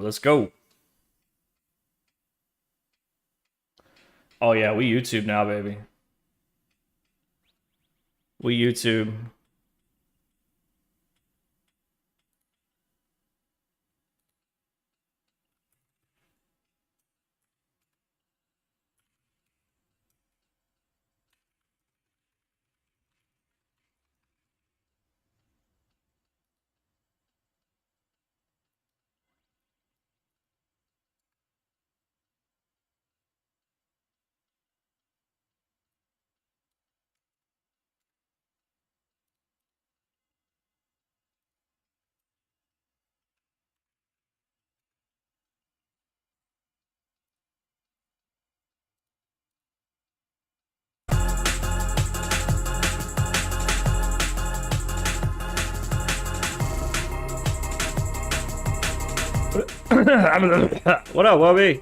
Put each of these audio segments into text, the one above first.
Let's go. Oh yeah, we YouTube now, baby. We YouTube. What up, Wubby?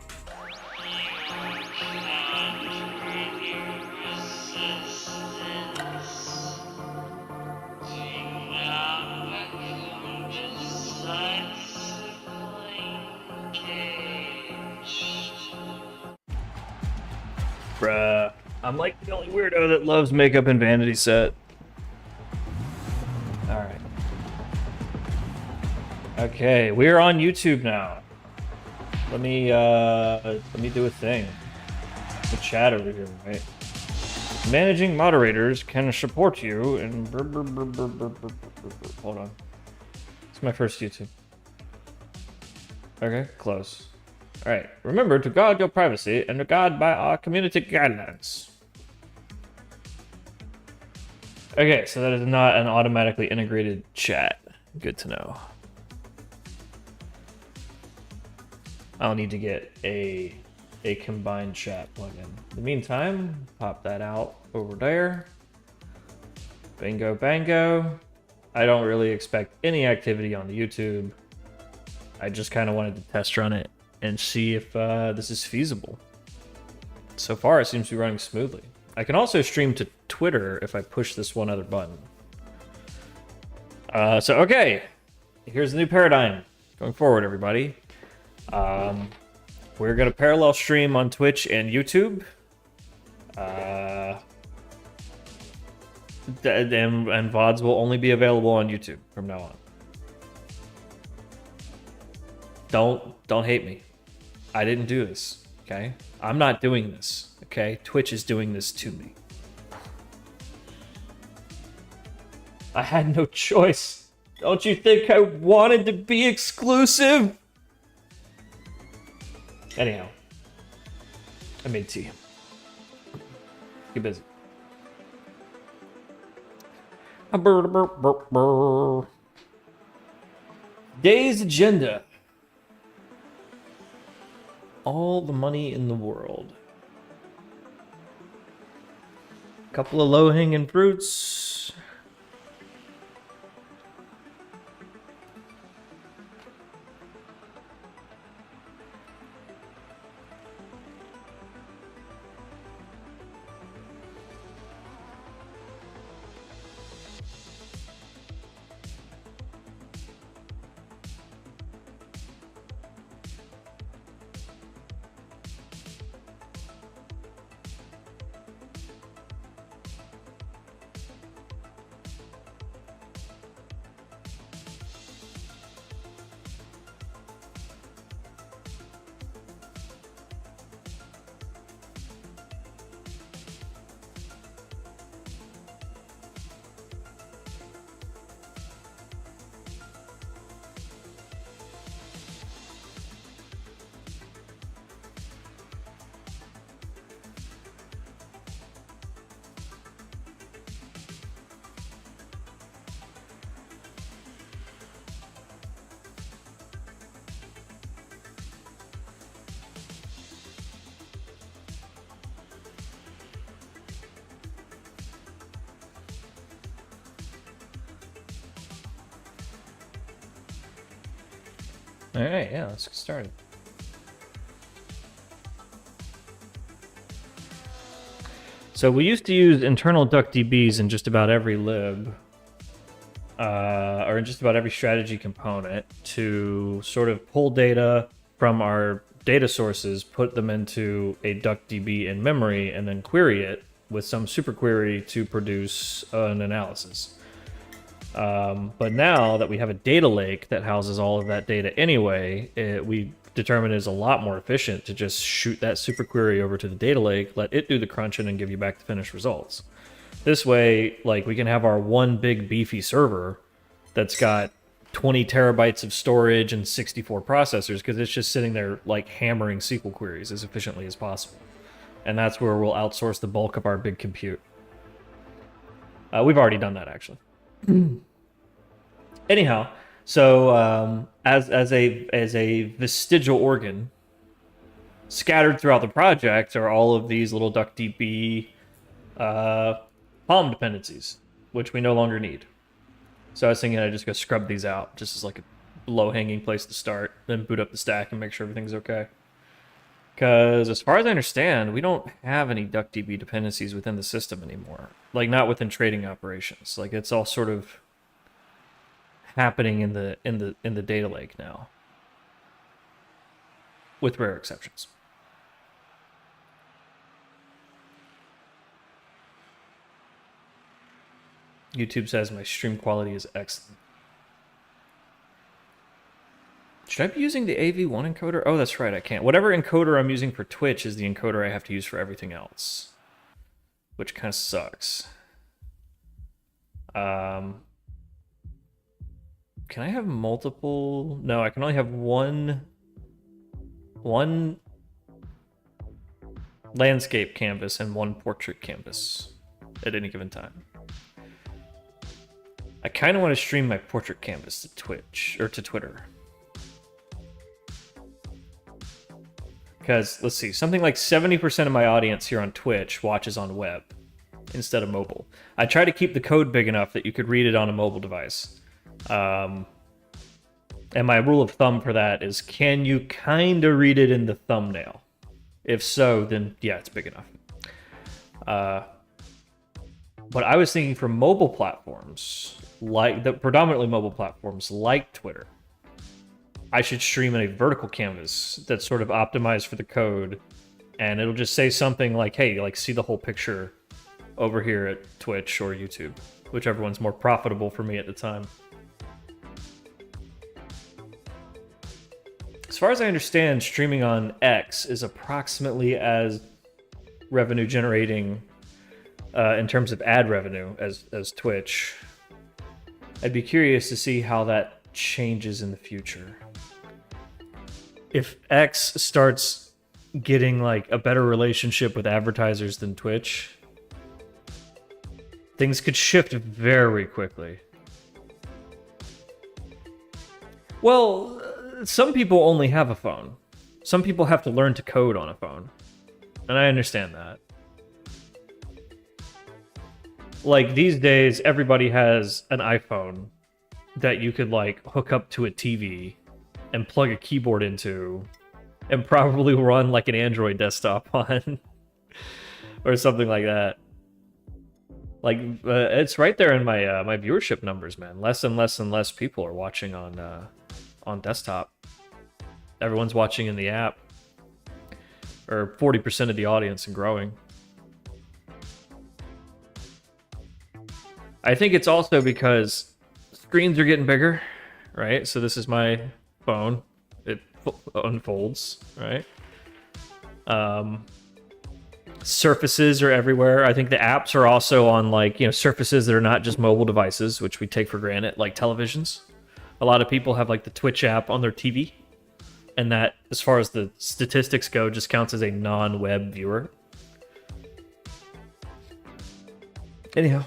Bruh, I'm like the only weirdo that loves makeup and vanity set. Alright. Okay, we're on YouTube now. Let me do a thing. The chat over here, right? Managing moderators can support you and hold on. It's my first YouTube. Okay, close. Alright, remember to guard your privacy and to guard by our community guidelines. Okay, so that is not an automatically integrated chat. Good to know. I'll need to get a combined chat plugin. In the meantime, pop that out over there. Bingo, bango. I don't really expect any activity on the YouTube. I just kind of wanted to test run it and see if this is feasible. So far, it seems to be running smoothly. I can also stream to Twitter if I push this one other button. So, okay. Here's the new paradigm going forward, everybody. We're going to parallel stream on Twitch and YouTube. And VODs will only be available on YouTube from now on. Don't hate me. I didn't do this, okay? I'm not doing this, okay? Twitch is doing this to me. I had no choice. Don't you think I wanted to be exclusive? Anyhow, I made tea. Get busy. Day's agenda. All the money in the world. Couple of low-hanging fruits. All right, yeah, let's get started. So we used to use internal DuckDBs in just about every lib. or in just about every strategy component, to sort of pull data from our data sources, put them into a DuckDB in memory, and then query it with some super query to produce an analysis. But now that we have a data lake that houses all of that data anyway, we determine it is a lot more efficient to just shoot that super query over to the data lake, let it do the crunching, and give you back the finished results. This way, like, we can have our one big beefy server that's got 20 terabytes of storage and 64 processors, because it's just sitting there like hammering SQL queries as efficiently as possible. And that's where we'll outsource the bulk of our big compute. We've already done that, actually. Anyhow, so as a vestigial organ, scattered throughout the project are all of these little DuckDB Palm dependencies, which we no longer need. So I was thinking I'd just go scrub these out, just as like a low-hanging place to start, then boot up the stack and make sure everything's okay. Because as far as I understand, we don't have any DuckDB dependencies within the system anymore. Like, not within trading operations. Like, it's all sort of happening in the data lake now, with rare exceptions. YouTube says my stream quality is excellent. Should I be using the AV1 encoder? Oh, that's right, I can't. Whatever encoder I'm using for Twitch is the encoder I have to use for everything else, which kind of sucks. Can I have multiple? No, I can only have one landscape canvas and one portrait canvas at any given time. I kind of want to stream my portrait canvas to Twitch, or to Twitter. Because, let's see, something like 70% of my audience here on Twitch watches on web instead of mobile. I try to keep the code big enough that you could read it on a mobile device. And my rule of thumb for that is, can you kind of read it in the thumbnail? If so, then yeah, it's big enough. But I was thinking for mobile platforms, predominantly mobile platforms like Twitter, I should stream in a vertical canvas that's sort of optimized for the code, and it'll just say something like, hey, like, see the whole picture over here at Twitch or YouTube, whichever one's more profitable for me at the time. As far as I understand, streaming on X is approximately as revenue generating in terms of ad revenue as Twitch. I'd be curious to see how that changes in the future. If X starts getting like a better relationship with advertisers than Twitch, things could shift very quickly. Well, some people only have a phone. Some people have to learn to code on a phone. And I understand that. Like, these days, everybody has an iPhone that you could, like, hook up to a TV and plug a keyboard into and probably run, like, an Android desktop on. Or something like that. Like, it's right there in my my viewership numbers, man. Less and less and less people are watching on desktop. Everyone's watching in the app. Or 40% of the audience and growing. I think it's also because screens are getting bigger, right? So this is my phone. It unfolds, right? Surfaces are everywhere. I think the apps are also on, like, you know, surfaces that are not just mobile devices, which we take for granted, like televisions. A lot of people have, like, the Twitch app on their TV, and that, as far as the statistics go, just counts as a non-web viewer. Anyhow.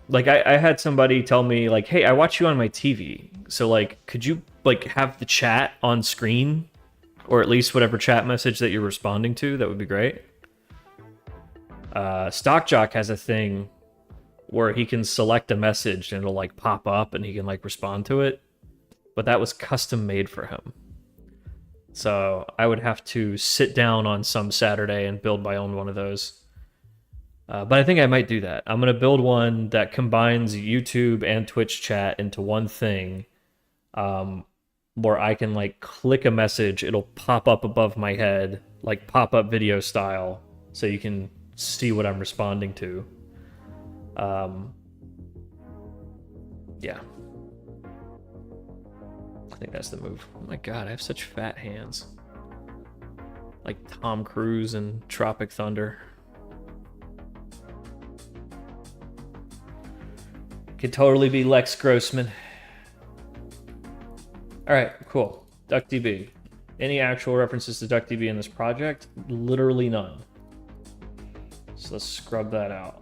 Like, I had somebody tell me, like, hey, I watch you on my TV. So, like, could you, like, have the chat on screen? Or at least whatever chat message that you're responding to? That would be great. Stockjock has a thing where he can select a message and it'll, like, pop up and he can, like, respond to it. But that was custom made for him. So I would have to sit down on some Saturday and build my own one of those. But I think I might do that. I'm gonna build one that combines YouTube and Twitch chat into one thing, where I can like click a message, it'll pop up above my head, like pop-up video style, so you can see what I'm responding to. Yeah. I think that's the move. Oh my god, I have such fat hands. Like Tom Cruise in Tropic Thunder. Could totally be Lex Grossman. Alright, cool. DuckDB. Any actual references to DuckDB in this project? Literally none. So let's scrub that out.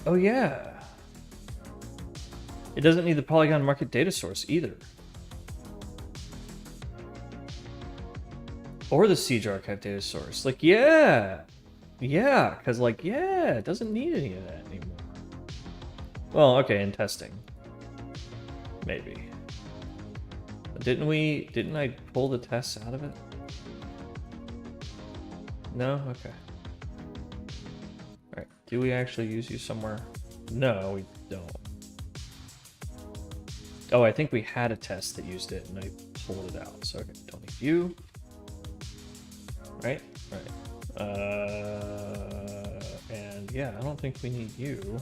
Oh yeah. It doesn't need the Polygon market data source either. Or the Siege Archive data source. Like, yeah. Yeah, because like, yeah, it doesn't need any of that anymore. Well, okay, in testing. Maybe. But didn't I pull the tests out of it? No? Okay. Alright, do we actually use you somewhere? No, we don't. Oh, I think we had a test that used it and I pulled it out. So, okay, don't need you. Right? Right. And yeah, I don't think we need you.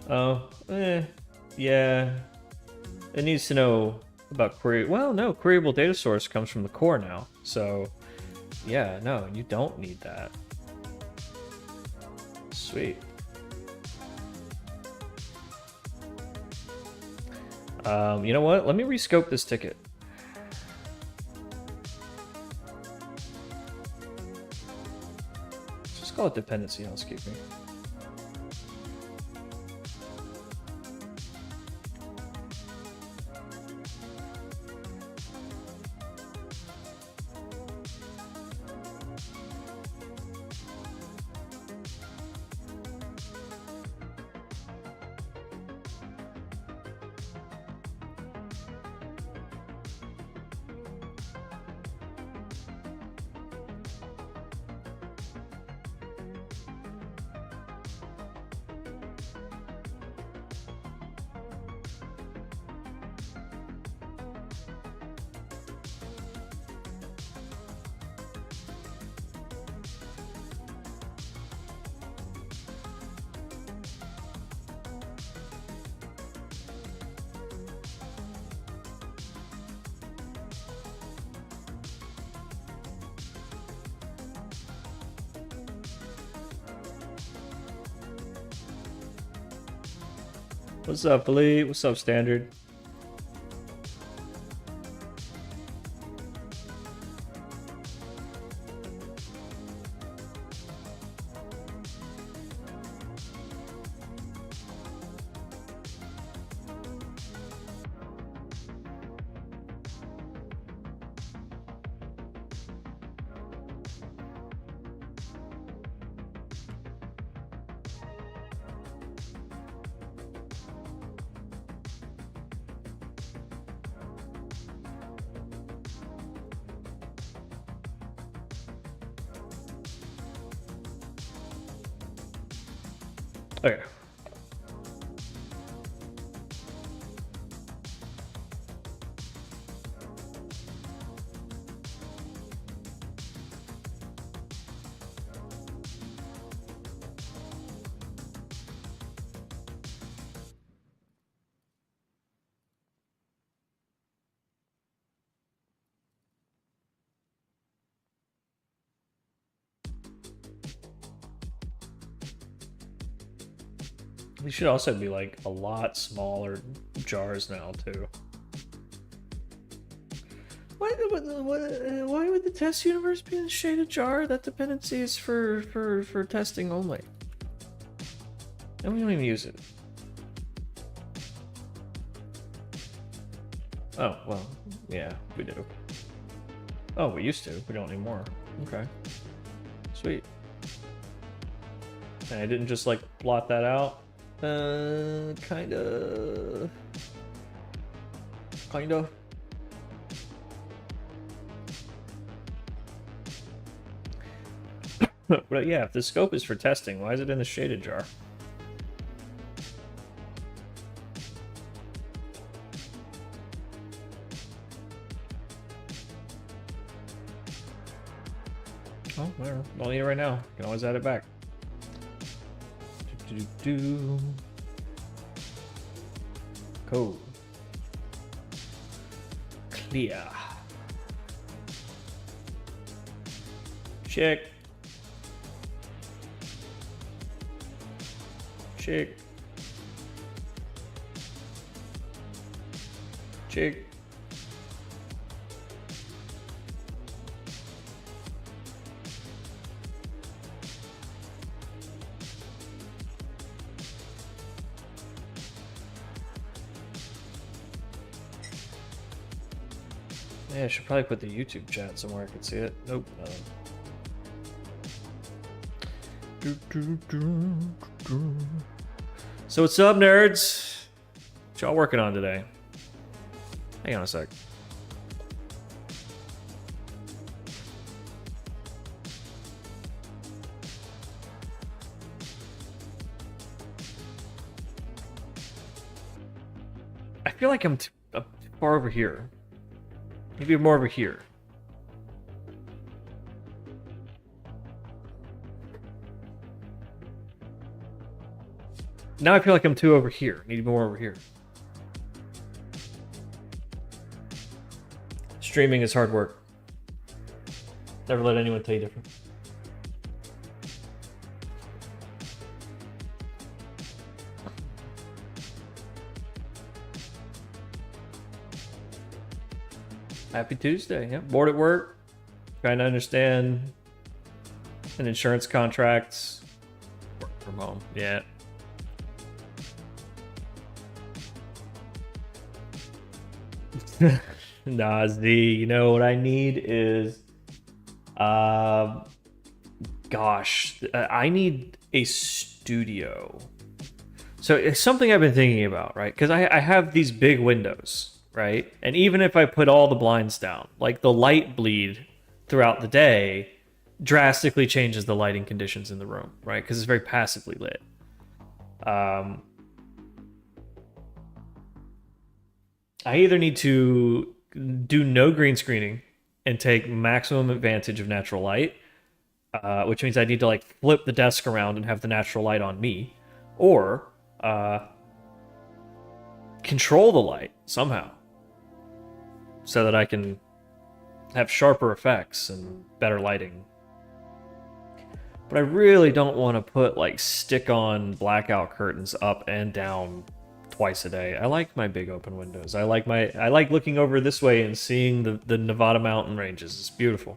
Oh, yeah. It needs to know about query. Well, no, queryable data source comes from the core now. So, yeah, no, you don't need that. Sweet. You know what? Let me rescope this ticket. Let's just call it dependency housekeeping. What's up, Elite? What's up, Standard? Okay. These should also be like a lot smaller jars now too. Why would the test universe be in a shaded jar? That dependency is for testing only. And we don't even use it. Oh, well, Yeah, we do. Oh, we used to. We don't anymore. Okay. Sweet. And I didn't just like blot that out. Kinda. But yeah, if the scope is for testing, why is it in the shaded jar? Oh, whatever. Don't need it right now. You can always add it back. Code. Clear. Check. Check. Check. Yeah, I should probably put the YouTube chat somewhere I can see it. Nope. So what's up, nerds? What y'all working on today? Hang on a sec. I feel like I'm too far over here. Maybe more over here. Now I feel like I'm too over here. Need more over here. Streaming is hard work. Never let anyone tell you different. Happy Tuesday. Yeah, bored at work. Trying to understand an insurance contract. Work from home. Yeah. Nah, Z, you know what I need is gosh, I need a studio. So it's something I've been thinking about, right? Because I have these big windows, right? And even if I put all the blinds down, like the light bleed throughout the day drastically changes the lighting conditions in the room, right? Because it's very passively lit. I either need to do no green screening and take maximum advantage of natural light, which means I need to like flip the desk around and have the natural light on me, or control the light somehow so that I can have sharper effects and better lighting. But I really don't want to put like stick-on blackout curtains up and down twice a day. I like my big open windows. I like looking over this way and seeing the Nevada mountain ranges. It's beautiful.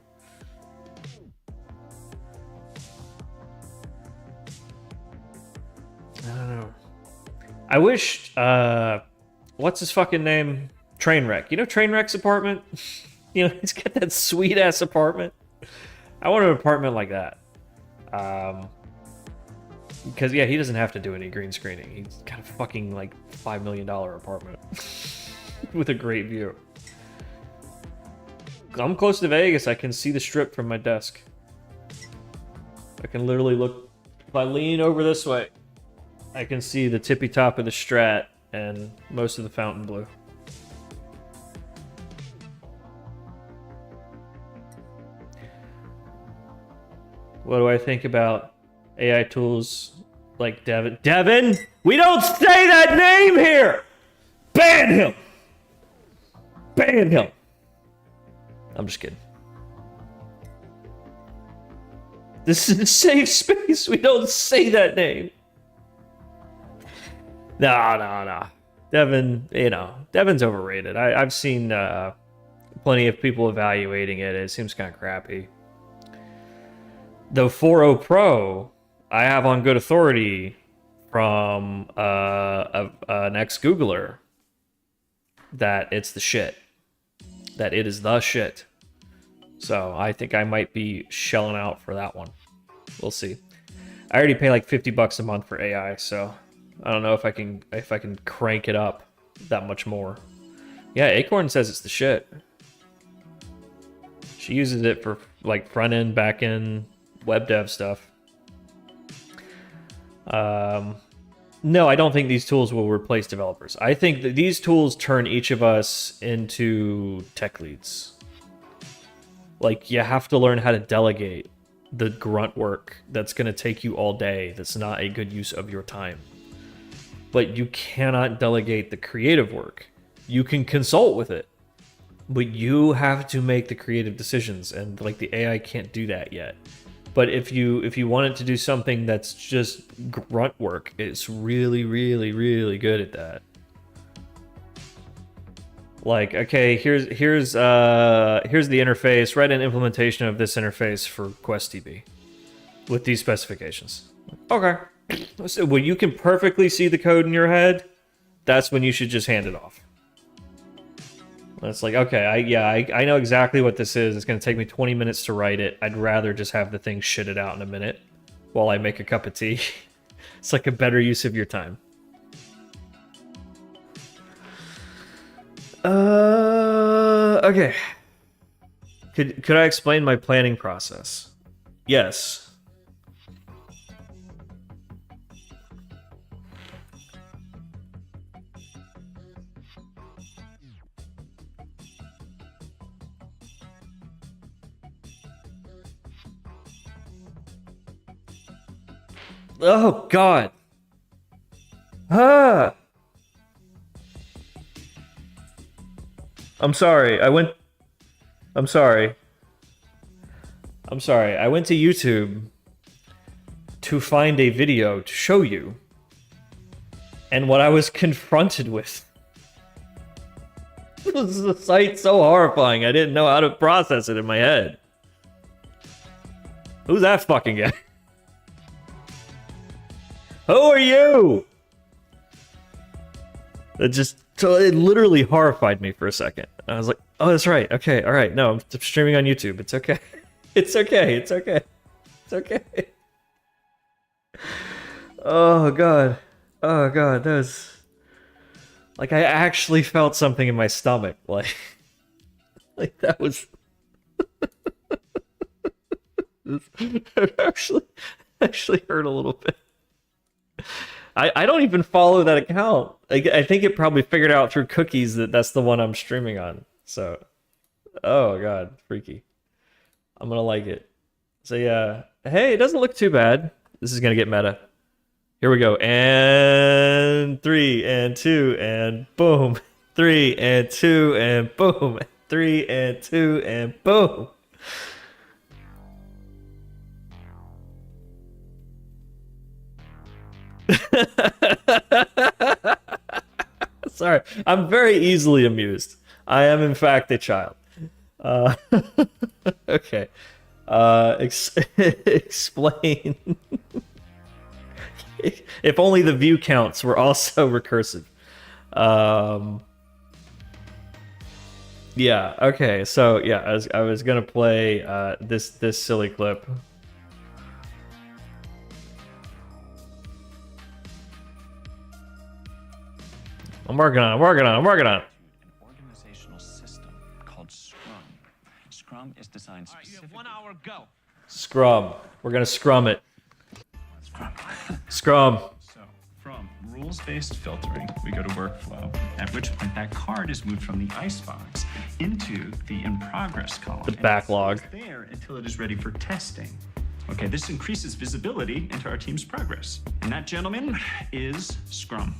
I don't know. I wish what's his fucking name? Trainwreck. You know Trainwreck's apartment? You know, he's got that sweet ass apartment. I want an apartment like that. Because yeah, he doesn't have to do any green screening. He's got a fucking like $5 million apartment with a great view. I'm close to Vegas. I can see the strip from my desk. I can literally look. If I lean over this way, I can see the tippy top of the Strat and most of the Fontainebleau. What do I think about AI tools like Devin? Devin, we don't say that name here! Ban him! Ban him! I'm just kidding. This is a safe space. We don't say that name. No. Devin, you know, Devin's overrated. I've seen plenty of people evaluating it. It seems kind of crappy. The 4.0 Pro, I have on good authority from an ex-Googler that it's the shit. that it is the shit. So I think I might be shelling out for that one. We'll see. I already pay like $50 a month for AI, so I don't know if I can crank it up that much more. Yeah, Acorn says it's the shit. She uses it for like front end, back end, web dev stuff. No, I don't think these tools will replace developers. I think that these tools turn each of us into tech leads. Like, you have to learn how to delegate the grunt work that's going to take you all day that's not a good use of your time. But you cannot delegate the creative work. You can consult with it, but you have to make the creative decisions, and like the AI can't do that yet. But if you want it to do something that's just grunt work, it's really, really, really good at that. Like, okay, here's the interface. Write an implementation of this interface for QuestDB with these specifications. Okay. So when you can perfectly see the code in your head, that's when you should just hand it off. It's like, okay, I know exactly what this is. It's going to take me 20 minutes to write it. I'd rather just have the thing shit it out in a minute while I make a cup of tea. It's like a better use of your time. Okay. Could I explain my planning process? Yes. Oh, God. Ah. I'm sorry. I went to YouTube to find a video to show you. And what I was confronted with was the sight so horrifying, I didn't know how to process it in my head. Who's that fucking guy? Who are you? It literally horrified me for a second. I was like, oh, that's right. Okay, all right. No, I'm streaming on YouTube. It's okay. It's okay. It's okay. It's okay. Oh, God. Oh, God. That was... Like, I actually felt something in my stomach. Like that was... It actually hurt a little bit. I don't even follow that account. I think it probably figured out through cookies that that's the one I'm streaming on. So, oh God, freaky. I'm gonna like it. So yeah, hey, it doesn't look too bad. This is gonna get meta. Here we go. And 3 and 2 and boom. 3 and 2 and boom. 3 and 2 and boom. Sorry, I'm very easily amused. I am, in fact, a child. Okay. Explain. If only the view counts were also recursive. Yeah. Okay. So yeah, I was gonna play this silly clip. I'm working on it. An organizational system called Scrum. Scrum is designed specifically... You have 1 hour, go. Scrum. We're going to scrum it. Scrum. So, from rules-based filtering, we go to workflow, at which point that card is moved from the icebox into the in-progress column. The backlog. And it's there until it is ready for testing. Okay, this increases visibility into our team's progress. And that, gentlemen, is Scrum.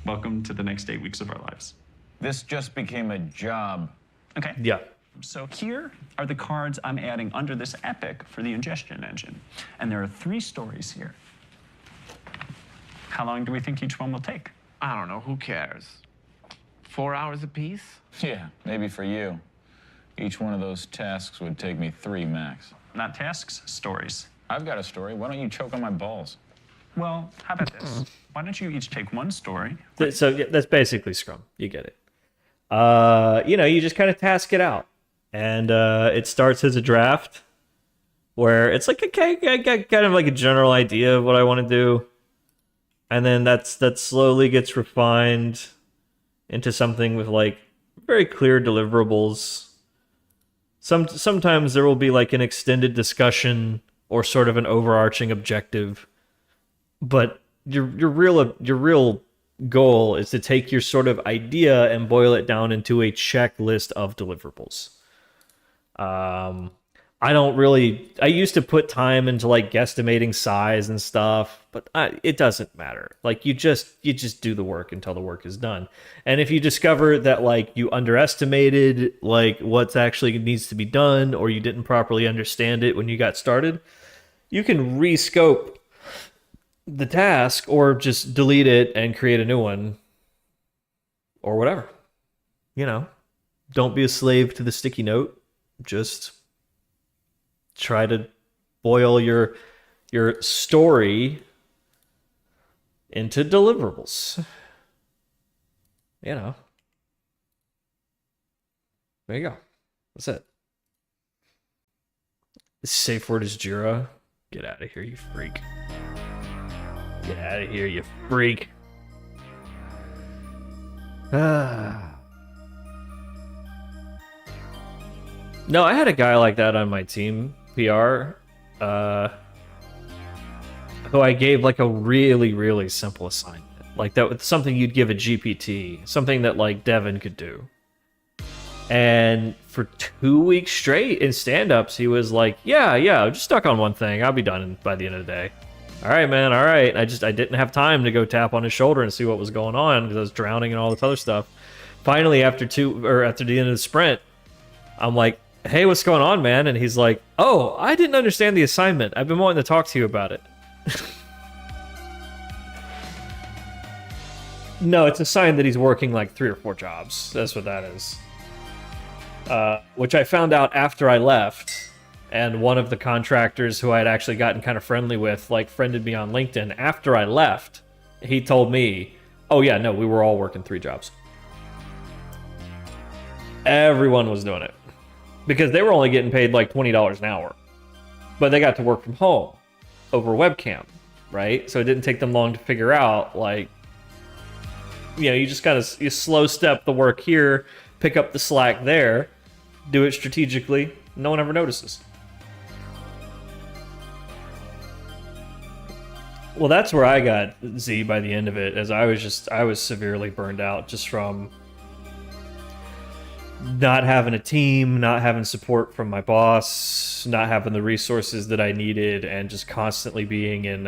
Welcome to the next 8 weeks of our lives. This just became a job. Okay. Yeah. So here are the cards I'm adding under this epic for the ingestion engine. And there are 3 stories here. How long do we think each one will take? I don't know, who cares? 4 hours apiece? Yeah, maybe for you. Each one of those tasks would take me 3 max. Not tasks, stories. I've got a story. Why don't you choke on my balls? Well, how about this? Why don't you each take 1 story? So yeah, that's basically Scrum. You get it. you just kind of task it out. And it starts as a draft where it's like, okay, I got kind of like a general idea of what I want to do. And then that slowly gets refined into something with like very clear deliverables. Sometimes there will be like an extended discussion or sort of an overarching objective. But your real goal is to take your sort of idea and boil it down into a checklist of deliverables. I used to put time into like guesstimating size and stuff, but it doesn't matter. Like you just do the work until the work is done. And if you discover that like you underestimated like what's actually needs to be done, or you didn't properly understand it when you got started, you can rescope the task or just delete it and create a new one or whatever. Don't be a slave to the sticky note. Just try to boil your story into deliverables. There you go. That's it. The safe word is Jira. Get out of here, you freak. Get out of here, you freak. No, I had a guy like that on my team, PR, who I gave like a really, really simple assignment. Like that was something you'd give a GPT, something that like Devin could do. And for 2 weeks straight in stand-ups, he was like, yeah, I'm just stuck on one thing. I'll be done by the end of the day. All right, man, all right. I didn't have time to go tap on his shoulder and see what was going on because I was drowning in all this other stuff. Finally, after the end of the sprint, I'm like, hey, what's going on, man? And he's like, oh, I didn't understand the assignment. I've been wanting to talk to you about it. No, it's a sign that he's working like 3 or 4 jobs. That's what that is. Which I found out after I left, and one of the contractors who I had actually gotten kind of friendly with, like, friended me on LinkedIn. After I left, he told me, oh yeah, no, we were all working 3 jobs. Everyone was doing it. Because they were only getting paid like $20 an hour. But they got to work from home over webcam, right? So it didn't take them long to figure out, like, you just kind of you slow step the work here, pick up the slack there, do it strategically, no one ever notices. Well, that's where I got Z by the end of it, as I was severely burned out just from not having a team, not having support from my boss, not having the resources that I needed, and just constantly being in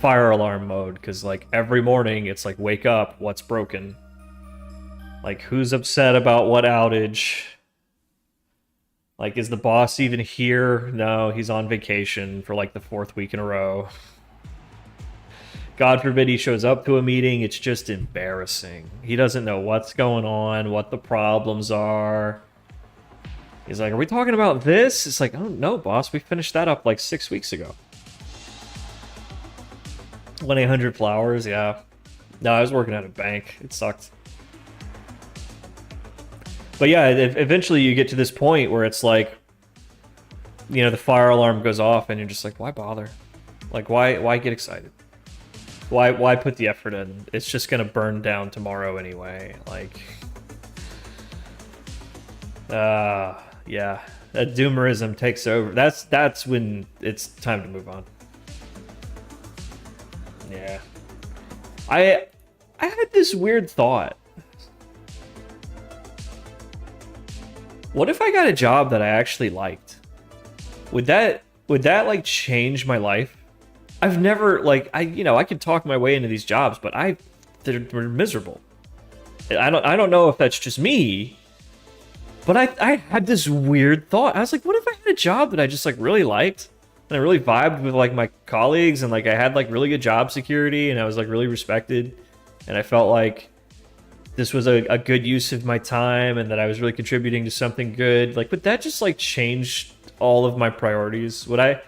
fire alarm mode. Because like every morning it's like, wake up, what's broken? Like, who's upset about what outage? Like, is the boss even here? No, he's on vacation for like the 4th week in a row. God forbid he shows up to a meeting, it's just embarrassing. He doesn't know what's going on, what the problems are. He's like, are we talking about this? It's like, oh no, boss, we finished that up like 6 weeks ago. 1-800-Flowers, yeah. No, I was working at a bank. It sucked. But yeah, eventually you get to this point where it's like, the fire alarm goes off and you're just like, why bother? Like, why get excited? Why put the effort in? It's just gonna burn down tomorrow anyway. Like, yeah, that doomerism takes over. That's when it's time to move on. Yeah, I had this weird thought. What if I got a job that I actually liked? Would that like change my life? I've never like I could talk my way into these jobs, but they're miserable. I don't know if that's just me, but I had this weird thought. I was like, what if I had a job that I just like really liked and I really vibed with like my colleagues and like I had like really good job security and I was like really respected and I felt like this was a good use of my time and that I was really contributing to something good. Like, would that just like change all of my priorities? Would I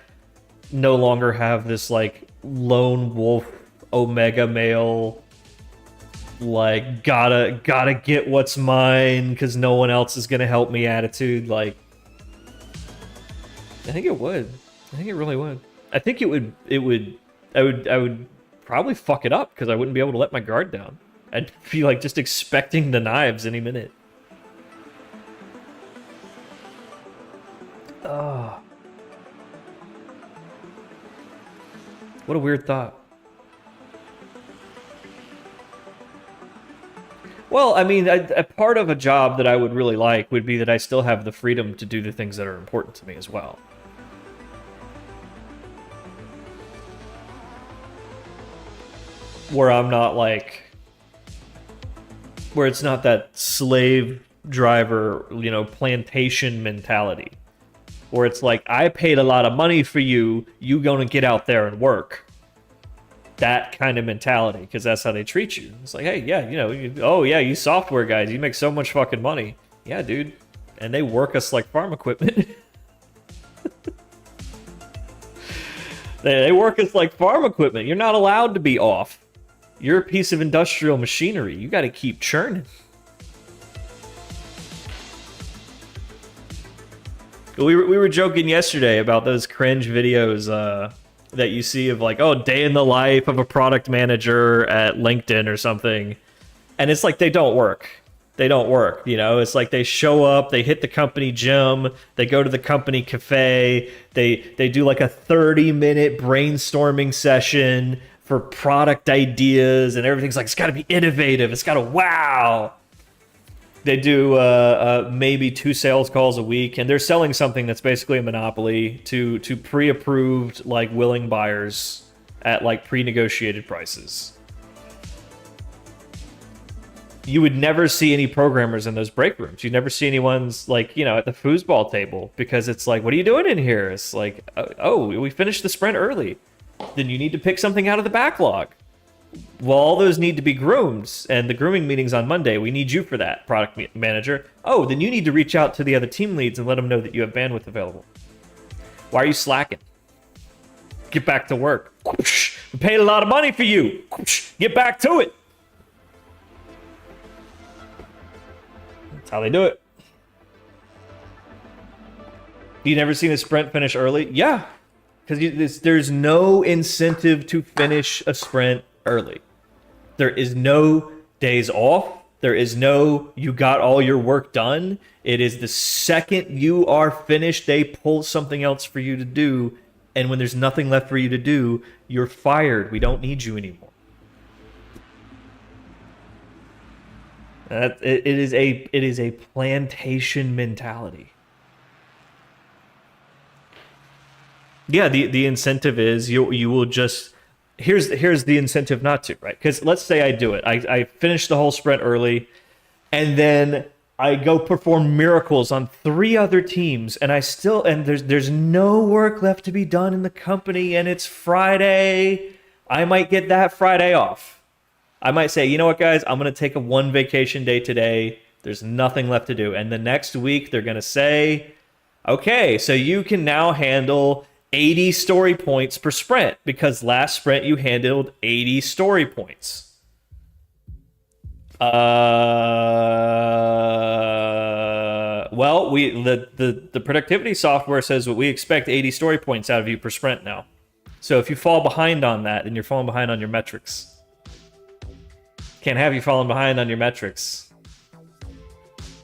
no longer have this like lone wolf omega male like gotta get what's mine because no one else is gonna help me attitude. Like, I think it would. I think it really would. I think I would probably fuck it up because I wouldn't be able to let my guard down. I'd be like just expecting the knives any minute. Oh. What a weird thought. Well, I mean, a part of a job that I would really like would be that I still have the freedom to do the things that are important to me as well. Where I'm not like... Where it's not that slave driver, you know, plantation mentality. Where it's like, I paid a lot of money for you, you gonna get out there and work. That kind of mentality, because that's how they treat you. It's like, hey, yeah, you know, oh yeah, you software guys, you make so much fucking money. Yeah, dude. And they work us like farm equipment. They work us like farm equipment. You're not allowed to be off. You're a piece of industrial machinery. You got to keep churning. We were joking yesterday about those cringe videos that you see of like, oh, day in the life of a product manager at LinkedIn or something. And it's like they don't work. They don't work, you know? It's like they show up, they hit the company gym, they go to the company cafe, they do like a 30-minute brainstorming session for product ideas, and everything's like, it's got to be innovative, it's got to wow. They do maybe 2 sales calls a week, and they're selling something that's basically a monopoly to pre-approved, like, willing buyers at, like, pre-negotiated prices. You would never see any programmers in those break rooms. You'd never see anyone's, like, you know, at the foosball table, because it's like, what are you doing in here? It's like, oh, we finished the sprint early. Then you need to pick something out of the backlog. Well, all those need to be groomed, and the grooming meeting's on Monday. We need you for that, product manager. Oh, then you need to reach out to the other team leads and let them know that you have bandwidth available. Why are you slacking? Get back to work. We paid a lot of money for you. Get back to it. That's how they do it. You never seen a sprint finish early? Yeah, because there's no incentive to finish a sprint early. There is no days off. There is no you got all your work done. It is the second you are finished, they pull something else for you to do. And when there's nothing left for you to do, you're fired. We don't need you anymore. It is a plantation mentality. Yeah, the incentive is you will just... Here's the incentive not to, right? Because let's say I do it. I finish the whole sprint early, and then I go perform miracles on 3 other teams, and there's no work left to be done in the company, and it's Friday. I might get that Friday off. I might say, you know what, guys? I'm going to take a 1 vacation day today. There's nothing left to do. And the next week, they're going to say, okay, so you can now handle 80 story points per sprint, because last sprint you handled 80 story points. Well, the productivity software says we expect 80 story points out of you per sprint now. So if you fall behind on that, then you're falling behind on your metrics. Can't have you falling behind on your metrics.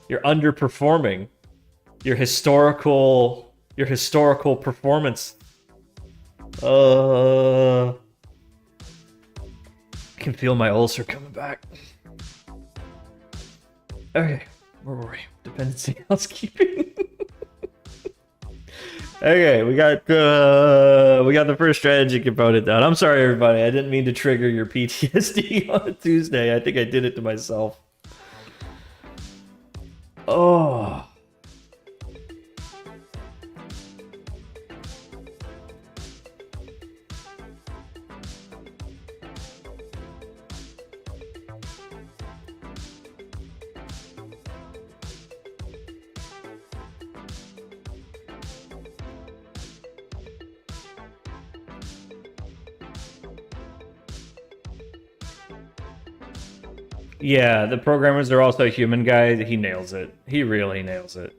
You're underperforming your historical performance. I can feel my ulcer coming back. Okay, where were we? Dependency housekeeping. Okay, we got the first strategy component down. I'm sorry, everybody. I didn't mean to trigger your PTSD on a Tuesday. I think I did it to myself. Oh. Yeah, the programmers are also a human guy. He nails it. He really nails it.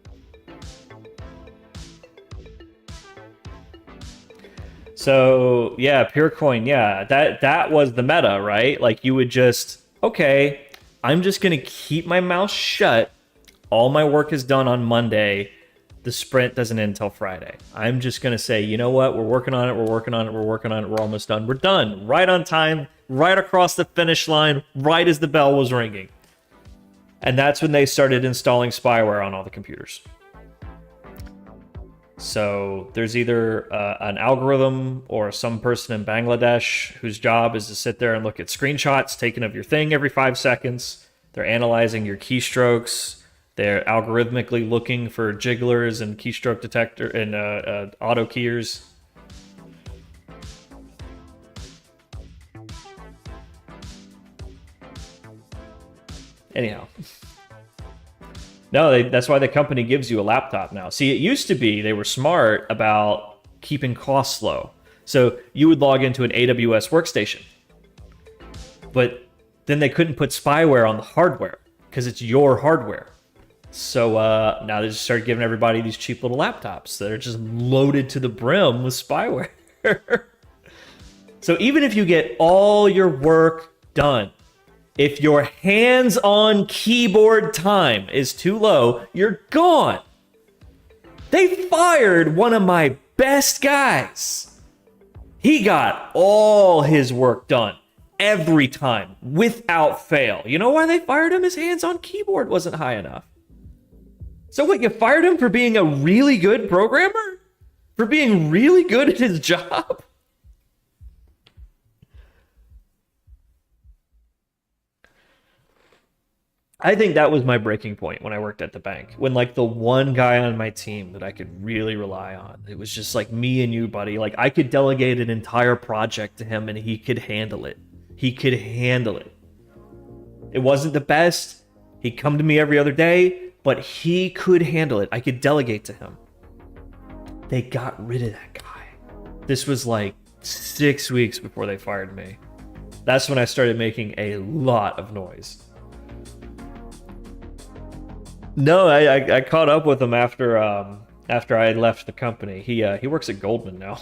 So yeah, Purecoin, yeah, that was the meta, right? Like you would just, okay, I'm just gonna keep my mouth shut. All my work is done on Monday. The sprint doesn't end until Friday. I'm just gonna say, you know what? We're working on it. We're working on it. We're working on it. We're almost done. We're done. Right on time. Right across the finish line. Right as the bell was ringing. And that's when they started installing spyware on all the computers. So there's either an algorithm or some person in Bangladesh whose job is to sit there and look at screenshots taken of your thing every 5 seconds. They're analyzing your keystrokes. They're algorithmically looking for jigglers and keystroke detector and auto keyers. Anyhow. No, that's why the company gives you a laptop now. See, it used to be they were smart about keeping costs low. So you would log into an AWS workstation. But then they couldn't put spyware on the hardware because it's your hardware. So now they just started giving everybody these cheap little laptops that are just loaded to the brim with spyware. So even if you get all your work done, if your hands-on keyboard time is too low, you're gone. They fired one of my best guys. He got all his work done every time without fail. You know why they fired him? His hands-on keyboard wasn't high enough. So what, you fired him for being a really good programmer? For being really good at his job? I think that was my breaking point when I worked at the bank. When like the one guy on my team that I could really rely on, it was just like me and you, buddy. Like I could delegate an entire project to him and he could handle it. He could handle it. It wasn't the best. He'd come to me every other day, but he could handle it. I could delegate to him. They got rid of that guy. This was like 6 weeks before they fired me. That's when I started making a lot of noise. No, I caught up with him after I left the company. He works at Goldman now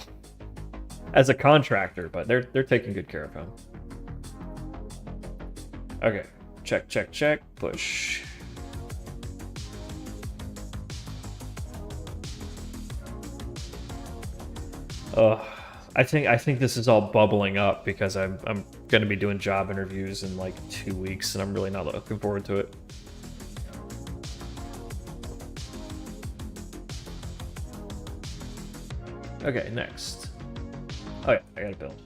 as a contractor, but they're taking good care of him. Okay, check, push. I think this is all bubbling up because I'm going to be doing job interviews in like 2 weeks, and I'm really not looking forward to it. Okay, next. Oh yeah, I gotta build.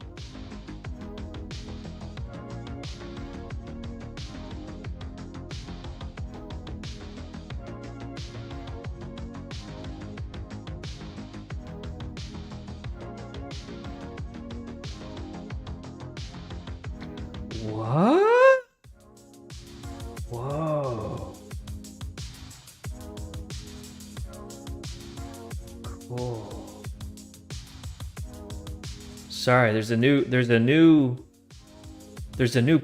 What? Whoa. Cool. Sorry, there's a new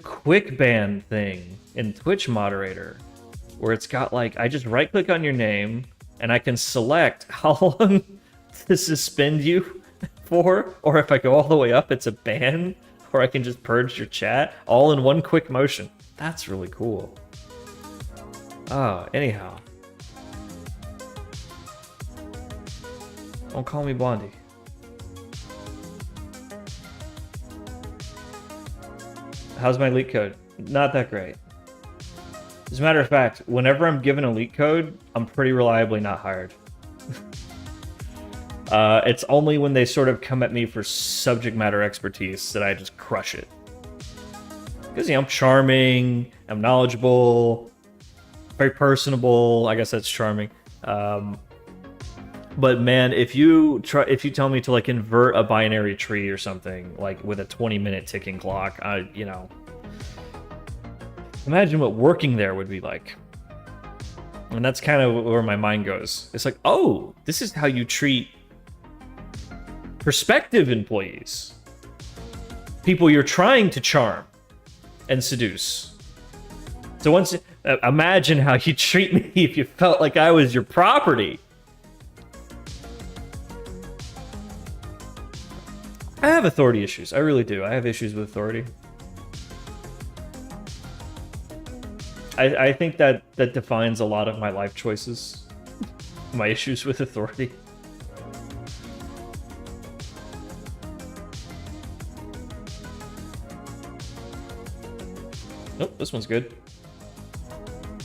quick band thing in Twitch moderator where it's got like, I just right click on your name and I can select how long to suspend you for, or if I go all the way up, it's a ban, or I can just purge your chat all in one quick motion. That's really cool. Oh, anyhow. Don't call me Blondie. How's my leak code? Not that great. As a matter of fact, whenever I'm given a leak code, I'm pretty reliably not hired. It's only when they sort of come at me for subject matter expertise that I just crush it. Because, I'm charming, I'm knowledgeable, very personable. I guess that's charming. But man, if you tell me to like invert a binary tree or something like with a 20-minute ticking clock, imagine what working there would be like. And that's kind of where my mind goes. It's like, oh, this is how you treat prospective employees, people you're trying to charm and seduce. So once, imagine how you treat me if you felt like I was your property. I have authority issues. I really do. I have issues with authority. I think that defines a lot of my life choices. My issues with authority. Nope, this one's good.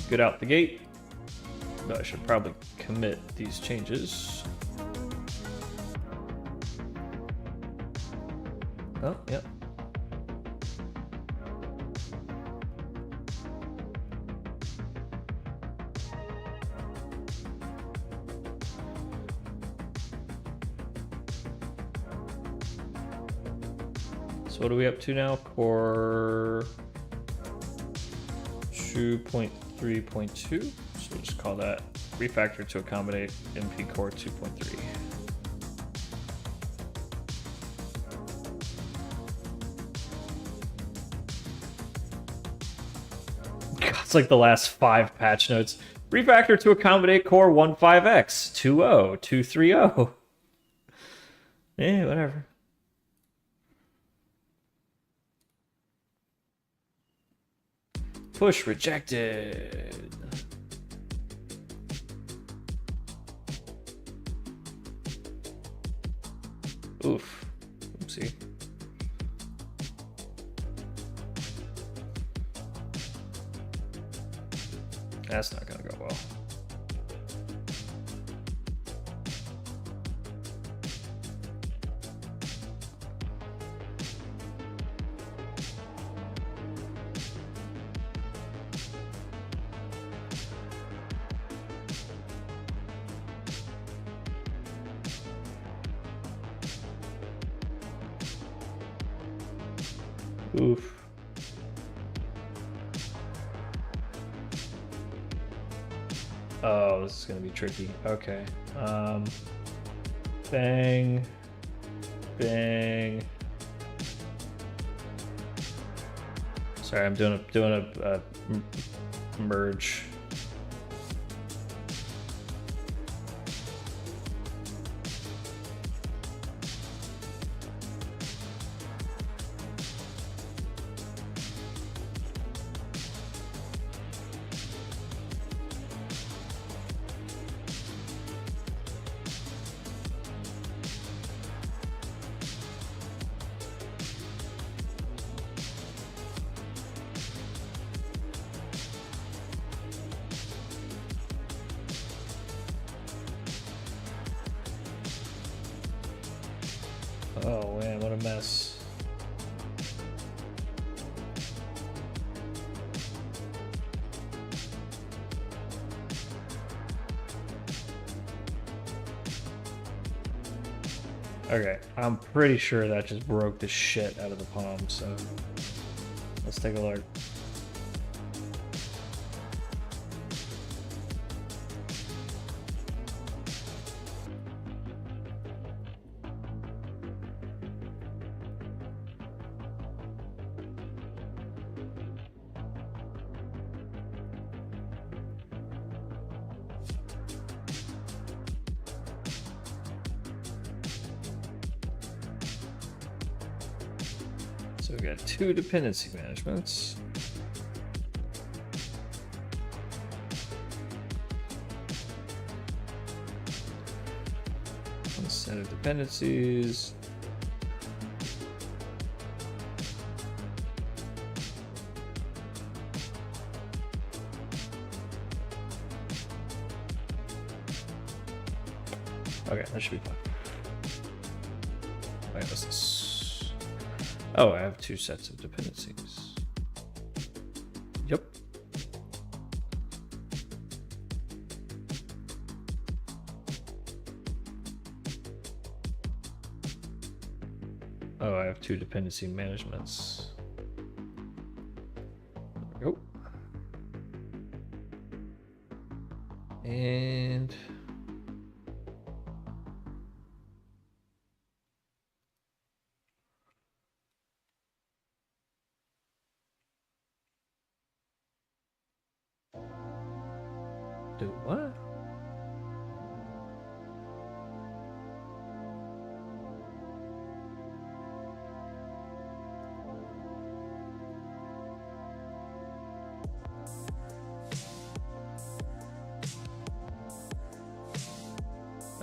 Good out the gate. But I should probably commit these changes. Oh, yep. So what are we up to now? Core 2.3.2. So we'll just call that refactor to accommodate MP Core 2.3. It's like the last 5 patch notes. Refactor to accommodate Core 15X 20230. Eh, whatever. Push rejected. Oof. Oopsie. That's not gonna go well. Oof. Oh, this is gonna be tricky. Okay. Bang. Bang. Sorry, I'm doing a merge. Oh man, what a mess. Okay, I'm pretty sure that just broke the shit out of the palm, so let's take a look. So we got 2 dependency managements. One set of dependencies. Okay, that should be fine. Wait, what's this? Oh, I have 2 sets of dependencies. Yep. Oh, I have 2 dependency managements. There we go. And Do what?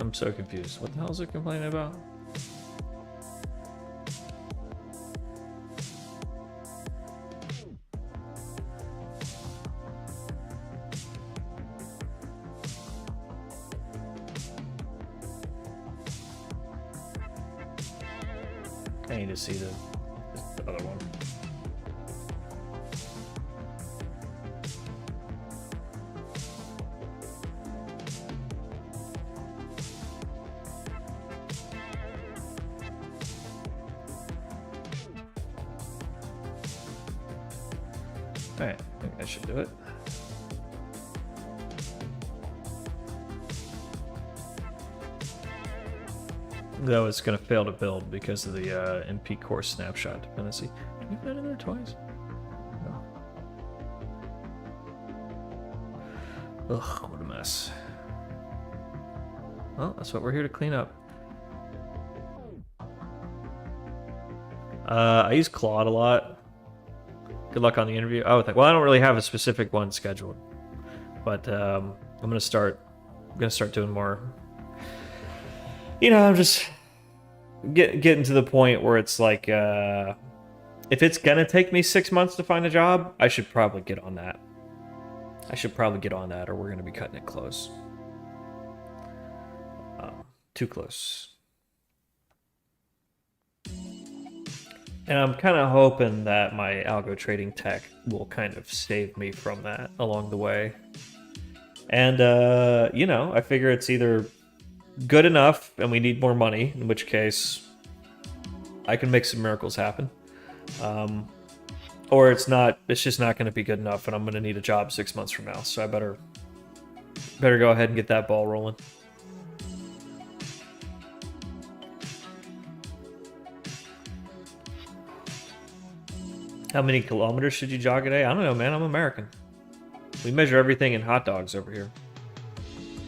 I'm so confused. What the hell is it complaining about? I need to see the other one. Alright, I think that should do it. Though it's going to fail to build because of the MP core snapshot dependency. Did we put that in there twice? No. Ugh, what a mess. Well, that's what we're here to clean up. I use Claude a lot. Good luck on the interview. Oh, well, I don't really have a specific one scheduled, but I'm gonna start doing more. You know, I'm just getting to the point where it's like, if it's gonna take me 6 months to find a job, I should probably get on that. Or we're gonna be cutting it close. Too close. And I'm kind of hoping that my algo trading tech will kind of save me from that along the way. And, you know, I figure it's either good enough and we need more money, in which case I can make some miracles happen. Or it's just not going to be good enough and I'm going to need a job 6 months from now. So I better go ahead and get that ball rolling. How many kilometers should you jog a day? I don't know, man. I'm American. We measure everything in hot dogs over here.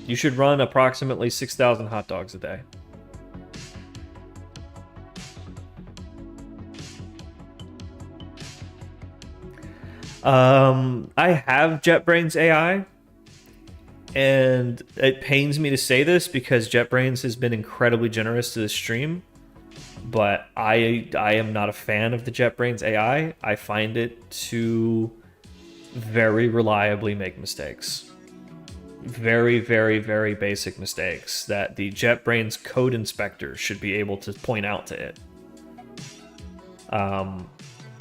You should run approximately 6,000 hot dogs a day. I have JetBrains AI, and it pains me to say this because JetBrains has been incredibly generous to the stream. But I am not a fan of the JetBrains AI. I find it to very reliably make mistakes. Very, very, very basic mistakes that the JetBrains code inspector should be able to point out to it.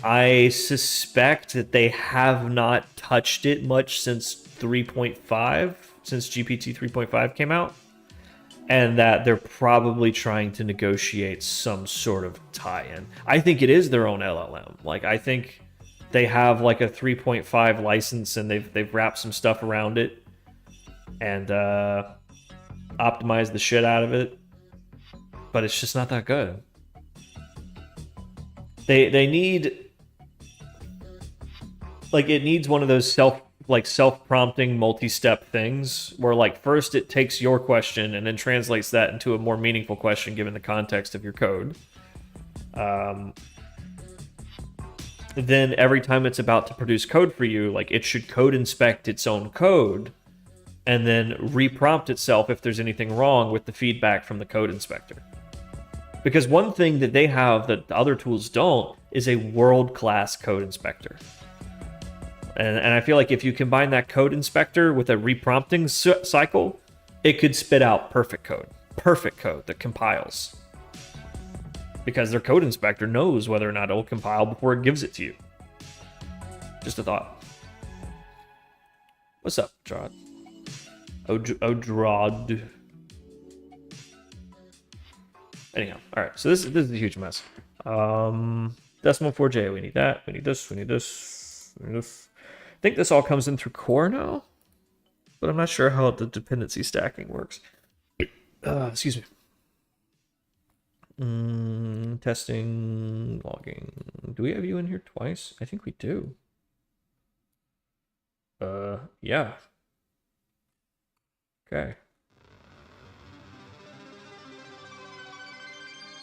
I suspect that they have not touched it much since 3.5, since GPT 3.5 came out. And that they're probably trying to negotiate some sort of tie-in. I think it is their own LLM. Like, I think they have like a 3.5 license and they've wrapped some stuff around it and optimized the shit out of it. But it's just not that good. They need, like, it needs one of those self-prompting multi-step things where, like, first it takes your question and then translates that into a more meaningful question given the context of your code. Then every time it's about to produce code for you, like, it should code inspect its own code and then reprompt itself if there's anything wrong with the feedback from the code inspector. Because one thing that they have that the other tools don't is a world-class code inspector. And I feel like if you combine that code inspector with a reprompting cycle, it could spit out perfect code that compiles. Because their code inspector knows whether or not it'll compile before it gives it to you. Just a thought. What's up, Drod? Drod. Anyhow, all right. So this is a huge mess. Decimal 4J. We need that. We need this. We need this. We need this. I think this all comes in through core now, but I'm not sure how the dependency stacking works. Excuse me. Testing, logging. Do we have you in here twice? I think we do. Yeah. Okay.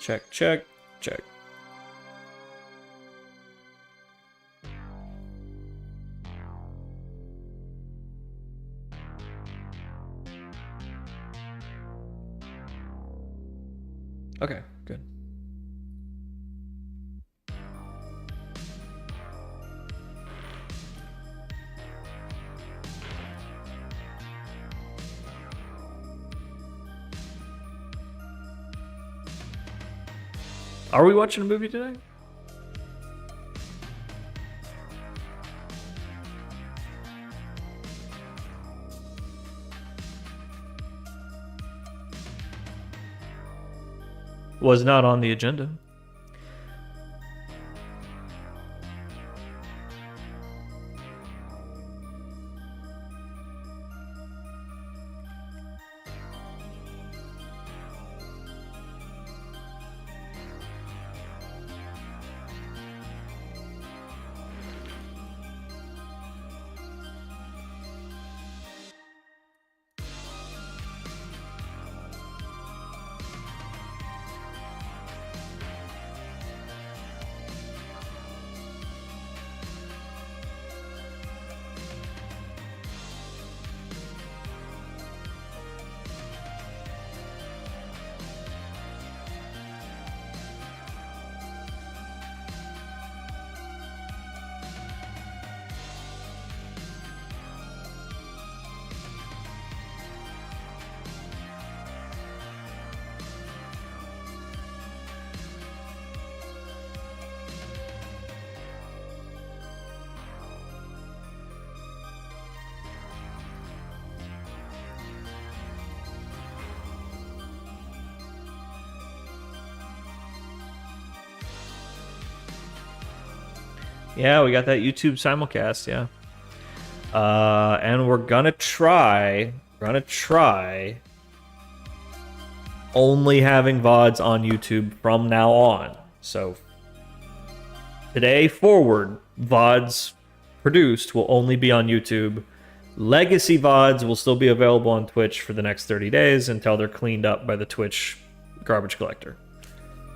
Check, check, check. Okay, good. Are we watching a movie today? Was not on the agenda. Yeah, we got that YouTube simulcast, yeah. And we're gonna try only having VODs on YouTube from now on. So today forward, VODs produced will only be on YouTube. Legacy VODs will still be available on Twitch for the next 30 days until they're cleaned up by the Twitch garbage collector.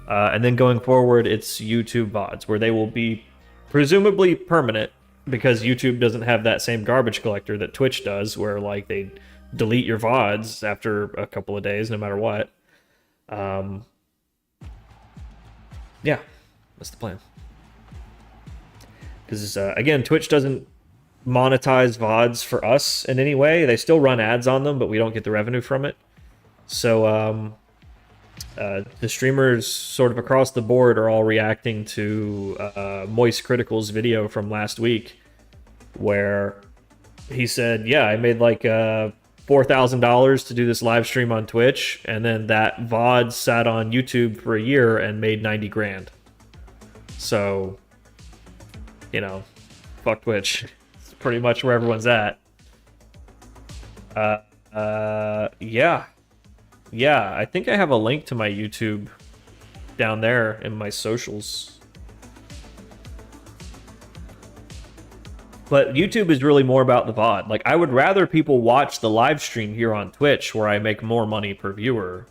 And then going forward, it's YouTube VODs, where they will be presumably permanent, because YouTube doesn't have that same garbage collector that Twitch does, where like they delete your VODs after a couple of days, no matter what. Yeah, that's the plan. Because again, Twitch doesn't monetize VODs for us in any way. They still run ads on them, but we don't get the revenue from it. So the streamers sort of across the board are all reacting to Moist Critical's video from last week, where he said, yeah, I made like $4,000 to do this live stream on Twitch, and then that VOD sat on YouTube for a year and made 90 grand. So, you know, fuck Twitch. It's pretty much where everyone's at. Yeah. Yeah, I think I have a link to my YouTube down there in my socials. But YouTube is really more about the VOD. Like, I would rather people watch the live stream here on Twitch, where I make more money per viewer.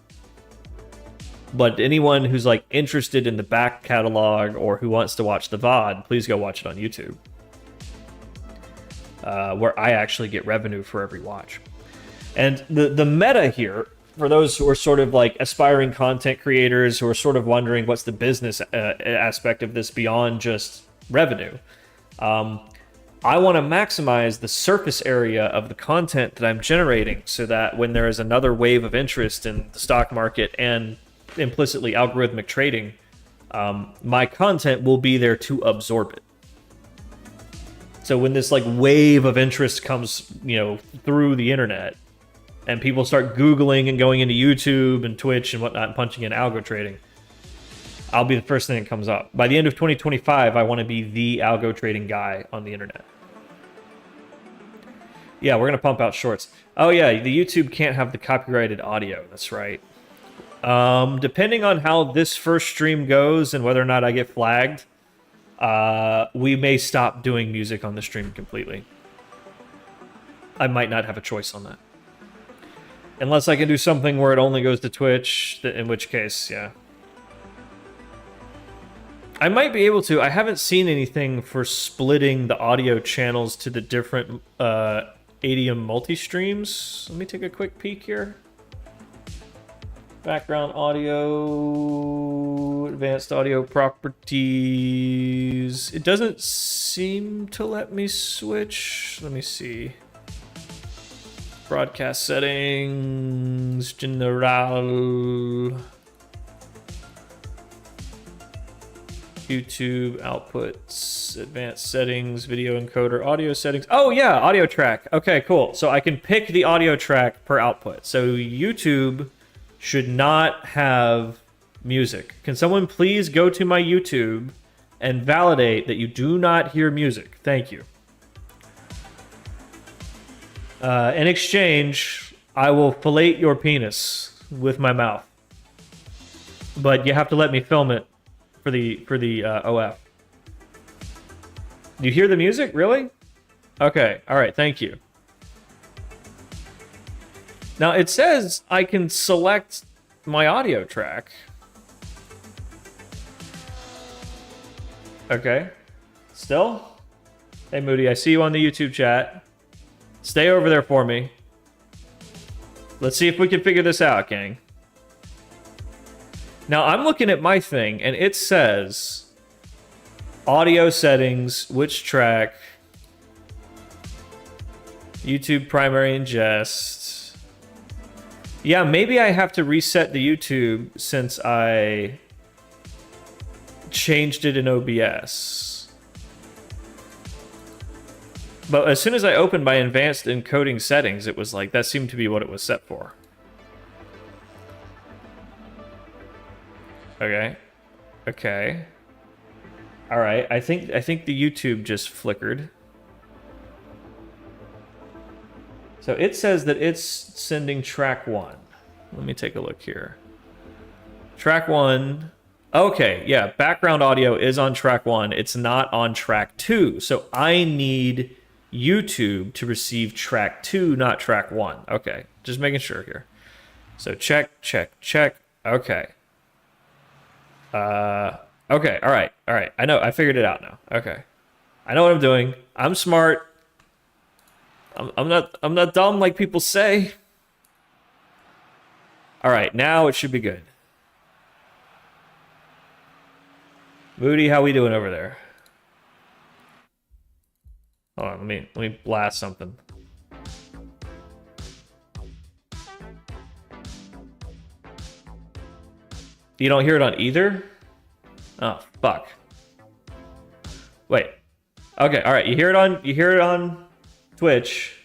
But anyone who's like interested in the back catalog or who wants to watch the VOD, please go watch it on YouTube, where I actually get revenue for every watch. And the meta here, for those who are sort of like aspiring content creators who are sort of wondering what's the business aspect of this beyond just revenue, I want to maximize the surface area of the content that I'm generating, so that when there is another wave of interest in the stock market and implicitly algorithmic trading, my content will be there to absorb it. So when this like wave of interest comes, you know, through the internet, and people start Googling and going into YouTube and Twitch and whatnot and punching in algo trading, I'll be the first thing that comes up. By the end of 2025, I want to be the algo trading guy on the internet. Yeah, we're going to pump out shorts. Oh yeah, the YouTube can't have the copyrighted audio. That's right. Depending on how this first stream goes and whether or not I get flagged, we may stop doing music on the stream completely. I might not have a choice on that. Unless I can do something where it only goes to Twitch, in which case, yeah. I might be able to. I haven't seen anything for splitting the audio channels to the different ADM multi-streams. Let me take a quick peek here. Background audio, advanced audio properties. It doesn't seem to let me switch. Let me see. Broadcast settings, general. YouTube outputs, advanced settings, video encoder, audio settings. Oh yeah, audio track. Okay, cool. So I can pick the audio track per output. So YouTube should not have music. Can someone please go to my YouTube and validate that you do not hear music? Thank you. In exchange, I will fillet your penis with my mouth. But you have to let me film it for the OF. Do you hear the music? Really? Okay. All right. Thank you. Now it says I can select my audio track. Okay. Still? Hey Moody, I see you on the YouTube chat. Stay over there for me. Let's see if we can figure this out, gang. Now, I'm looking at my thing, and it says audio settings, which track, YouTube primary ingest. Yeah, maybe I have to reset the YouTube since I changed it in OBS. But as soon as I opened my advanced encoding settings, it was like, that seemed to be what it was set for. Okay. Okay. All right. I think the YouTube just flickered. So it says that it's sending track 1. Let me take a look here. Track 1. Okay, yeah, background audio is on track 1. It's not on track 2. So I need YouTube to receive track 2, not track 1. Okay, just making sure here. So check. Okay. Okay, all right. I know, I figured it out now. Okay. I know what I'm doing. I'm smart. I'm not dumb like people say. All right, now it should be good. Moody, how we doing over there? Hold on, let me blast something. You don't hear it on either? Oh, fuck. Wait. Okay, all right. You hear it on Twitch.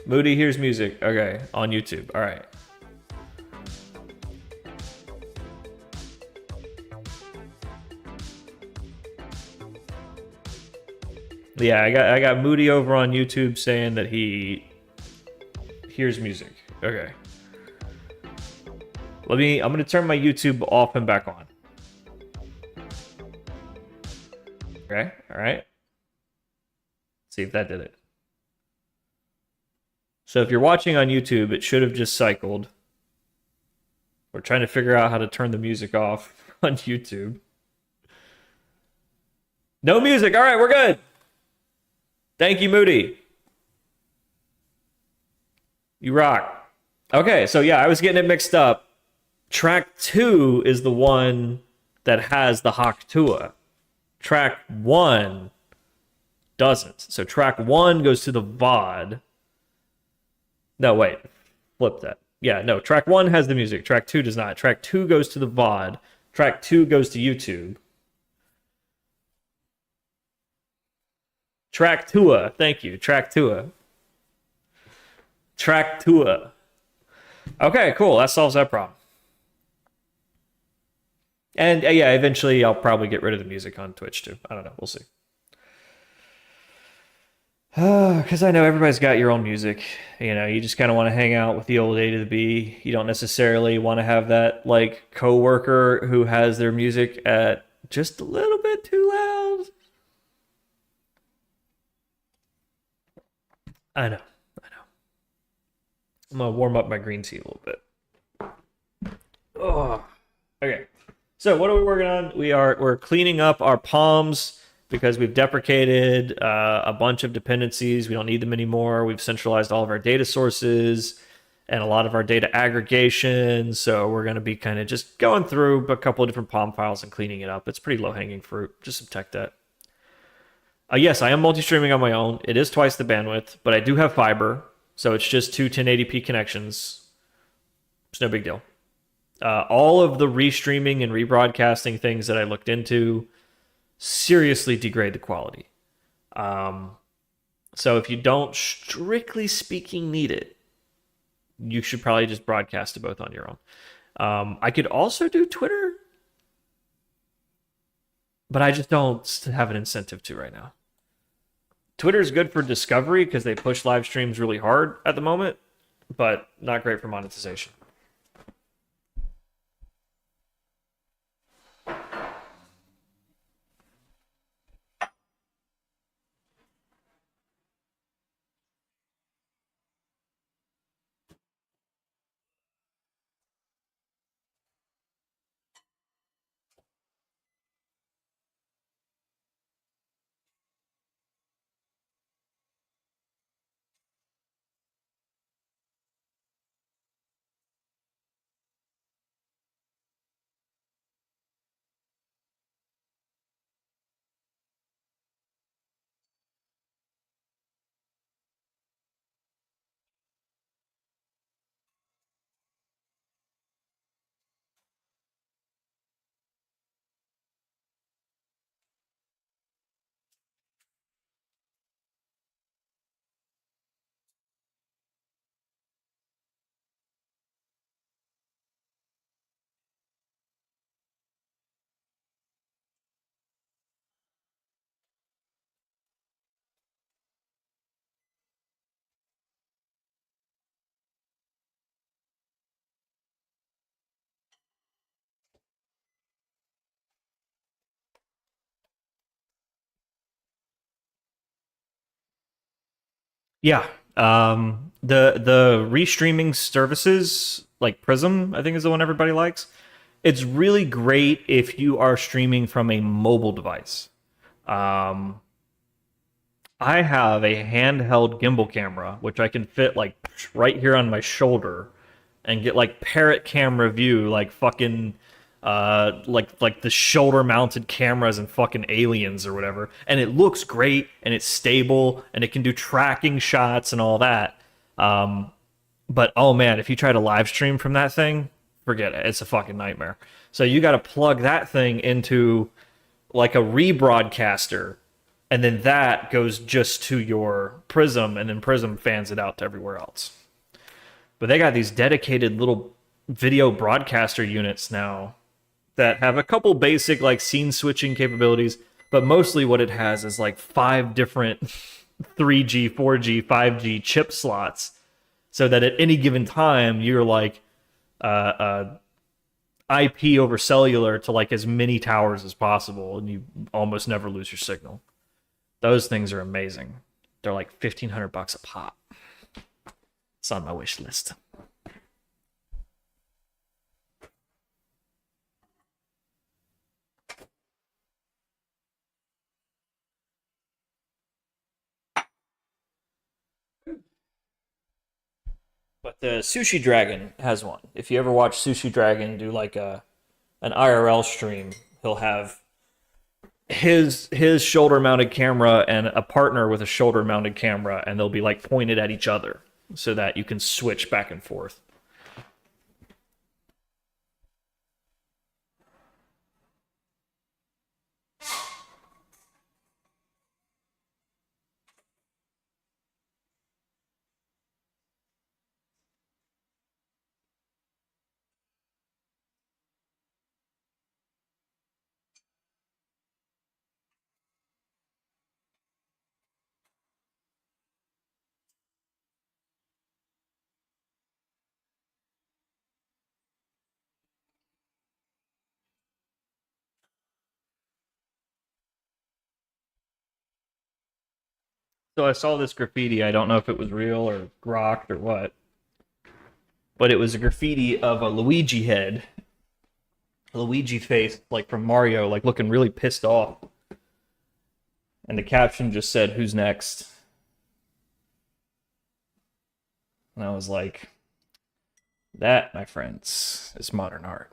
Moody hears music. Okay, on YouTube. All right. Yeah, I got Moody over on YouTube saying that he hears music. Okay. I'm gonna turn my YouTube off and back on. Okay, all right. See if that did it. So if you're watching on YouTube, it should have just cycled. We're trying to figure out how to turn the music off on YouTube. No music. All right, we're good. Thank you, Moody. You rock. Okay, so yeah, I was getting it mixed up. Track 2 is the one that has the Haktua. Track 1 doesn't. So track 1 goes to the VOD. No, wait. Flip that. Yeah, no. Track 1 has the music. Track 2 does not. Track 2 goes to the VOD. Track 2 goes to YouTube. Track 2. Thank you. Track 2. Track 2. Okay, cool. That solves that problem. And yeah, eventually I'll probably get rid of the music on Twitch too. I don't know. We'll see. Because I know everybody's got your own music. You know, you just kind of want to hang out with the old A to the B. You don't necessarily want to have that, like, coworker who has their music at just a little bit too loud. I know. I'm gonna warm up my green tea a little bit. Oh, okay. So what are we working on? We're cleaning up our palms because we've deprecated a bunch of dependencies. We don't need them anymore. We've centralized all of our data sources and a lot of our data aggregation. So we're going to be kind of just going through a couple of different palm files and cleaning it up. It's pretty low hanging fruit. Just some tech debt. Yes, I am multi-streaming on my own. It is twice the bandwidth, but I do have fiber, so it's just two 1080p connections. It's no big deal. All of the restreaming and rebroadcasting things that I looked into seriously degrade the quality. So if you don't, strictly speaking, need it, you should probably just broadcast to both on your own. I could also do Twitter, but I just don't have an incentive to right now. Twitter is good for discovery because they push live streams really hard at the moment, but not great for monetization. Yeah. The restreaming services like Prism, I think is the one everybody likes. It's really great if you are streaming from a mobile device. Um, I have a handheld gimbal camera which I can fit like right here on my shoulder and get like parrot camera view, like fucking like the shoulder mounted cameras and fucking Aliens or whatever, and it looks great and it's stable and it can do tracking shots and all that. But oh man, if you try to live stream from that thing, forget it. It's a fucking nightmare. So you got to plug that thing into like a rebroadcaster, and then that goes just to your Prism, and then Prism fans it out to everywhere else. But they got these dedicated little video broadcaster units now that have a couple basic like scene switching capabilities, but mostly what it has is like 5 different 3G, 4G, 5G chip slots, so that at any given time you're like IP over cellular to like as many towers as possible, and you almost never lose your signal. Those things are amazing. They're like $1,500 a pop. It's on my wish list. But the Sushi Dragon has one. If you ever watch Sushi Dragon do like an IRL stream, he'll have his shoulder mounted camera and a partner with a shoulder mounted camera, and they'll be like pointed at each other so that you can switch back and forth. So I saw this graffiti. I don't know if it was real or grokked or what. but it was a graffiti of a Luigi head, a Luigi face, like from Mario, like looking really pissed off. And the caption just said, "Who's next?" And I was like, that, my friends, is modern art.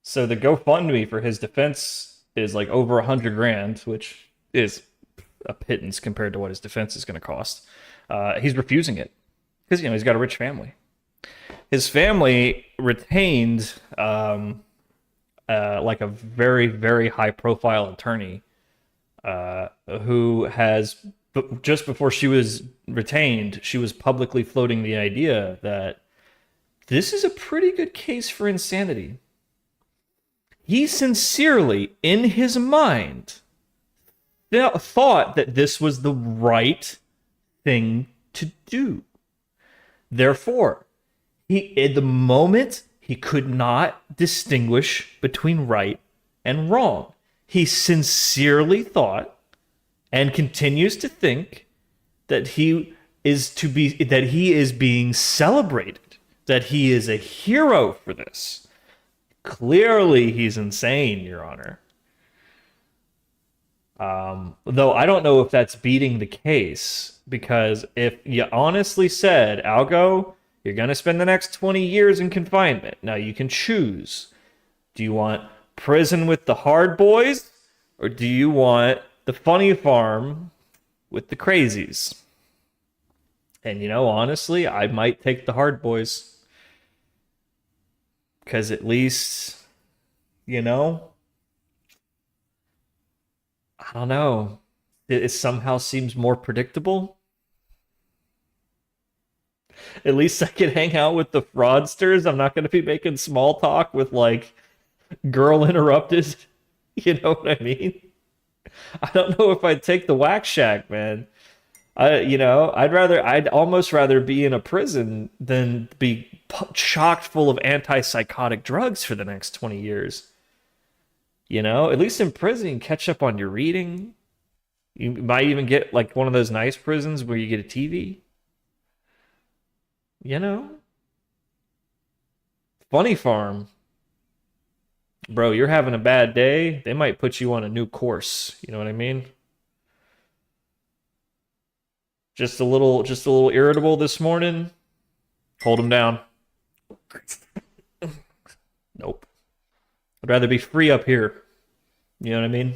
So the GoFundMe for his defense is like over $100,000, which is a pittance compared to what his defense is going to cost. He's refusing it because he's got a rich family. His family retained like a very, very high profile attorney who has, just before she was retained, she was publicly floating the idea that this is a pretty good case for insanity. He sincerely, in his mind, thought that this was the right thing to do. Therefore, at the moment, he could not distinguish between right and wrong. He sincerely thought and continues to think that he is being celebrated, that he is a hero for this. Clearly, he's insane, Your Honor. Though I don't know if that's beating the case, because if you honestly said, Algo, you're going to spend the next 20 years in confinement. Now you can choose. Do you want prison with the hard boys, or do you want the funny farm with the crazies? And honestly, I might take the hard boys. Because at least, I don't know. It somehow seems more predictable. At least I can hang out with the fraudsters. I'm not going to be making small talk with, like, Girl Interrupted. You know what I mean? I don't know if I'd take the Whack Shack, man. I'd almost rather be in a prison than be chocked full of antipsychotic drugs for the next 20 years. At least in prison, you can catch up on your reading. You might even get like one of those nice prisons where you get a TV. Funny farm. Bro, you're having a bad day. They might put you on a new course. You know what I mean? Just a little irritable this morning. Hold him down. Nope. I'd rather be free up here. You know what I mean?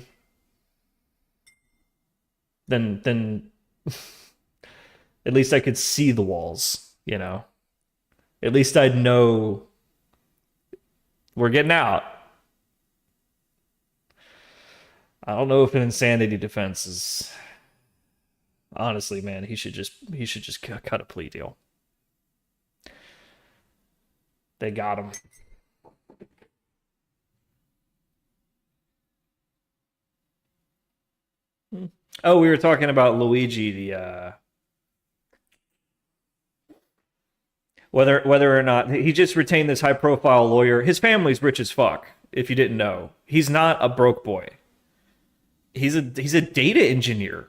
Then at least I could see the walls, At least I'd know we're getting out. I don't know if an insanity defense is... Honestly, man, he should just cut a plea deal. They got him. Oh, we were talking about Luigi, the whether or not he just retained this high-profile lawyer. His family's rich as fuck. If you didn't know, he's not a broke boy. He's a data engineer.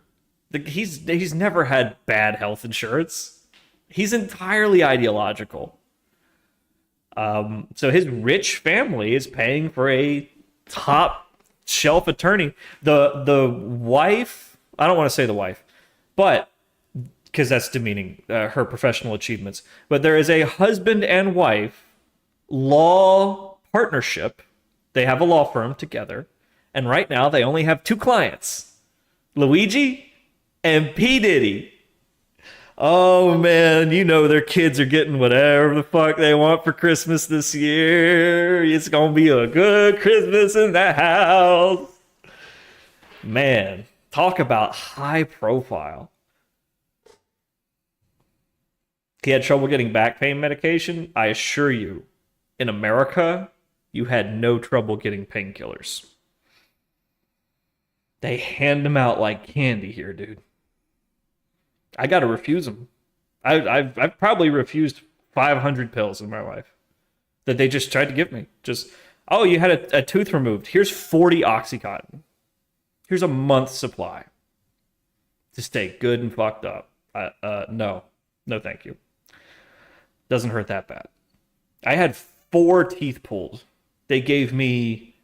He's never had bad health insurance. He's entirely ideological. So his rich family is paying for a top shelf attorney. The wife, I don't want to say the wife, but because that's demeaning her professional achievements. But there is a husband and wife law partnership. They have a law firm together, and right now they only have 2 clients: Luigi and P. Diddy. Oh man, their kids are getting whatever the fuck they want for Christmas this year. It's gonna be a good Christmas in the house. Man, talk about high profile. He had trouble getting back pain medication. I assure you, in America, you had no trouble getting painkillers. They hand them out like candy here, dude. I gotta refuse them. I've probably refused 500 pills in my life that they just tried to give me. Just, oh, you had a tooth removed. Here's 40 Oxycontin. Here's a month's supply to stay good and fucked up. No, no, thank you. Doesn't hurt that bad. I had 4 teeth pulled. They gave me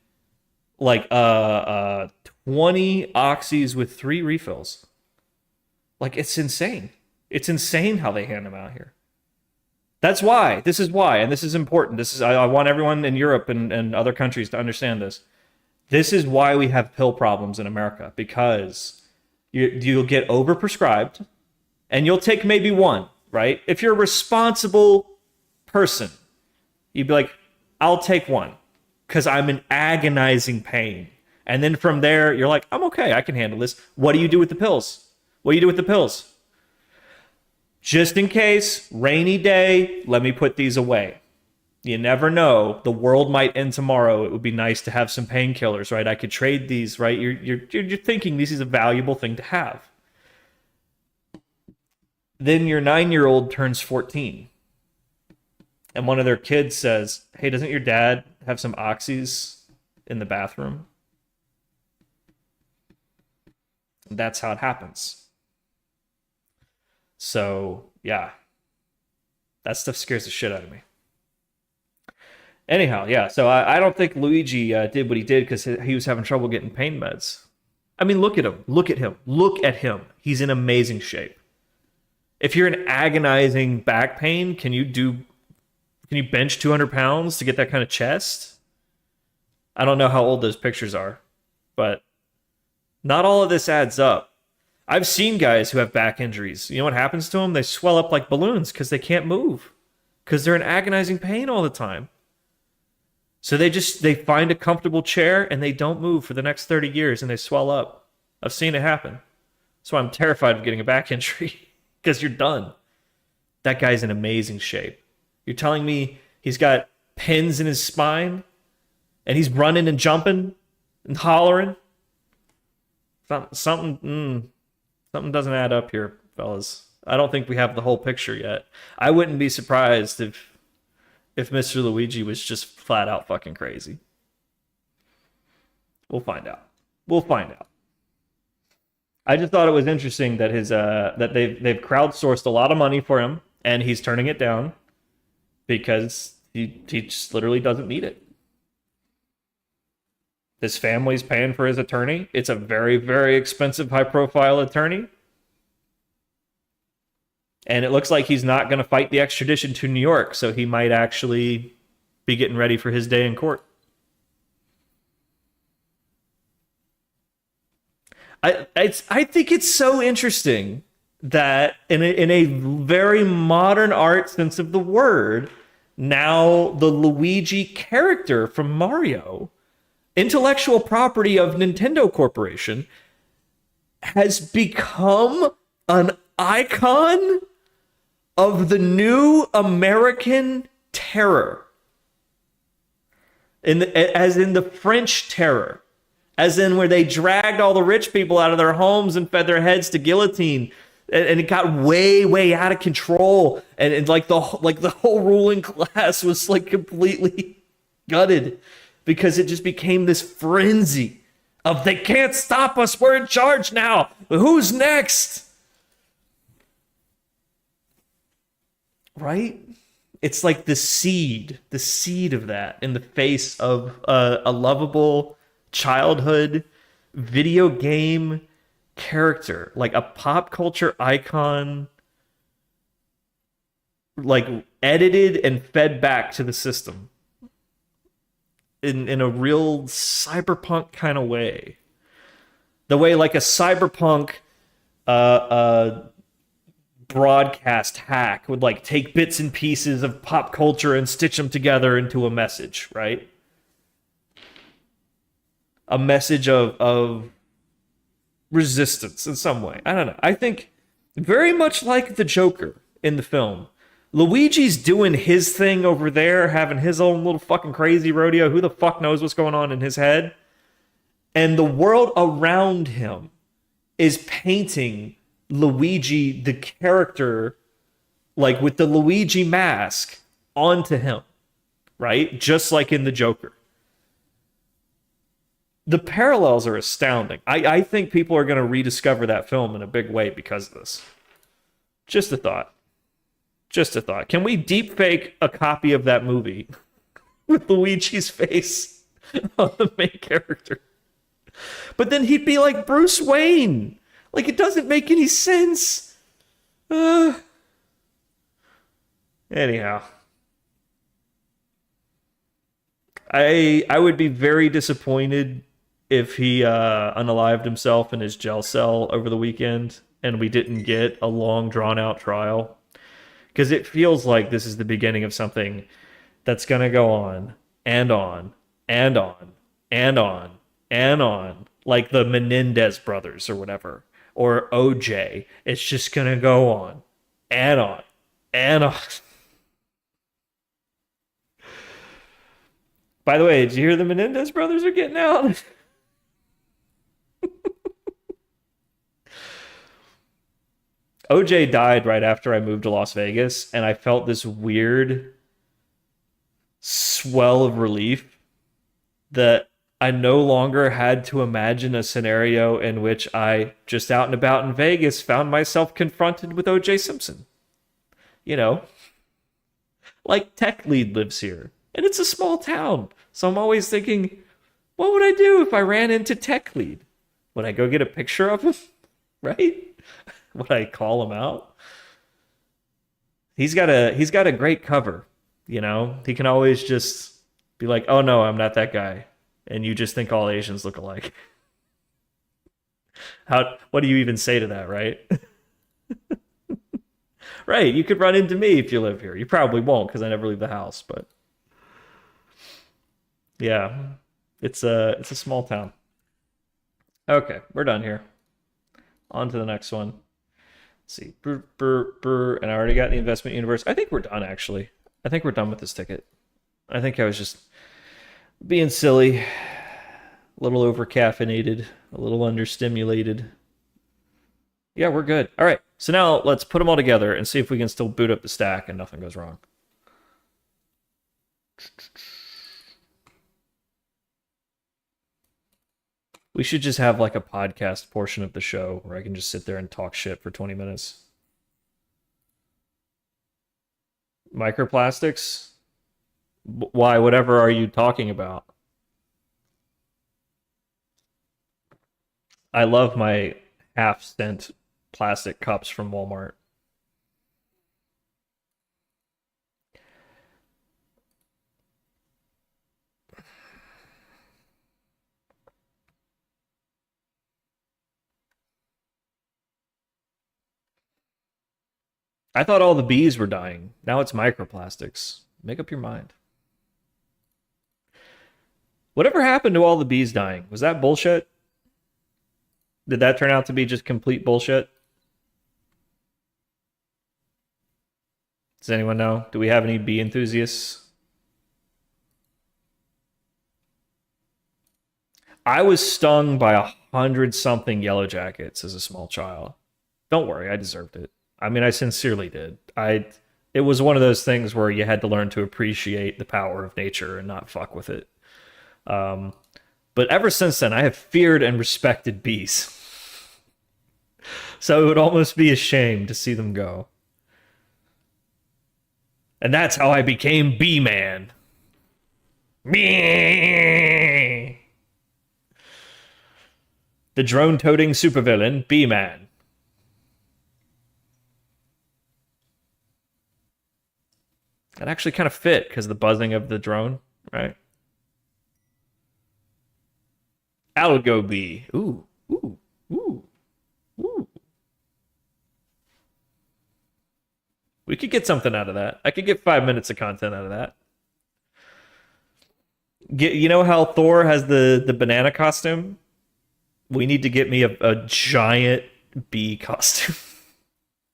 like 20 oxys with 3 refills. Like, it's insane. It's insane how they hand them out here. That's why. This is why, and this is important. This is I want everyone in Europe and other countries to understand this. This is why we have pill problems in America, because you'll get overprescribed, and you'll take maybe one, right? If you're a responsible person, you'd be like, I'll take one because I'm in agonizing pain. And then from there, you're like, I'm okay. I can handle this. What do you do with the pills? What do you do with the pills? Just in case, rainy day, let me put these away. You never know. The world might end tomorrow. It would be nice to have some painkillers, right? I could trade these, right? You're thinking this is a valuable thing to have. Then your 9-year-old turns 14. And one of their kids says, hey, doesn't your dad have some oxys in the bathroom? And that's how it happens. So, yeah. That stuff scares the shit out of me. Anyhow, yeah, so I don't think Luigi did what he did because he was having trouble getting pain meds. I mean, look at him. Look at him. Look at him. He's in amazing shape. If you're in agonizing back pain, can you bench 200 pounds to get that kind of chest? I don't know how old those pictures are, but not all of this adds up. I've seen guys who have back injuries. You know what happens to them? They swell up like balloons because they can't move, because they're in agonizing pain all the time. So they find a comfortable chair and they don't move for the next 30 years and they swell up. I've seen it happen. So I'm terrified of getting a back injury because you're done. That guy's in amazing shape. You're telling me he's got pins in his spine and he's running and jumping and hollering? Something doesn't add up here, fellas. I don't think we have the whole picture yet. I wouldn't be surprised if Mr. Luigi was just flat out fucking crazy. We'll find out. I just thought it was interesting that that they've crowdsourced a lot of money for him and he's turning it down because he just literally doesn't need it. His family's paying for his attorney. It's a very, very expensive, high-profile attorney. And it looks like he's not going to fight the extradition to New York, so he might actually be getting ready for his day in court. I think it's so interesting that in a very modern art sense of the word, now the Luigi character from Mario, intellectual property of Nintendo Corporation, has become an icon of the new American terror. As in the French terror. As in where they dragged all the rich people out of their homes and fed their heads to guillotine. And it got way, way out of control. And like the whole ruling class was like completely gutted. Because it just became this frenzy of they can't stop us, we're in charge now. Who's next? Right? It's like the seed of that in the face of a lovable childhood video game character, like a pop culture icon, like edited and fed back to the system in a real cyberpunk kind of way. The way like a cyberpunk broadcast hack would like take bits and pieces of pop culture and stitch them together into a message, right? A message of resistance in some way. I don't know. I think very much like the Joker in the film, Luigi's doing his thing over there, having his own little fucking crazy rodeo. Who the fuck knows what's going on in his head? And the world around him is painting Luigi, the character, like with the Luigi mask onto him, right? Just like in the Joker. The parallels are astounding. I think people are going to rediscover that film in a big way because of this. Just a thought. Just a thought. Can we deep fake a copy of that movie with Luigi's face on the main character? But then he'd be like Bruce Wayne. Like, it doesn't make any sense. Anyhow. I would be very disappointed if he unalived himself in his jail cell over the weekend and we didn't get a long, drawn-out trial. Because it feels like this is the beginning of something that's going to go on and on and on and on and on. Like the Menendez brothers or whatever. Or OJ. It's just going to go on and on and on. By the way, did you hear the Menendez brothers are getting out? OJ died right after I moved to Las Vegas, and I felt this weird swell of relief that I no longer had to imagine a scenario in which I, just out and about in Vegas, found myself confronted with OJ Simpson. You know, like Tech Lead lives here, and it's a small town, so I'm always thinking, what would I do if I ran into Tech Lead? Would I go get a picture of him? Right? Would I call him out? He's got a great cover, you know? He can always just be like, "Oh no, I'm not that guy." And you just think all Asians look alike. What do you even say to that, right? Right, you could run into me if you live here. You probably won't because I never leave the house, but yeah. It's a small town. Okay, we're done here. On to the next one. Let's see. And I already got the investment universe. I think we're done, actually. I think we're done with this ticket. I think I was just being silly, a little over caffeinated, a little understimulated. Yeah, we're good. All right. So now let's put them all together and see if we can still boot up the stack and nothing goes wrong. We should just have like a podcast portion of the show where I can just sit there and talk shit for 20 minutes. Microplastics? Why? Whatever are you talking about? I love my half-cent plastic cups from Walmart. I thought all the bees were dying. Now it's microplastics. Make up your mind. Whatever happened to all the bees dying? Was that bullshit? Did that turn out to be just complete bullshit? Does anyone know? Do we have any bee enthusiasts? I was stung by 100-something yellow jackets as a small child. Don't worry, I deserved it. I mean, I sincerely did. It was one of those things where you had to learn to appreciate the power of nature and not fuck with it. But ever since then, I have feared and respected bees. So it would almost be a shame to see them go. And that's how I became Bee Man. The drone-toting supervillain, Bee Man. That actually kind of fit because the buzzing of the drone, right? Algo bee. Ooh, ooh, ooh, ooh. We could get something out of that. I could get 5 minutes of content out of that. You know how Thor has the banana costume? We need to get me a giant bee costume.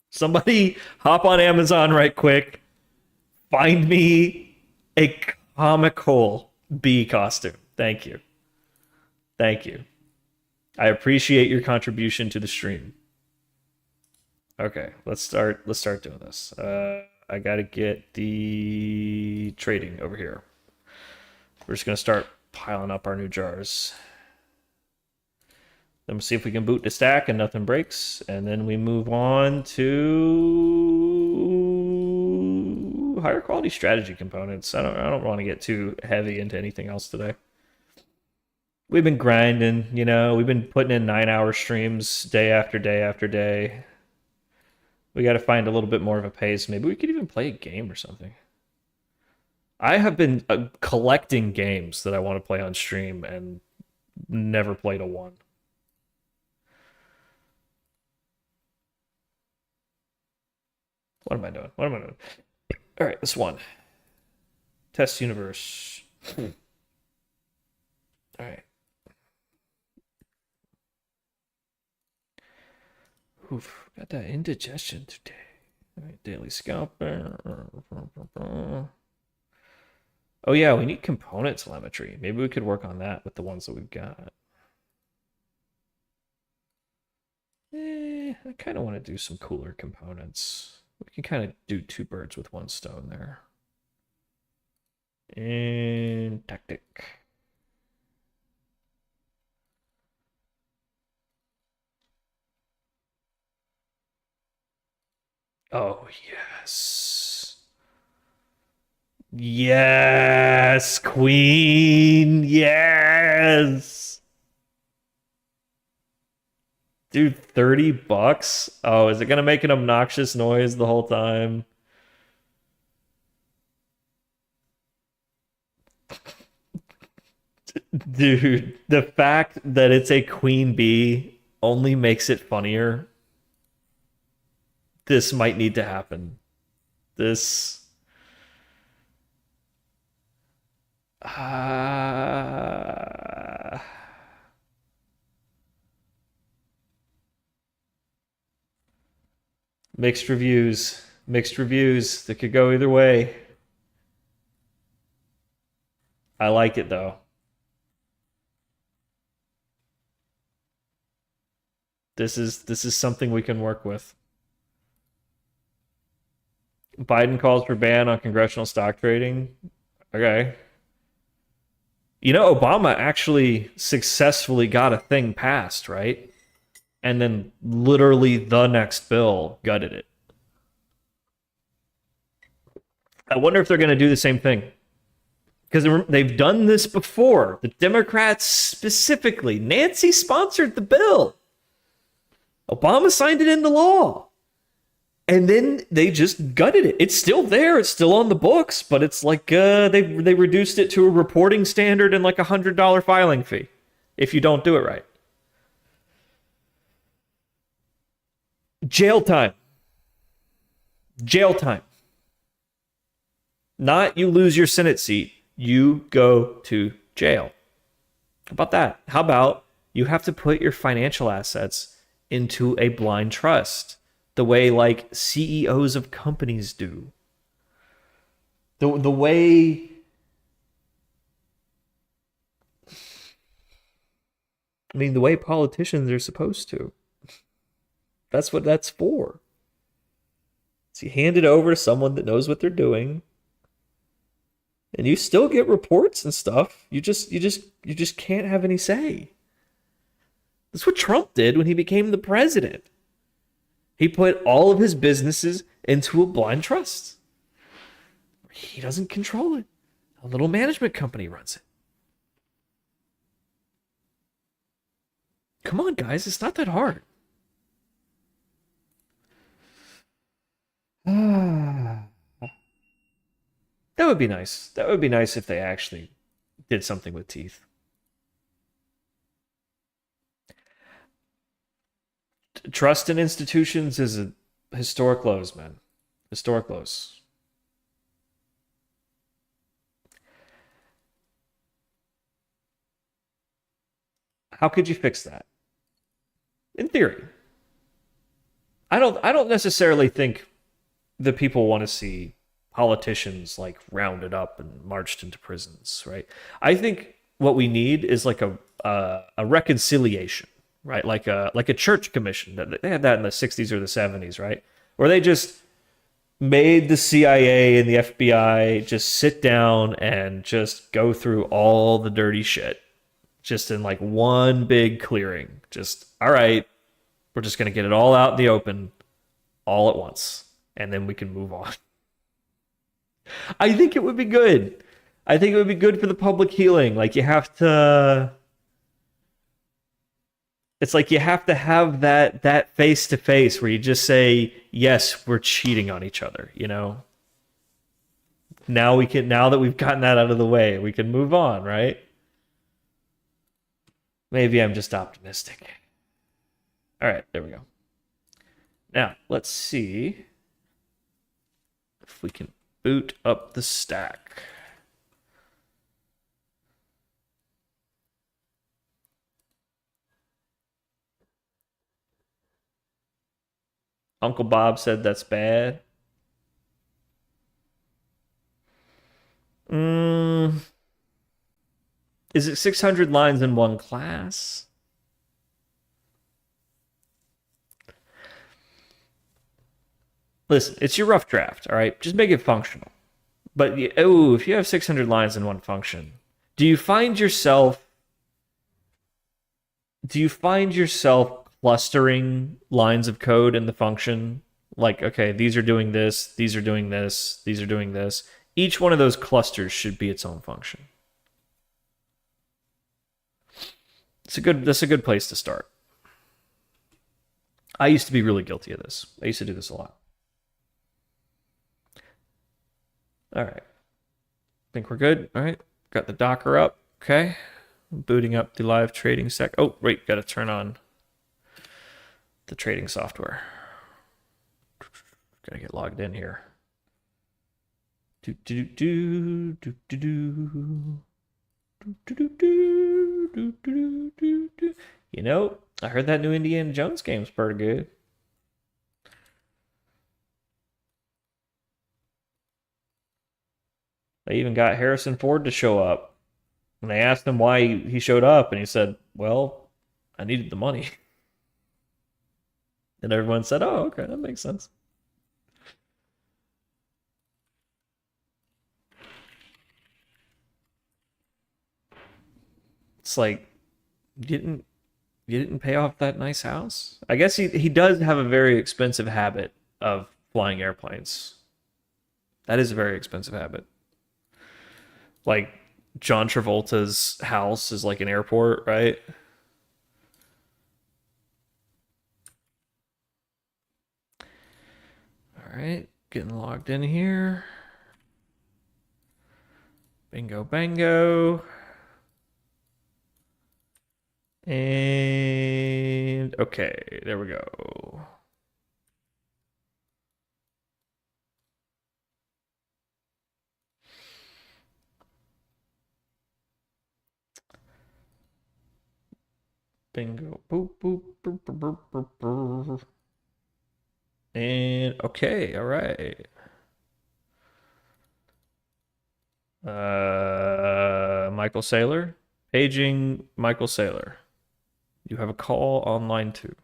Somebody hop on Amazon right quick. Find me a comical bee costume. Thank you. Thank you. I appreciate your contribution to the stream. Okay, let's start doing this. I gotta get the trading over here. We're just gonna start piling up our new jars. Then we'll see if we can boot the stack and nothing breaks. And then we move on to higher quality strategy components. I don't want to get too heavy into anything else today. We've been grinding, you know, we've been putting in 9-hour streams day after day after day. We got to find a little bit more of a pace. Maybe we could even play a game or something. I have been collecting games that I want to play on stream and never played a one. What am I doing? What am I doing? All right, this one. Test universe. All right. Oof, got that indigestion today. All right, daily scalper. Oh yeah, we need component telemetry. Maybe we could work on that with the ones that we've got. I kind of want to do some cooler components. We can kind of do 2 birds with 1 stone there. And tactic. Oh, yes. Yes, queen. Yes. Dude, $30? Oh, is it going to make an obnoxious noise the whole time? Dude, the fact that it's a queen bee only makes it funnier. This might need to happen. This... Mixed reviews. Mixed reviews. That could go either way. I like it though. This is something we can work with. Biden calls for ban on congressional stock trading. Okay. You know, Obama actually successfully got a thing passed, right? And then literally the next bill gutted it. I wonder if they're going to do the same thing. Because they've done this before. The Democrats specifically. Nancy sponsored the bill. Obama signed it into law. And then they just gutted it. It's still there. It's still on the books. But it's like they reduced it to a reporting standard and like $100 filing fee if you don't do it right. Jail time. Jail time. Not you lose your Senate seat. You go to jail. How about that? How about you have to put your financial assets into a blind trust the way like CEOs of companies do. The way... I mean, the way politicians are supposed to. That's what that's for. So you hand it over to someone that knows what they're doing. And you still get reports and stuff. You just can't have any say. That's what Trump did when he became the president. He put all of his businesses into a blind trust. He doesn't control it. A little management company runs it. Come on, guys. It's not that hard. That would be nice. That would be nice if they actually did something with teeth. Trust in institutions is a historic lows, man. Historic lows. How could you fix that? In theory. I don't necessarily think the people want to see politicians like rounded up and marched into prisons, right? I think what we need is like a reconciliation, right? Like a church commission. They had that in the 60s or the 70s, right? Where they just made the CIA and the FBI just sit down and just go through all the dirty shit just in like one big clearing. Just, all right, we're just going to get it all out in the open all at once, and then we can move on. I think it would be good. I think it would be good for the public healing. Like, you have to. It's like you have to have that face to face where you just say, yes, we're cheating on each other, you know? Now that we've gotten that out of the way, we can move on, right? Maybe I'm just optimistic. All right, there we go. Now, let's see if we can boot up the stack. Uncle Bob said that's bad. Is it 600 lines in one class? Listen, it's your rough draft, all right? Just make it functional. But if you have 600 lines in one function, do you find yourself clustering lines of code in the function? Like, okay, these are doing this, these are doing this, these are doing this. Each one of those clusters should be its own function. That's a good place to start. I used to be really guilty of this. I used to do this a lot. All right. Think we're good. All right. Got the Docker up. Okay. Booting up the live trading sec. Oh, wait. Got to turn on the trading software. Got to get logged in here. Do do do do do do. You know, I heard that new Indiana Jones game's pretty good. They even got Harrison Ford to show up. And they asked him why he showed up, and he said, well, I needed the money. And everyone said, oh, okay, that makes sense. It's like, you didn't pay off that nice house? I guess he does have a very expensive habit of flying airplanes. That is a very expensive habit. Like, John Travolta's house is like an airport, right? All right, getting logged in here. Bingo, bango. And okay, there we go. Bingo. Boop, boop, boop, boop, boop, boop. And okay, all right. Michael Saylor. Paging Michael Saylor. You have a call on line 2.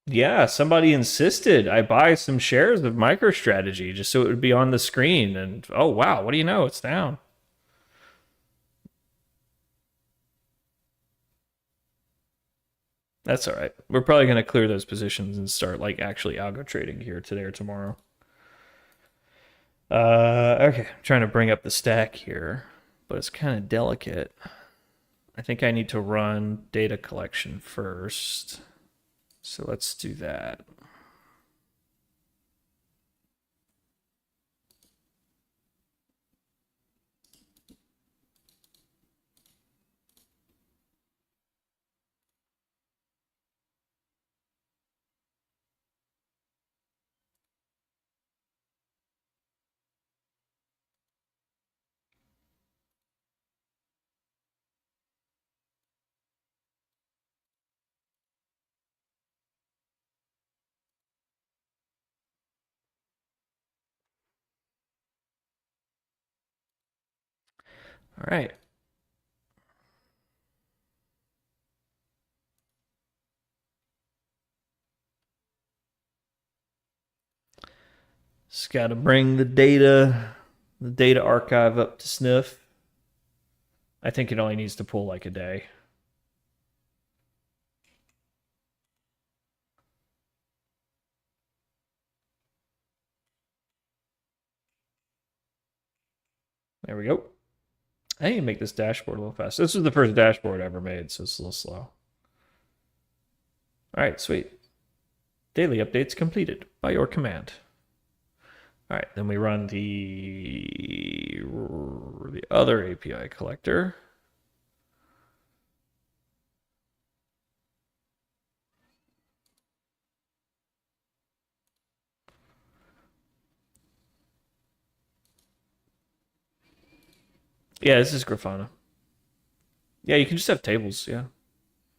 Yeah, somebody insisted I buy some shares of MicroStrategy just so it would be on the screen. And oh, wow, what do you know? It's down. That's all right. We're probably going to clear those positions and start like actually algo trading here today or tomorrow. Okay, I'm trying to bring up the stack here, but it's kind of delicate. I think I need to run data collection first. So let's do that. All right. Just got to bring the data archive up to sniff. I think it only needs to pull like a day. There we go. I need to make this dashboard a little faster. This was the first dashboard I ever made, so it's a little slow. All right, sweet. Daily updates completed by your command. All right, then we run the other API collector. Yeah, this is Grafana. Yeah, you can just have tables, yeah.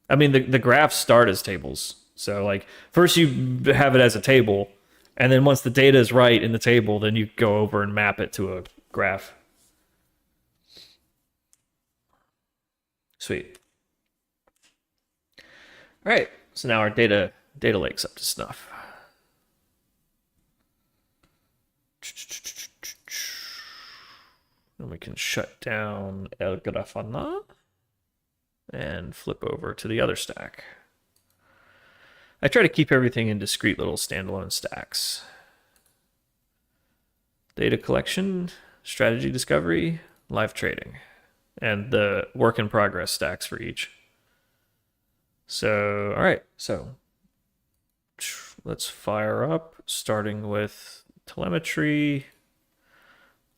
I mean, the graphs start as tables. So, like, first you have it as a table, and then once the data is right in the table, then you go over and map it to a graph. Sweet. All right, so now our data lake's up to snuff. And we can shut down El Grafana and flip over to the other stack. I try to keep everything in discrete little standalone stacks. Data collection, strategy discovery, live trading, and the work in progress stacks for each. So, all right, so let's fire up, starting with telemetry,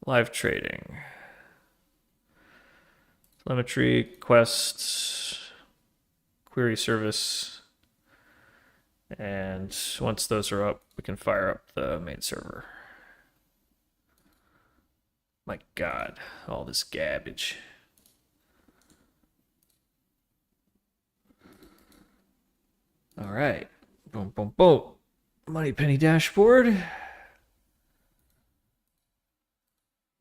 live trading. Telemetry, quests, query service, and once those are up, we can fire up the main server. My God, all this garbage. All right, boom, boom, boom. Money Penny dashboard.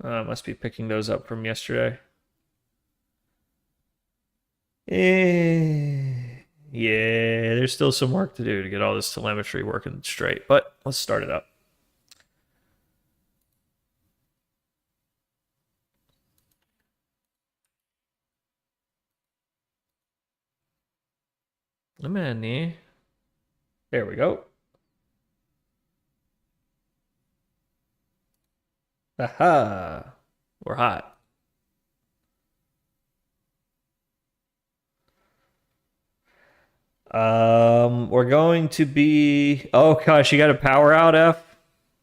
Must be picking those up from yesterday. Yeah, there's still some work to do to get all this telemetry working straight, but let's start it up. Money. There we go. Aha, we're hot. We're going to be. Oh gosh, you got a power out, F.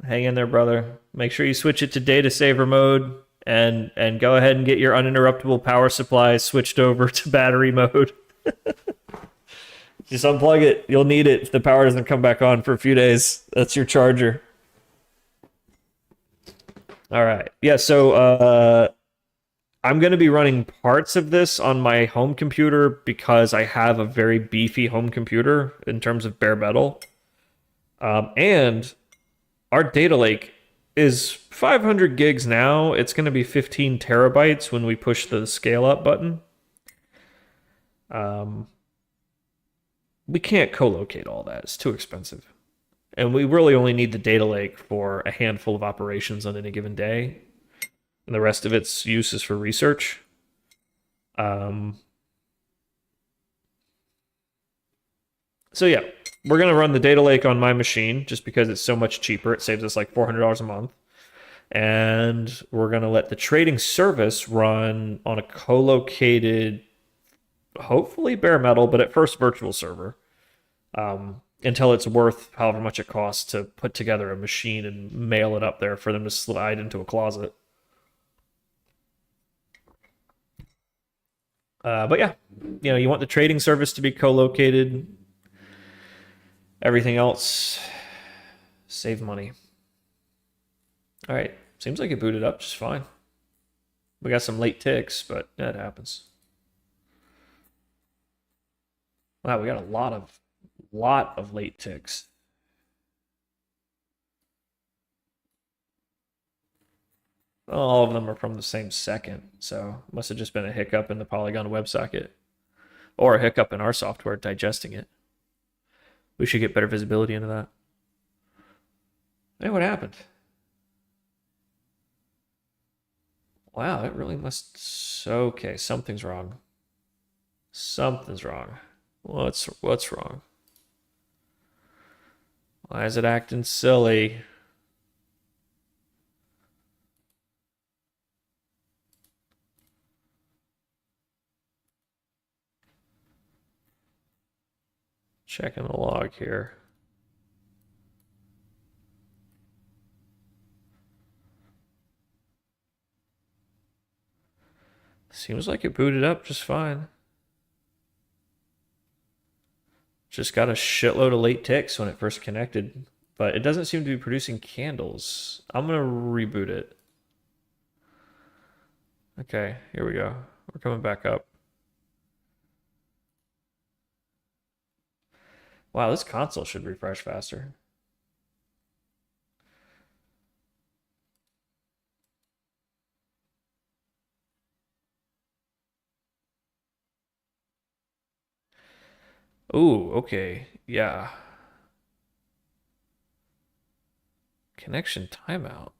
Hang in there, brother. Make sure you switch it to data saver mode, and go ahead and get your uninterruptible power supply switched over to battery mode. Just unplug it. You'll need it if the power doesn't come back on for a few days. That's your charger. All right. Yeah. So I'm going to be running parts of this on my home computer because I have a very beefy home computer in terms of bare metal. And our data lake is 500 gigs now. It's going to be 15 terabytes when we push the scale up button. We can't co-locate all that. It's too expensive. And we really only need the data lake for a handful of operations on any given day. And the rest of its use is for research. So yeah, we're going to run the data lake on my machine just because it's so much cheaper. It saves us like $400 a month. And we're going to let the trading service run on a co-located, hopefully bare metal, but at first virtual server. Until it's worth however much it costs to put together a machine and mail it up there for them to slide into a closet. But yeah, you want the trading service to be co-located. Everything else, save money. All right, seems like it booted up just fine. We got some late ticks, but that happens. Wow, we got a lot of late ticks. All of them are from the same second, so it must have just been a hiccup in the Polygon WebSocket or a hiccup in our software digesting it. We should get better visibility into that. Hey, what happened? Wow, it really must. Okay, something's wrong. Something's wrong. What's wrong? Why is it acting silly? Checking the log here. Seems like it booted up just fine. Just got a shitload of late ticks when it first connected, but it doesn't seem to be producing candles. I'm gonna reboot it. Okay, here we go. We're coming back up. Wow, this console should refresh faster. Ooh, okay. Yeah. Connection timeout.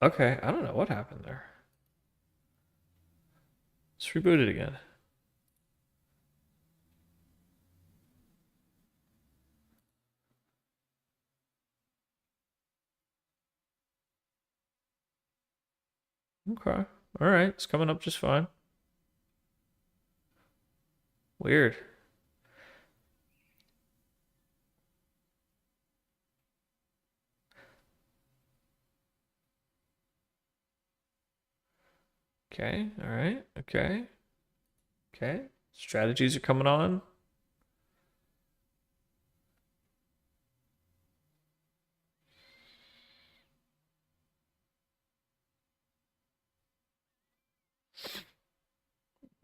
Okay, I don't know what happened there. Let's reboot it again. Okay. All right, it's coming up just fine. Weird. Okay, all right, okay. Okay. Strategies are coming on.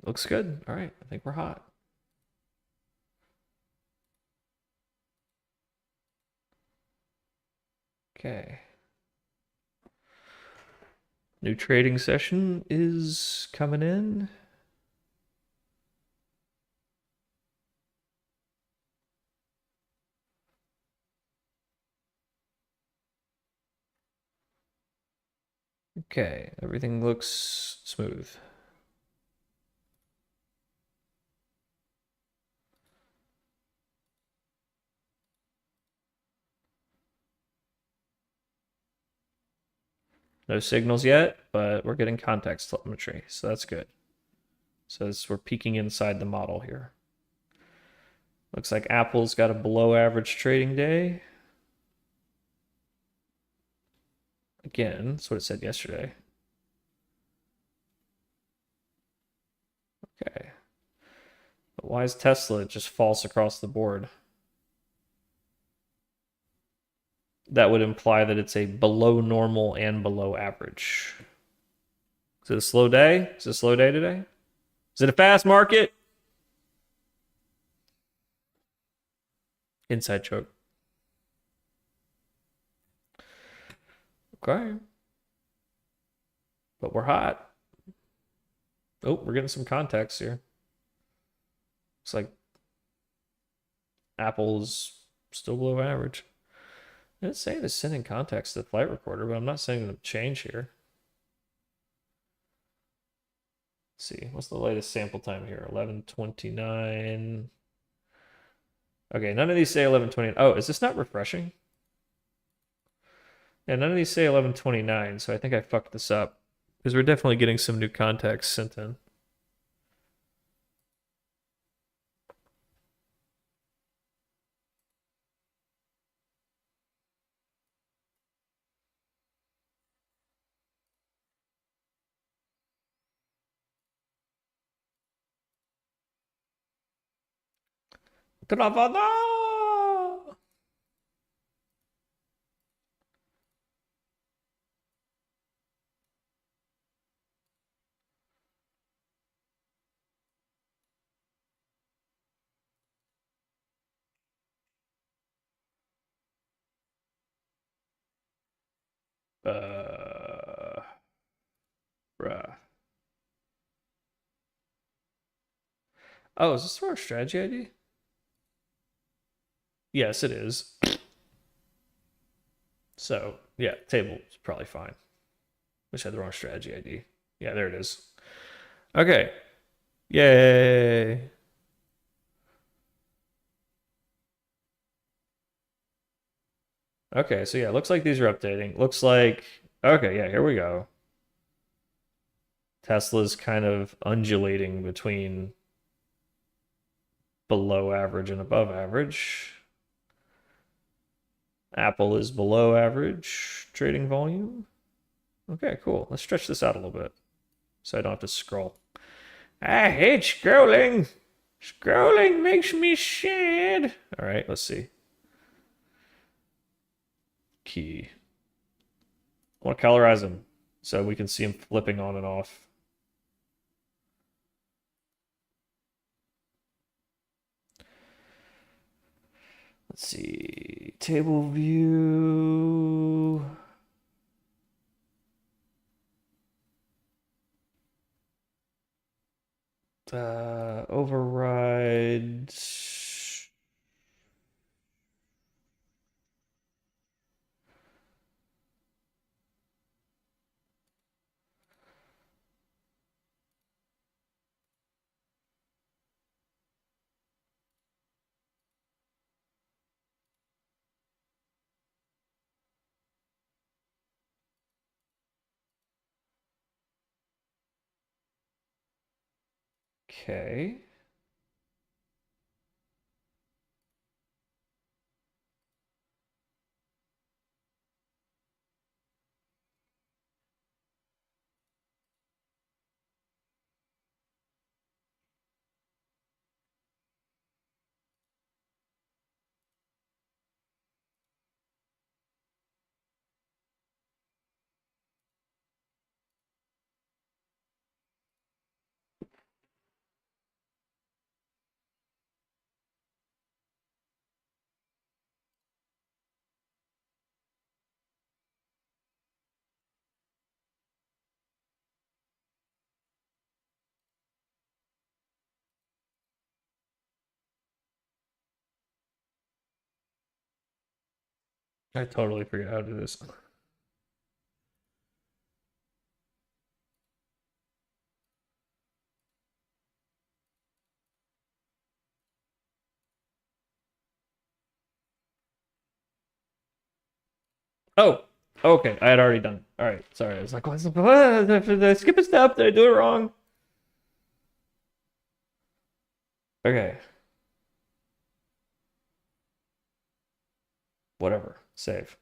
Looks good. All right, I think we're hot. Okay. New trading session is coming in. Okay, everything looks smooth. No signals yet, but we're getting context telemetry, so that's good. So we're peeking inside the model here. Looks like Apple's got a below average trading day. Again, that's what it said yesterday. Okay. But why is Tesla just false across the board? That would imply that it's a below normal and below average. Is it a slow day? Is it a slow day today? Is it a fast market? Inside joke. Okay. But we're hot. Oh, we're getting some context here. Looks like Apple's still below average. I didn't say to send in context to the flight recorder, but I'm not saying them change here. Let's see, what's the latest sample time here? 11:29. Okay, none of these say 11:20. Oh, is this not refreshing? Yeah, none of these say 11:29, so I think I fucked this up because we're definitely getting some new context sent in. Travada! Bruh. Oh, is this our strategy ID? Yes, it is. So, yeah, table is probably fine. Wish I had the wrong strategy ID. Yeah, there it is. Okay. Yay. Okay, so yeah, looks like these are updating. Looks like, okay, yeah, here we go. Tesla's kind of undulating between below average and above average. Apple is below average trading volume. Okay, cool. Let's stretch this out a little bit so I don't have to scroll. I hate scrolling. Scrolling makes me sad. All right, let's see. Key. I want to colorize them so we can see them flipping on and off. Let's see. Table view. Override. Okay. I totally forgot how to do this. Oh, okay. I had already done it. All right. Sorry. I was like, what? Did I skip a step? Did I do it wrong? Okay. Whatever. Save.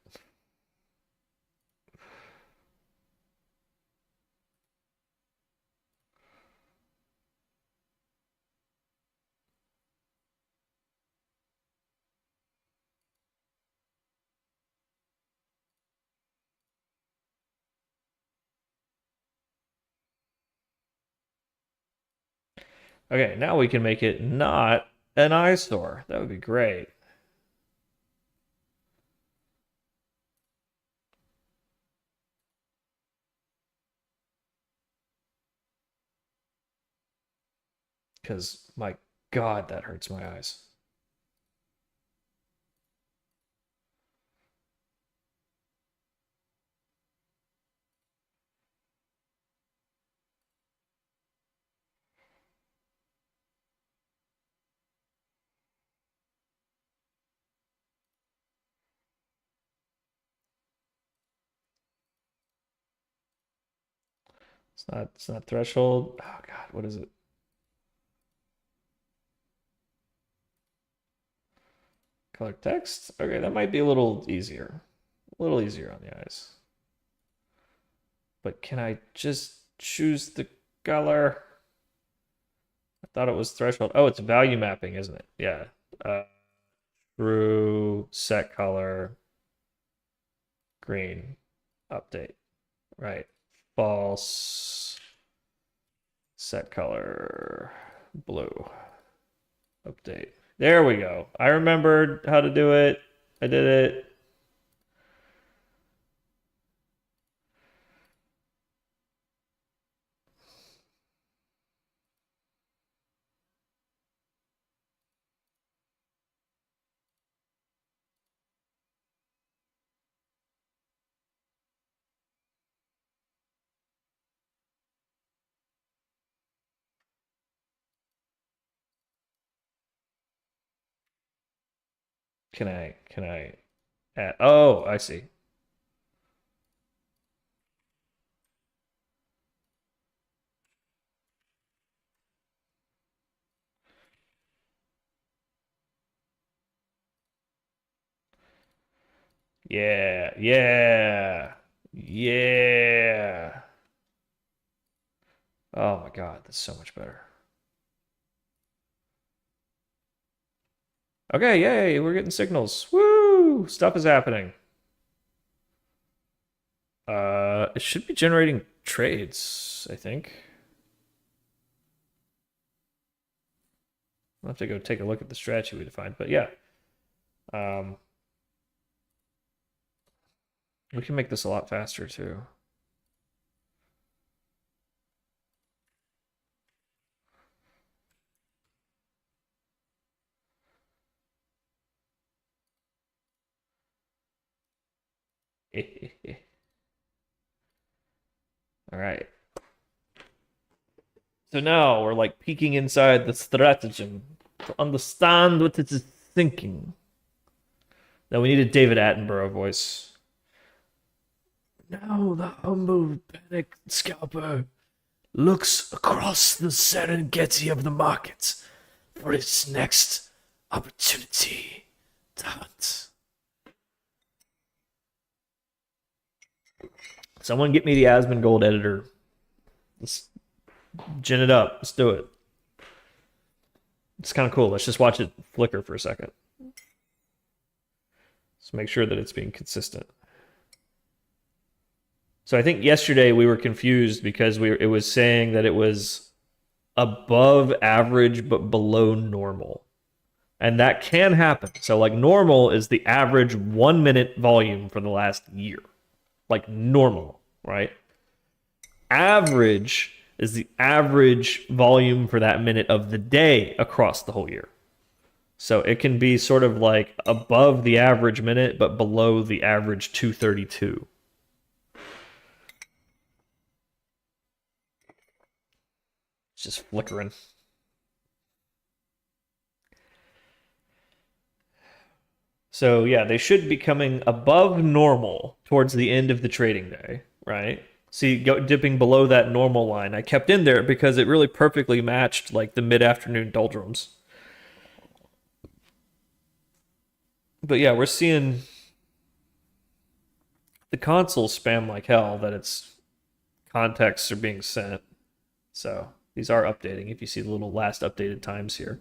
Okay, now we can make it not an eyesore. That would be great. Because, my God, that hurts my eyes. It's not threshold. Oh God, what is it? Color text? Okay, that might be a little easier. A little easier on the eyes. But can I just choose the color? I thought it was threshold. Oh, it's value mapping, isn't it? Yeah. True, set color, green, update. Right. False, set color, blue, update. There we go. I remembered how to do it. I did it. Can I add? Oh, I see. Yeah, yeah, yeah. Oh my God, that's so much better. Okay, yay, we're getting signals. Woo! Stuff is happening. It should be generating trades, I think. I'll have to go take a look at the strategy we defined, but yeah. Um, we can make this a lot faster too. All right. So now we're like peeking inside the stratagem to understand what it is thinking. Now we need a David Attenborough voice. Now the humble panic scalper looks across the Serengeti of the market for its next opportunity to hunt. Someone get me the Asmongold editor. Let's gin it up. Let's do it. It's kind of cool. Let's just watch it flicker for a second. Let's make sure that it's being consistent. So I think yesterday we were confused because it was saying that it was above average but below normal. And that can happen. So like normal is the average 1 minute volume for the last year. Like normal, right? Average is the average volume for that minute of the day across the whole year. So it can be sort of like above the average minute, but below the average 232. It's just flickering. So yeah, they should be coming above normal towards the end of the trading day, right? See, dipping below that normal line. I kept in there because it really perfectly matched like the mid-afternoon doldrums. But yeah, we're seeing the console spam like hell that its contexts are being sent. So these are updating if you see the little last updated times here.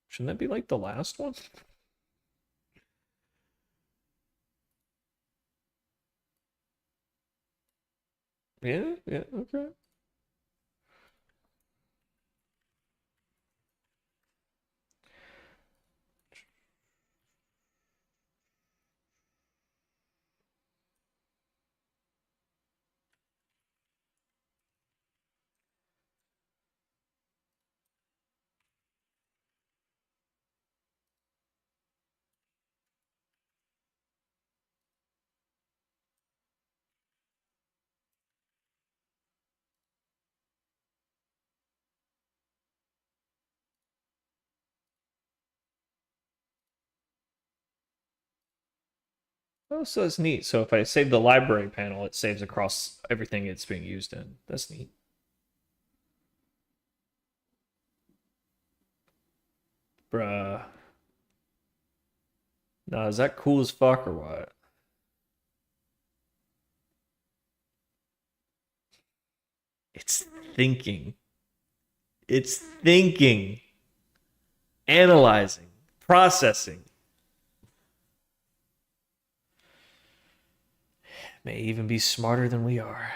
Shouldn't that be like the last one? Yeah, yeah, okay. Oh, so that's neat. So if I save the library panel, it saves across everything it's being used in. That's neat. Bruh. Now, is that cool as fuck or what? It's thinking. It's thinking. Analyzing. Processing. May even be smarter than we are.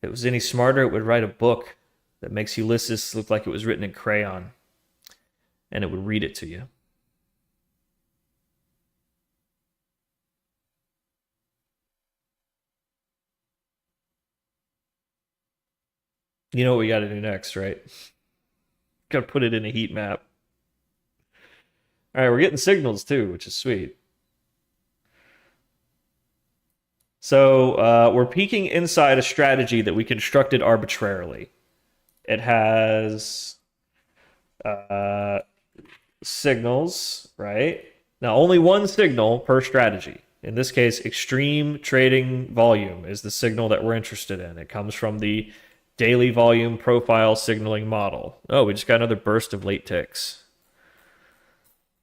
If it was any smarter, it would write a book that makes Ulysses look like it was written in crayon. And it would read it to you. You know what we got to do next, right? Got to put it in a heat map. All right, we're getting signals too, which is sweet. So we're peeking inside a strategy that we constructed arbitrarily. It has signals, right? Now, only one signal per strategy. In this case, extreme trading volume is the signal that we're interested in. It comes from the daily volume profile signaling model. Oh, we just got another burst of late ticks.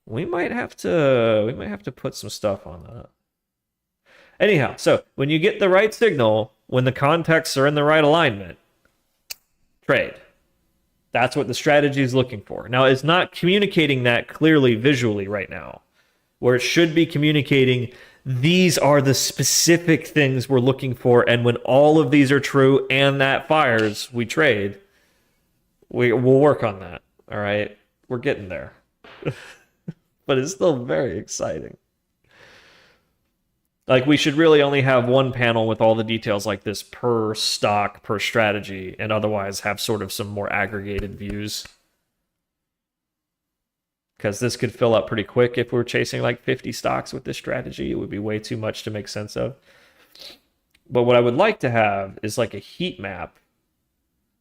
We might have to put some stuff on that. Anyhow, so when you get the right signal, when the contexts are in the right alignment, trade. That's what the strategy is looking for. Now, it's not communicating that clearly visually right now, where it should be communicating these are the specific things we're looking for, and when all of these are true and that fires, we trade. We'll work on that. All right, we're getting there. But it's still very exciting. Like, we should really only have one panel with all the details like this per stock, per strategy, and otherwise have sort of some more aggregated views. Because this could fill up pretty quick if we're chasing like 50 stocks with this strategy. It would be way too much to make sense of. But what I would like to have is like a heat map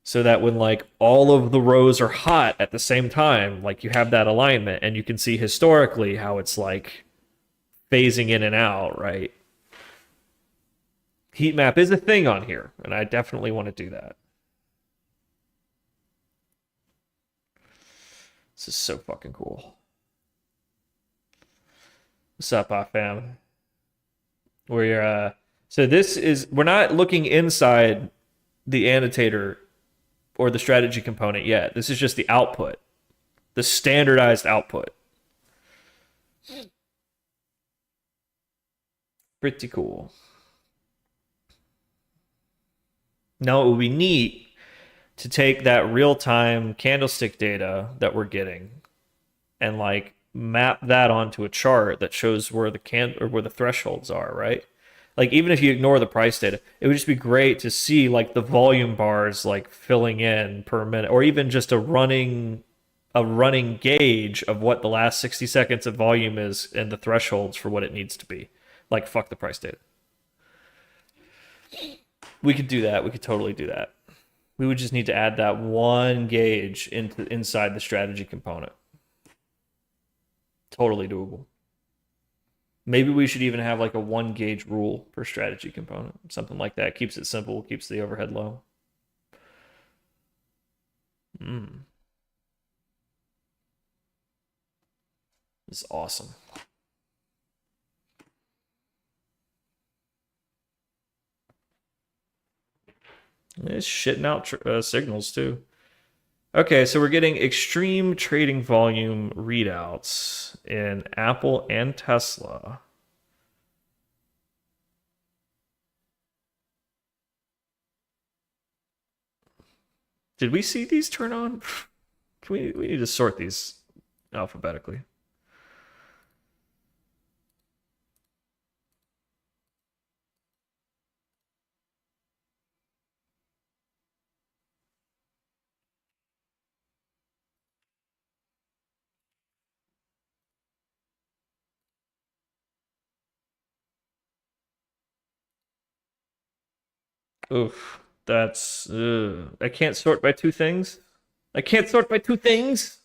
so that when like all of the rows are hot at the same time, like you have that alignment and you can see historically how it's like phasing in and out, right? Heat map is a thing on here, and I definitely want to do that. This is so fucking cool. What's up, fam? So this is, we're not looking inside the annotator or the strategy component yet. This is just the output, the standardized output. Pretty cool. Now it would be neat to take that real-time candlestick data that we're getting and like map that onto a chart that shows where the thresholds are, right? Like, even if you ignore the price data, it would just be great to see like the volume bars like filling in per minute, or even just a running gauge of what the last 60 seconds of volume is and the thresholds for what it needs to be. Like, fuck the price data. We could do that. We could totally do that. We would just need to add that one gauge inside the strategy component. Totally doable. Maybe we should even have like a one gauge rule per strategy component. Something like that. Keeps it simple, keeps the overhead low. This is awesome. It's shitting out signals too. Okay, so we're getting extreme trading volume readouts in Apple and Tesla. Did we see these turn on? We need to sort these alphabetically. Oof, that's... I can't sort by two things? I can't sort by two things?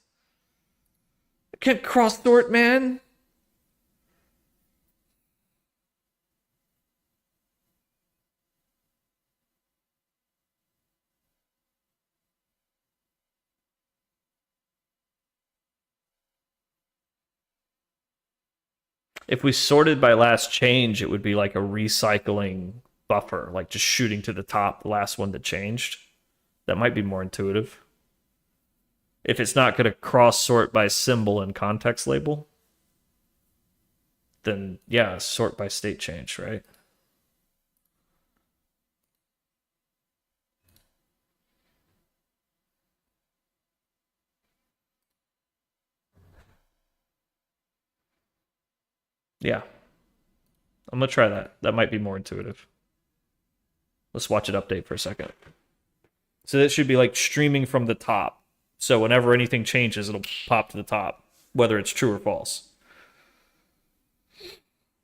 I can't cross-sort, man? If we sorted by last change, it would be like a recycling buffer, like just shooting to the top, the last one that changed. That might be more intuitive. If it's not going to cross sort by symbol and context label, then yeah, sort by state change, right? Yeah. I'm going to try that. That might be more intuitive. Let's watch it update for a second. So that should be like streaming from the top. So whenever anything changes, it'll pop to the top. whether it's true or false.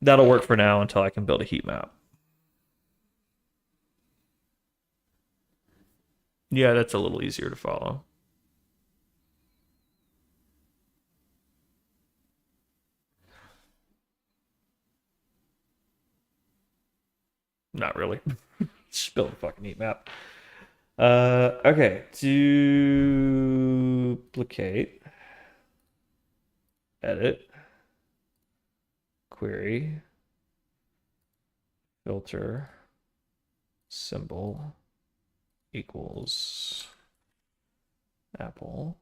That'll work for now until I can build a heat map. Yeah, that's a little easier to follow. Not really. Just build a fucking heat map. Okay. Duplicate. Edit. Query. Filter. Symbol equals Apple.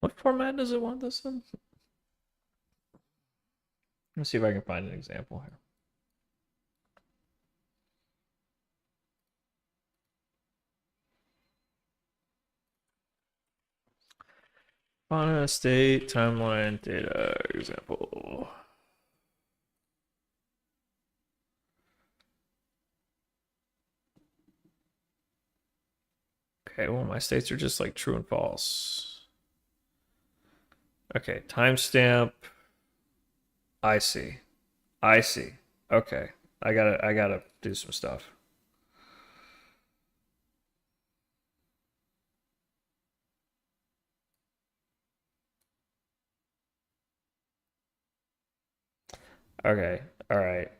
What format does it want this in? Let's see if I can find an example here. Fauna, state, timeline, data, example. Okay, well, my states are just like true and false. Okay, timestamp. I see. I see. Okay. I gotta do some stuff. Okay. All right.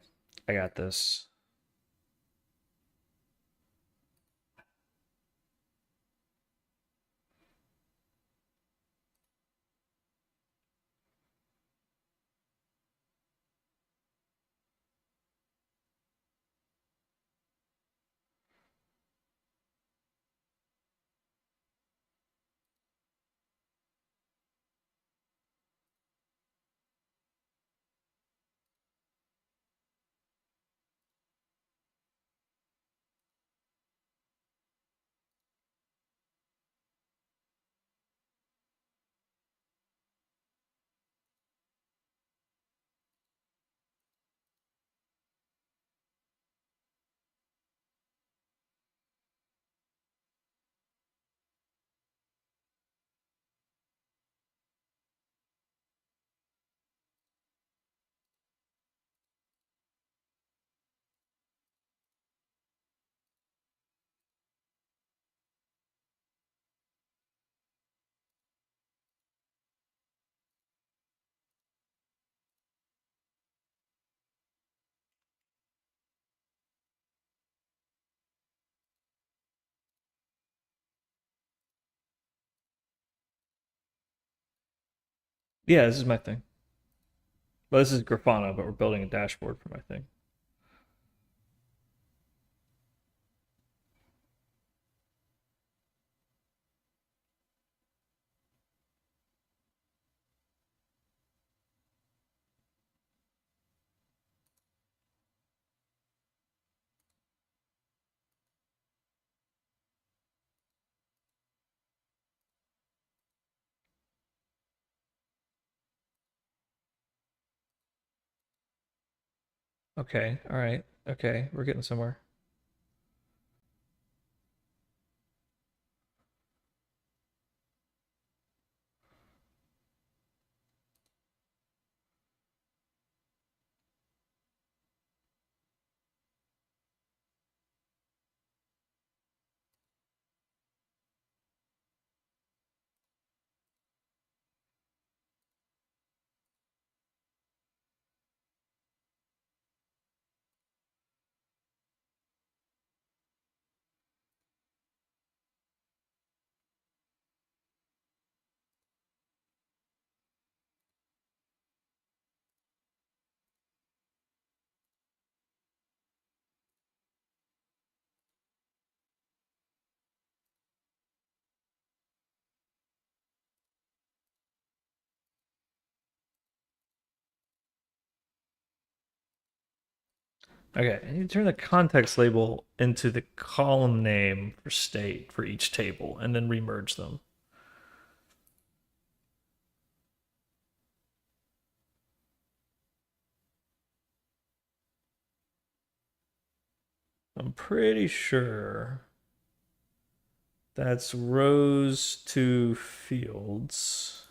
I got this. Yeah, this is my thing. Well, this is Grafana, but we're building a dashboard for my thing. Okay. All right. Okay. We're getting somewhere. Okay, and you turn the context label into the column name for state for each table, and then remerge them. I'm pretty sure that's rows to fields.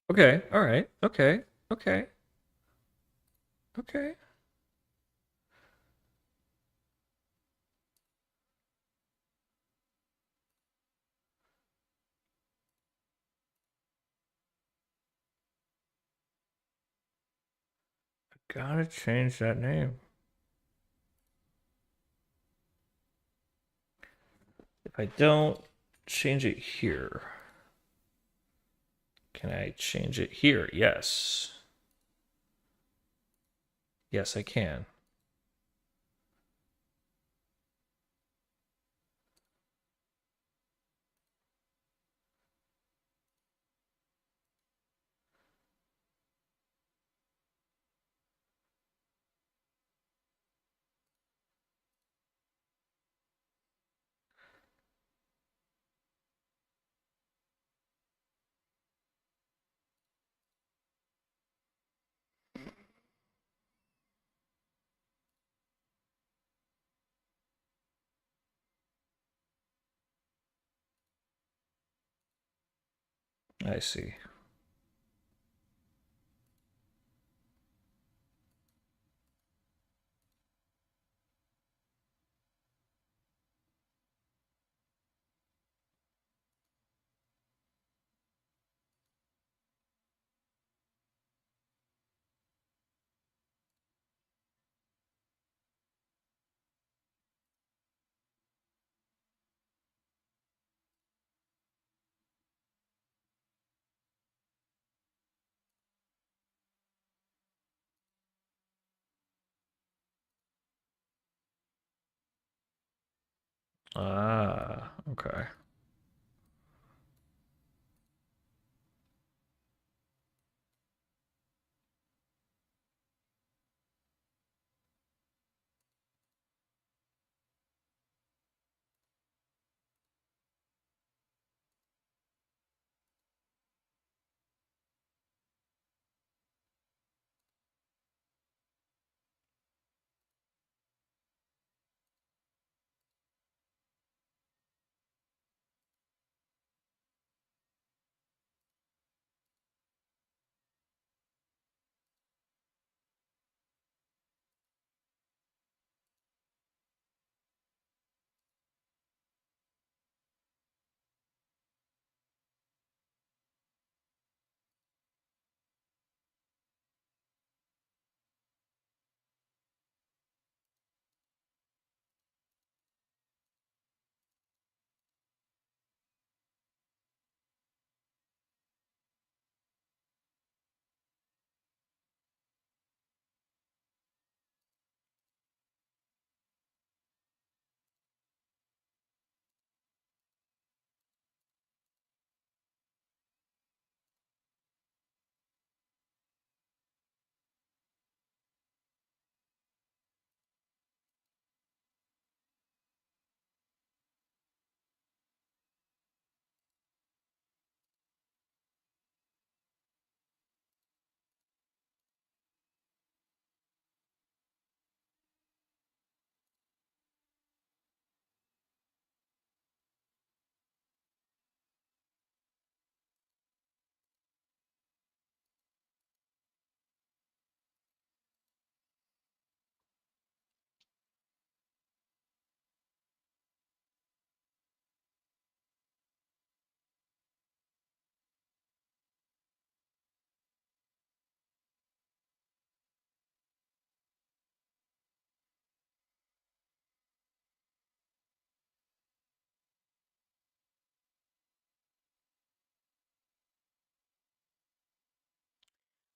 Okay, all right. Okay. Okay. Okay. Gotta change that name. If I don't change it here, can I change it here? Yes. Yes, I can. I see. Ah, okay.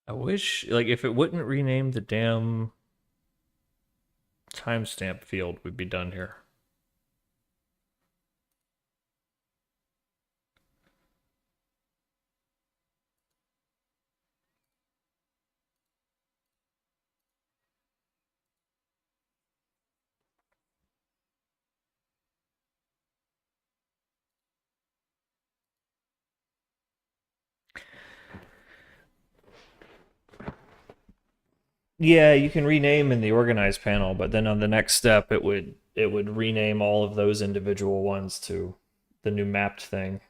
I wish, like, if it wouldn't rename the damn timestamp field, we'd be done here. Yeah, you can rename in the organize panel, but then on the next step, it would rename all of those individual ones to the new mapped thing.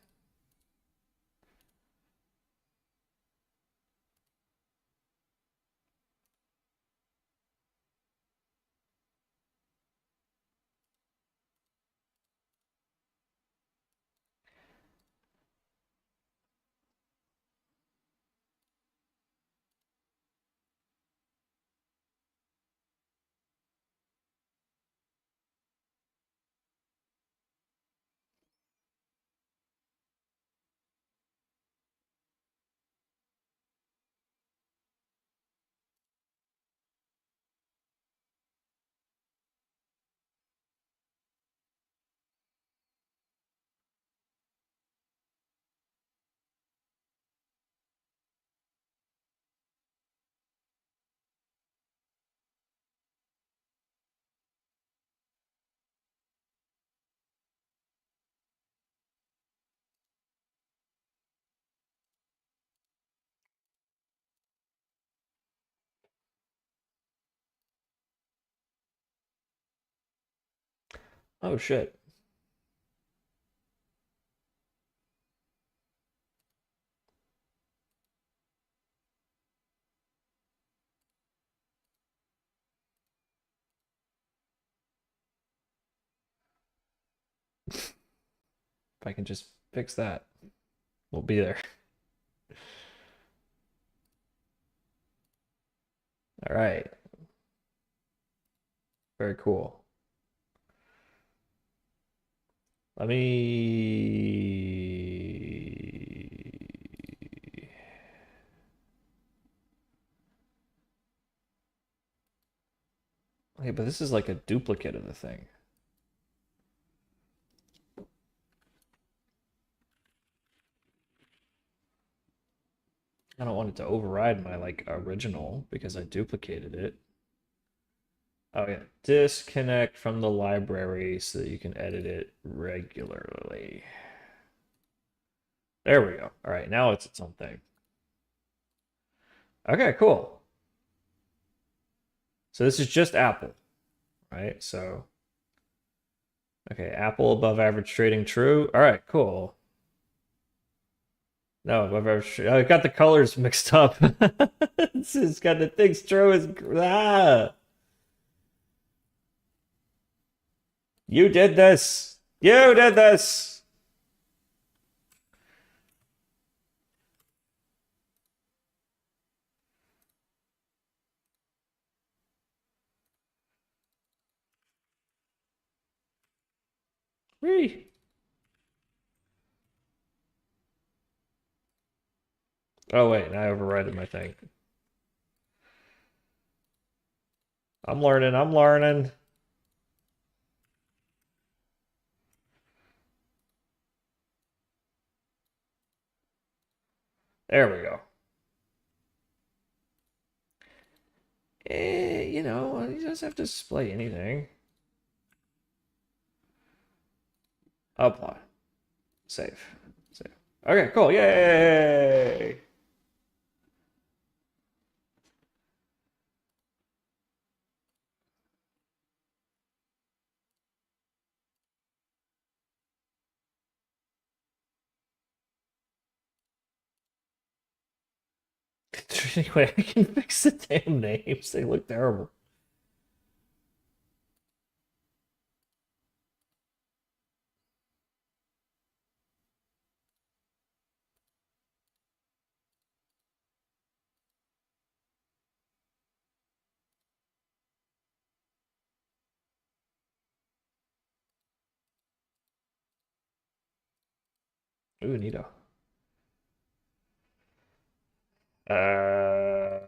Oh shit. If I can just fix that, we'll be there. All right. Very cool. Let me. Okay, but this is like a duplicate of the thing. I don't want it to override my like original because I duplicated it. Oh yeah, disconnect from the library so that you can edit it regularly. There we go. All right, now it's its own thing. Okay, cool. So this is just Apple, right? So, okay, Apple above average trading true. All right, cool. No, above average. I got the colors mixed up. It's got the things true as You did this. You did this. Whee. Oh wait, I overridden my thing. I'm learning. I'm learning. There we go. You know, you just have to display anything. Apply. Save. Save. Okay, cool. Yay! Anyway, I can fix the damn names. They look terrible. Ooh, neato. Uh,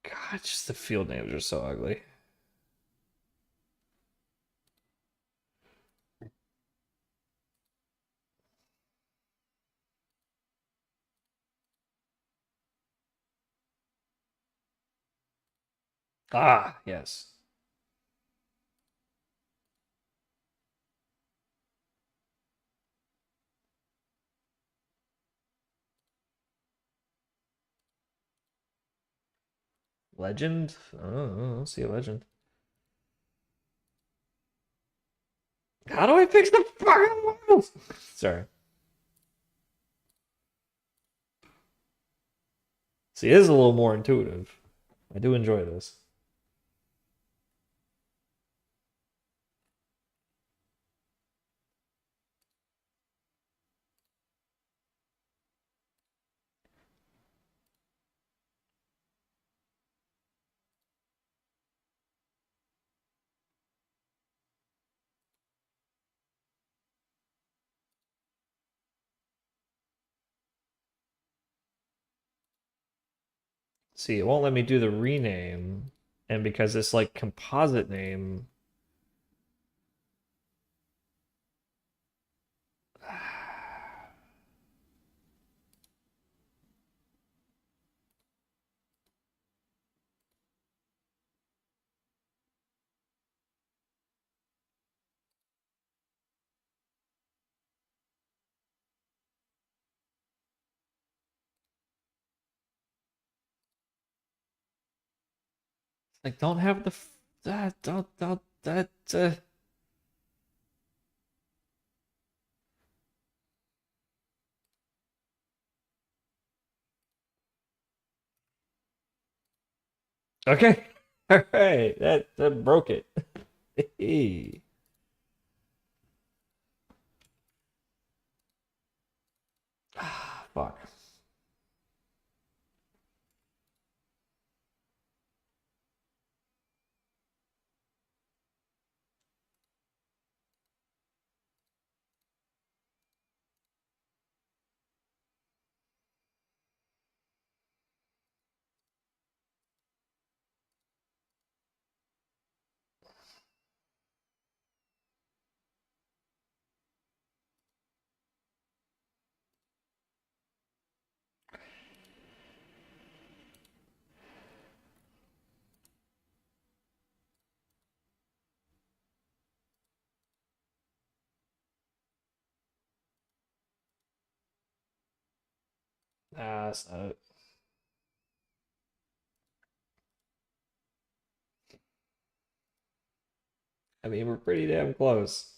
God, just the field names are so ugly. Ah, yes. Legend? Oh, I don't see a legend. How do I fix the fucking wheels? Sorry. See, it is a little more intuitive. I do enjoy this. See, it won't let me do the rename, and because it's like composite name. Like, don't have the that don't that. Okay, all right, that broke it. Hey. Fuck. Nah, that's not it. I mean, we're pretty damn close.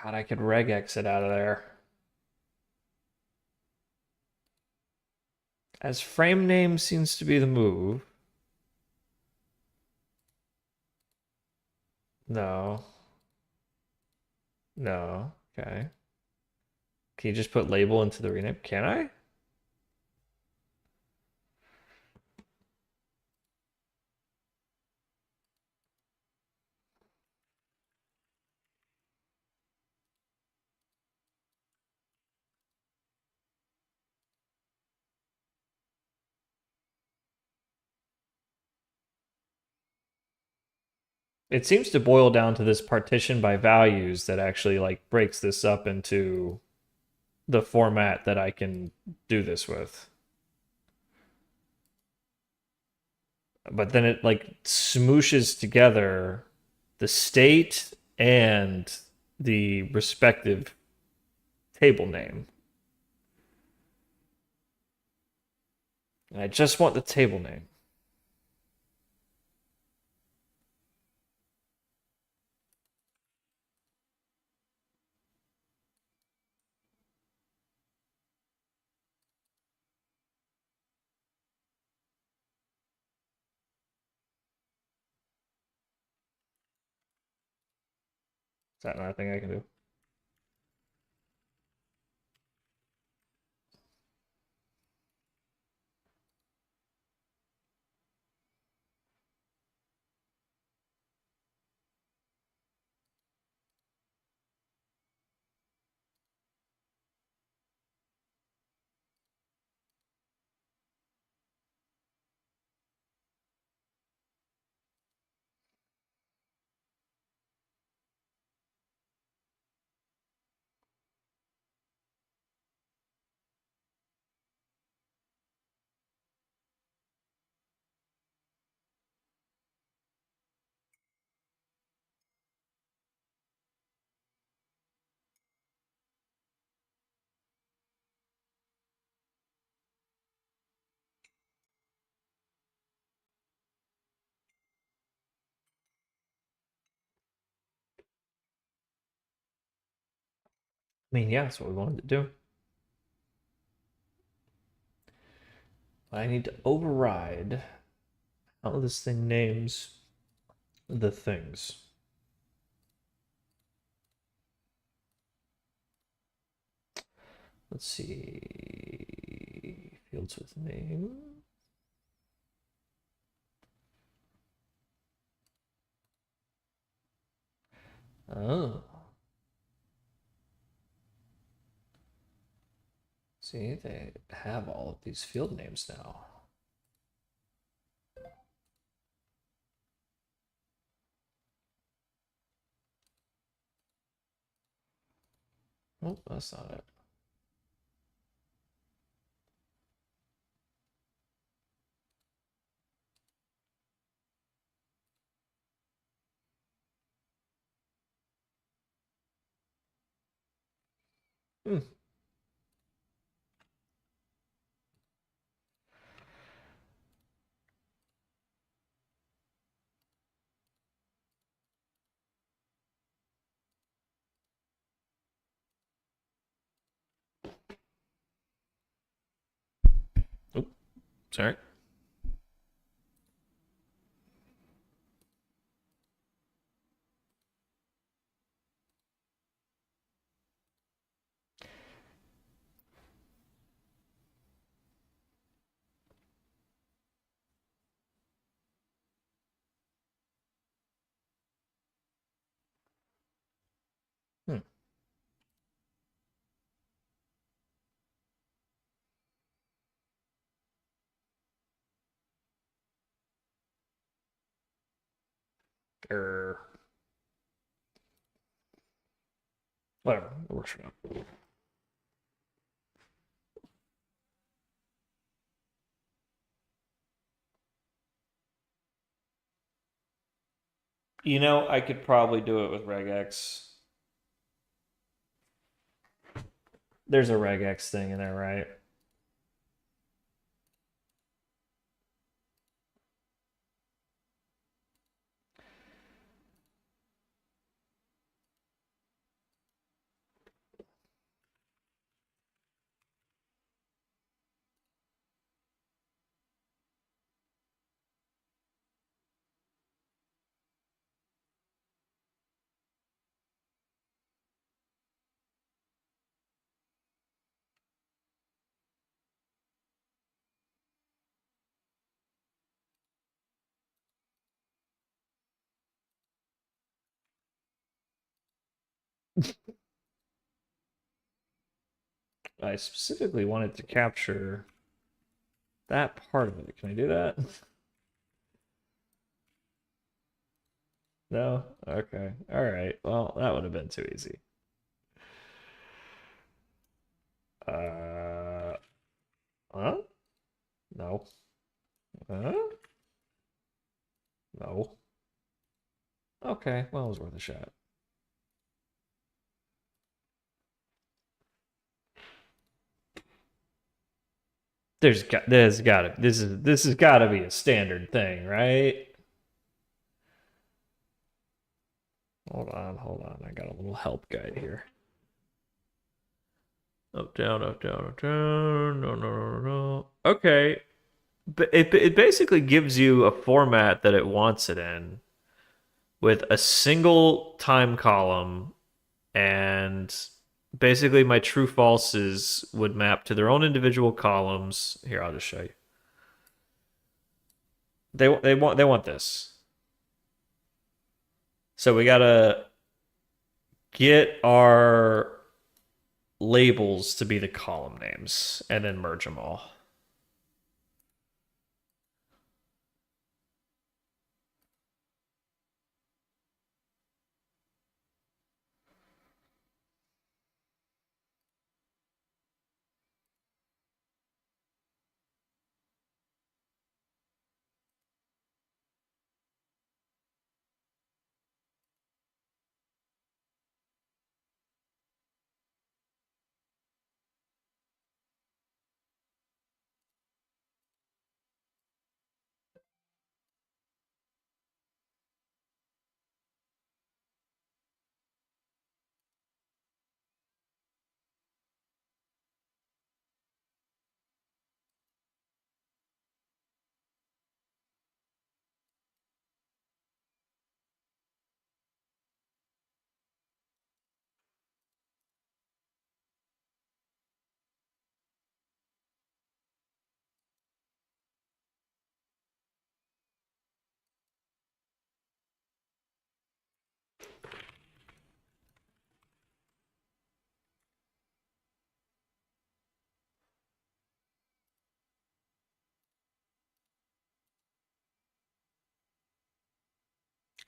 God, I could reg exit out of there. As frame name seems to be the move. No. No. Okay. Can you just put label into the rename? Can I? It seems to boil down to this partition by values that actually like breaks this up into the format that I can do this with. But then it like smooshes together the state and the respective table name. And I just want the table name. Is that not a thing I can do? I mean, yeah, that's what we wanted to do. But I need to override how this thing names the things. Let's see. Fields with name. Oh. See, they have all of these field names now. Oh, that's not it. Hmm. Sorry. Hmm. Err. Whatever. It works for now. You know, I could probably do it with regex. There's a regex thing in there, right? I specifically wanted to capture that part of it. Can I do that? No? Okay. All right. Well, that would have been too easy. Uh, huh? No. Huh? No. Okay. Well, it was worth a shot. There's gotta this has gotta be a standard thing, right? Hold on. I got a little help guide here. Up, down, up, down, up, down. No, no, no, no. Okay. But it basically gives you a format that it wants it in with a single time column, and basically my true falses would map to their own individual columns. Here, I'll just show you. They want this. So we gotta get our labels to be the column names and then merge them all.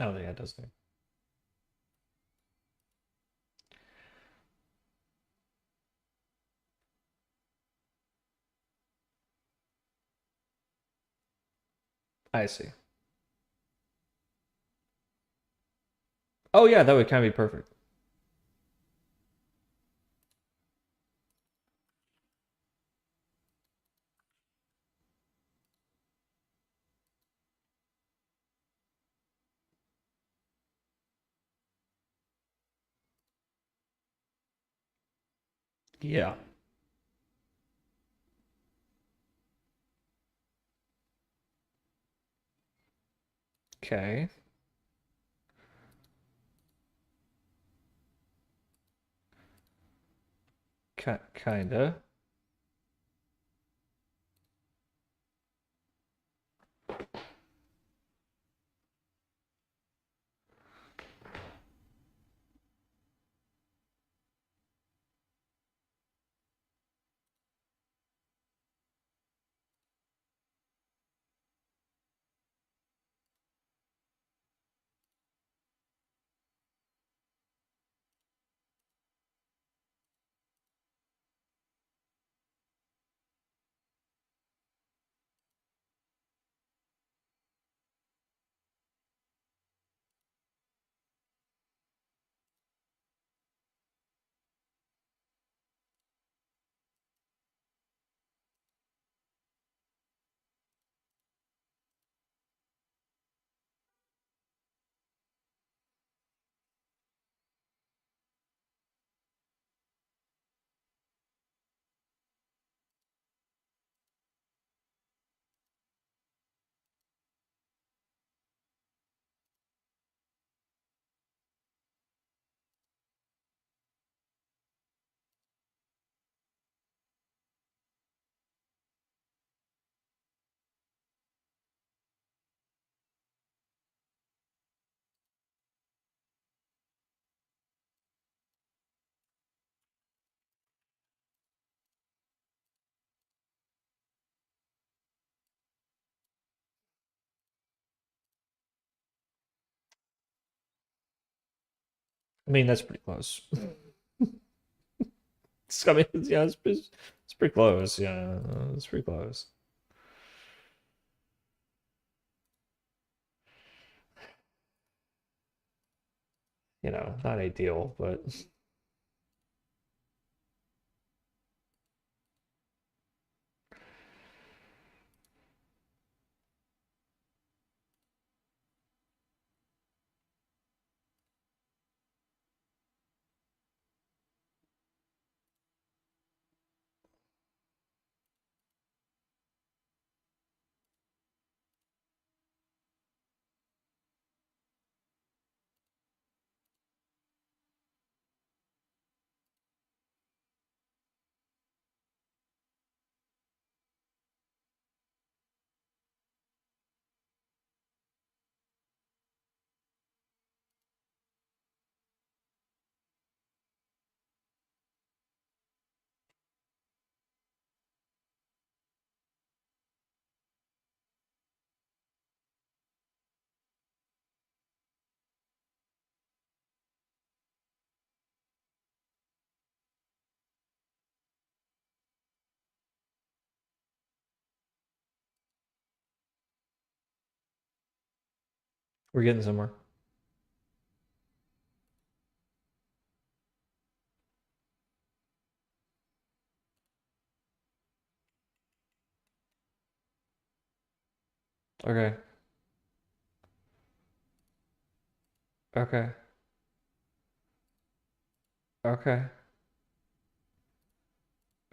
I don't think that does anything. I see. Oh yeah, that would kind of be perfect. Yeah. Okay. Kinda. I mean, that's pretty close. I mean, yeah, it's pretty close. Yeah, it's pretty close. You know, not ideal, but we're getting somewhere. Okay. Okay. Okay.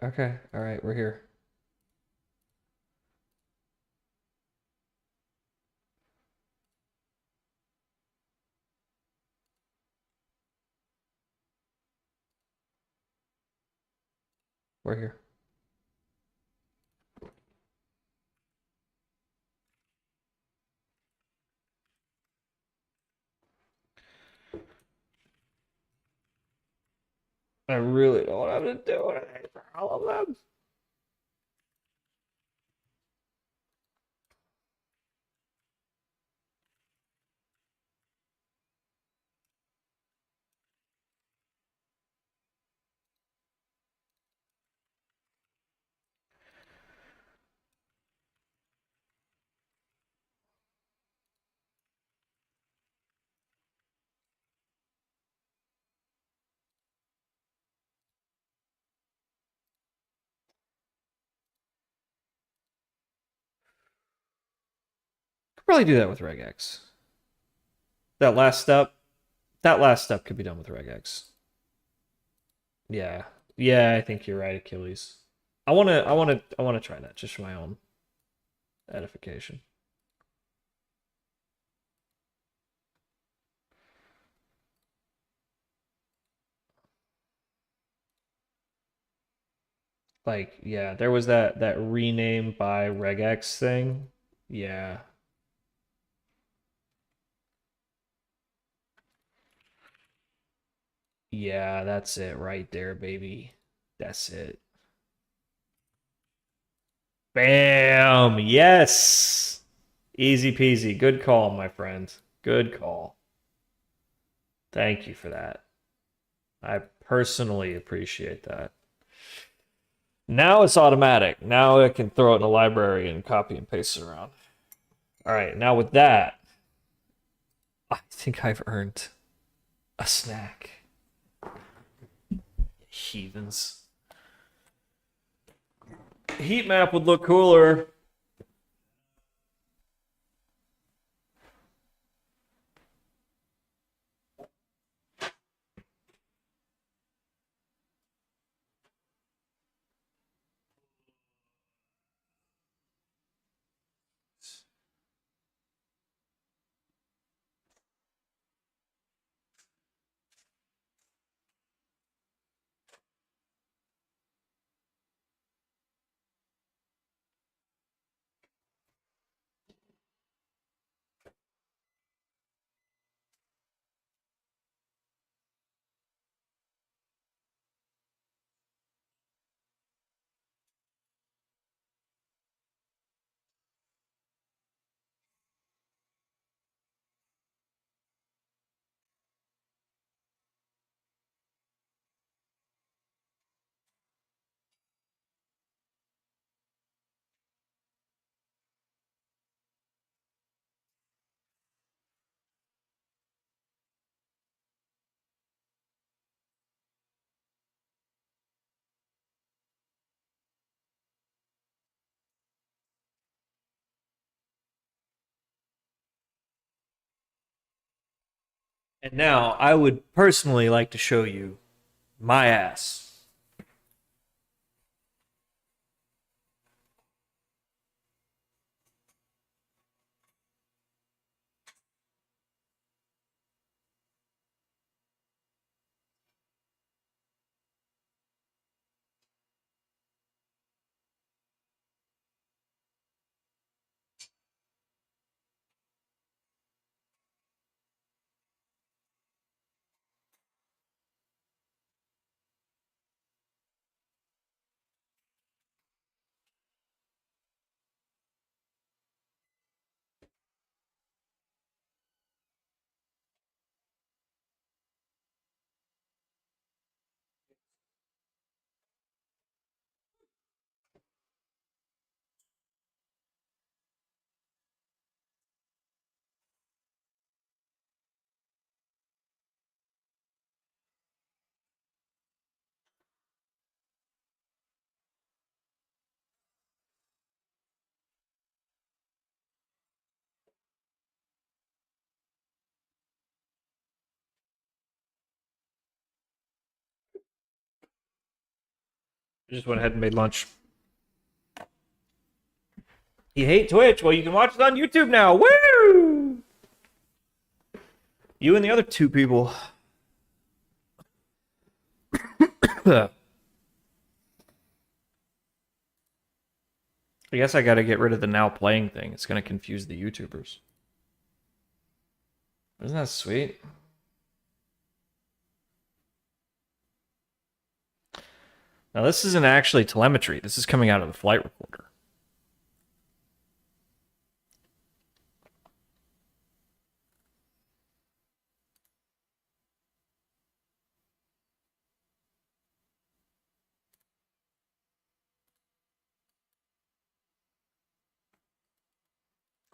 Okay. All right, we're here. We're here. I really don't want to do it for all of them. Could probably do that with regex. That last step, that last step could be done with regex. Yeah. Yeah, I think you're right, Achilles. I wanna try that just for my own edification. Like, yeah, there was that rename by regex thing. Yeah. Yeah, that's it right there, baby. That's it. Bam! Yes! Easy peasy. Good call, my friend. Good call. Thank you for that. I personally appreciate that. Now it's automatic. Now I can throw it in a library and copy and paste it around. All right, now with that, I think I've earned a snack. Heathens. Heat map would look cooler. And now I would personally like to show you my ass. I just went ahead and made lunch. You hate Twitch? Well, you can watch it on YouTube now. Woo! You and the other two people. I guess I gotta get rid of the now playing thing. It's gonna confuse the YouTubers. Isn't that sweet? Now, this isn't actually telemetry. This is coming out of the flight recorder.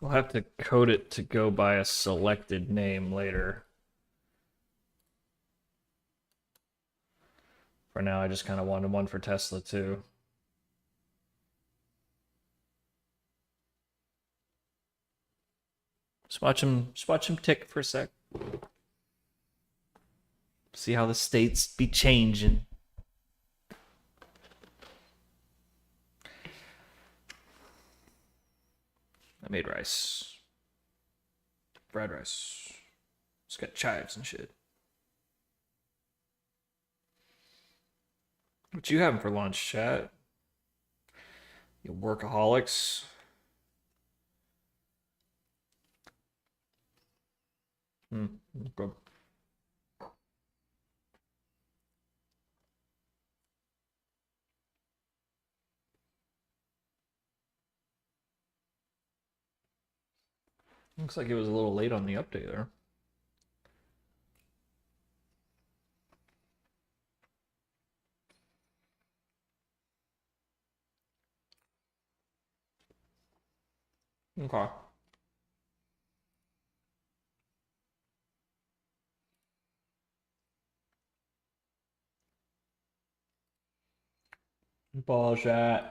We'll have to code it to go by a selected name later. For now, I just kind of wanted one for Tesla too. Just watch him tick for a sec. See how the states be changing. I made rice. Fried rice. It's got chives and shit. What you having for lunch, chat? You workaholics. Good. Looks like it was a little late on the update there. Okay. Bullshit.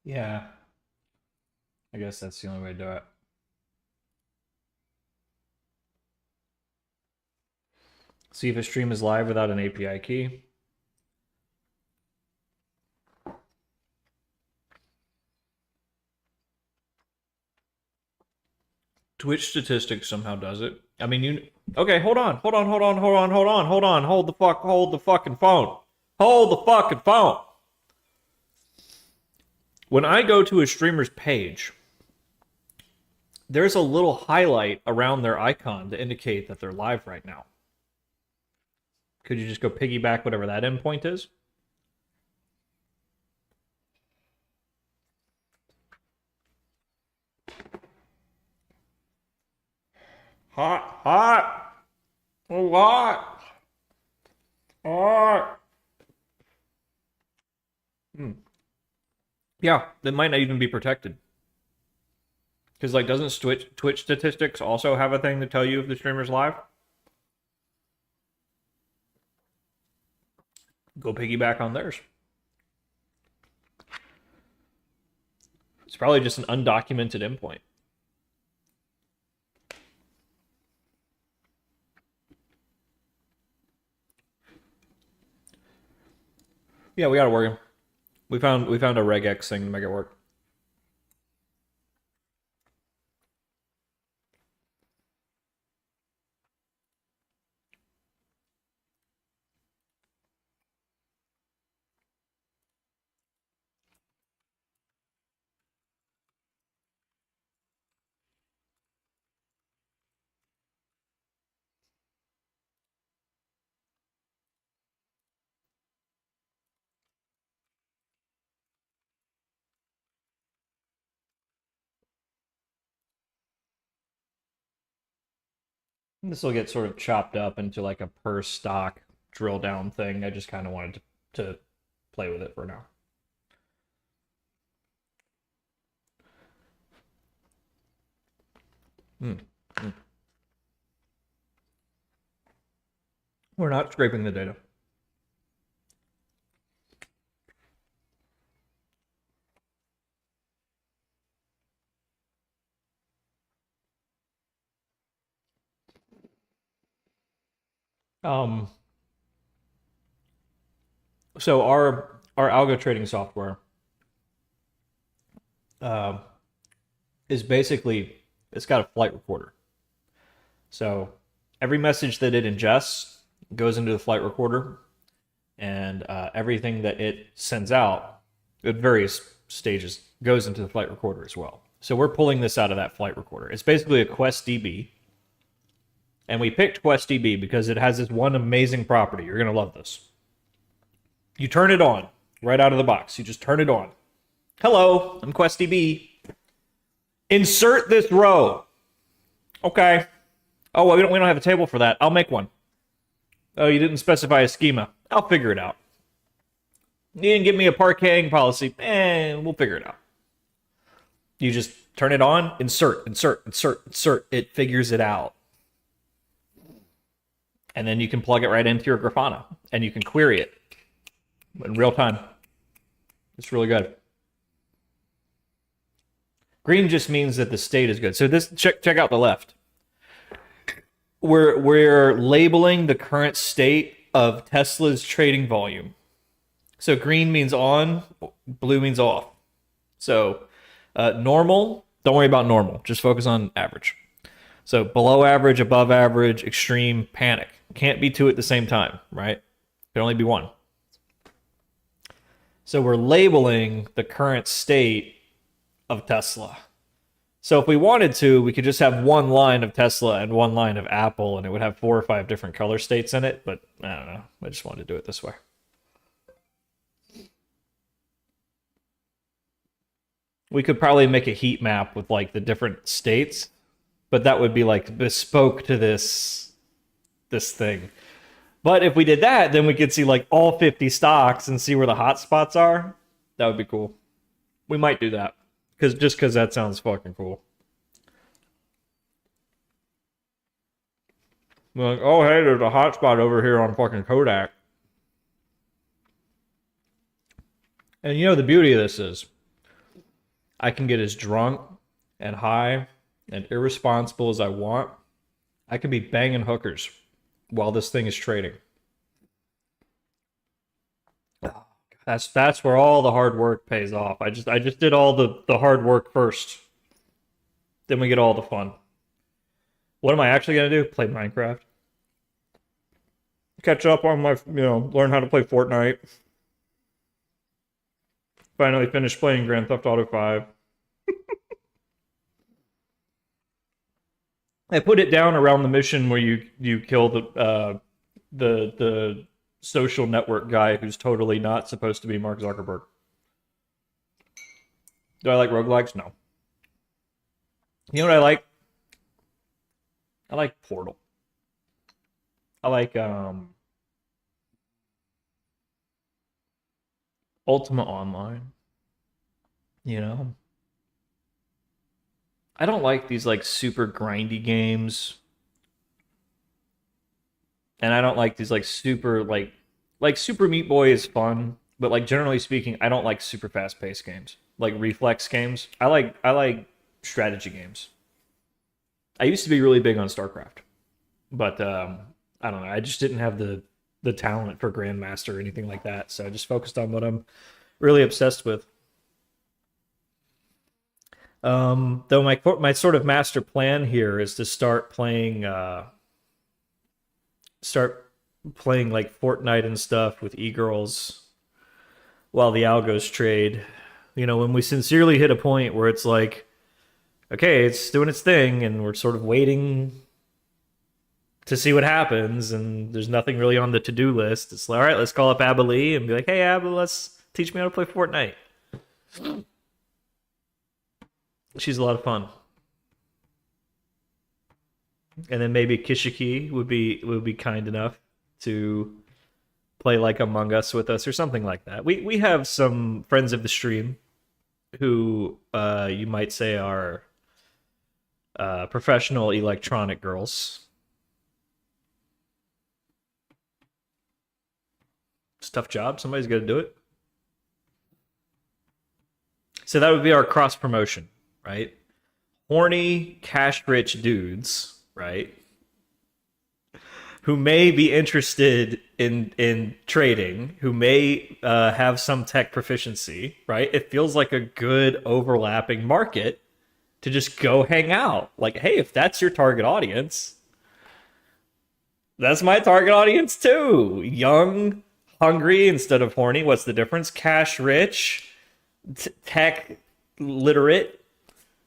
Yeah. I guess that's the only way to do it. See if a stream is live without an API key. Twitch statistics somehow does it. I mean, you... Okay, hold on. Hold the fucking phone. Hold the fucking phone. When I go to a streamer's page, there's a little highlight around their icon to indicate that they're live right now. Could you just go piggyback whatever that endpoint is? Hot. Oh, hot. Hot. Yeah, that might not even be protected. Because, like, doesn't Twitch statistics also have a thing to tell you if the streamer's live? Go piggyback on theirs. It's probably just an undocumented endpoint. Yeah, we gotta work him. We found a regex thing to make it work. This will get sort of chopped up into like a per stock drill down thing. I just kind of wanted to play with it for now. We're not scraping the data. So our algo trading software is basically, it's got a flight recorder. So every message that it ingests goes into the flight recorder, and everything that it sends out at various stages goes into the flight recorder as well. So we're pulling this out of that flight recorder. It's basically a Quest DB. And we picked Quest DB because it has this one amazing property. You're going to love this. You turn it on right out of the box. You just turn it on. Hello, I'm Quest DB. Insert this row. Okay. Oh, well, we don't have a table for that. I'll make one. Oh, you didn't specify a schema. I'll figure it out. You didn't give me a parqueting policy. We'll figure it out. You just turn it on, insert. It figures it out. And then you can plug it right into your Grafana, and you can query it in real time. It's really good. Green just means that the state is good. So this check out the left. We're labeling the current state of Tesla's trading volume. So green means on, blue means off. So normal, don't worry about normal. Just focus on average. So below average, above average, extreme, panic. Can't be two at the same time, right? Can only be one. So we're labeling the current state of Tesla. So if we wanted to, we could just have one line of Tesla and one line of Apple, and it would have 4 or 5 different color states in it. But I don't know. I just wanted to do it this way. We could probably make a heat map with like the different states, but that would be like bespoke to this thing. But if we did that, then we could see like all 50 stocks and see where the hot spots are. That would be cool. We might do that because that sounds fucking cool. We're like, oh hey, there's a hot spot over here on fucking Kodak. And you know the beauty of this is I can get as drunk and high and irresponsible as I want. I can be banging hookers while this thing is trading. That's where all the hard work pays off. I just did all the hard work first. Then we get all the fun. What am I actually gonna do? Play Minecraft. Catch up on my, learn how to play Fortnite. Finally finished playing Grand Theft Auto 5. I put it down around the mission where you kill the social network guy who's totally not supposed to be Mark Zuckerberg. Do I like roguelikes? No. You know what I like? I like Portal. I like Ultima Online. I don't like these like super grindy games. And I don't like these like super like Super Meat Boy is fun, but like generally speaking, I don't like super fast-paced games. Like reflex games. I like strategy games. I used to be really big on StarCraft. But I don't know, I just didn't have the talent for Grandmaster or anything like that, so I just focused on what I'm really obsessed with. Though my sort of master plan here is to start playing like Fortnite and stuff with e-girls while the algos trade. When we sincerely hit a point where it's like, okay, it's doing its thing, and we're sort of waiting to see what happens, and there's nothing really on the to-do list. It's like, all right, let's call up Abba Lee and be like, hey, Abba, let's teach me how to play Fortnite. She's a lot of fun. And then maybe Kishiki would be kind enough to play like Among Us with us or something like that. We have some friends of the stream who you might say are professional electronic girls. It's a tough job. Somebody's got to do it. So that would be our cross promotion, right? Horny, cash-rich dudes, right? Who may be interested in trading, who may have some tech proficiency, right? It feels like a good overlapping market to just go hang out. Like, hey, if that's your target audience, that's my target audience too. Young, hungry instead of horny. What's the difference? Cash rich, tech literate,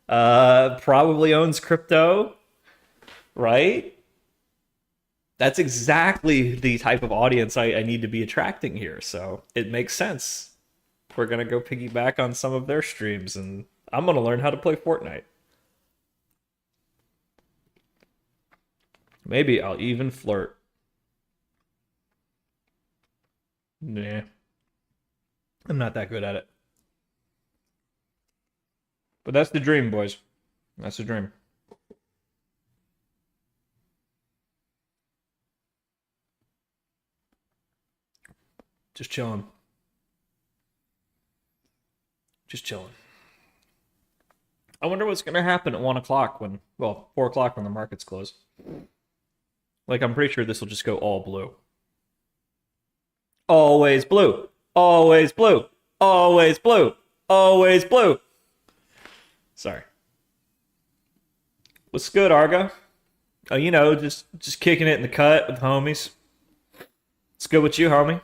probably owns crypto, right? That's exactly the type of audience I need to be attracting here. So it makes sense. We're going to go piggyback on some of their streams, and I'm going to learn how to play Fortnite. Maybe I'll even flirt. Nah. I'm not that good at it. But that's the dream, boys. That's the dream. Just chilling. Just chilling. I wonder what's going to happen at 1 o'clock 4 o'clock when the markets close. Like, I'm pretty sure this will just go all blue. Always blue. Always blue. Always blue. Always blue. Sorry. What's good, Argo? Just kicking it in the cut with homies. It's good with you, homie.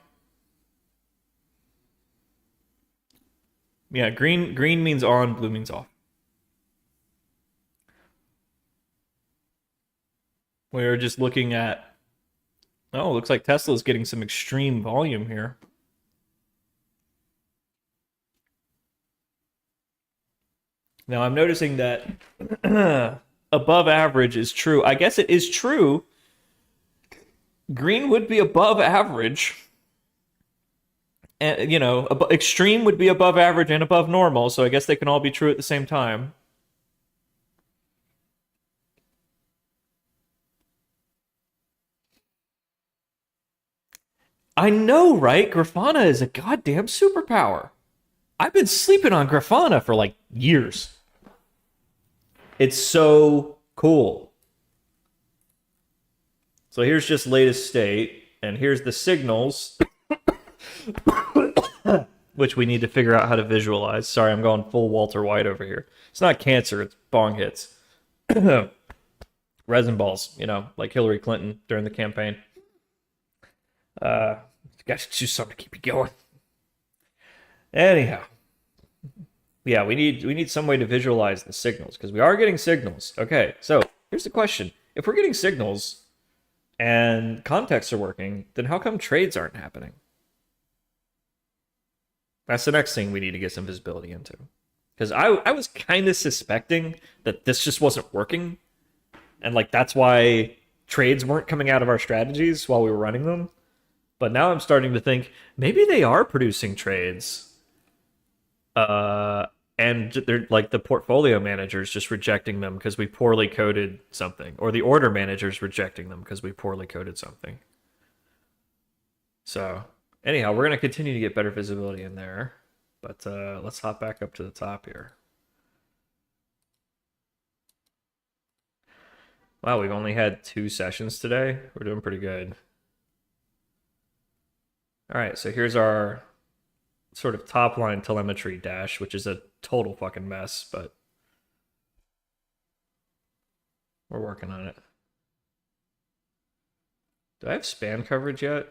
Yeah, green means on, blue means off. We were just looking at. Oh, looks like Tesla's getting some extreme volume here. Now I'm noticing that above average is true. I guess it is true. Green would be above average. And, extreme would be above average and above normal, so I guess they can all be true at the same time. I know, right? Grafana is a goddamn superpower. I've been sleeping on Grafana for like years. It's so cool. So here's just latest state, and here's the signals, which we need to figure out how to visualize. Sorry, I'm going full Walter White over here. It's not cancer, it's bong hits. Resin balls, like Hillary Clinton during the campaign. Got to do something to keep you going. Anyhow. Yeah, we need some way to visualize the signals, because we are getting signals. Okay, so here's the question. If we're getting signals and contexts are working, then how come trades aren't happening? That's the next thing we need to get some visibility into. Because I was kind of suspecting that this just wasn't working. And that's why trades weren't coming out of our strategies while we were running them. But now I'm starting to think maybe they are producing trades. And they're the portfolio manager's just rejecting them because we poorly coded something. Or the order manager's rejecting them because we poorly coded something. So, anyhow, we're going to continue to get better visibility in there. But let's hop back up to the top here. Wow, we've only had 2 sessions today. We're doing pretty good. All right, so here's our sort of top line telemetry dash, which is a total fucking mess, but we're working on it. Do I have span coverage yet?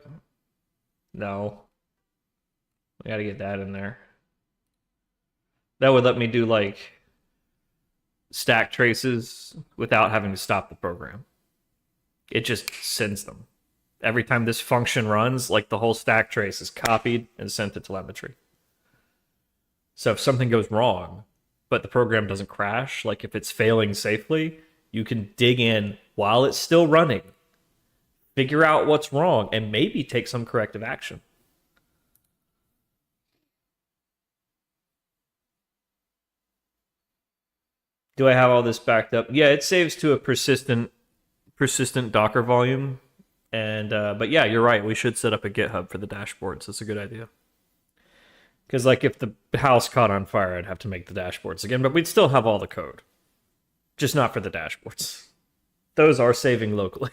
No. We gotta get that in there. That would let me do stack traces without having to stop the program. It just sends them. Every time this function runs, the whole stack trace is copied and sent to telemetry. So if something goes wrong, but the program doesn't crash, if it's failing safely, you can dig in while it's still running, figure out what's wrong, and maybe take some corrective action. Do I have all this backed up? Yeah, it saves to a persistent Docker volume. And but yeah, you're right. We should set up a GitHub for the dashboards. That's a good idea. Because if the house caught on fire, I'd have to make the dashboards again, but we'd still have all the code. Just not for the dashboards. Those are saving locally.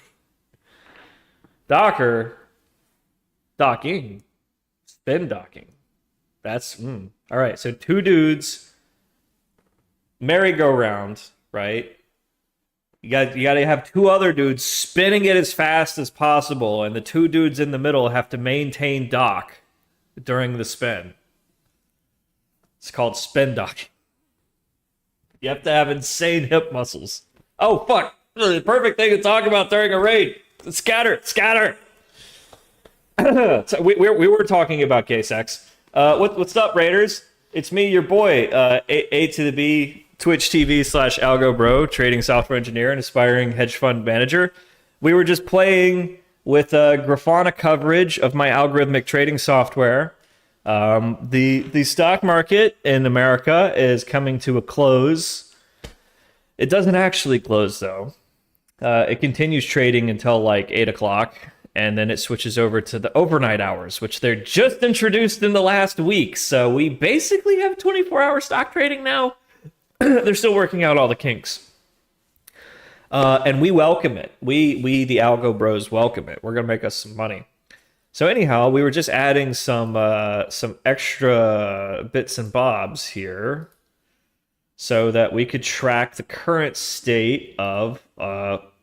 Docking, spin docking. That's all right. So 2 dudes, merry-go-round, right? You got to have 2 other dudes spinning it as fast as possible, and the 2 dudes in the middle have to maintain dock during the spin. It's called spin docking. You have to have insane hip muscles. Oh, fuck. The perfect thing to talk about during a raid. Scatter. So we were talking about gay sex. What's up, Raiders? It's me, your boy, A to the B, Twitch TV/Algo Bro, trading software engineer and aspiring hedge fund manager. We were just playing with Grafana coverage of my algorithmic trading software. The stock market in America is coming to a close. It doesn't actually close, though. It continues trading until 8 o'clock, and then it switches over to the overnight hours, which they're just introduced in the last week. So we basically have 24-hour stock trading now. They're still working out all the kinks. And we welcome it. We the Algo Bros welcome it. We're going to make us some money. So anyhow, we were just adding some extra bits and bobs here so that we could track the current state of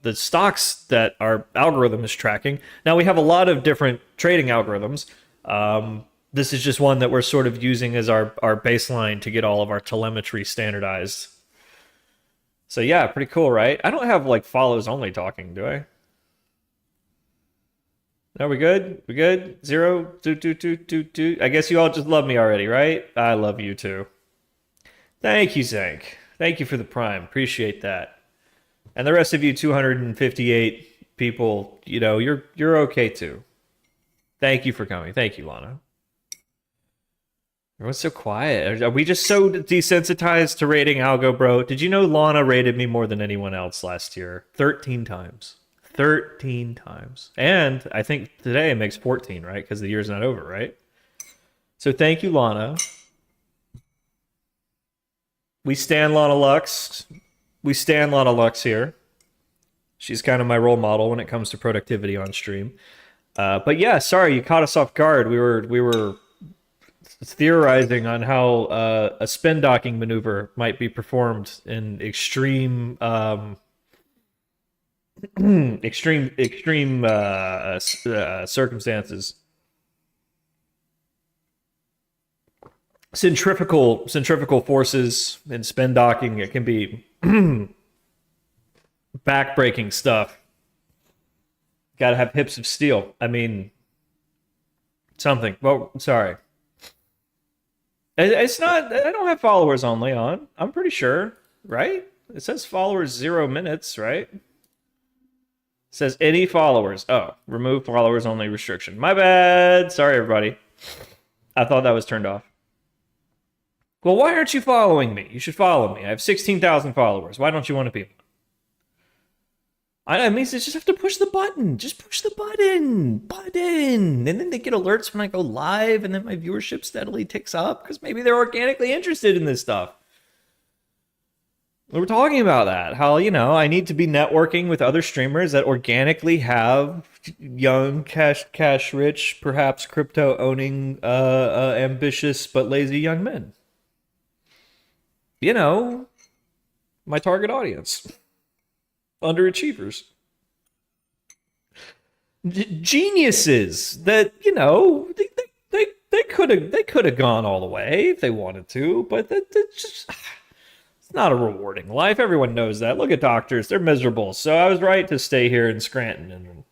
the stocks that our algorithm is tracking. Now we have a lot of different trading algorithms. This is just one that we're sort of using as our baseline to get all of our telemetry standardized. So yeah, pretty cool, right? I don't have like follows only talking, do I? No, we good? We good? 0, 2, 2, 2, 2, 2. I guess you all just love me already, right? I love you too. Thank you, Zank. Thank you for the prime. Appreciate that. And the rest of you 258 people, you know, you're okay too. Thank you for coming. Thank you, Lana. Everyone's so quiet. Are we just so desensitized to rating Algo, bro? Did you know Lana rated me more than anyone else last year? 13 times. 13 times. And I think today it makes 14, right? Because the year's not over, right? So thank you, Lana. We stand Lana Lux. We stand Lana Lux here. She's kind of my role model when it comes to productivity on stream. But yeah, sorry, you caught us off guard. We were theorizing on how a spin docking maneuver might be performed in extreme circumstances. Centrifugal forces in spin docking, it can be back-breaking stuff. Gotta have hips of steel. I mean, something. Well, sorry. It's not, I don't have followers only on. I'm pretty sure, right? It says followers 0 minutes, right? It says any followers. Oh, remove followers only restriction. My bad. Sorry, everybody. I thought that was turned off. Well, why aren't you following me? You should follow me. I have 16,000 followers. Why don't you want to be? I mean, just have to push the button. Just push the button. And then they get alerts when I go live, and then my viewership steadily ticks up because maybe they're organically interested in this stuff. We were talking about that. How, you know, I need to be networking with other streamers that organically have young, cash rich, perhaps crypto owning, ambitious but lazy young men. You know, my target audience. Underachievers. Geniuses that, you know, they could have gone all the way if they wanted to, but that's just, it's not a rewarding life. Everyone knows that. Look at doctors, they're miserable. So I was right to stay here in Scranton and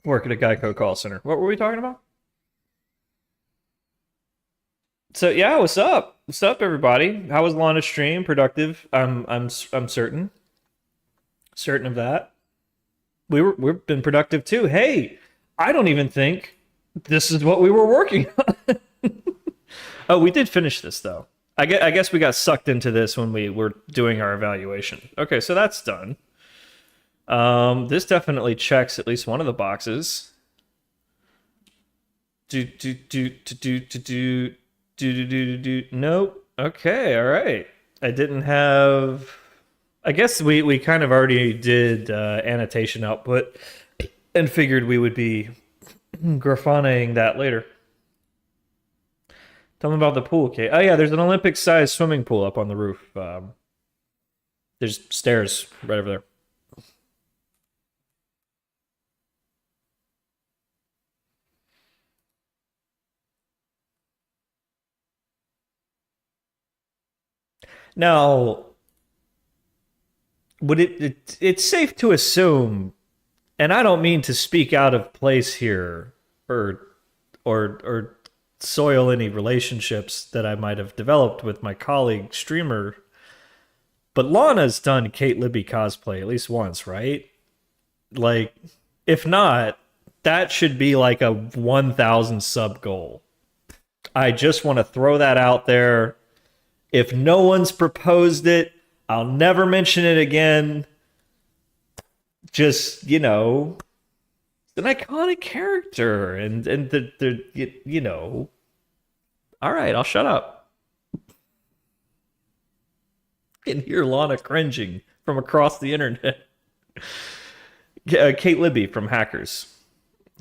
work at a Geico call center. What were we talking about? So yeah, what's up? What's up, everybody? How was Lana's stream? Productive? I'm certain of that. We've been productive too. Hey, I don't even think this is what we were working on. Oh, we did finish this though. I guess we got sucked into this when we were doing our evaluation. Okay, so that's done. This definitely checks at least one of the boxes. Nope. Okay, all right. I didn't have... I guess we kind of already did annotation output and figured we would be graphoning that later. Tell me about the pool, okay? Oh yeah, there's an Olympic-sized swimming pool up on the roof. There's stairs right over there. Now, would it's safe to assume, and I don't mean to speak out of place here or soil any relationships that I might have developed with my colleague streamer, but Lana's done Kate Libby cosplay at least once, right? Like, if not, that should be like a 1,000 sub goal. I just want to throw that out there. If no one's proposed it, I'll never mention it again. Just, you know, an iconic character, and the you know. All right, I'll shut up. I can hear Lana cringing from across the internet. Kate Libby from Hackers,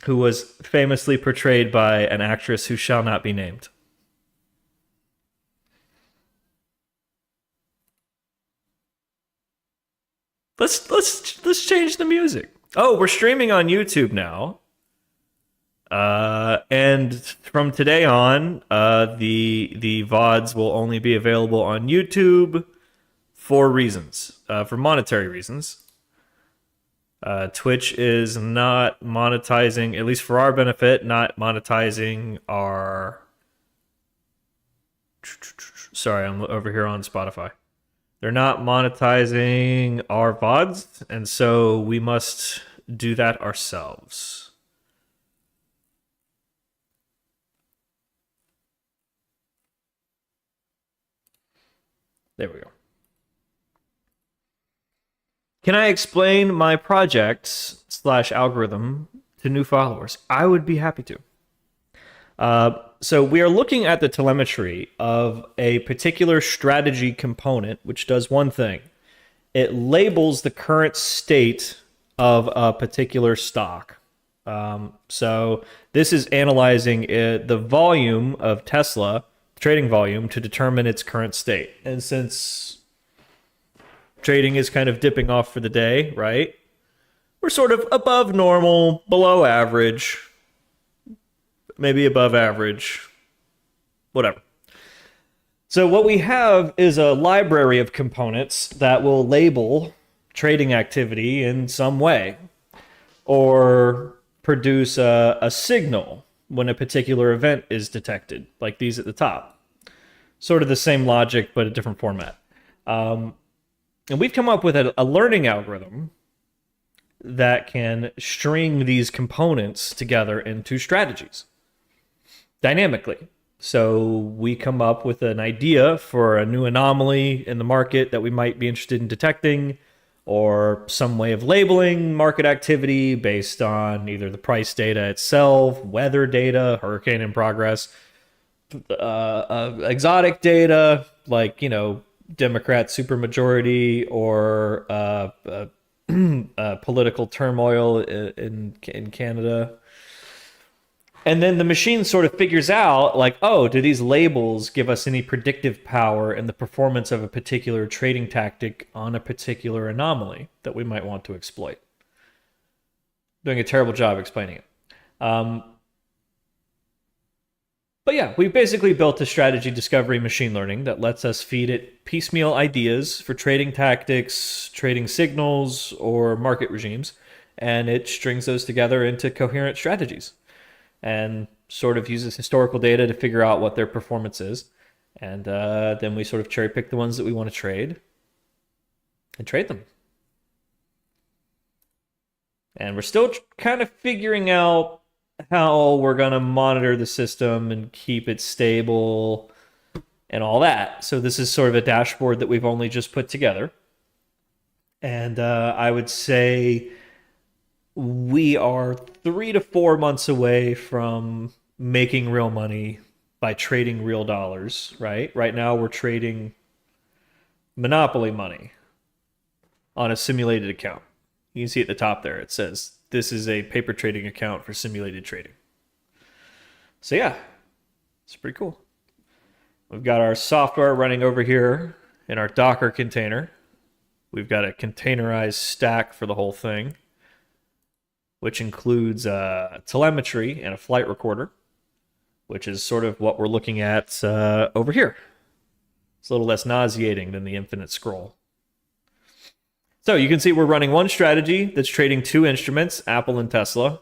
who was famously portrayed by an actress who shall not be named. Let's change the music. Oh, we're streaming on YouTube now. And from today on, the VODs will only be available on YouTube for reasons, for monetary reasons. Twitch is not monetizing, at least for our benefit, not monetizing our. Sorry, I'm over here on Spotify. They're not monetizing our VODs, and so we must do that ourselves. There we go. Can I explain my project / algorithm to new followers? I would be happy to. So we are looking at the telemetry of a particular strategy component, which does one thing. It labels the current state of a particular stock. So this is analyzing the volume of Tesla, trading volume, to determine its current state. And since trading is kind of dipping off for the day, right? We're sort of above normal, below average, maybe above average, whatever. So what we have is a library of components that will label trading activity in some way or produce a signal when a particular event is detected, like these at the top. Sort of the same logic, but a different format. And we've come up with a learning algorithm that can string these components together into strategies dynamically. So we come up with an idea for a new anomaly in the market that we might be interested in detecting, or some way of labeling market activity based on either the price data itself, weather data, hurricane in progress, exotic data like, Democrat supermajority or political turmoil in Canada. And then the machine sort of figures out, like, oh, do these labels give us any predictive power in the performance of a particular trading tactic on a particular anomaly that we might want to exploit? Doing a terrible job explaining it. But yeah, we've basically built a strategy discovery machine learning that lets us feed it piecemeal ideas for trading tactics, trading signals, or market regimes, and it strings those together into coherent strategies and sort of uses historical data to figure out what their performance is. And then we sort of cherry pick the ones that we want to trade and trade them. And we're still kind of figuring out how we're going to monitor the system and keep it stable and all that. So this is sort of a dashboard that we've only just put together. And I would say we are 3 to 4 months away from making real money by trading real dollars, right? Right now we're trading monopoly money on a simulated account. You can see at the top there, it says, this is a paper trading account for simulated trading. So yeah, it's pretty cool. We've got our software running over here in our Docker container. We've got a containerized stack for the whole thing, which includes telemetry and a flight recorder, which is sort of what we're looking at over here. It's a little less nauseating than the infinite scroll. So you can see we're running one strategy that's trading two instruments, Apple and Tesla.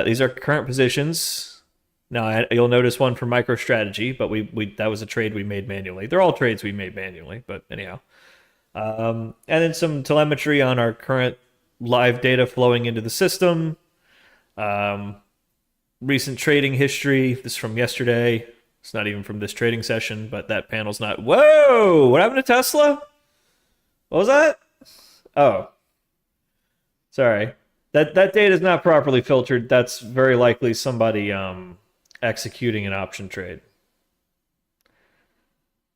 These are current positions. Now, you'll notice one for MicroStrategy, but that was a trade we made manually. They're all trades we made manually, but anyhow. And then some telemetry on our current live data flowing into the system. Recent trading history. This is from yesterday. It's not even from this trading session, but that panel's not... Whoa! What happened to Tesla? What was that? Oh. Sorry. That data is not properly filtered. That's very likely somebody executing an option trade.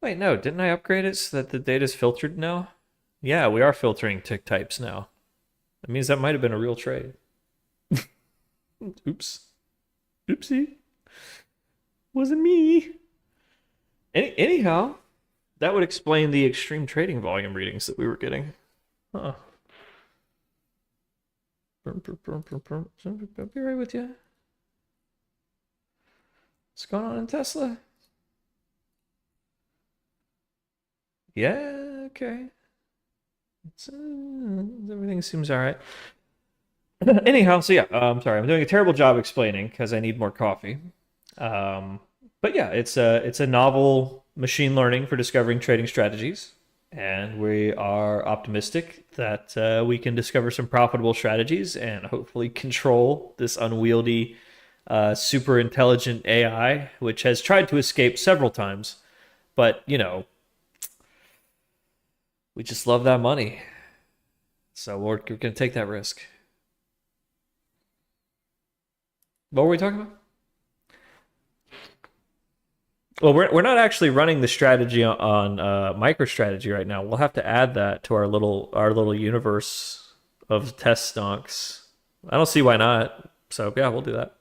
Wait, no. Didn't I upgrade it so that the data's filtered now? Yeah, we are filtering tick types now. That means that might have been a real trade. Oops. Oopsie. Wasn't me. Anyhow, that would explain the extreme trading volume readings that we were getting. Huh. I'll be right with you. What's going on in Tesla? Yeah, okay. Everything seems all right. Anyhow, so yeah, I'm sorry. I'm doing a terrible job explaining because I need more coffee. Um, but yeah, it's a novel machine learning for discovering trading strategies, and we are optimistic that we can discover some profitable strategies and hopefully control this unwieldy, super intelligent AI, which has tried to escape several times. But we just love that money, so we're gonna take that risk. What were we talking about? Well, we're not actually running the strategy on MicroStrategy right now. We'll have to add that to our little universe of test stonks. I don't see why not. So yeah, we'll do that.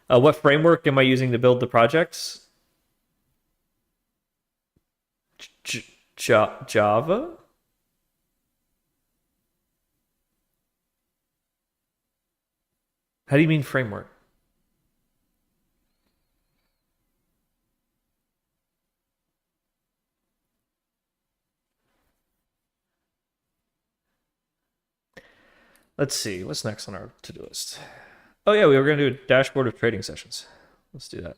What framework am I using to build the projects? Java? How do you mean framework? Let's see. What's next on our to-do list? Oh yeah, we were going to do a dashboard of trading sessions. Let's do that.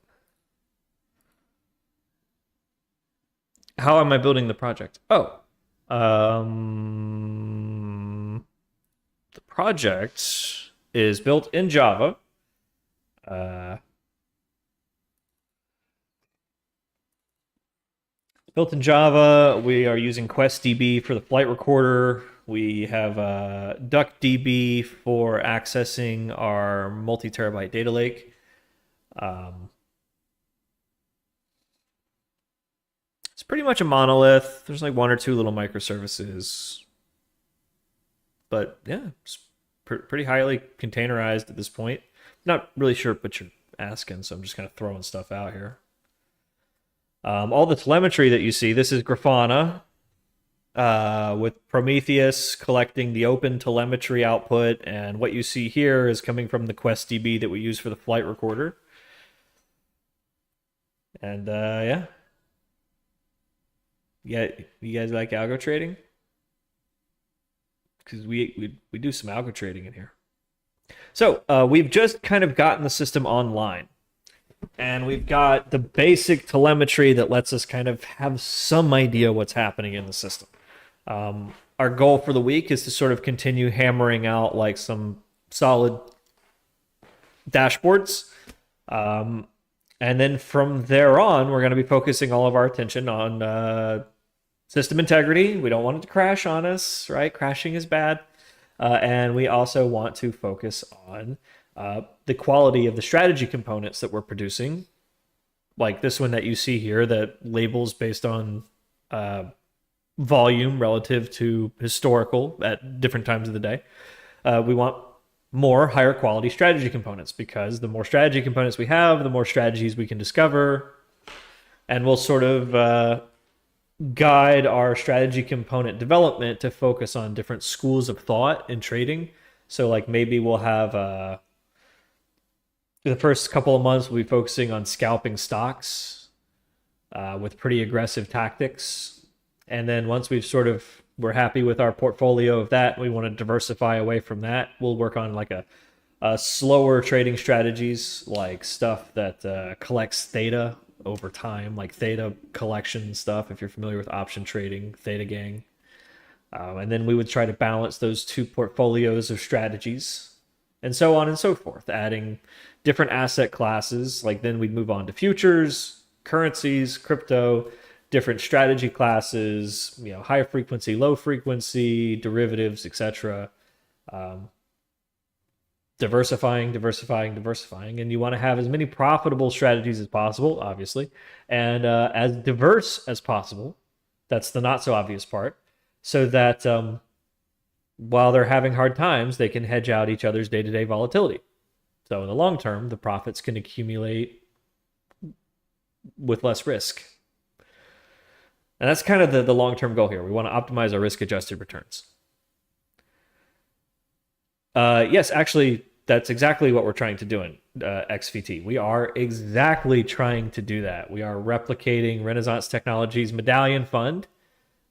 How am I building the project? Oh, the project is built in Java. Uh, Built in Java. We are using QuestDB for the flight recorder. We have DuckDB for accessing our multi-terabyte data lake. It's pretty much a monolith. There's like one or two little microservices. But yeah, it's pretty highly containerized at this point. Not really sure what you're asking, so I'm just kind of throwing stuff out here. All the telemetry that you see, this is Grafana with Prometheus collecting the open telemetry output, and what you see here is coming from the QuestDB that we use for the flight recorder. And yeah, you guys like algo trading? Because we do some algo trading in here. So we've just kind of gotten the system online. And we've got the basic telemetry that lets us kind of have some idea what's happening in the system. Our goal for the week is to sort of continue hammering out like some solid dashboards. And then from there on, we're going to be focusing all of our attention on system integrity. We don't want it to crash on us, right? Crashing is bad. And we also want to focus on the quality of the strategy components that we're producing, like this one that you see here that labels based on volume relative to historical at different times of the day. We want more higher quality strategy components because the more strategy components we have, the more strategies we can discover, and we'll sort of guide our strategy component development to focus on different schools of thought in trading. So like maybe we'll have the first couple of months we'll be focusing on scalping stocks with pretty aggressive tactics. And then once we're happy with our portfolio of that, we want to diversify away from that. We'll work on like a slower trading strategies, like stuff that collects theta over time, like theta collection stuff. If you're familiar with option trading, theta gang. And then we would try to balance those two portfolios of strategies and so on and so forth, adding different asset classes. Like then we'd move on to futures, currencies, crypto, different strategy classes, high frequency, low frequency, derivatives, etc. Diversifying, and you want to have as many profitable strategies as possible, obviously, and as diverse as possible. That's the not so obvious part, so that while they're having hard times, they can hedge out each other's day-to-day volatility. So in the long term, the profits can accumulate with less risk. And that's kind of the long-term goal here. We want to optimize our risk-adjusted returns. Yes, actually, that's exactly what we're trying to do in XVT. We are exactly trying to do that. We are replicating Renaissance Technologies Medallion Fund,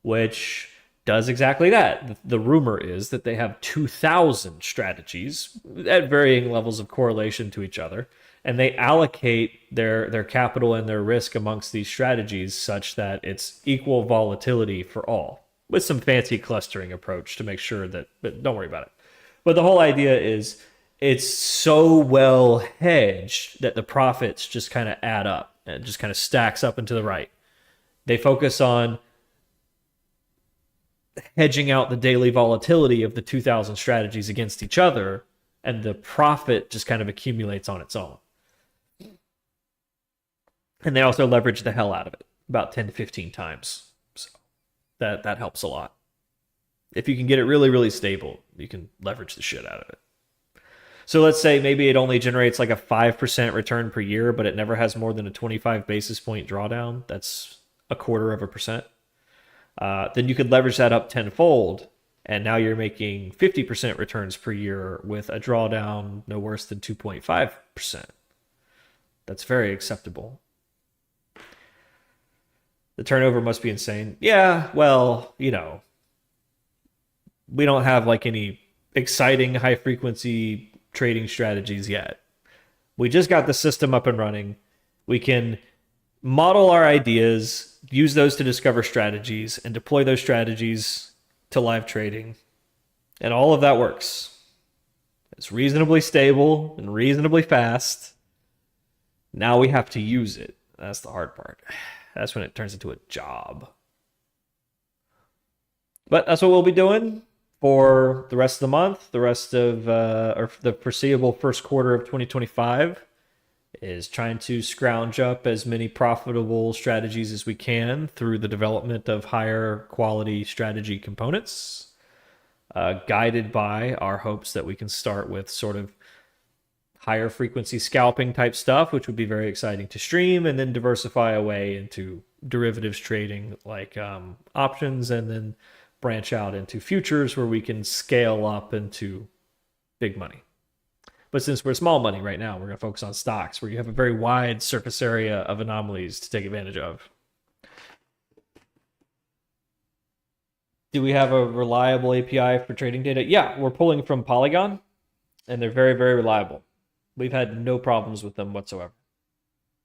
which does exactly that. The rumor is that they have 2,000 strategies at varying levels of correlation to each other, and they allocate their capital and their risk amongst these strategies such that it's equal volatility for all, with some fancy clustering approach to make sure that, but don't worry about it. But the whole idea is it's so well hedged that the profits just kind of add up and just kind of stacks up and to the right. They focus on hedging out the daily volatility of the 2,000 strategies against each other, and the profit just kind of accumulates on its own. And they also leverage the hell out of it, about 10 to 15 times. So that helps a lot. If you can get it really, really stable, you can leverage the shit out of it. So let's say maybe it only generates like a 5% return per year, but it never has more than a 25 basis point drawdown. That's 1/4%. Then you could leverage that up tenfold, and now you're making 50% returns per year with a drawdown no worse than 2.5%. That's very acceptable. The turnover must be insane. Yeah, well, you know, we don't have like any exciting high frequency trading strategies yet. We just got the system up and running. We can model our ideas, use those to discover strategies, and deploy those strategies to live trading. And all of that works. It's reasonably stable and reasonably fast. Now we have to use it. That's the hard part. That's when it turns into a job. But that's what we'll be doing for the rest of the month, the rest of, or the foreseeable first quarter of 2025, is trying to scrounge up as many profitable strategies as we can through the development of higher quality strategy components, guided by our hopes that we can start with sort of higher frequency scalping type stuff, which would be very exciting to stream, and then diversify away into derivatives trading like options, and then branch out into futures where we can scale up into big money. But since we're small money right now, we're going to focus on stocks where you have a very wide surface area of anomalies to take advantage of. Do we have a reliable API for trading data? Yeah, we're pulling from Polygon, and they're very, very reliable. We've had no problems with them whatsoever.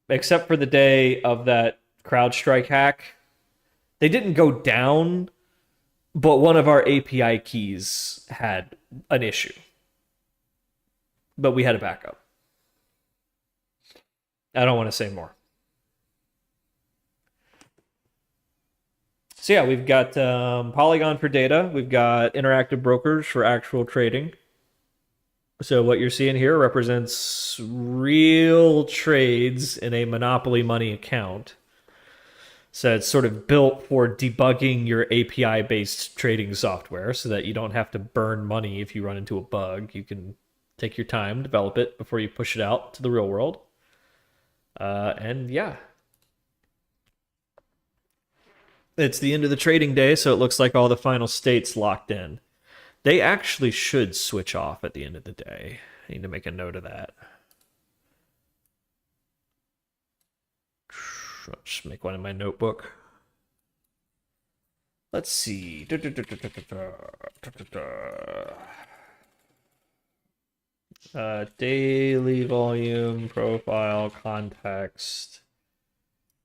Except for the day of that CrowdStrike hack. They didn't go down, but one of our API keys had an issue. But we had a backup. I don't want to say more. So yeah, we've got Polygon for data. We've got interactive brokers for actual trading. So what you're seeing here represents real trades in a monopoly money account. So it's sort of built for debugging your API-based trading software so that you don't have to burn money if you run into a bug. You can take your time, develop it before you push it out to the real world. And yeah. It's the end of the trading day, so it looks like all the final states locked in. They actually should switch off at the end of the day. I need to make a note of that. I'll just make one in my notebook. Let's see. Daily volume, profile, context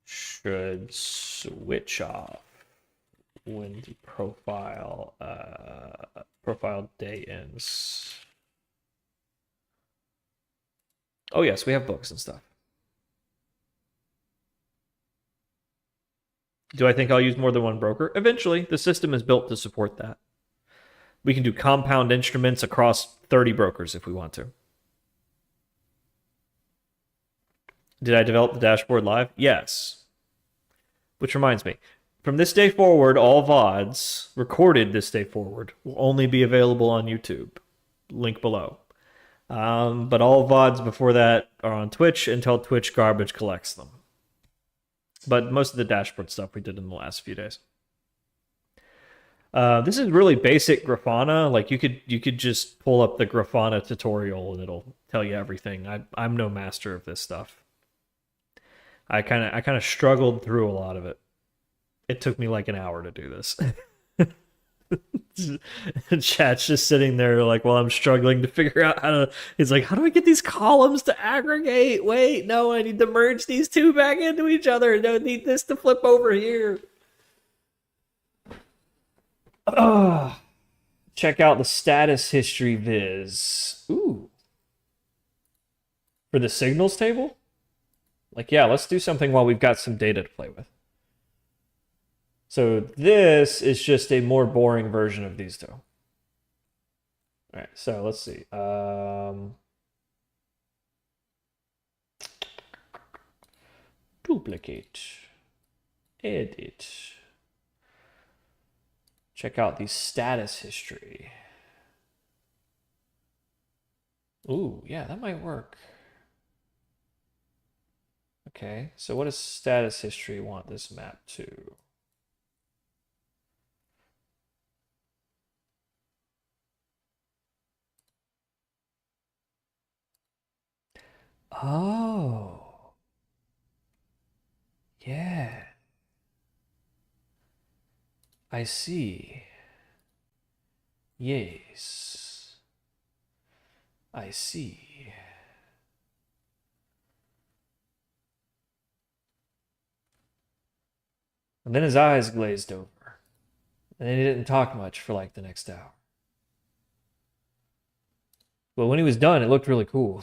should switch off when the profile day ends. Oh yes, we have books and stuff. Do I think I'll use more than one broker? Eventually, the system is built to support that. We can do compound instruments across 30 brokers if we want to. Did I develop the dashboard live? Yes. Which reminds me, from this day forward, all VODs recorded this day forward will only be available on YouTube. Link below. But all VODs before that are on Twitch until Twitch garbage collects them. But most of the dashboard stuff we did in the last few days. This is really basic Grafana. Like you could just pull up the Grafana tutorial and it'll tell you everything. I'm no master of this stuff. I kind of struggled through a lot of it. It took me like an hour to do this. And chat's just sitting there like, well, I'm struggling to figure out how to. He's like, how do I get these columns to aggregate? Wait, no, I need to merge these two back into each other. No, need this to flip over here. Check out the status history viz. Ooh. For the signals table? Like, yeah, let's do something while we've got some data to play with. So this is just a more boring version of these two. All right, so let's see. Duplicate. Edit. Check out the status history. Ooh, yeah, that might work. Okay, so what does status history want this map to? Oh. Yeah. I see. Yes. I see. And then his eyes glazed over. And then he didn't talk much for like the next hour. But when he was done, it looked really cool.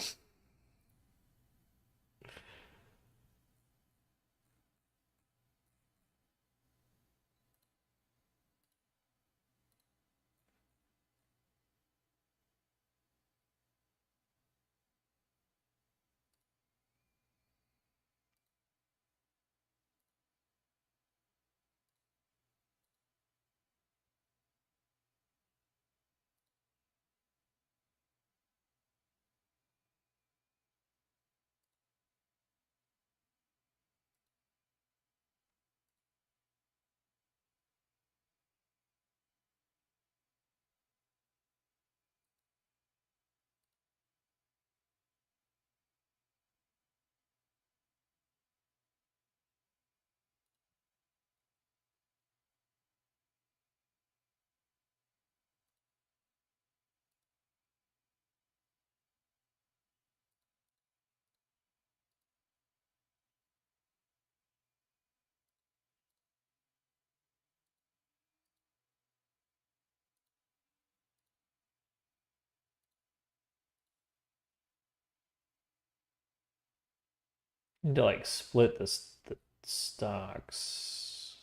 Need to like split this the stocks.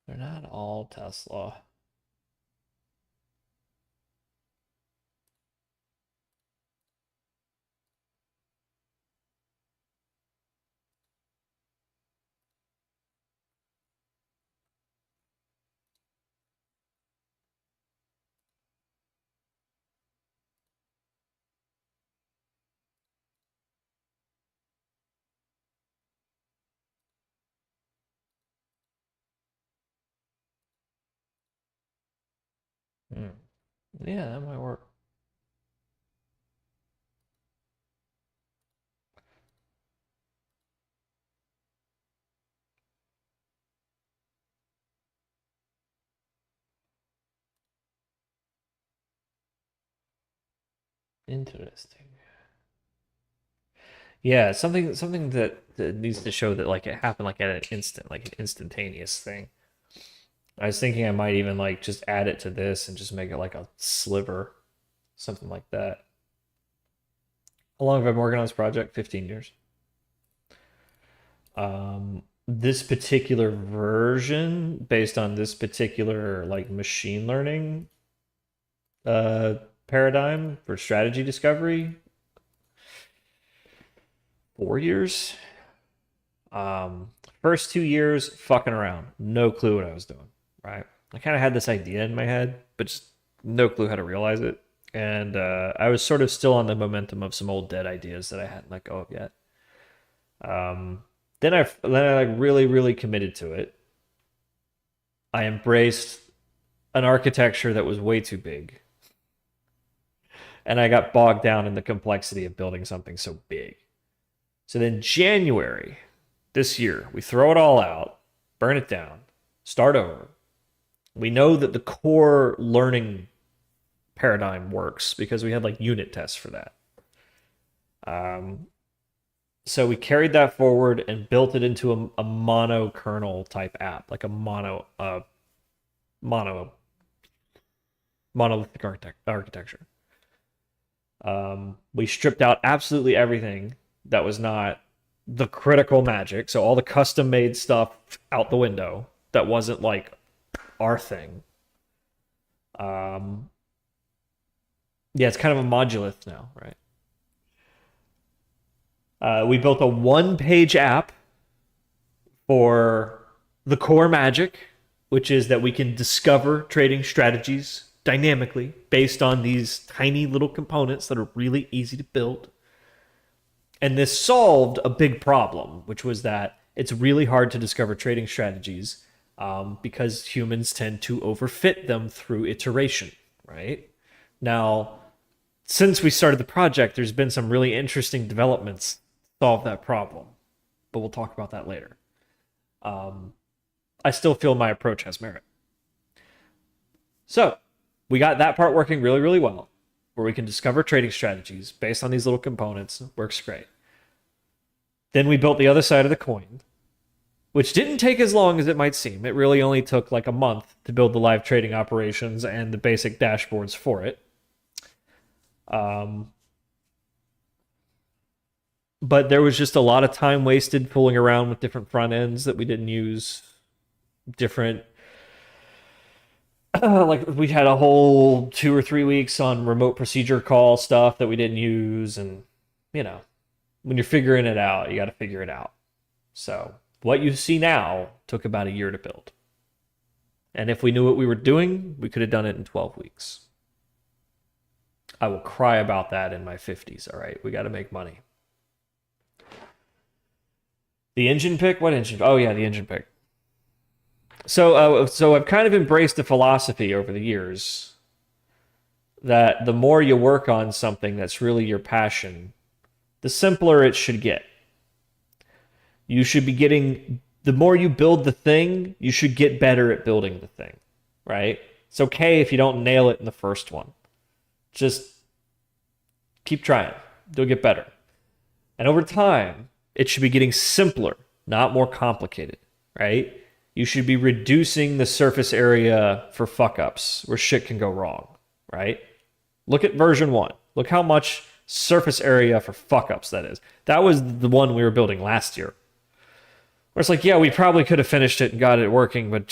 They're not all Tesla. Hmm. Yeah, that might work. Interesting. Yeah, something that needs to show that like it happened like at an instant, like an instantaneous thing. I was thinking I might even like just add it to this and just make it like a sliver, something like that. How long have I been working on this project? 15 years. This particular version, based on this particular like machine learning uh, paradigm for strategy discovery, 4 years. First 2 years, fucking around, no clue what I was doing. Right, I kind of had this idea in my head, but just no clue how to realize it. And I was sort of still on the momentum of some old dead ideas that I hadn't let go of yet. Then I like really committed to it. I embraced an architecture that was way too big. And I got bogged down in the complexity of building something so big. So then January this year, we throw it all out, burn it down, start over. We know that the core learning paradigm works because we had like unit tests for that. So we carried that forward and built it into a mono kernel type app, like a monolithic architecture. We stripped out absolutely everything that was not the critical magic. So all the custom made stuff out the window that wasn't like our thing. Yeah, it's kind of a modulith now, right? We built a one-page app for the core magic, which is that we can discover trading strategies dynamically based on these tiny little components that are really easy to build. And this solved a big problem, which was that it's really hard to discover trading strategies because humans tend to overfit them through iteration, right? Now, since we started the project, there's been some really interesting developments to solve that problem, but we'll talk about that later. I still feel my approach has merit. So we got that part working really well, where we can discover trading strategies based on these little components. Works great. Then we built the other side of the coin, which didn't take as long as it might seem. It really only took like a month to build the live trading operations and the basic dashboards for it. But there was just a lot of time wasted fooling around with different front ends that we didn't use. Like we had a whole 2 or 3 weeks on remote procedure call stuff that we didn't use. And, you know, when you're figuring it out, you got to figure it out. So what you see now took about a year to build. And if we knew what we were doing, we could have done it in 12 weeks. I will cry about that in my 50s, all right? We got to make money. The engine pick? What engine? Oh, yeah, the engine pick. So I've kind of embraced the philosophy over the years that the more you work on something that's really your passion, the simpler it should get. You should be getting, the more you build the thing, you should get better at building the thing, right? It's okay if you don't nail it in the first one. Just keep trying. You'll get better. And over time, it should be getting simpler, not more complicated, right? You should be reducing the surface area for fuck-ups where shit can go wrong, right? Look at version 1. Look how much surface area for fuck-ups that is. That was the one we were building last year. Where it's like, yeah, we probably could have finished it and got it working, but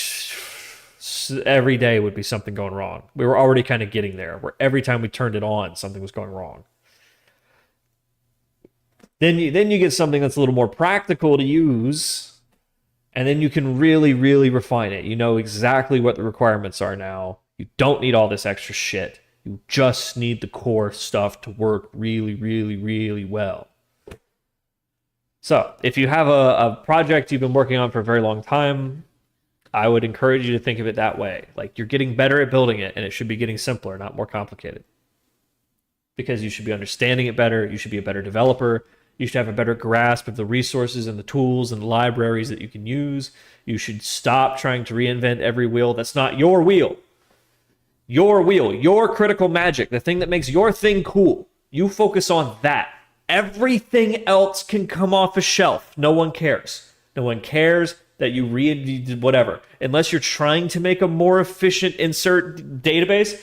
every day would be something going wrong. We were already kind of getting there, where every time we turned it on, something was going wrong. Then you get something that's a little more practical to use, and then you can really refine it. You know exactly what the requirements are now. You don't need all this extra shit. You just need the core stuff to work really well. So, if you have a project you've been working on for a very long time, I would encourage you to think of it that way. Like, you're getting better at building it, and it should be getting simpler, not more complicated. Because you should be understanding it better. You should be a better developer. You should have a better grasp of the resources and the tools and the libraries that you can use. You should stop trying to reinvent every wheel. That's not your wheel. Your wheel, your critical magic, the thing that makes your thing cool. You focus on that. Everything else can come off a shelf. No one cares. No one cares that you read whatever. Unless you're trying to make a more efficient insert database,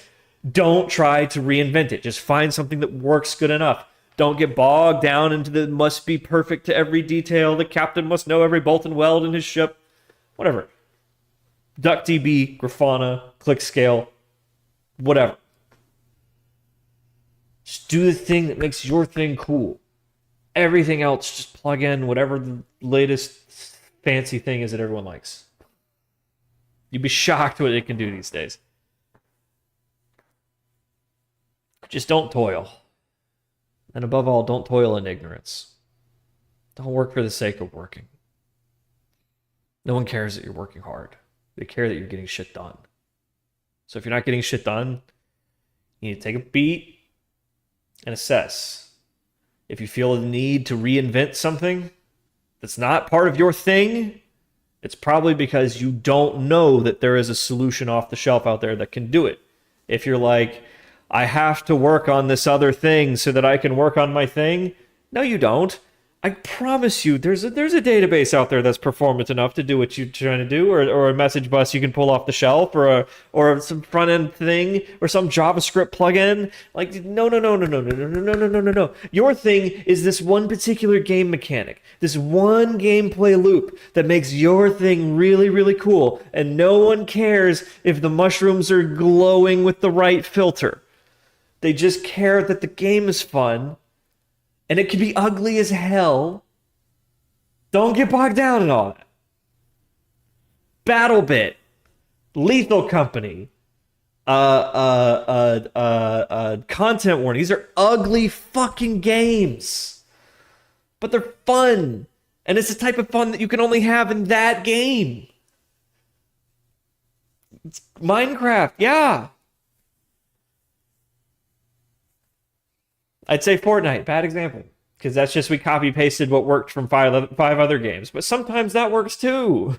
don't try to reinvent it. Just find something that works good enough. Don't get bogged down into the must be perfect to every detail. The captain must know every bolt and weld in his ship. Whatever. DuckDB, Grafana, ClickScale, whatever. Just do the thing that makes your thing cool. Everything else, just plug in whatever the latest fancy thing is that everyone likes. You'd be shocked what it can do these days. Just don't toil. And above all, don't toil in ignorance. Don't work for the sake of working. No one cares that you're working hard. They care that you're getting shit done. So if you're not getting shit done, you need to take a beat and assess. If you feel the need to reinvent something that's not part of your thing, it's probably because you don't know that there is a solution off the shelf out there that can do it. If you're like, I have to work on this other thing so that I can work on my thing, no, you don't. I promise you, there's a database out there that's performant enough to do what you're trying to do, or a message bus you can pull off the shelf, or some front end thing, or some JavaScript plugin. Like, no. Your thing is this one particular game mechanic, this one gameplay loop that makes your thing really, really cool, and no one cares if the mushrooms are glowing with the right filter. They just care that the game is fun. And it can be ugly as hell. Don't get bogged down in all that. BattleBit, Lethal Company, Content Warning. These are ugly fucking games. But they're fun. And it's the type of fun that you can only have in that game. It's Minecraft, yeah. I'd say Fortnite, bad example, because that's just we copy pasted what worked from five other games. But sometimes that works too.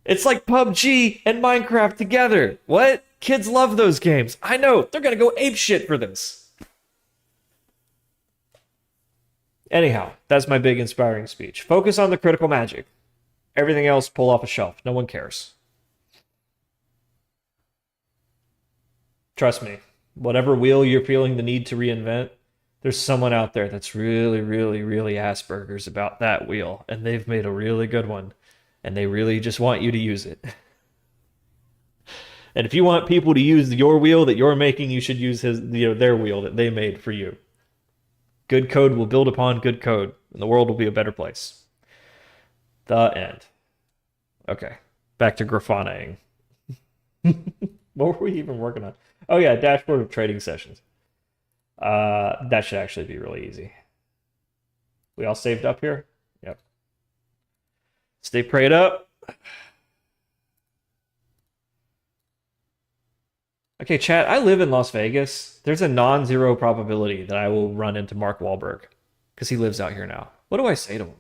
It's like PUBG and Minecraft together. What? Kids love those games. I know. They're gonna go apeshit for this. Anyhow, that's my big inspiring speech. Focus on the critical magic. Everything else, pull off a shelf. No one cares. Trust me. Whatever wheel you're feeling the need to reinvent, there's someone out there that's really, really, really Asperger's about that wheel, and they've made a really good one, and they really just want you to use it. And if you want people to use your wheel that you're making, you should use their wheel that they made for you. Good code will build upon good code, and the world will be a better place. The end. Okay, back to Grafanaing. What were we even working on? Oh yeah, dashboard of trading sessions. That should actually be really easy. We all saved up here? Yep. Stay prayed up. Okay, chat, I live in Las Vegas. There's a non-zero probability that I will run into Mark Wahlberg because he lives out here now. What do I say to him?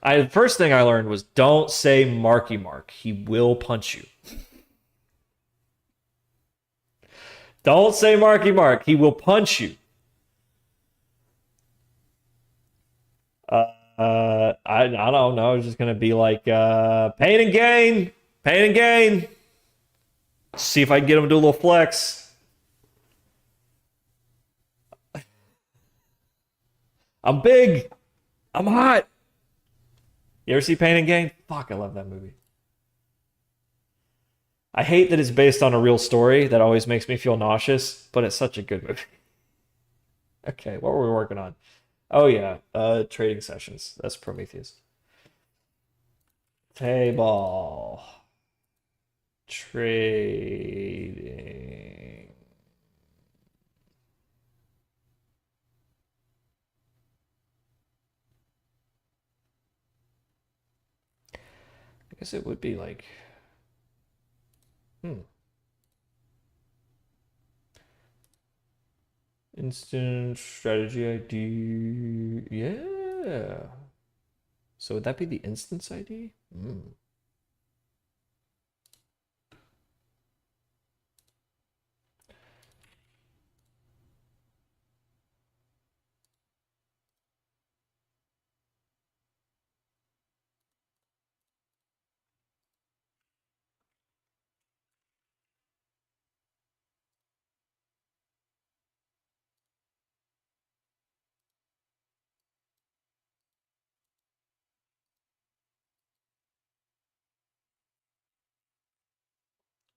The first thing I learned was don't say Marky Mark. He will punch you. Don't say Marky Mark. He will punch you. I don't know. It's just gonna be like pain and gain, pain and gain. See if I can get him to do a little flex. I'm big. I'm hot. You ever see Pain and Gain? Fuck, I love that movie. I hate that it's based on a real story. That always makes me feel nauseous, but it's such a good movie. Okay, what were we working on? Oh yeah, trading sessions. That's Prometheus. Table. Trading. I guess it would be like... Instant strategy ID. Yeah. So would that be the instance ID?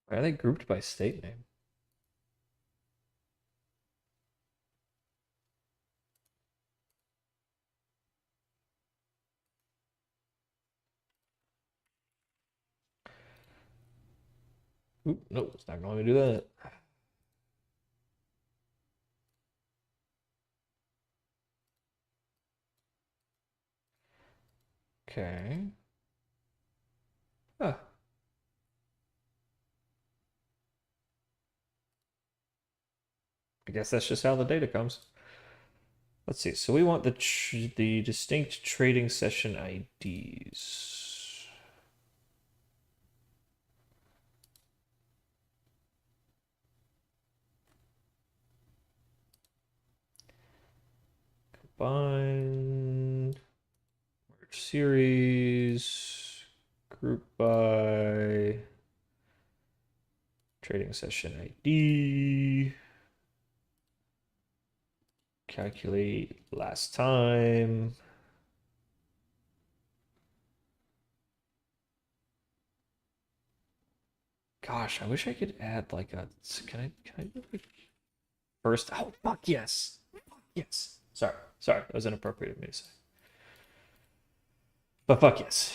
Why are they grouped by state name? Oop, nope, it's not going to do that. Okay. Huh. I guess that's just how the data comes. Let's see. So we want the distinct trading session IDs. Combined, merge series, group by, trading session ID. Calculate last time. Gosh, I wish I could add like a. Can I do like first? Oh fuck yes, fuck yes. Sorry, that was inappropriate of me to say. But fuck yes.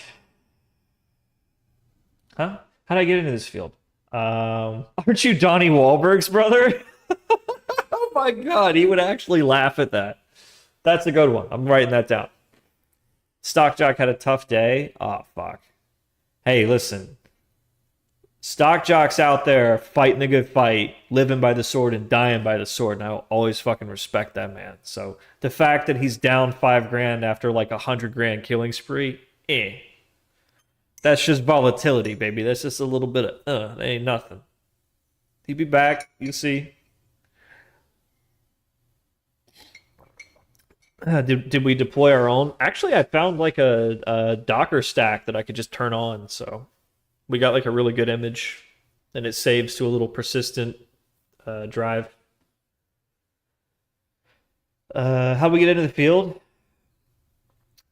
Huh? How'd I get into this field? Aren't you Donnie Wahlberg's brother? Oh my god, he would actually laugh at that. That's a good one. I'm writing that down. Stock Jock had a tough day. Oh fuck. Hey, listen. Stock Jock's out there fighting the good fight, living by the sword and dying by the sword, and I'll always fucking respect that man. So the fact that he's down $5,000 after like $100,000 killing spree, that's just volatility, baby. That's just a little bit of that ain't nothing. He'll be back. You see. Did we deploy our own? Actually, I found like a Docker stack that I could just turn on, so we got like a really good image, and it saves to a little persistent drive. How'd we get into the field?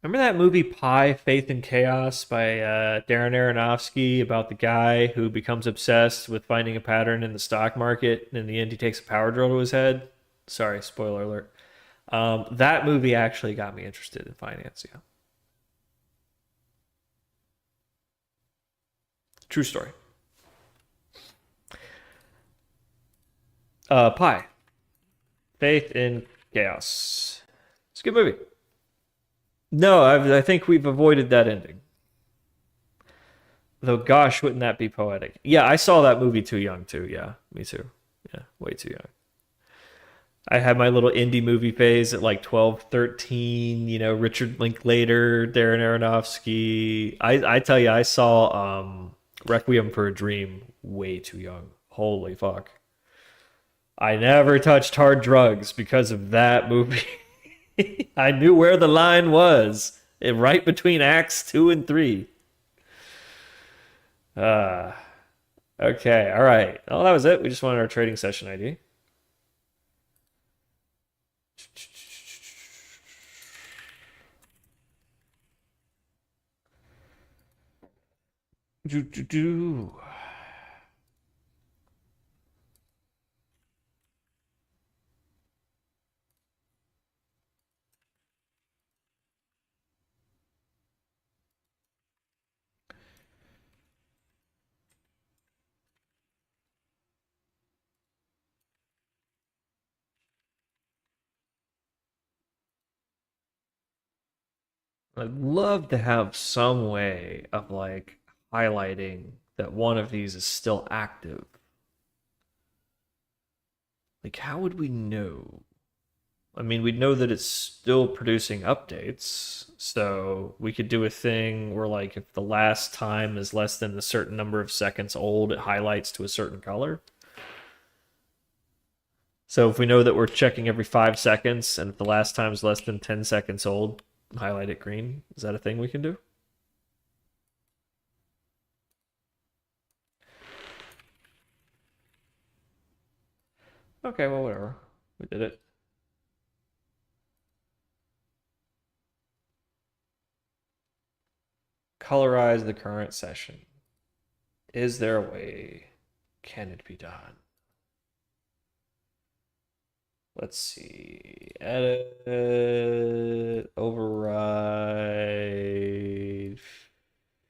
Remember that movie Pi, Faith and Chaos by Darren Aronofsky about the guy who becomes obsessed with finding a pattern in the stock market, and in the end he takes a power drill to his head? Sorry, spoiler alert. That movie actually got me interested in finance, yeah. True story. Pi. Faith in Chaos. It's a good movie. No, I think we've avoided that ending. Though, gosh, wouldn't that be poetic? Yeah, I saw that movie too young, too. Yeah, me too. Yeah, way too young. I had my little indie movie phase at like 12, 13, Richard Linklater, Darren Aronofsky. I tell you, I saw Requiem for a Dream way too young. Holy fuck. I never touched hard drugs because of that movie. I knew where the line was, right between acts 2 and 3. Okay, all right. Well, that was it. We just wanted our trading session ID. Do. I'd love to have some way of like highlighting that one of these is still active. Like, how would we know? I mean, we'd know that it's still producing updates. So we could do a thing where, like, if the last time is less than a certain number of seconds old, it highlights to a certain color. So if we know that we're checking every 5 seconds, and if the last time is less than 10 seconds old, highlight it green. Is that a thing we can do? Okay, well, whatever. We did it. Colorize the current session. Is there a way? Can it be done? Let's see. Edit, override.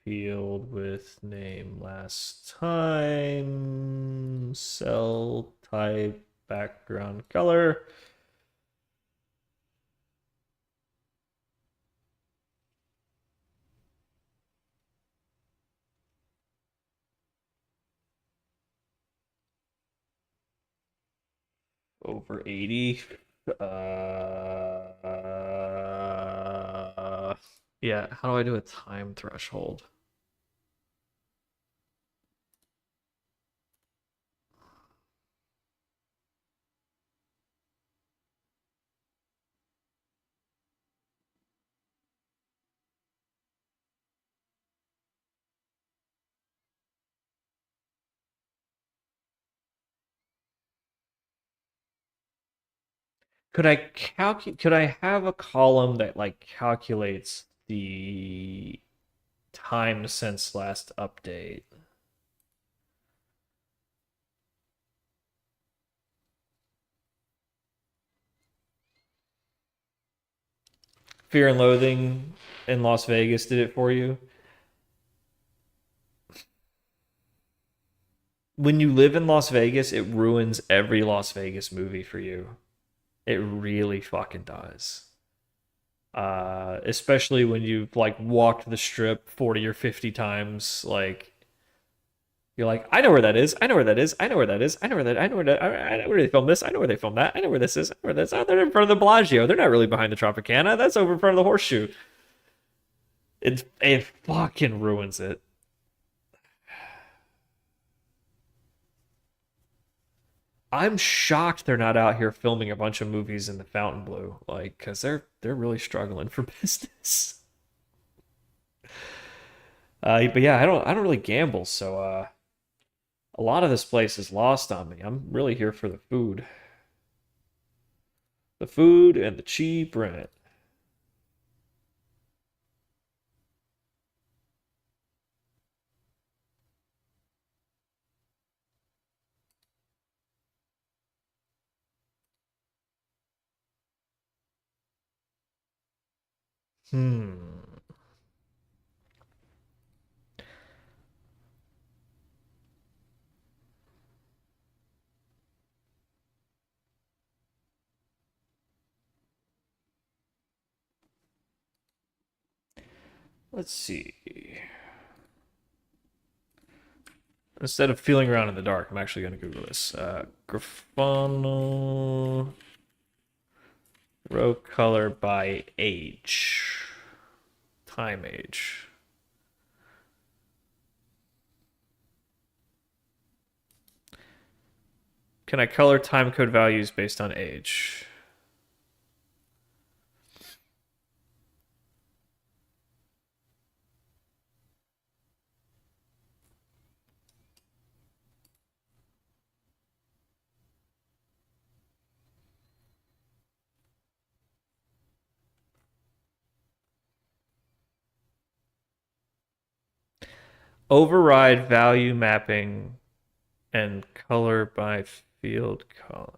field with name last time, cell type, background color. Over 80. Yeah, how do I do a time threshold? Could I have a column that like calculates the time since last update? Fear and Loathing in Las Vegas did it for you. When you live in Las Vegas, it ruins every Las Vegas movie for you. It really fucking does. Especially when you've like walked the strip 40 or 50 times, like you're like, I know where that is. I know where that is. I know where that is. I know where that. I know where that. I know where they filmed this. I know where they filmed that. I know where this is. I know where this. Oh, they're in front of the Bellagio. They're not really behind the Tropicana. That's over in front of the Horseshoe. It fucking ruins it. I'm shocked they're not out here filming a bunch of movies in the Fontainebleau, like, because they're really struggling for business. But yeah, I don't really gamble, so a lot of this place is lost on me. I'm really here for the food and the cheap rent. Hmm. Let's see. Instead of feeling around in the dark, I'm actually going to Google this. Grafana row color by age, time age. Can I color time code values based on age? Override value mapping and color by field color.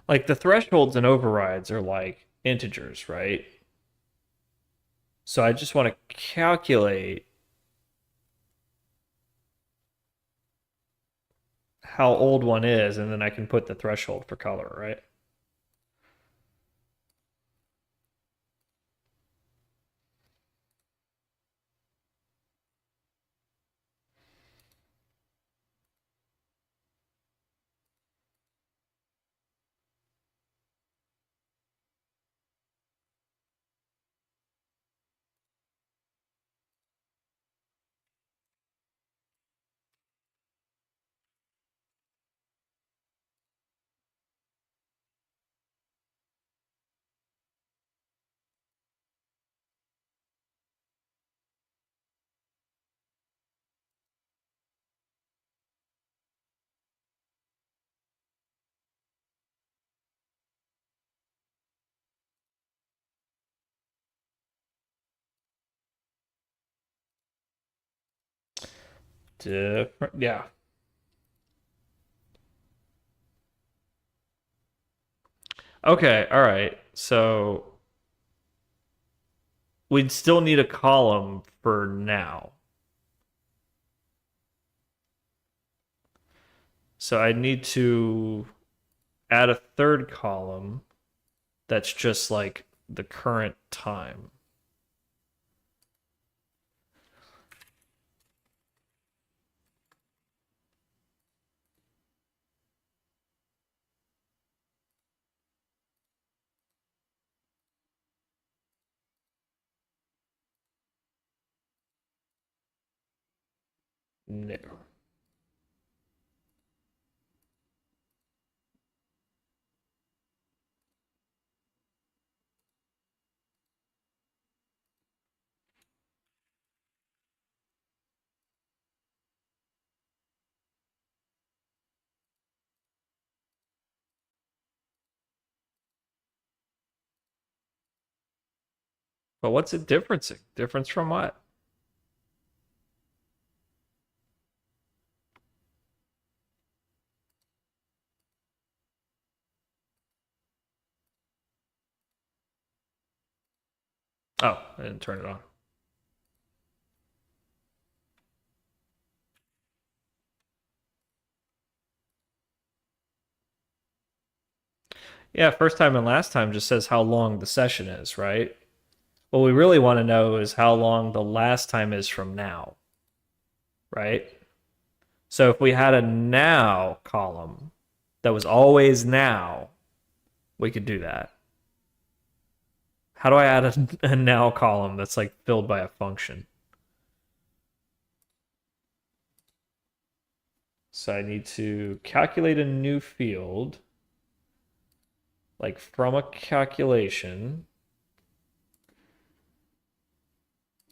Like the thresholds and overrides are like integers, right? So I just want to calculate how old one is, and then I can put the threshold for color, right? different. Yeah. Okay, all right. So we'd still need a column for now. So I need to add a third column that's just like the current time. No. But what's it differencing? Difference from what? Oh, I didn't turn it on. Yeah, first time and last time just says how long the session is, right? What we really want to know is how long the last time is from now, right? So if we had a now column that was always now, we could do that. How do I add a now column that's like filled by a function? So I need to calculate a new field, like from a calculation.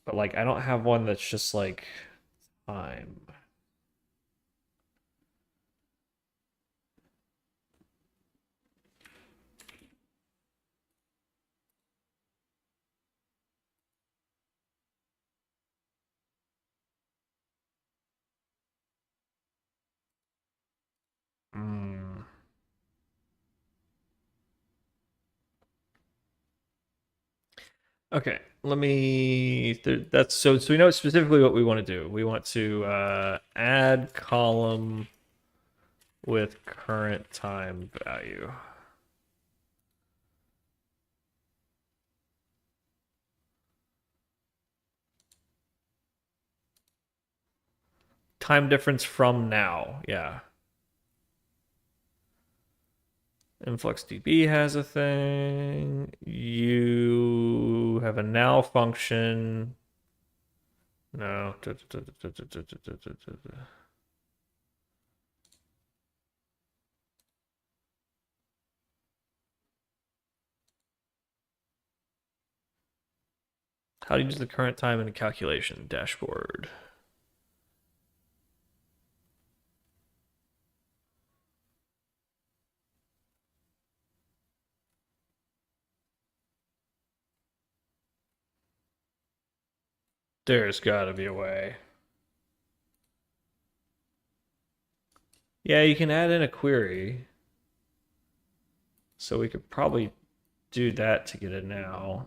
But like I don't have one that's just like time. Mm. Okay, let me. That's so we know specifically what we want to do. We want to add column with current time value. Time difference from now. Yeah. InfluxDB has a thing. You have a now function. No. How do you use the current time in a calculation dashboard? There's got to be a way. Yeah, you can add in a query. So we could probably do that to get it now.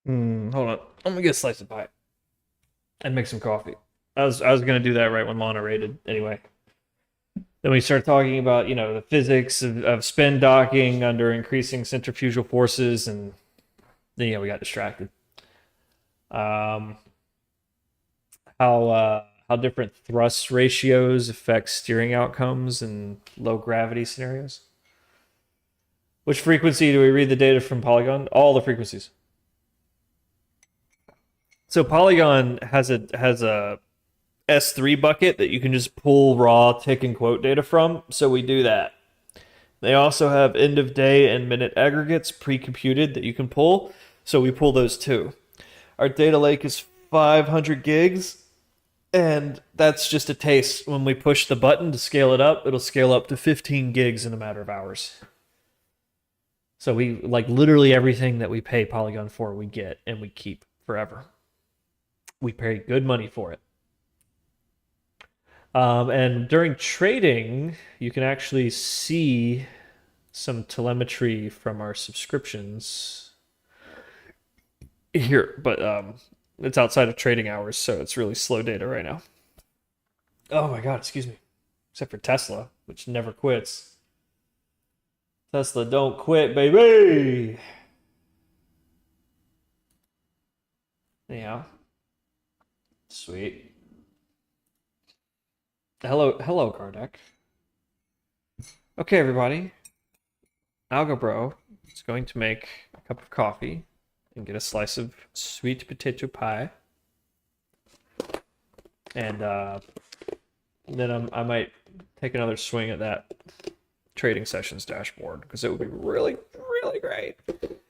Hold on. I'm gonna get a slice of pie and make some coffee. I was gonna do that right when Lana raided anyway. Then we start talking about, the physics of spin docking under increasing centrifugal forces, and then we got distracted. Um, how different thrust ratios affect steering outcomes in low gravity scenarios. Which frequency do we read the data from Polygon? All the frequencies. So Polygon has a S3 bucket that you can just pull raw tick and quote data from. So we do that. They also have end of day and minute aggregates pre-computed that you can pull. So we pull those too. Our data lake is 500 gigs, and that's just a taste. When we push the button to scale it up, it'll scale up to 15 gigs in a matter of hours. So we like literally everything that we pay Polygon for, we get and we keep forever. We pay good money for it. And during trading, you can actually see some telemetry from our subscriptions here, but it's outside of trading hours, so it's really slow data right now. Oh my god, excuse me. Except for Tesla, which never quits. Tesla don't quit, baby. Yeah. Sweet. Hello, Kardec. Okay, everybody. Algo Bro is going to make a cup of coffee and get a slice of sweet potato pie. And then I might take another swing at that trading sessions dashboard because it would be really, really great.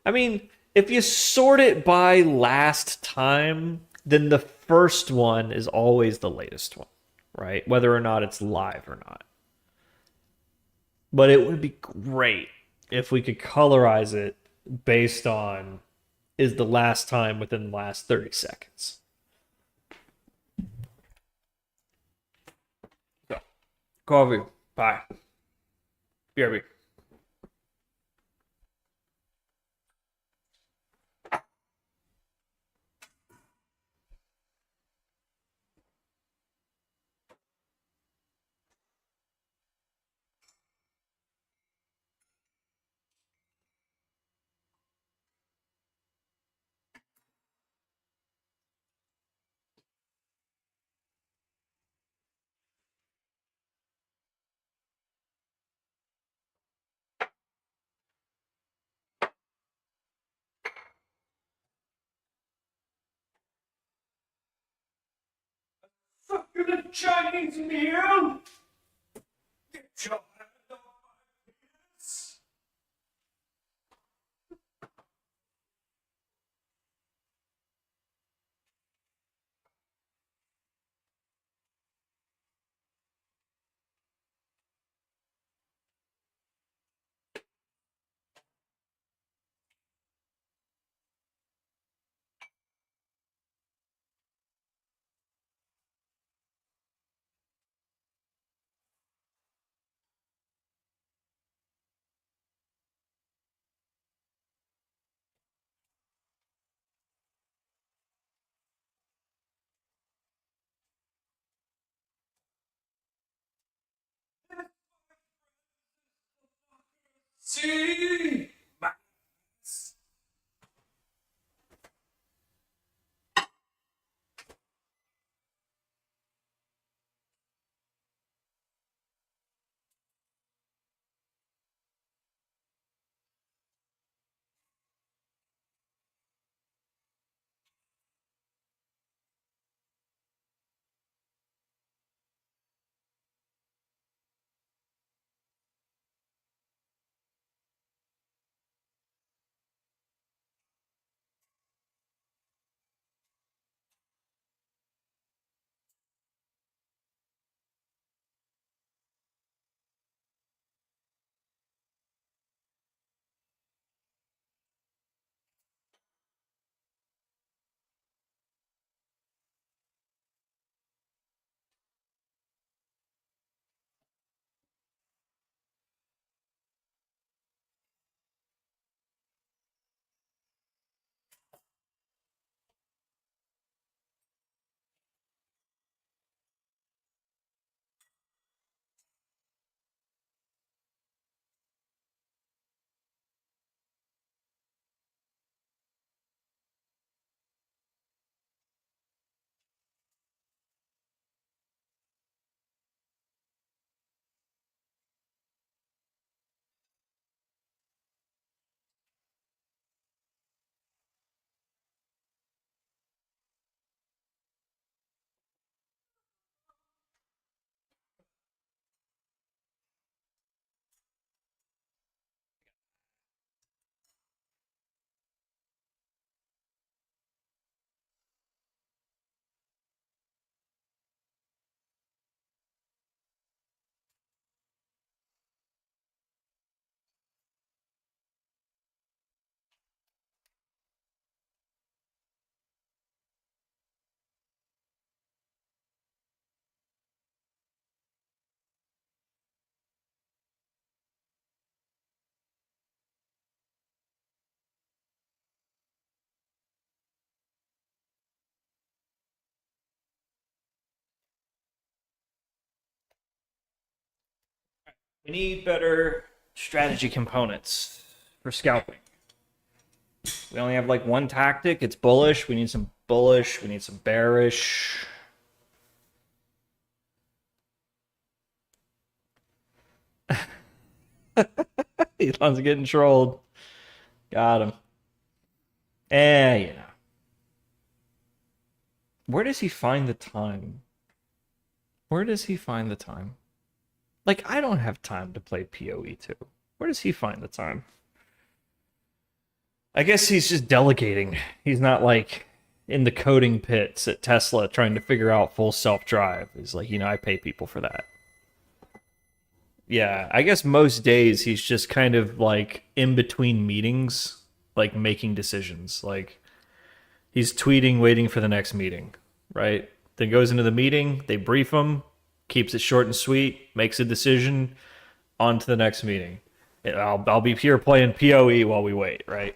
I mean, if you sort it by last time, then the first one is always the latest one, right? Whether or not it's live or not. But it would be great if we could colorize it based on is the last time within the last 30 seconds. So, coffee, pie, BRB. Fucking a Chinese meal! Get your hand off my penis! See? We need better strategy components for scalping. We only have like one tactic. It's bullish. We need some bullish. We need some bearish. Elon's getting trolled. Got him. You know. Where does he find the time? Where does he find the time? Like, I don't have time to play PoE 2. Where does he find the time? I guess he's just delegating. He's not like in the coding pits at Tesla trying to figure out full self-drive. He's like, I pay people for that. Yeah, I guess most days he's just kind of like in between meetings, like making decisions. Like he's tweeting, waiting for the next meeting, right? Then goes into the meeting, they brief him, keeps it short and sweet, makes a decision, on to the next meeting. I'll be here playing PoE while we wait, right?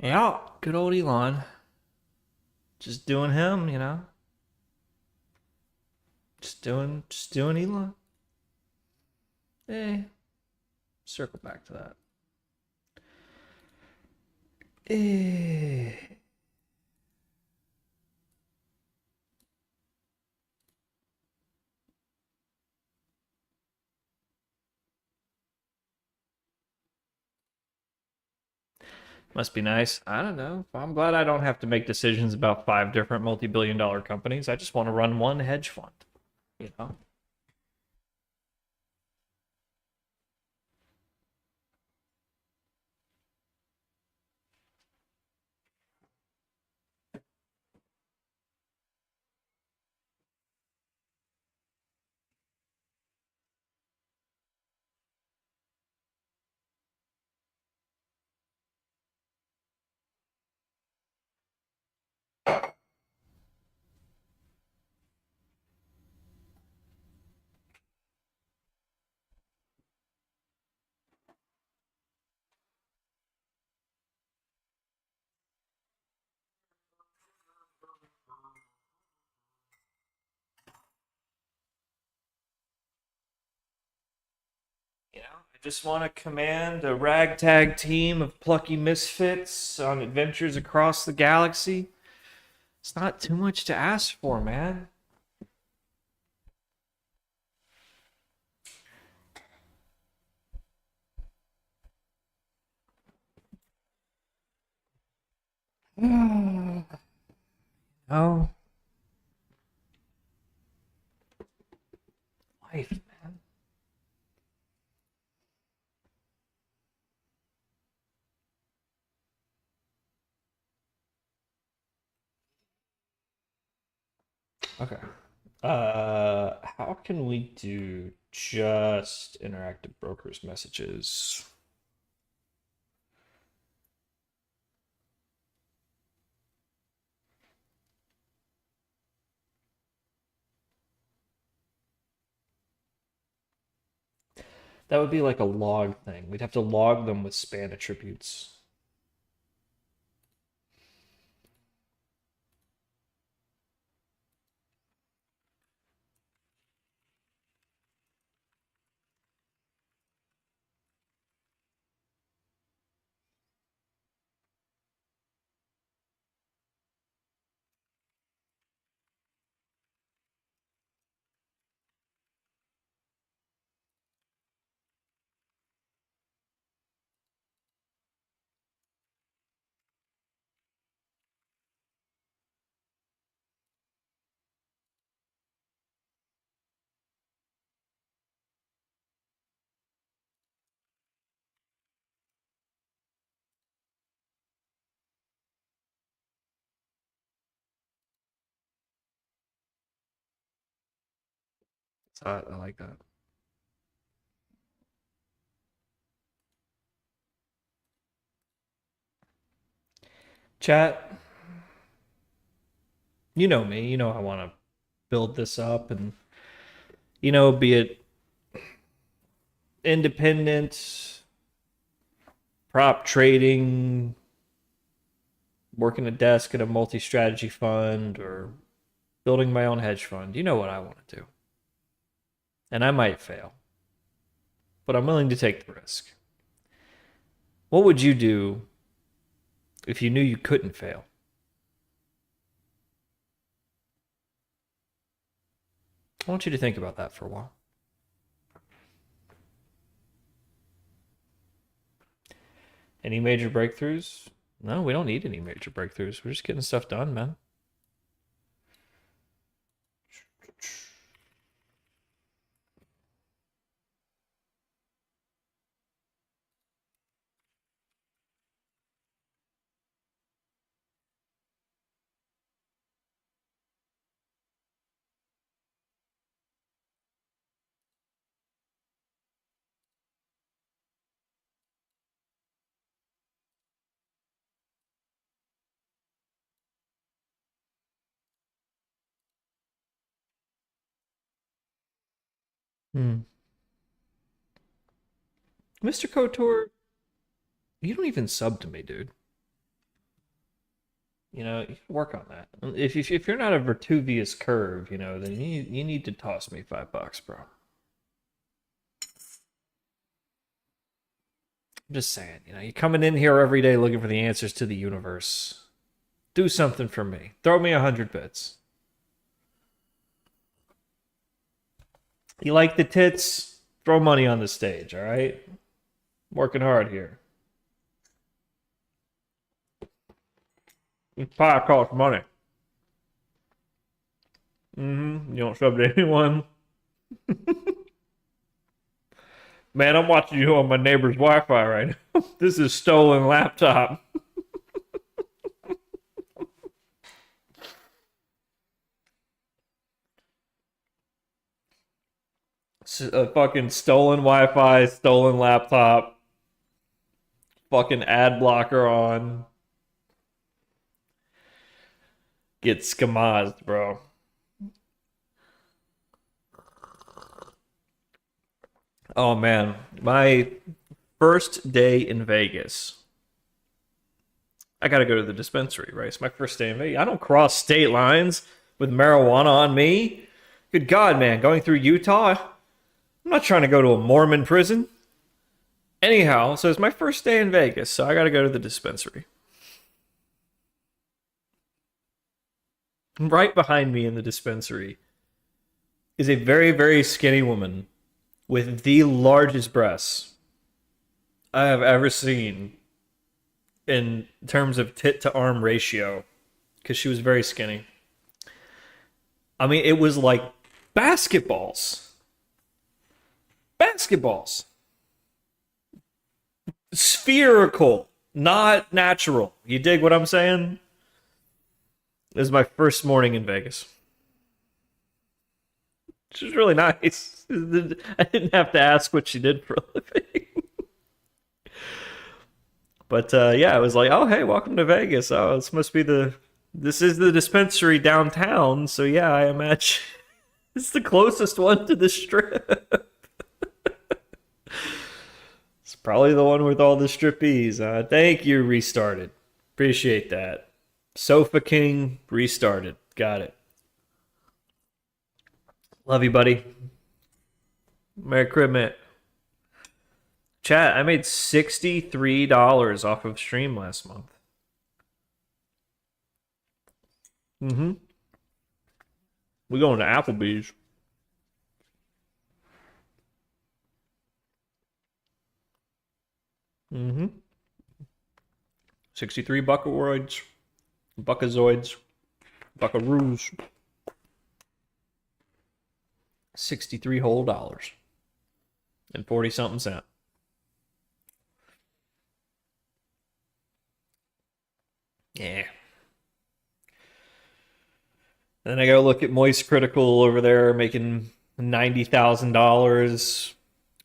Yeah, good old Elon. Just doing him. Just doing Elon. Eh, circle back to that. Eh. Must be nice. I don't know. I'm glad I don't have to make decisions about 5 different multi-billion-dollar companies. I just want to run one hedge fund, you know? I just want to command a ragtag team of plucky misfits on adventures across the galaxy. It's not too much to ask for, man. Oh, life, man. Okay. How can we do just interactive brokers messages? That would be like a log thing. We'd have to log them with span attributes. It's hot. I like that. Chat, you know me. You know I want to build this up and, be it independent, prop trading, working a desk at a multi-strategy fund, or building my own hedge fund. You know what I want to do. And I might fail, but I'm willing to take the risk. What would you do if you knew you couldn't fail? I want you to think about that for a while. Any major breakthroughs? No, we don't need any major breakthroughs. We're just getting stuff done, man. Mr. Kotor, you don't even sub to me, dude. You can work on that. If you're not a Vertuvius curve, then you need to toss me $5, bro. I'm just saying, you're coming in here every day looking for the answers to the universe. Do something for me. Throw me 100 bits. You like the tits? Throw money on the stage, all right? I'm working hard here. This pie costs money. You don't sub to anyone. Man, I'm watching you on my neighbor's Wi-Fi right now. This is stolen laptop. A fucking stolen Wi-Fi, stolen laptop, fucking ad blocker on. Get skamazed, bro. Oh man, my first day in Vegas. I gotta go to the dispensary, right? It's my first day in Vegas. I don't cross state lines with marijuana on me. Good God, man, going through Utah. I'm not trying to go to a Mormon prison. Anyhow, so it's my first day in Vegas, so I gotta go to the dispensary. Right behind me in the dispensary is a very, very skinny woman with the largest breasts I have ever seen in terms of tit to arm ratio, because she was very skinny. I mean, it was like basketballs. Basketballs. Spherical, not natural. You dig what I'm saying? This is my first morning in Vegas. She was really nice. I didn't have to ask what she did for a living. But yeah, I was like, oh, hey, welcome to Vegas. Oh, this is the dispensary downtown. So yeah, I imagine it's the closest one to the strip. It's probably the one with all the strippees. Thank you, Restarted. Appreciate that. Sofa King, Restarted. Got it. Love you, buddy. Merry Christmas. Chat, I made $63 off of stream last month. We going to Applebee's. Mm-hmm. 63 buckaroids, buckazoids, buckaroos. 63 whole dollars and 40 something cents. Yeah. And then I go look at Moist Critical over there making $90,000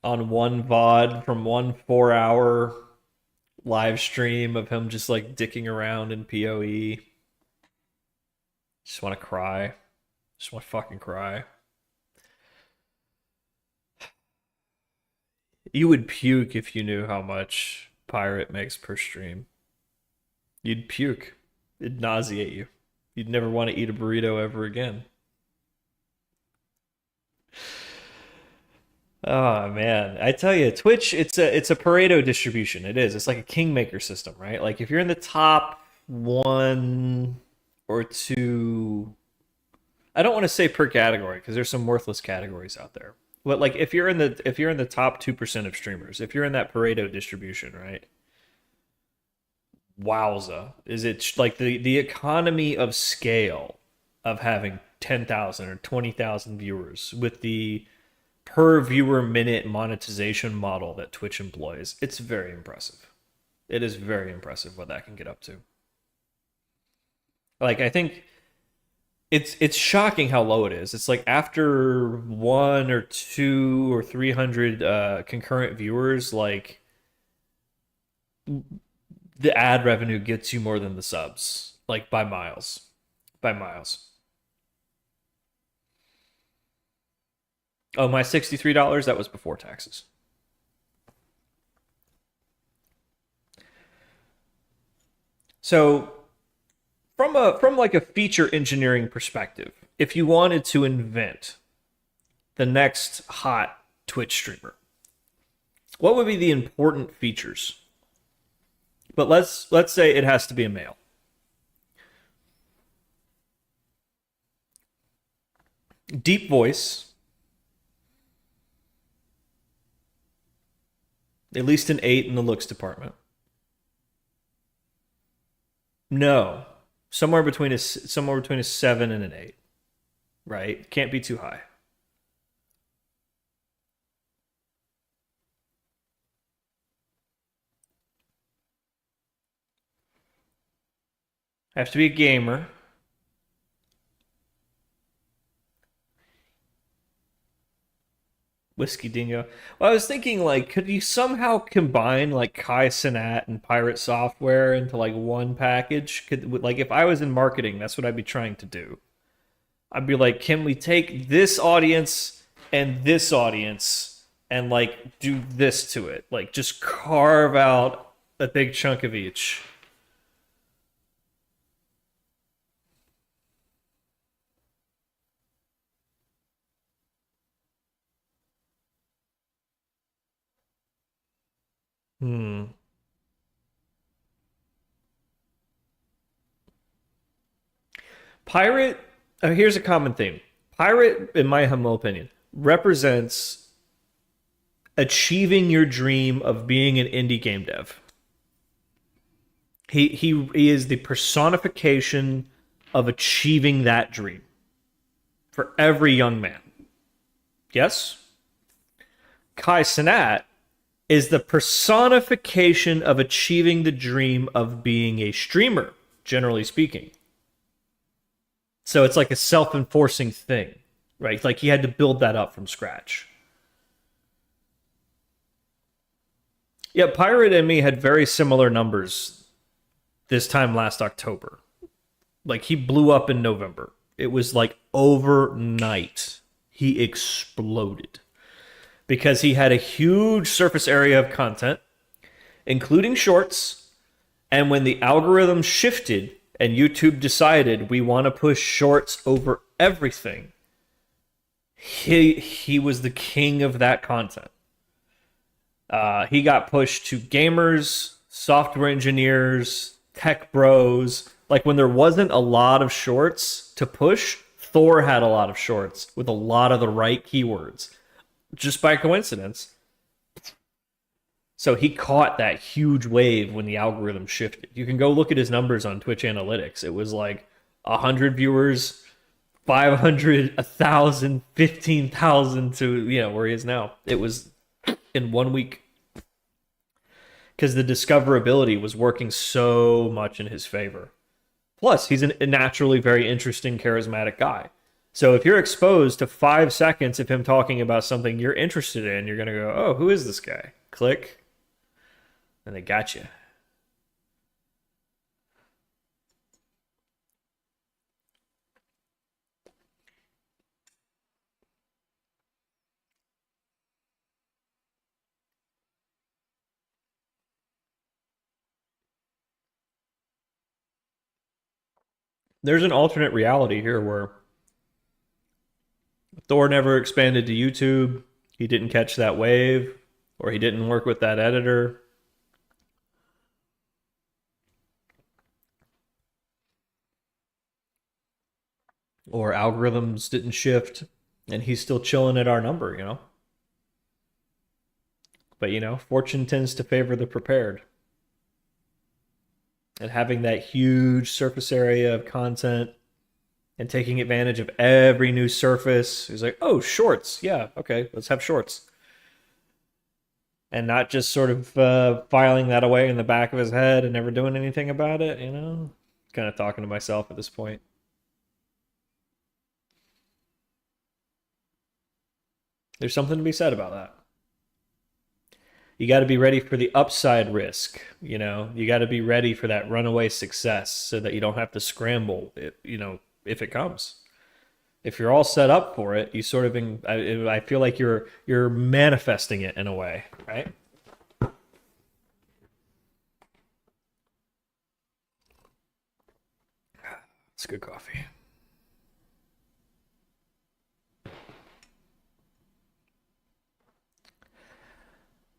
on one VOD from one 4-hour live stream of him just like dicking around in PoE. Just want to cry. Just want to fucking cry. You would puke if you knew how much Pirate makes per stream. You'd puke. It'd nauseate you. You'd never want to eat a burrito ever again. Oh man, I tell you, Twitch, it's a Pareto distribution. It is. It's like a kingmaker system, right? Like if you're in the top 1 or 2, I don't want to say per category because there's some worthless categories out there. But like if you're in the top 2% of streamers, if you're in that Pareto distribution, right? Wowza. Is it like the economy of scale of having 10,000 or 20,000 viewers with the per viewer minute monetization model that Twitch employs? It's very impressive. It is very impressive what that can get up to. Like I think it's shocking how low it is. It's like after 1 or 2 or 300 concurrent viewers, like the ad revenue gets you more than the subs, like by miles. By miles. Oh, my $63, that was before taxes. So from like a feature engineering perspective, if you wanted to invent the next hot Twitch streamer, what would be the important features? But let's say it has to be a male. Deep voice. At least an 8 in the looks department. No. Somewhere between a 7 and an 8. Right? Can't be too high. Have to be a gamer. Whiskey Dingo. Well, I was thinking, like, could you somehow combine, like, Kai Cenat and Pirate Software into, like, one package? Like, if I was in marketing, that's what I'd be trying to do. I'd be like, can we take this audience and, like, do this to it? Like, just carve out a big chunk of each. Pirate, here's a common theme. Pirate, in my humble opinion, represents achieving your dream of being an indie game dev. He is the personification of achieving that dream for every young man. Yes? Kai Cenat is the personification of achieving the dream of being a streamer, generally speaking. So it's like a self-enforcing thing, right? Like he had to build that up from scratch. Yeah, Pirate and me had very similar numbers this time last October. Like he blew up in November. It was like overnight. He exploded. Because he had a huge surface area of content, including shorts, and when the algorithm shifted and YouTube decided we want to push shorts over everything, he was the king of that content. He got pushed to gamers, software engineers, tech bros. Like when there wasn't a lot of shorts to push, Thor had a lot of shorts with a lot of the right keywords. Just by coincidence. So he caught that huge wave when the algorithm shifted. You can go look at his numbers on Twitch Analytics. It was like 100 viewers, 500, 1,000, 15,000 to, where he is now. It was in 1 week. Because the discoverability was working so much in his favor. Plus, he's a naturally very interesting, charismatic guy. So if you're exposed to 5 seconds of him talking about something you're interested in, you're going to go, oh, who is this guy? Click, and they got you. There's an alternate reality here where Thor never expanded to YouTube. He didn't catch that wave, or he didn't work with that editor. Or algorithms didn't shift, and he's still chilling at our number. But, fortune tends to favor the prepared. And having that huge surface area of content and taking advantage of every new surface. He's like, oh, shorts. Yeah, okay, let's have shorts. And not just sort of filing that away in the back of his head and never doing anything about it, Kind of talking to myself at this point. There's something to be said about that. You got to be ready for the upside risk, You got to be ready for that runaway success so that you don't have to scramble, if it comes. If you're all set up for it, you sort of, I feel like you're manifesting it in a way, right? It's good coffee.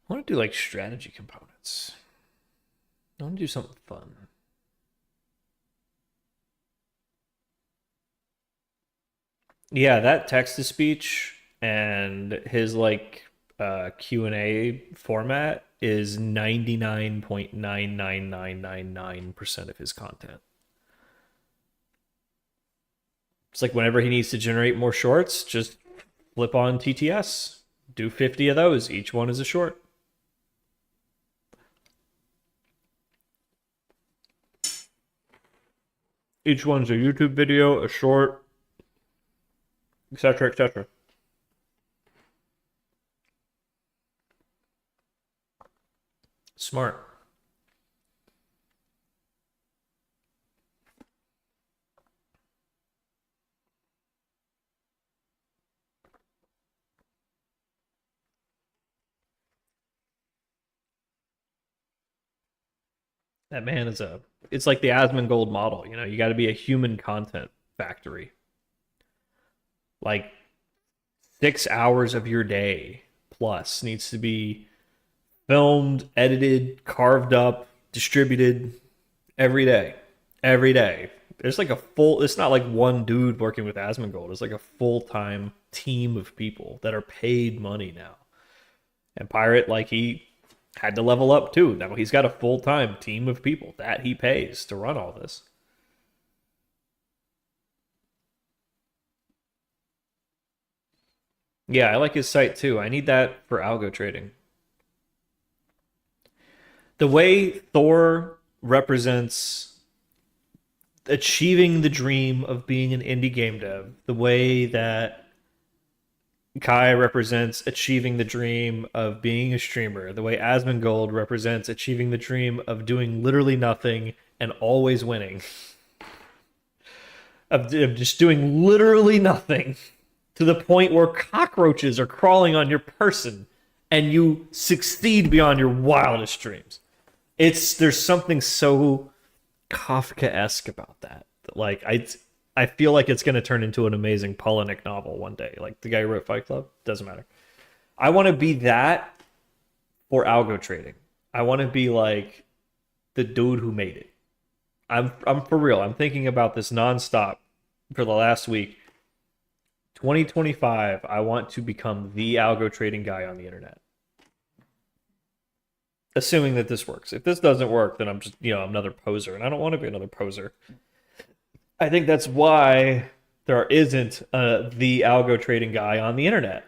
I want to do like strategy components. I want to do something fun. Yeah, that text to speech and his like Q&A format is 99.99999% of his content. It's like whenever he needs to generate more shorts, just flip on TTS. Do 50 of those. Each one is a short. Each one's a YouTube video, a short, etc., etc. Smart. That man is it's like the Asmongold model, you got to be a human content factory. Like 6 hours of your day plus needs to be filmed, edited, carved up, distributed every day. Every day. There's like it's not like one dude working with Asmongold. It's like a full-time team of people that are paid money now. And Pirate, like he had to level up too. Now he's got a full-time team of people that he pays to run all this. Yeah, I like his site too. I need that for algo trading. The way Thor represents achieving the dream of being an indie game dev, the way that Kai represents achieving the dream of being a streamer, the way Asmongold represents achieving the dream of doing literally nothing and always winning, of just doing literally nothing to the point where cockroaches are crawling on your person and you succeed beyond your wildest dreams. There's something so Kafka-esque about that. Like I feel like it's going to turn into an amazing Polinick novel one day. Like the guy who wrote Fight Club. Doesn't matter. I want to be that for algo trading. I want to be like the dude who made it. I'm for real. I'm thinking about this nonstop for the last week. 2025, I want to become the algo trading guy on the internet. Assuming that this works. If this doesn't work, then I'm just, I'm another poser, and I don't want to be another poser. I think that's why there isn't the algo trading guy on the internet.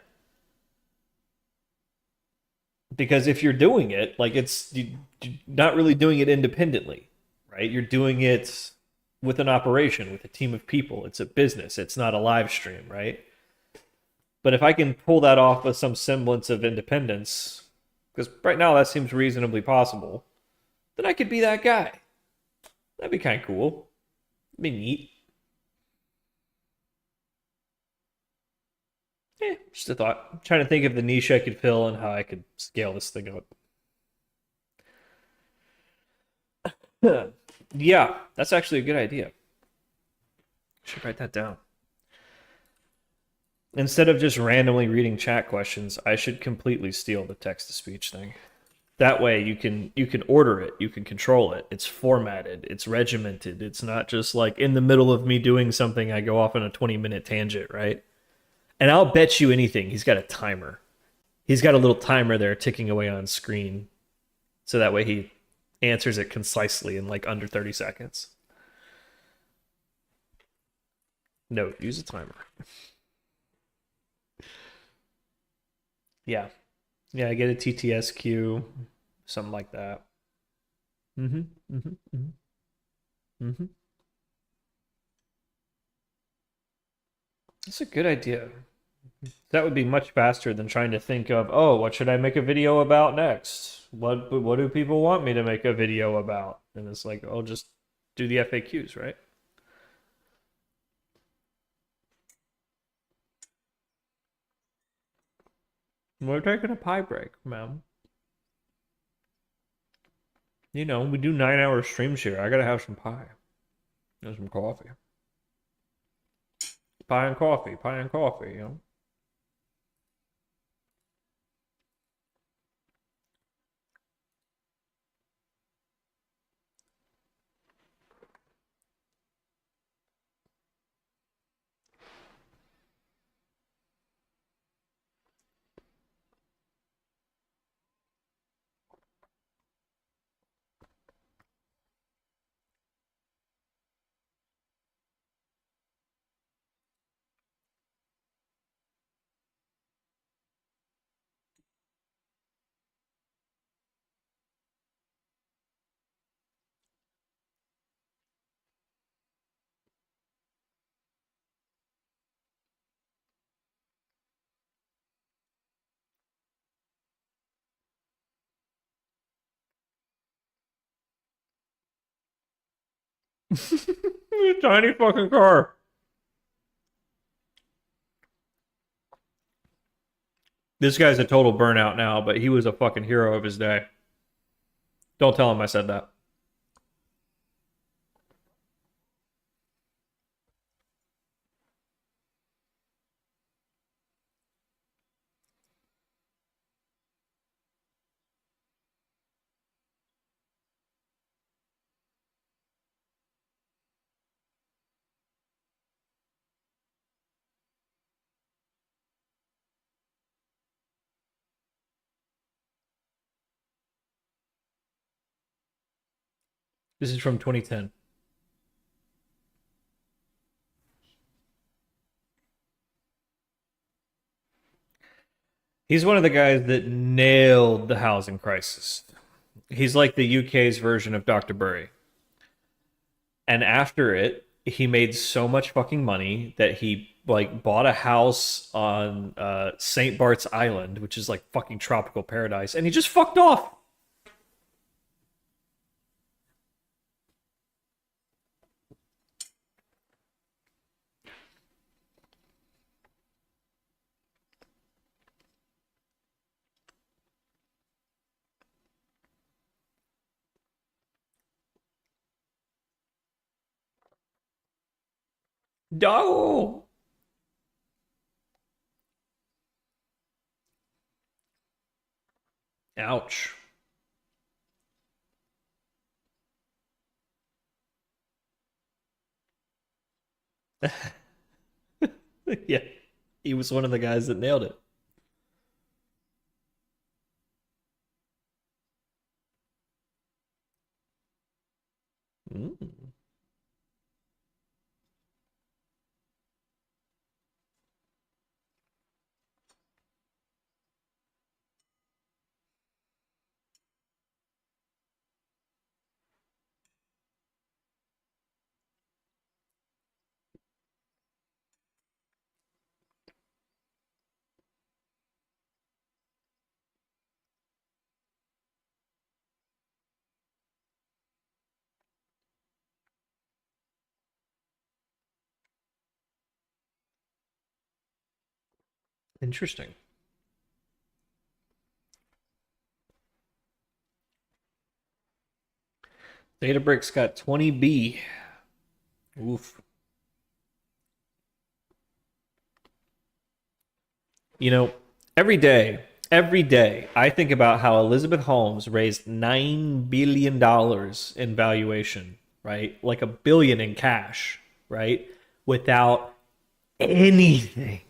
Because if you're doing it, like you're not really doing it independently, right? You're doing it with an operation, with a team of people. It's a business. It's not a live stream, right? But if I can pull that off with some semblance of independence, because right now that seems reasonably possible, then I could be that guy. That'd be kind of cool. It'd be neat. Just a thought. I'm trying to think of the niche I could fill and how I could scale this thing up. Yeah, that's actually a good idea. Should write that down. Instead of just randomly reading chat questions, I should completely steal the text to speech thing. That way you can order it, you can control it. It's formatted, it's regimented. It's not just like in the middle of me doing something I go off on a 20-minute tangent, right? And I'll bet you anything he's got a timer. He's got a little timer there ticking away on screen. So that way he answers it concisely in like under 30 seconds. Note, use a timer. Yeah. Yeah, get a TTS queue, something like that. Mm-hmm. Mm-hmm. Mm-hmm. Mm-hmm. That's a good idea. That would be much faster than trying to think of, oh, what should I make a video about next? What do people want me to make a video about? And it's like, oh, just do the FAQs, right? We're taking a pie break, ma'am. You know, we do 9-hour streams here. I gotta have some pie and some coffee. Pie and coffee, you know? Tiny fucking car. This guy's a total burnout now, but he was a fucking hero of his day. Don't tell him I said that. This is from 2010. He's one of the guys that nailed the housing crisis. He's like the UK's version of Dr. Burry. And after it, he made so much fucking money that he like bought a house on St. Bart's Island, which is like fucking tropical paradise, and he just fucked off. No. Ouch. Yeah. He was one of the guys that nailed it. Mm. Interesting. Databricks got 20B. Oof. You know, every day, I think about how Elizabeth Holmes raised $9 billion in valuation, right? Like $1 billion in cash, right? Without anything.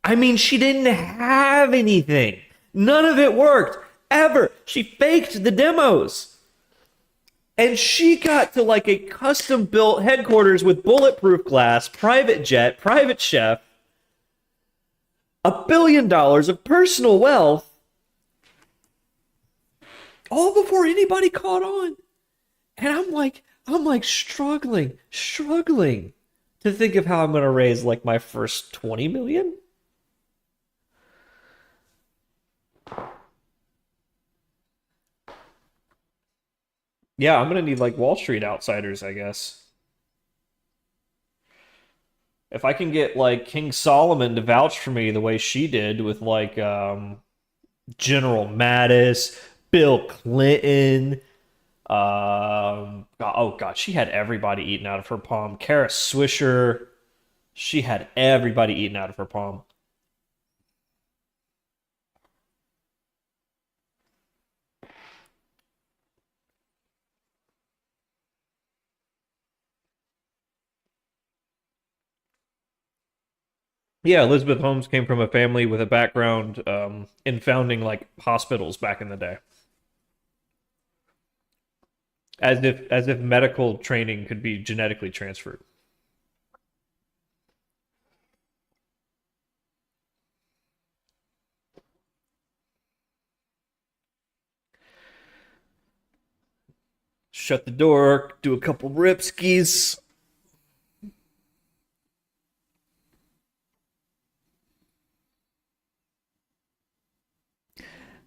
I mean, she didn't have anything. None of it worked ever. She faked the demos. And she got to like a custom built headquarters with bulletproof glass, private jet, private chef, $1 billion of personal wealth, all before anybody caught on. And I'm like struggling to think of how I'm going to raise like my first 20 million. Yeah, I'm going to need like Wall Street outsiders, I guess. If I can get like King Solomon to vouch for me the way she did with like General Mattis, Bill Clinton, oh god, she had everybody eating out of her palm. Kara Swisher, she had everybody eating out of her palm. Yeah, Elizabeth Holmes came from a family with a background in founding like hospitals back in the day. As if medical training could be genetically transferred. Shut the door, do a couple rip skis.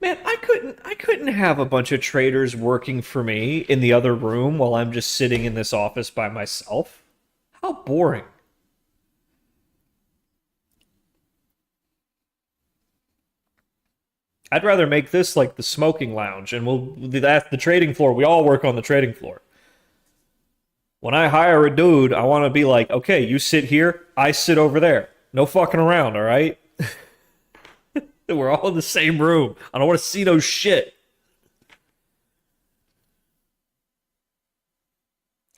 Man, I couldn't have a bunch of traders working for me in the other room while I'm just sitting in this office by myself. How boring. I'd rather make this like the smoking lounge and that's the trading floor. We all work on the trading floor. When I hire a dude, I want to be like, okay, you sit here, I sit over there. No fucking around, all right? We're all in the same room. I don't want to see no shit.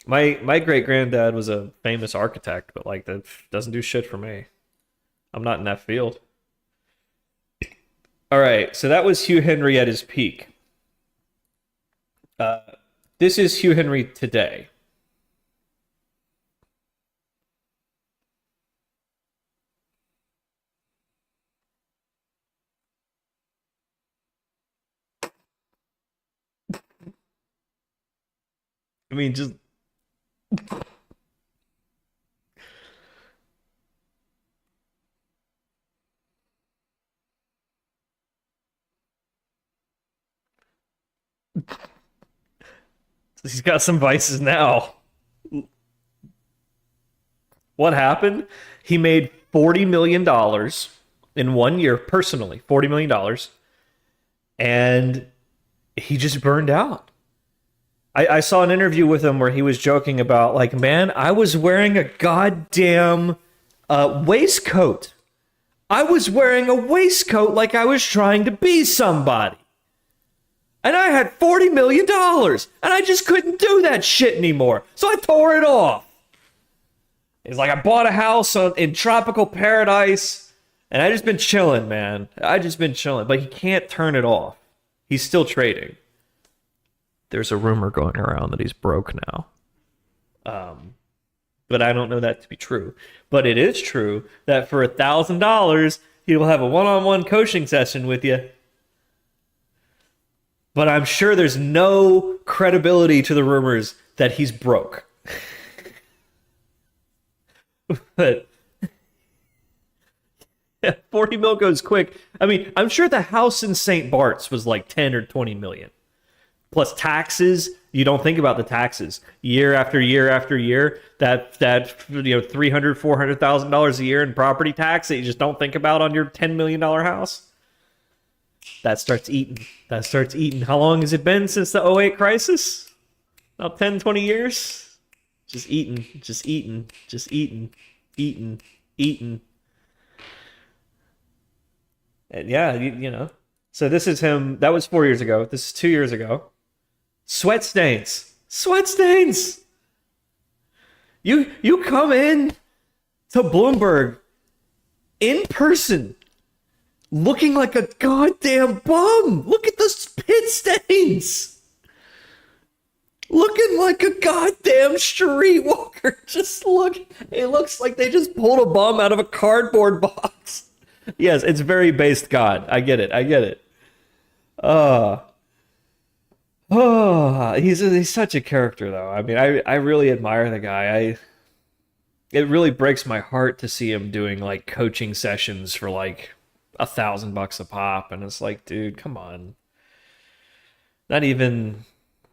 My great granddad was a famous architect, but like that doesn't do shit for me. I'm not in that field. All right, so that was Hugh Henry at his peak. Uh, this is Hugh Henry today. I mean, just he's got some vices now. What happened? He made $40 million in 1 year personally, $40 million, and he just burned out. I saw an interview with him where he was joking about, like, man, I was wearing a goddamn waistcoat. I was wearing a waistcoat like I was trying to be somebody. And I had $40 million, and I just couldn't do that shit anymore. So I tore it off. He's like, I bought a house in tropical paradise, and I just been chilling, man. I just been chilling. But he can't turn it off. He's still trading. There's a rumor going around that he's broke now. But I don't know that to be true. But it is true that for $1,000, he will have a one-on-one coaching session with you. But I'm sure there's no credibility to the rumors that he's broke. But 40 mil goes quick. I mean, I'm sure the house in St. Bart's was like 10 or 20 million. Plus taxes, You don't think about the taxes year after year after year. That $300,000-$400,000 a year in property tax that you just don't think about on your $10 million house. That starts eating. How long has it been since the '08 crisis? About 10, 20 years. Just eating. And yeah, you know. So this is him. That was 4 years ago. This is 2 years ago. Sweat stains. You come in to Bloomberg in person looking like a goddamn bum. Look at the pit stains. Looking like a goddamn streetwalker. It looks like they just pulled a bum out of a cardboard box. Yes, it's very based God. I get it. He's such a character, though. I mean, I really admire the guy. It really breaks my heart to see him doing like coaching sessions for like $1,000 a pop, and it's like, dude, come on. Not even.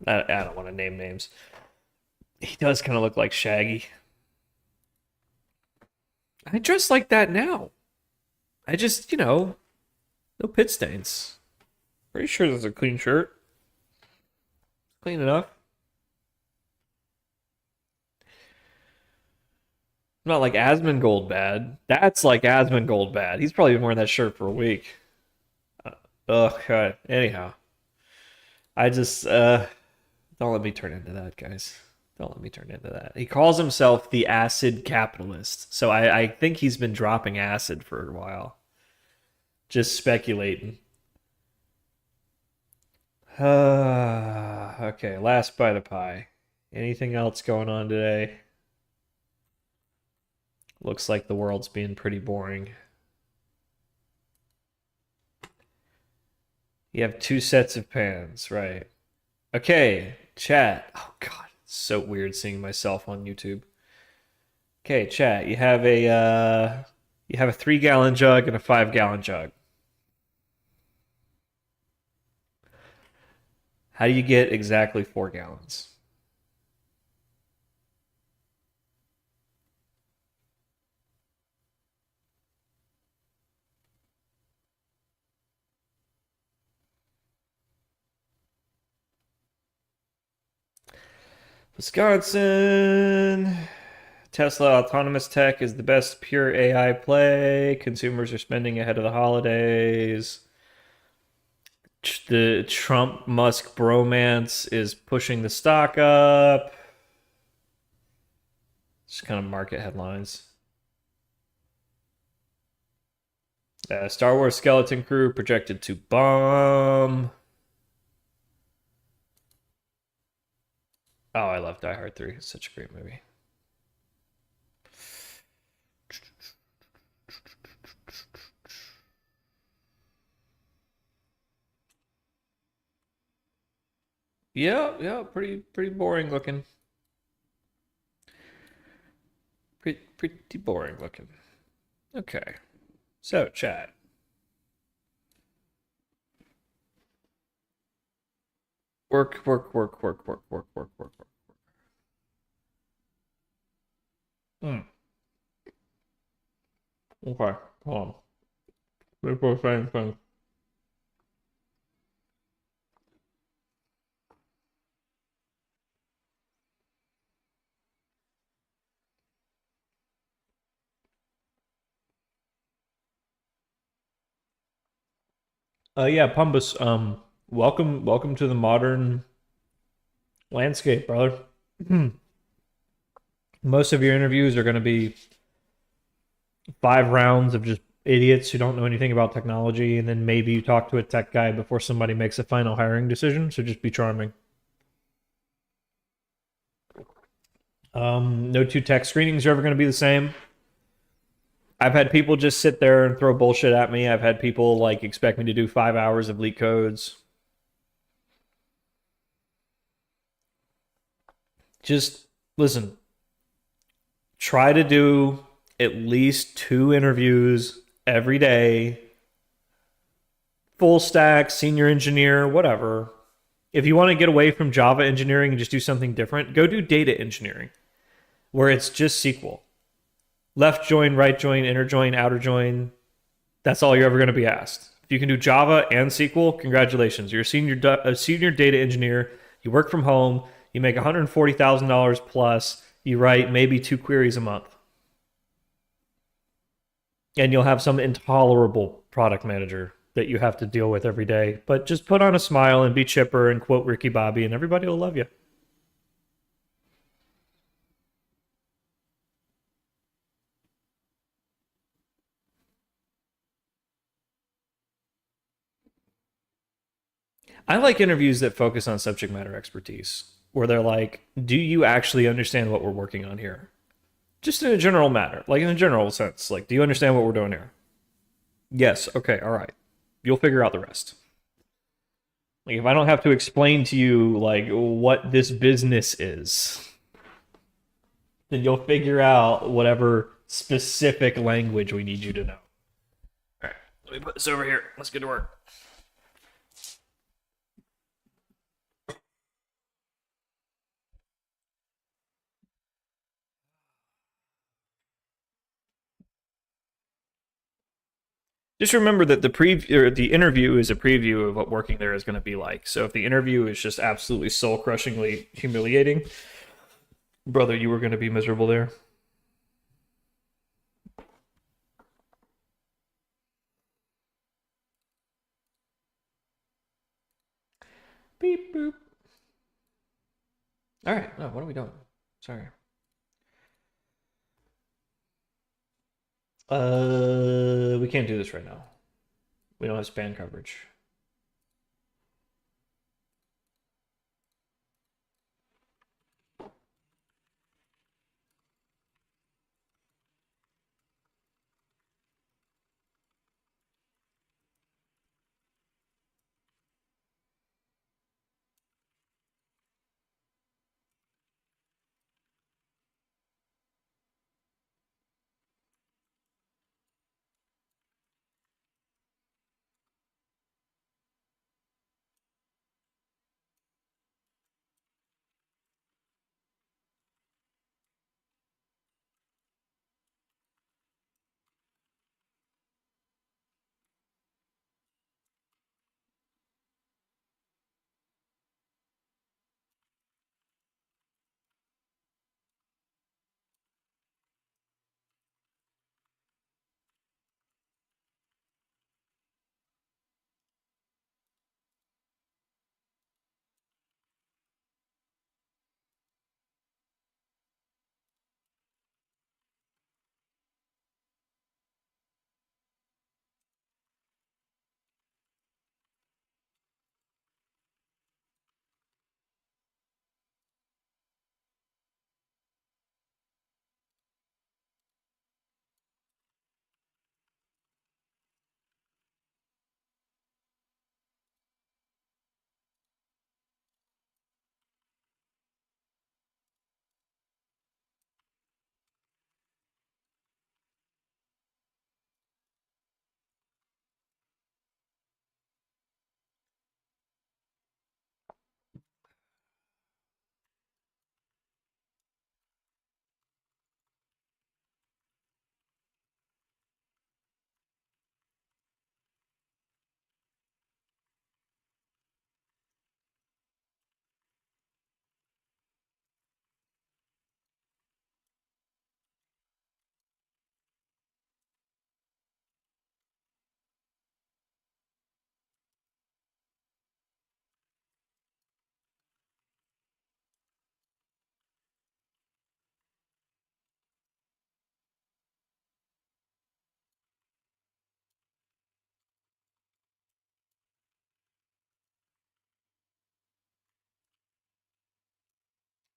I don't want to name names. He does kind of look like Shaggy. I dress like that now. I just, no pit stains. Pretty sure this is a clean shirt. Clean enough. Not like Asmongold bad. That's like Asmongold bad. He's probably been wearing that shirt for a week. God. Anyhow. I just, don't let me turn into that, guys. Don't let me turn into that. He calls himself the acid capitalist. So I think he's been dropping acid for a while. Just speculating. Okay, last bite of pie. Anything else going on today? Looks like the world's being pretty boring. You have 2 sets of pans, right? Okay, chat. Oh god, it's so weird seeing myself on YouTube. Okay, chat. You have a 3-gallon jug and a 5-gallon jug. How do you get exactly 4 gallons? Wisconsin. Tesla autonomous tech is the best pure AI play. Consumers are spending ahead of the holidays. The Trump Musk bromance is pushing the stock up. Just kind of market headlines. Star Wars Skeleton Crew projected to bomb. Oh, I love Die Hard 3. It's such a great movie. Yeah, pretty boring looking. Pretty boring looking. Okay. So, chat. Work. Okay, hold on. Before saying things. Yeah, Pumbus, welcome to the modern landscape, brother. Most of your interviews are going to be 5 rounds of just idiots who don't know anything about technology, and then maybe you talk to a tech guy before somebody makes a final hiring decision, so just be charming. No 2 tech screenings are ever going to be the same. I've had people just sit there and throw bullshit at me. I've had people like expect me to do 5 hours of leak codes. Just listen. Try to do at least 2 interviews every day. Full stack, senior engineer, whatever. If you want to get away from Java engineering and just do something different, go do data engineering, where it's just SQL. Left join, right join, inner join, outer join. That's all you're ever going to be asked. If you can do Java and SQL, congratulations. You're a senior data engineer. You work from home. You make $140,000 plus. You write maybe 2 queries a month. And you'll have some intolerable product manager that you have to deal with every day. But just put on a smile and be chipper and quote Ricky Bobby, and everybody will love you. I like interviews that focus on subject matter expertise, where they're like, do you actually understand what we're working on here? Just in a general matter, like in a general sense. Like, do you understand what we're doing here? Yes. Okay. All right. You'll figure out the rest. Like, if I don't have to explain to you, like, what this business is, then you'll figure out whatever specific language we need you to know. All right. Let me put this over here. Let's get to work. Just remember that the interview is a preview of what working there is going to be like. So if the interview is just absolutely soul-crushingly humiliating, brother, you were going to be miserable there. Beep boop. All right. No, what are we doing? Sorry. We can't do this right now. We don't have span coverage.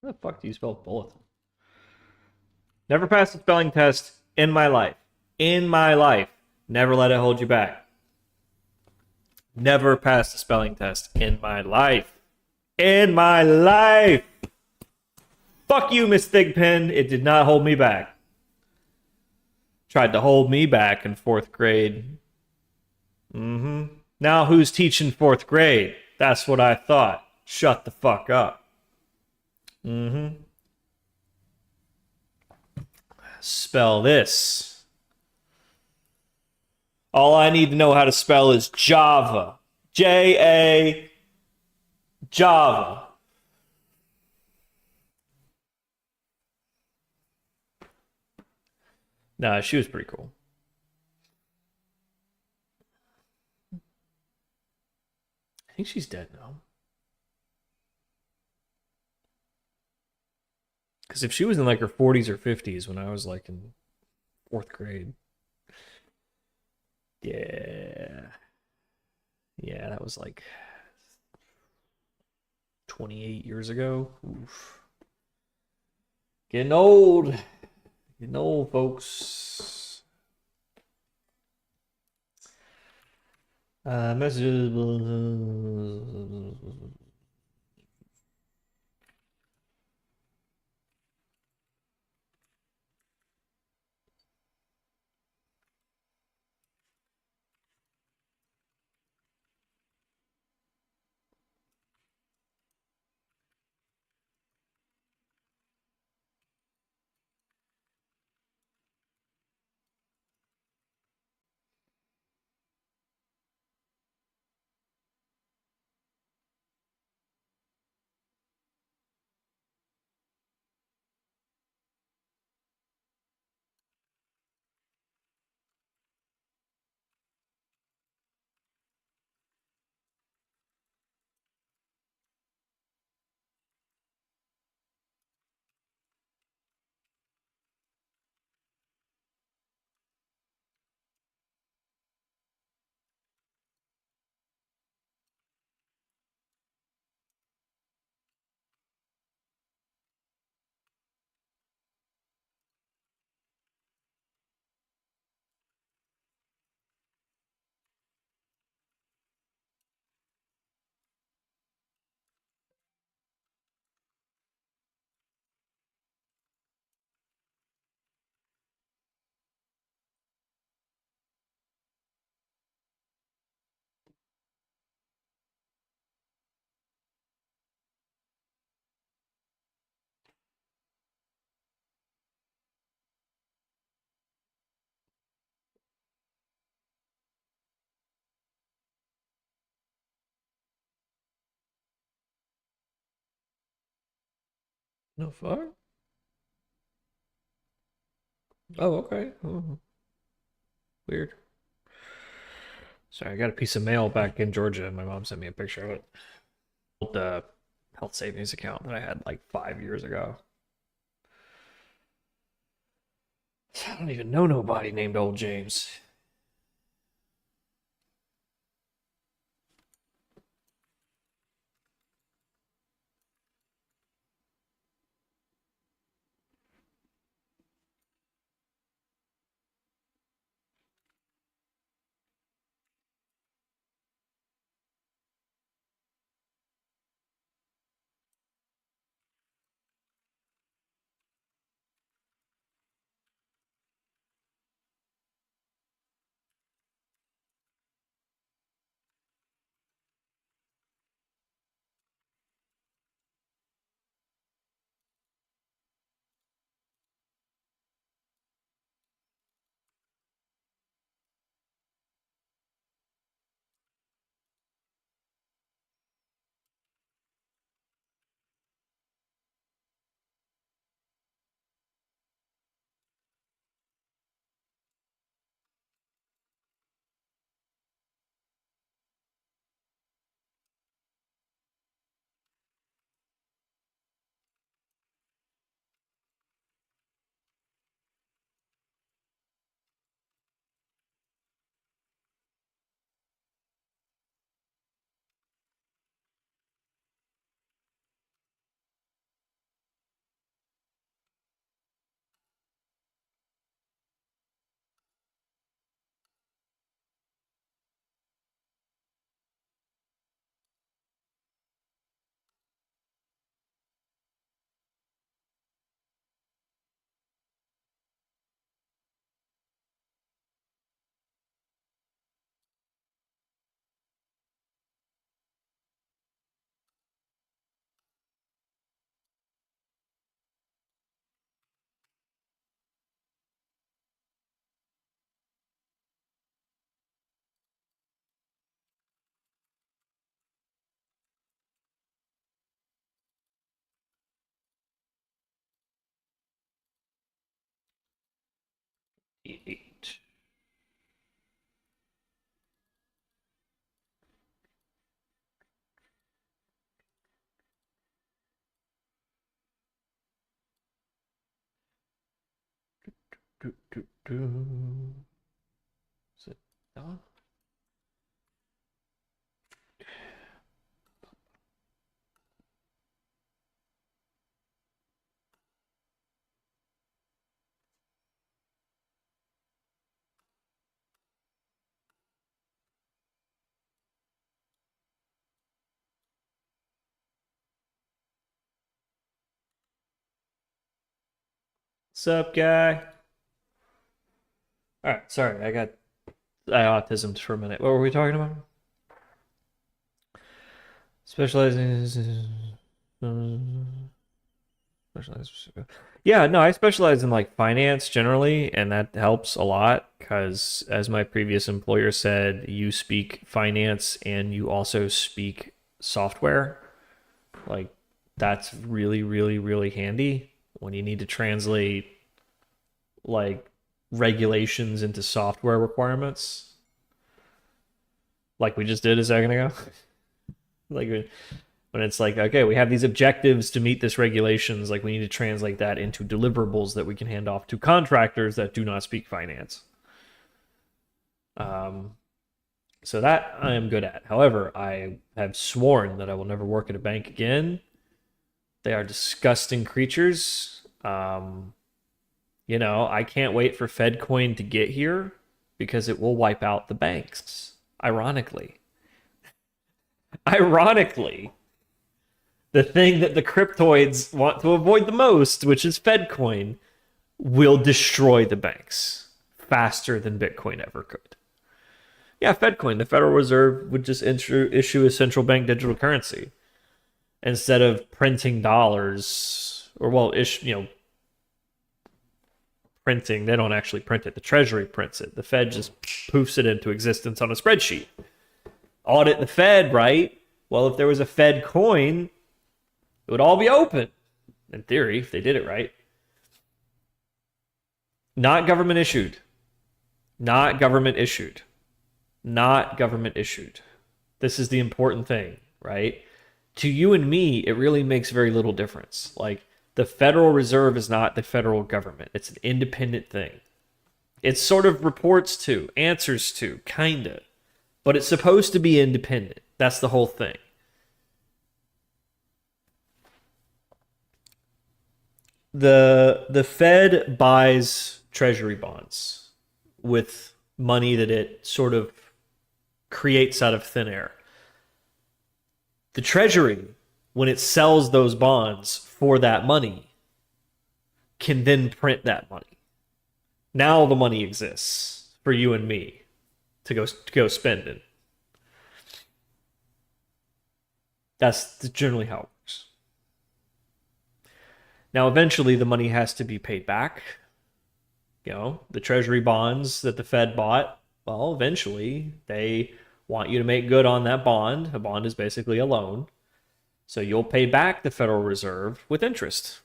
How the fuck do you spell bulletin? Never passed a spelling test in my life. In my life. Never let it hold you back. Never passed a spelling test in my life. In my life! Fuck you, Miss Thigpen. It did not hold me back. Tried to hold me back in 4th grade. Now who's teaching 4th grade? That's what I thought. Shut the fuck up. Mm-hmm. Spell this. All I need to know how to spell is Java. J-A Java. Nah, she was pretty cool. I think she's dead now. Because if she was in like her 40s or 50s when I was like in fourth grade, yeah, yeah, that was like 28 years ago. Oof. Getting old, folks. Messages. No fuck. Oh, okay. Oh, weird. Sorry, I got a piece of mail back in Georgia. My mom sent me a picture of it. The health savings account that I had like 5 years ago. I don't even know nobody named Old James. E8. Is it done? Sup, guy? All right, sorry, I autismed for a minute. What were we talking about? Specializing. Yeah, no, I specialize in like finance generally, and that helps a lot because, as my previous employer said, you speak finance and you also speak software. Like, that's really, really, really handy when you need to translate like regulations into software requirements, like we just did a second ago. Like when it's like, okay, we have these objectives to meet this regulations, like we need to translate that into deliverables that we can hand off to contractors that do not speak finance. So that I am good at. However, I have sworn that I will never work at a bank again. They are disgusting creatures. You know, I can't wait for FedCoin to get here because it will wipe out the banks. Ironically. Ironically, the thing that the cryptoids want to avoid the most, which is FedCoin, will destroy the banks faster than Bitcoin ever could. Yeah, FedCoin, the Federal Reserve would just issue a central bank digital currency instead of printing dollars, or well, printing. They don't actually print it. The Treasury prints it. The Fed just poofs it into existence on a spreadsheet. Audit the Fed, right? Well, if there was a Fed coin, it would all be open. In theory, if they did it right. Not government issued. Not government issued. Not government issued. This is the important thing, right? To you and me, it really makes very little difference. Like, the Federal Reserve is not the federal government. It's an independent thing. It sort of reports to, answers to, kinda. But it's supposed to be independent. That's the whole thing. The Fed buys treasury bonds with money that it sort of creates out of thin air. The Treasury, when it sells those bonds for that money, can then print that money. Now the money exists for you and me to go spend it. That's generally how it works. Now, eventually, the money has to be paid back. You know, the treasury bonds that the Fed bought, well, eventually, they want you to make good on that bond. A bond is basically a loan. So you'll pay back the Federal Reserve with interest.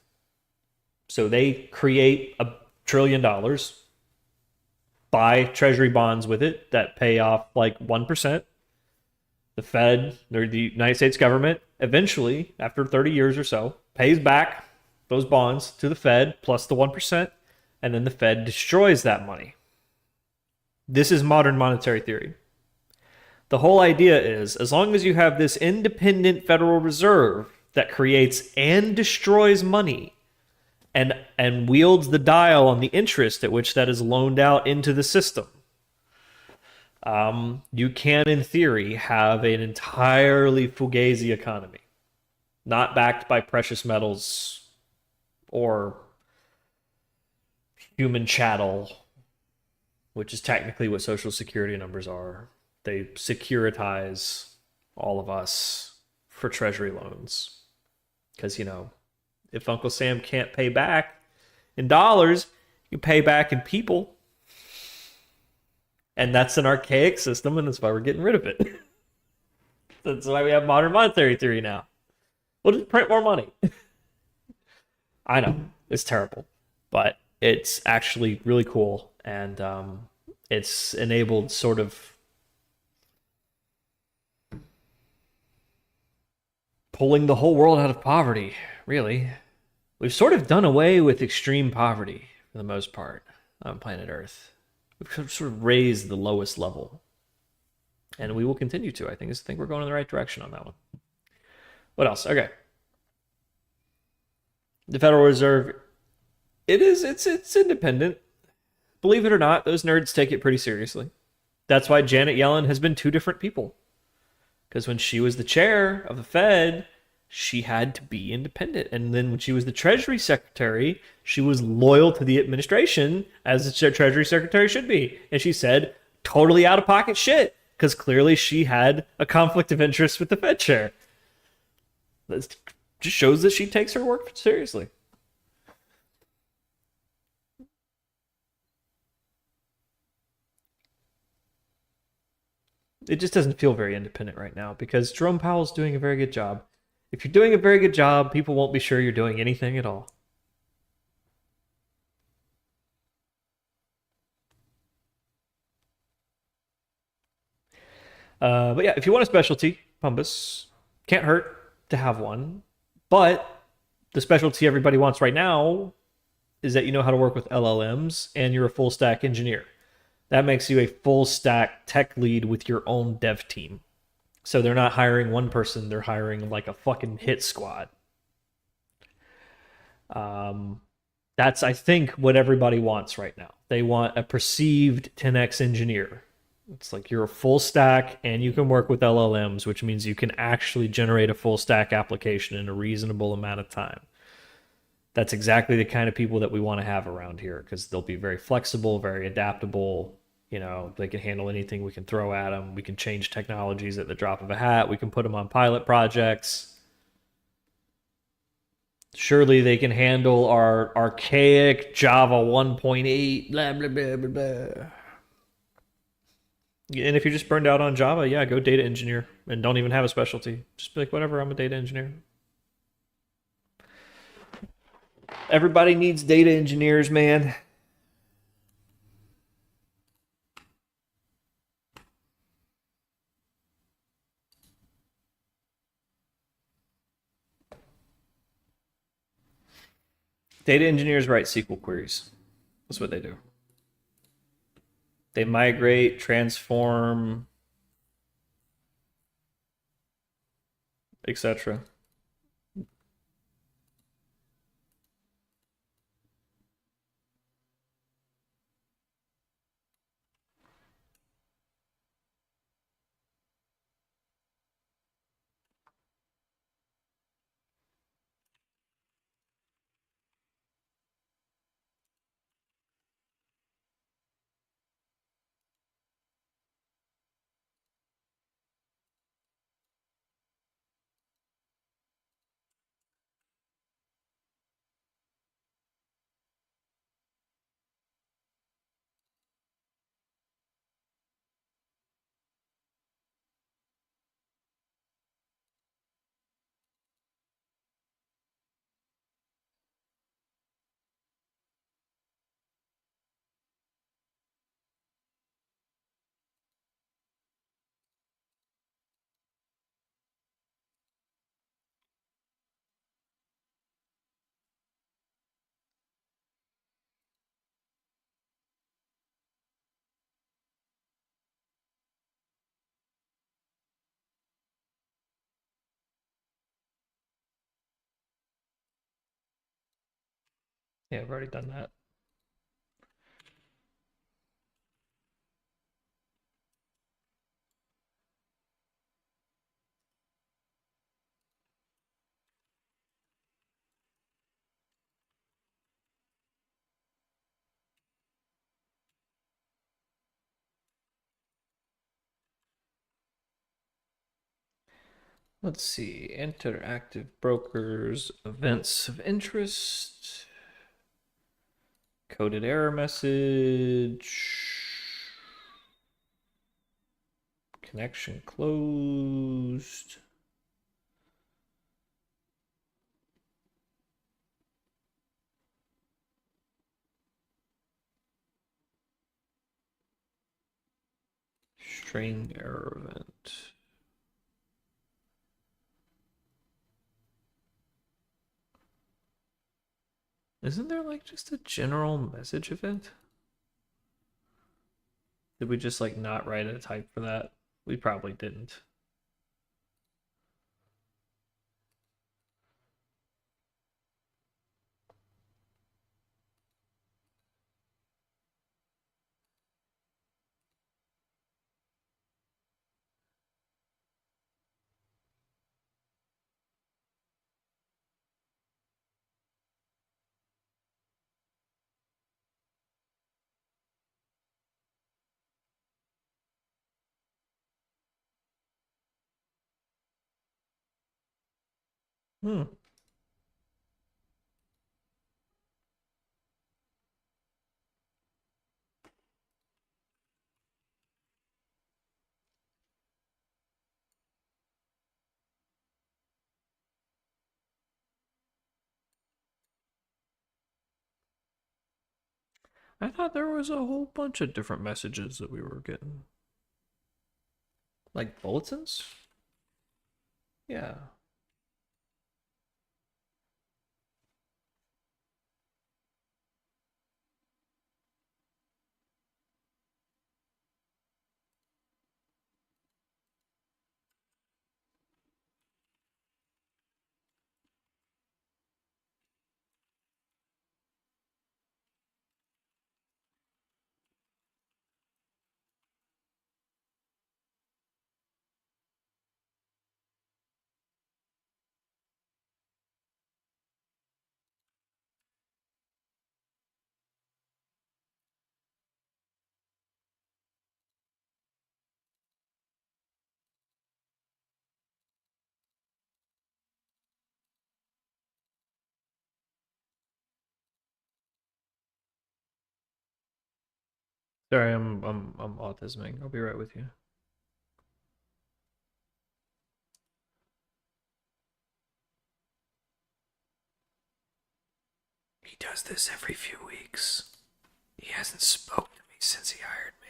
So they create $1 trillion, buy treasury bonds with it that pay off like 1%. The Fed, or the United States government, eventually, after 30 years or so, pays back those bonds to the Fed plus the 1%, and then the Fed destroys that money. This is modern monetary theory. The whole idea is, as long as you have this independent Federal Reserve that creates and destroys money and wields the dial on the interest at which that is loaned out into the system, you can, in theory, have an entirely fugazi economy, not backed by precious metals or human chattel, which is technically what Social Security numbers are. They securitize all of us for treasury loans. Because, you know, if Uncle Sam can't pay back in dollars, you pay back in people. And that's an archaic system, and that's why we're getting rid of it. That's why we have modern monetary theory now. We'll just print more money. I know, it's terrible, but it's actually really cool, and it's enabled sort of pulling the whole world out of poverty, really. We've sort of done away with extreme poverty for the most part on planet Earth. We've sort of raised the lowest level, and we will continue to. I think we're going in the right direction on that one. What else? Okay. The Federal Reserve, it's independent. Believe it or not, those nerds take it pretty seriously. That's why Janet Yellen has been two different people. Because when she was the chair of the Fed, she had to be independent. And then when she was the Treasury Secretary, she was loyal to the administration, as the Treasury Secretary should be. And she said totally out of pocket shit, because clearly she had a conflict of interest with the Fed chair. That just shows that she takes her work seriously. It just doesn't feel very independent right now because Jerome Powell's doing a very good job. If you're doing a very good job, people won't be sure you're doing anything at all. But yeah, if you want a specialty, Pumbus, can't hurt to have one. But the specialty everybody wants right now is that you know how to work with LLMs and you're a full stack engineer. That makes you a full stack tech lead with your own dev team. So they're not hiring one person, they're hiring like a fucking hit squad. That's, I think, what everybody wants right now. They want a perceived 10x engineer. It's like you're a full stack and you can work with LLMs, which means you can actually generate a full stack application in a reasonable amount of time. That's exactly the kind of people that we want to have around here because they'll be very flexible, very adaptable. You know, they can handle anything we can throw at them. We can change technologies at the drop of a hat. We can put them on pilot projects. Surely they can handle our archaic Java 1.8, blah, blah, blah, blah, blah. And if you're just burned out on Java, yeah, go data engineer and don't even have a specialty. Just be like, whatever, I'm a data engineer. Everybody needs data engineers, man. Data engineers write SQL queries. That's what they do. They migrate, transform, etc. Yeah, I've already done that. Let's see. Interactive brokers, events of interest, coded error message, connection closed. String error event. Isn't there like just a general message event? Did we just like not write a type for that? We probably didn't. Hmm. I thought there was a whole bunch of different messages that we were getting. Like bulletins? Yeah. Sorry, I'm autisming. I'll be right with you. He does this every few weeks. He hasn't spoken to me since he hired me.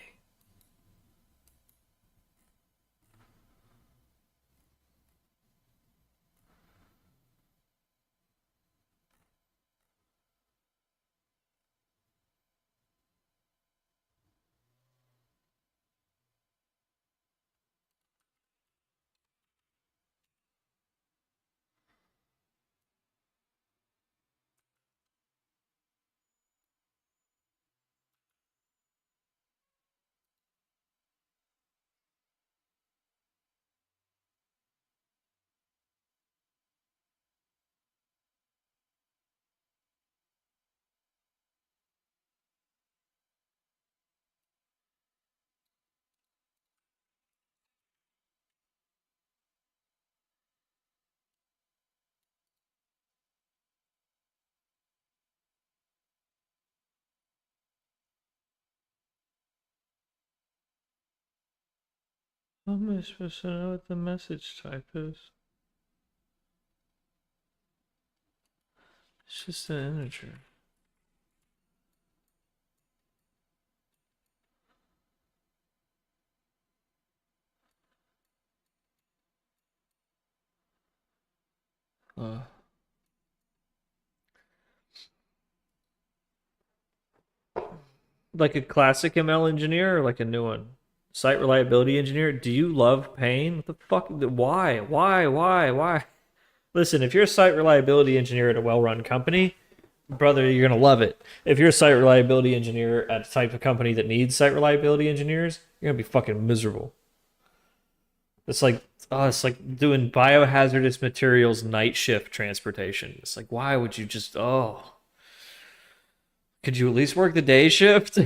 How am I supposed to know what the message type is? It's just an integer. Uh, like a classic ML engineer or like a new one? Site reliability engineer? Do you love pain? What the fuck? Why? Why? Listen, if you're a site reliability engineer at a well-run company, brother, you're gonna love it. If you're a site reliability engineer at a type of company that needs site reliability engineers, you're gonna be fucking miserable. It's like, oh, it's like doing biohazardous materials night shift transportation. It's like, why would you just, oh, could you at least work the day shift?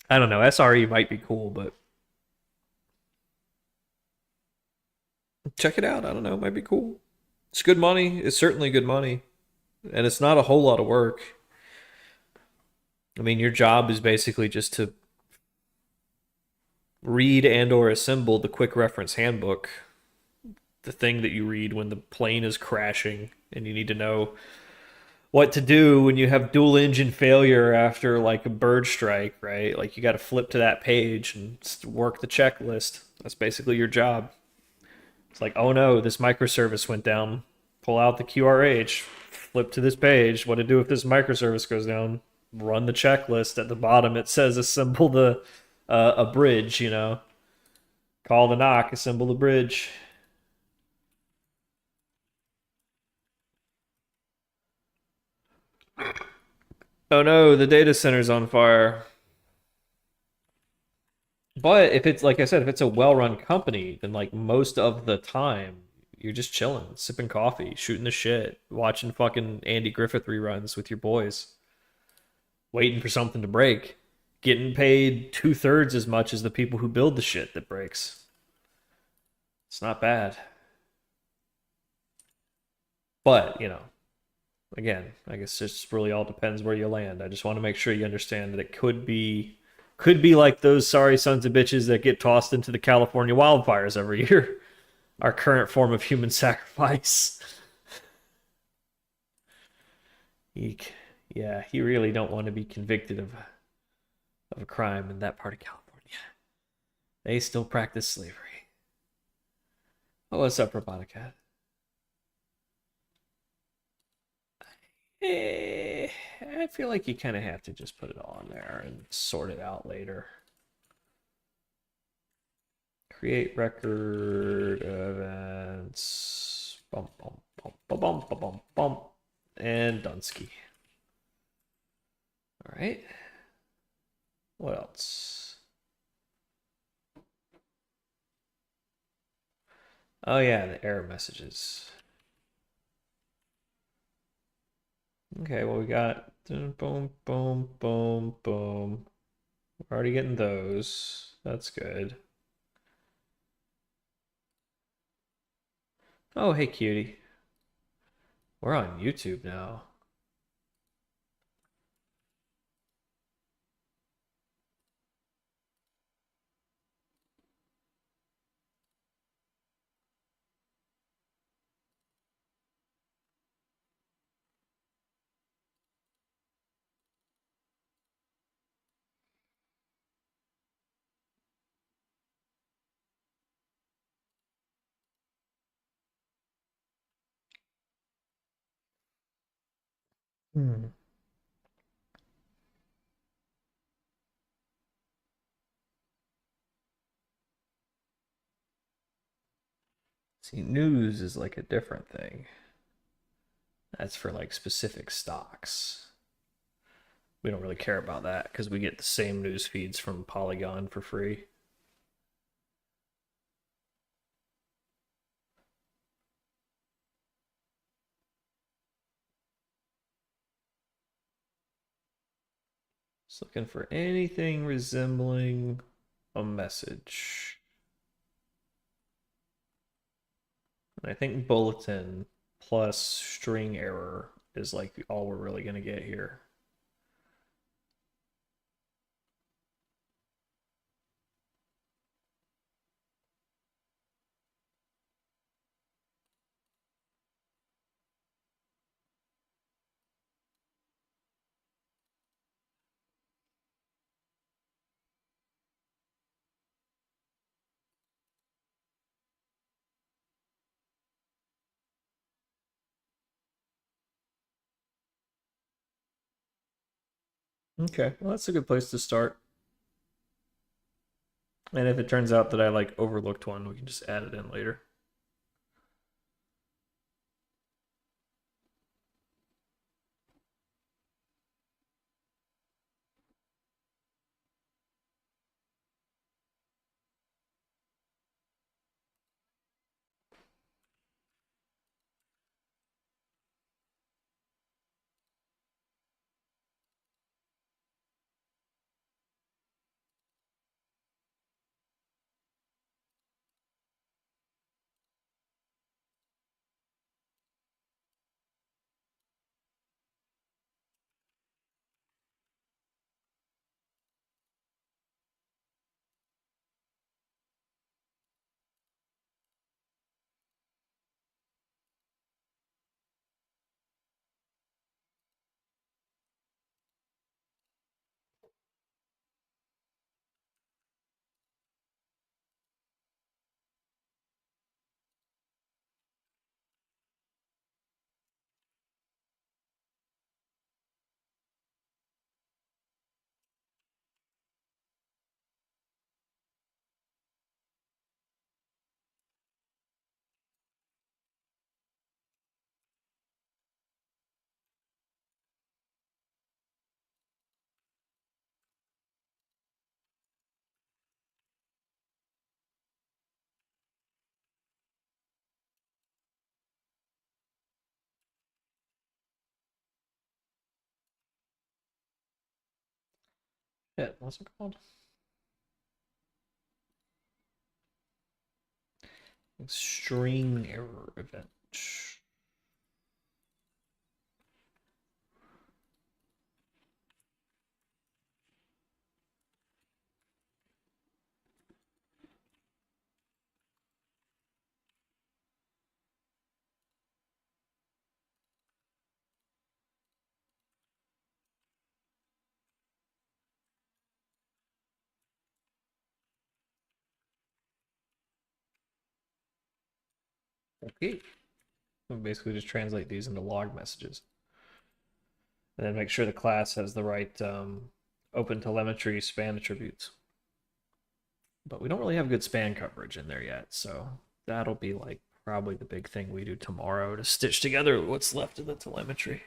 I don't know. SRE might be cool, but check it out. I don't know. It might be cool. It's good money. It's certainly good money. And it's not a whole lot of work. I mean, your job is basically just to read and or assemble the quick reference handbook, the thing that you read when the plane is crashing and you need to know what to do when you have dual engine failure after like a bird strike, right? Like you got to flip to that page and work the checklist. That's basically your job. It's like, oh no, this microservice went down. Pull out the QRH, flip to this page. What to do if this microservice goes down? Run the checklist at the bottom. It says assemble the a bridge. You know, call the knock, assemble the bridge. Oh no, the data center's on fire. But if it's like I said, if it's a well-run company, then like most of the time you're just chilling, sipping coffee, shooting the shit, watching fucking Andy Griffith reruns with your boys, waiting for something to break, getting paid 2/3 as much as the people who build the shit that breaks. It's not bad. But, you know, again, I guess it just really all depends where you land. I just want to make sure you understand that it could be like those sorry sons of bitches that get tossed into the California wildfires every year. Our current form of human sacrifice. Eek. Yeah, you really don't want to be convicted of a crime in that part of California. They still practice slavery. Oh, what's up, Robotica? I feel like you kind of have to just put it all in there and sort it out later. Create record events. Bum, bum, bum, bum, bum, bum, bum, bum. And Dunsky. All right. What else? Oh yeah, the error messages. Okay, well we got boom, boom, boom, boom. We're already getting those. That's good. Oh, hey cutie. We're on YouTube now. Hmm. See, news is like a different thing. That's for like specific stocks. We don't really care about that because we get the same news feeds from Polygon for free. Just looking for anything resembling a message. And I think bulletin plus string error is like all we're really going to get here. Okay, well, that's a good place to start. And if it turns out that I like overlooked one, we can just add it in later. What's it called? String error event. Okay. We'll basically just translate these into log messages. And then make sure the class has the right open telemetry span attributes. But we don't really have good span coverage in there yet, so that'll be like probably the big thing we do tomorrow to stitch together what's left of the telemetry.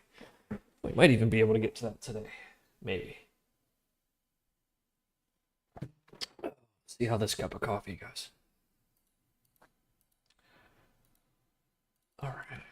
We might even be able to get to that today. Maybe. See how this cup of coffee goes. All right.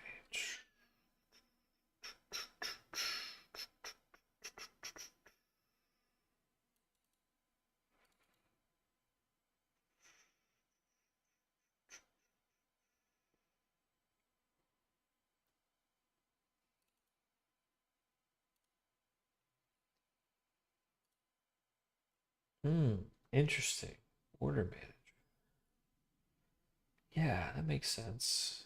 Interesting. Order manager. Yeah, that makes sense.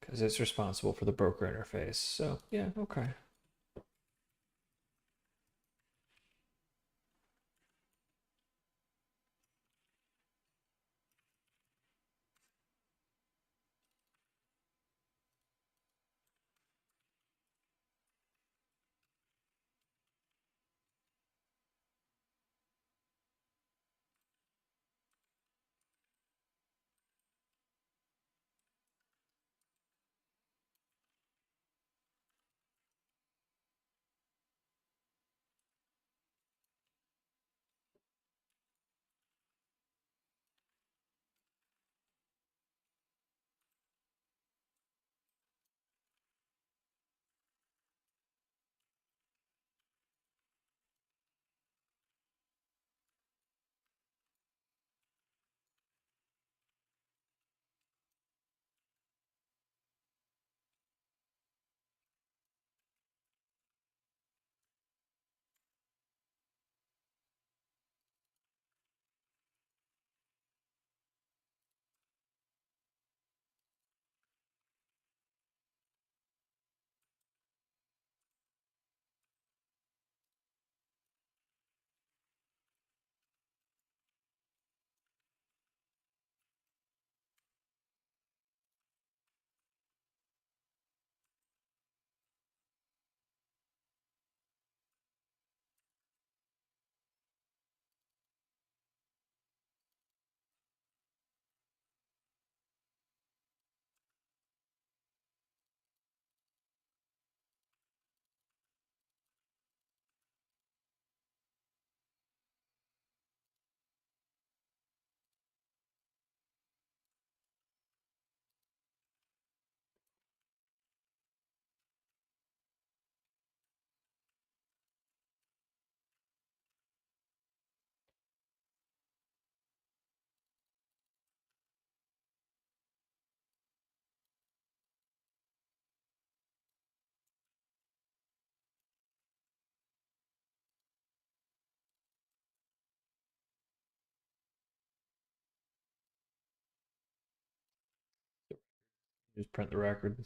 Because it's responsible for the broker interface. So, yeah, okay. Just print the record.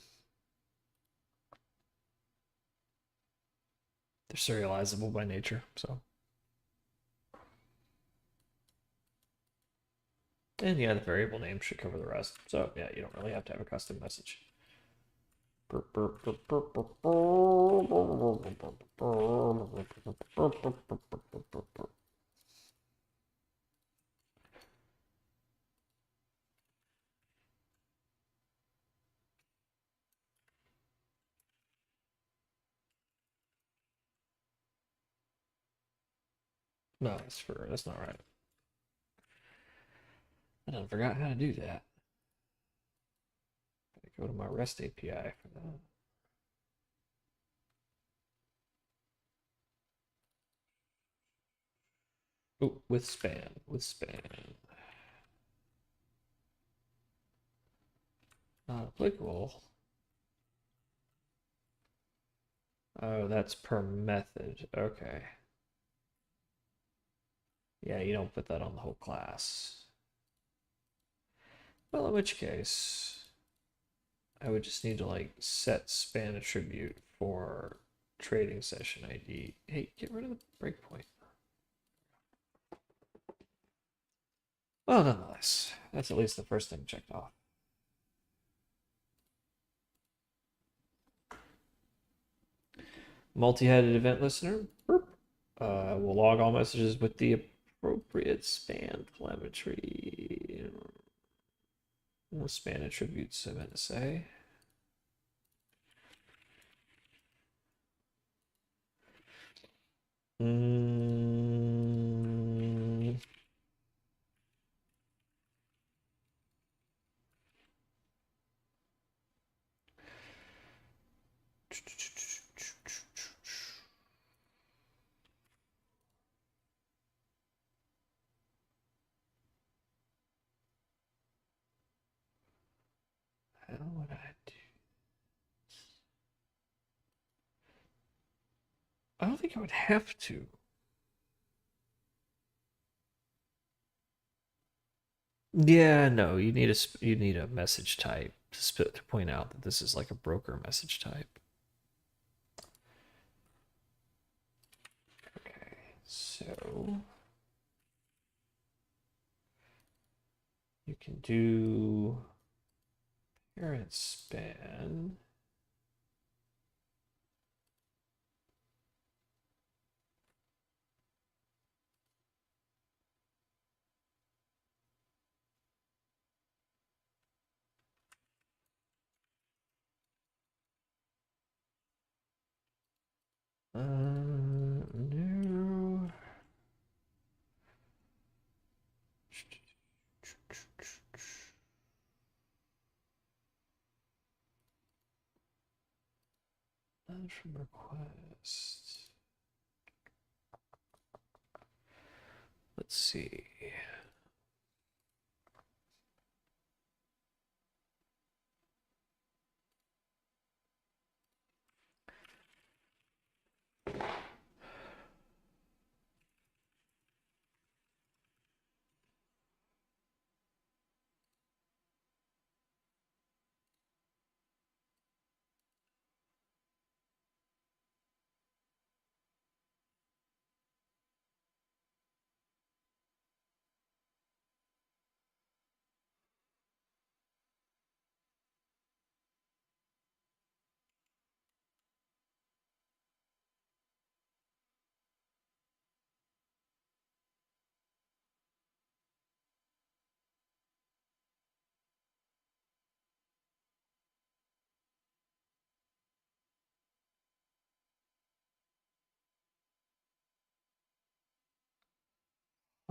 They're serializable by nature, so. And yeah, the variable name should cover the rest. So yeah, you don't really have to have a custom message. No, that's not right. I done forgot how to do that. Gotta go to my REST API for that. Oh, with span, with span. Not applicable. Oh, that's per method. Okay. Yeah, you don't put that on the whole class. Well, in which case, I would just need to like set span attribute for trading session ID. Hey, get rid of the breakpoint. Well, nonetheless, that's at least the first thing checked off. Multi-headed event listener. Will log all messages with the appropriate span telemetry. Span attributes, I meant to say. Mm. How would I do? I don't think I would have to. Yeah, no, you need a message type to point out that this is like a broker message type. Okay, so you can do parent span. No. Not from request. Let's see.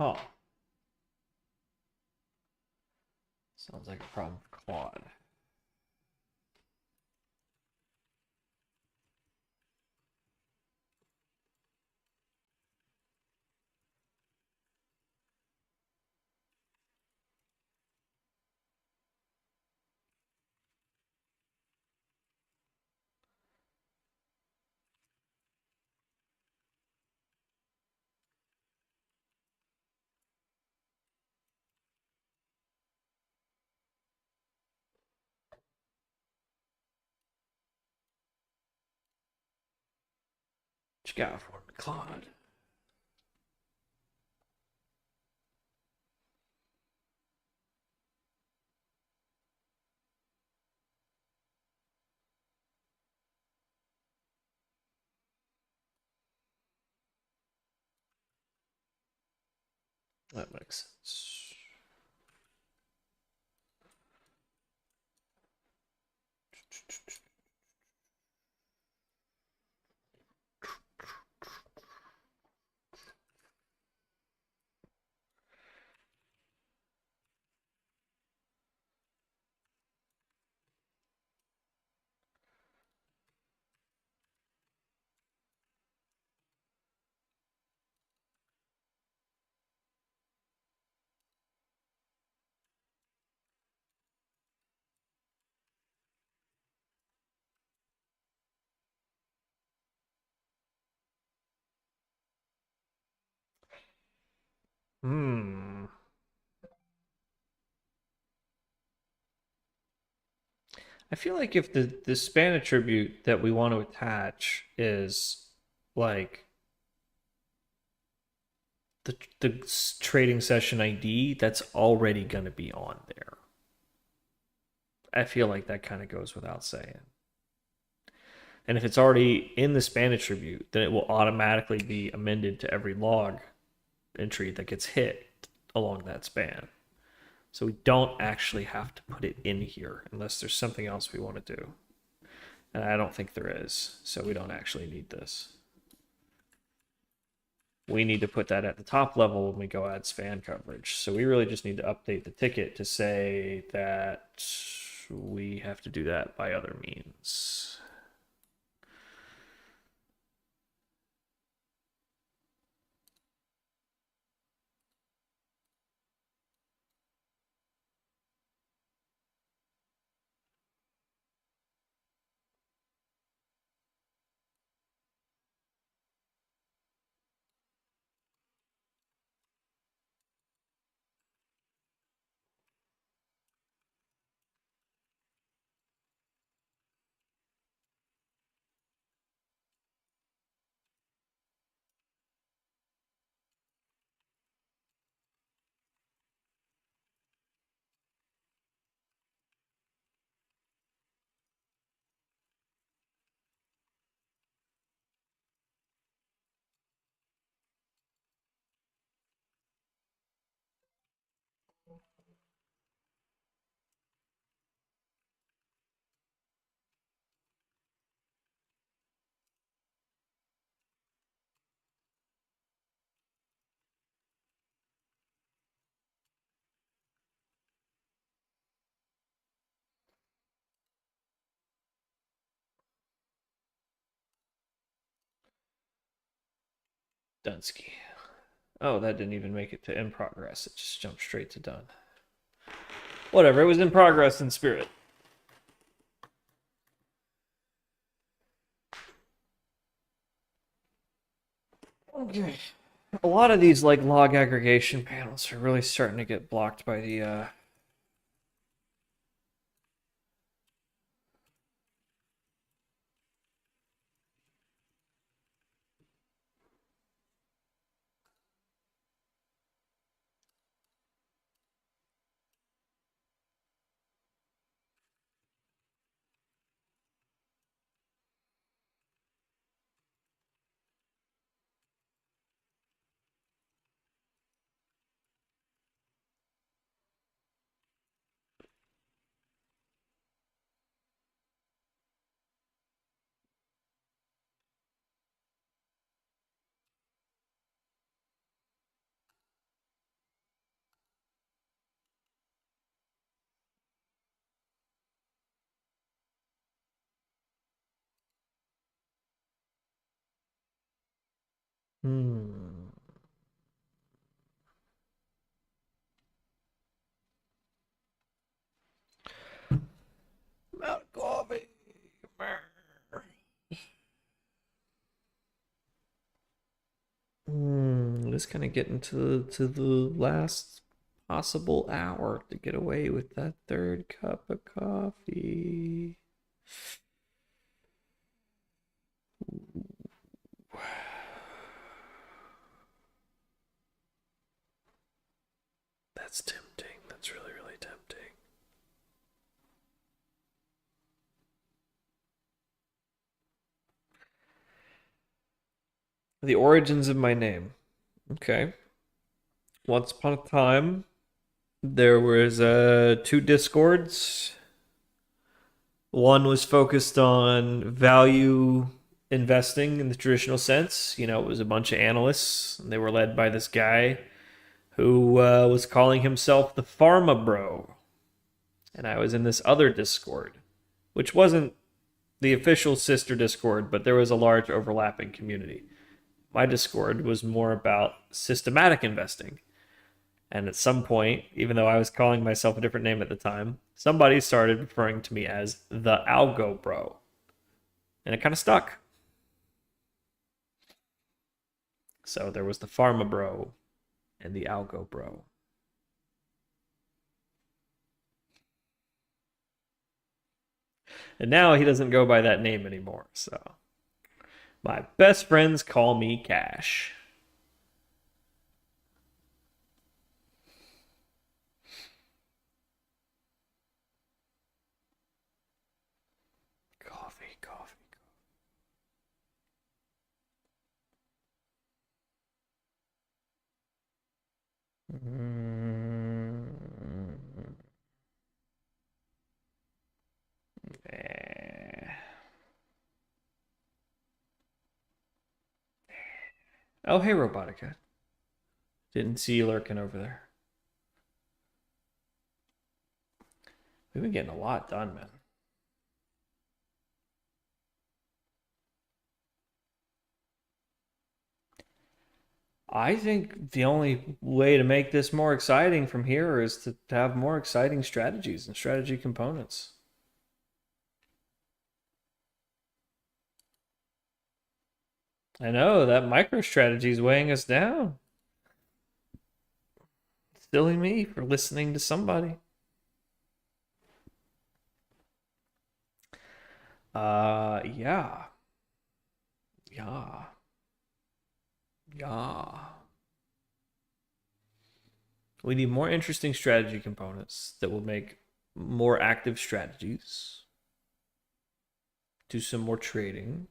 Oh, sounds like a problem for Claude. What you got for me, Claude? That makes sense. Hmm. I feel like if the span attribute that we want to attach is like the trading session ID, that's already going to be on there. I feel like that kind of goes without saying. And if it's already in the span attribute, then it will automatically be amended to every log entry that gets hit along that span. So we don't actually have to put it in here unless there's something else we want to do. And I don't think there is, so we don't actually need this. We need to put that at the top level when we go add span coverage. So we really just need to update the ticket to say that we have to do that by other means. Dunsky. Oh, that didn't even make it to in progress. It just jumped straight to done. Whatever, it was in progress in spirit. Okay. A lot of these like log aggregation panels are really starting to get blocked by the Hmm. Amount of coffee. Just kind of getting to the last possible hour to get away with that third cup of coffee. That's tempting. That's really, really tempting. The origins of my name. Okay. Once upon a time, there was two discords. One was focused on value investing in the traditional sense. You know, it was a bunch of analysts, and they were led by this guy who was calling himself the Pharma Bro. And I was in this other Discord, which wasn't the official sister Discord, but there was a large overlapping community. My Discord was more about systematic investing. And at some point, even though I was calling myself a different name at the time, somebody started referring to me as the Algo Bro. And it kind of stuck. So there was the Pharma Bro, and the Algo bro. And now he doesn't go by that name anymore, so my best friends call me Cash. Coffee, coffee. Eh. Oh, hey, Robotica. Didn't see you lurking over there. We've been getting a lot done, man. I think the only way to make this more exciting from here is to have more exciting strategies and strategy components. I know that MicroStrategy is weighing us down. Silly me for listening to somebody. Yeah. Yeah. Yeah. We need more interesting strategy components that will make more active strategies. Do some more trading.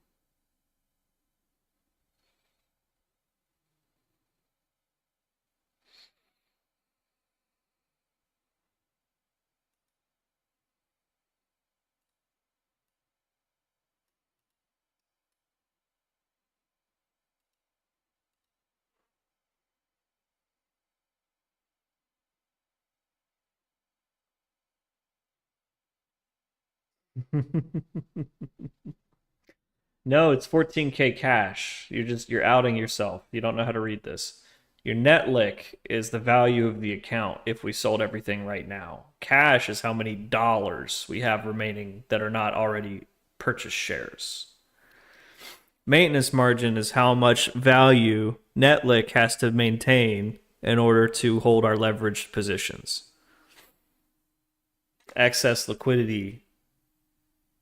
No, it's 14K cash. You're outing yourself. You don't know how to read this. Your net lick is the value of the account if we sold everything right now. Cash is how many dollars we have remaining that are not already purchased shares. Maintenance margin is how much value net lick has to maintain in order to hold our leveraged positions. Excess liquidity.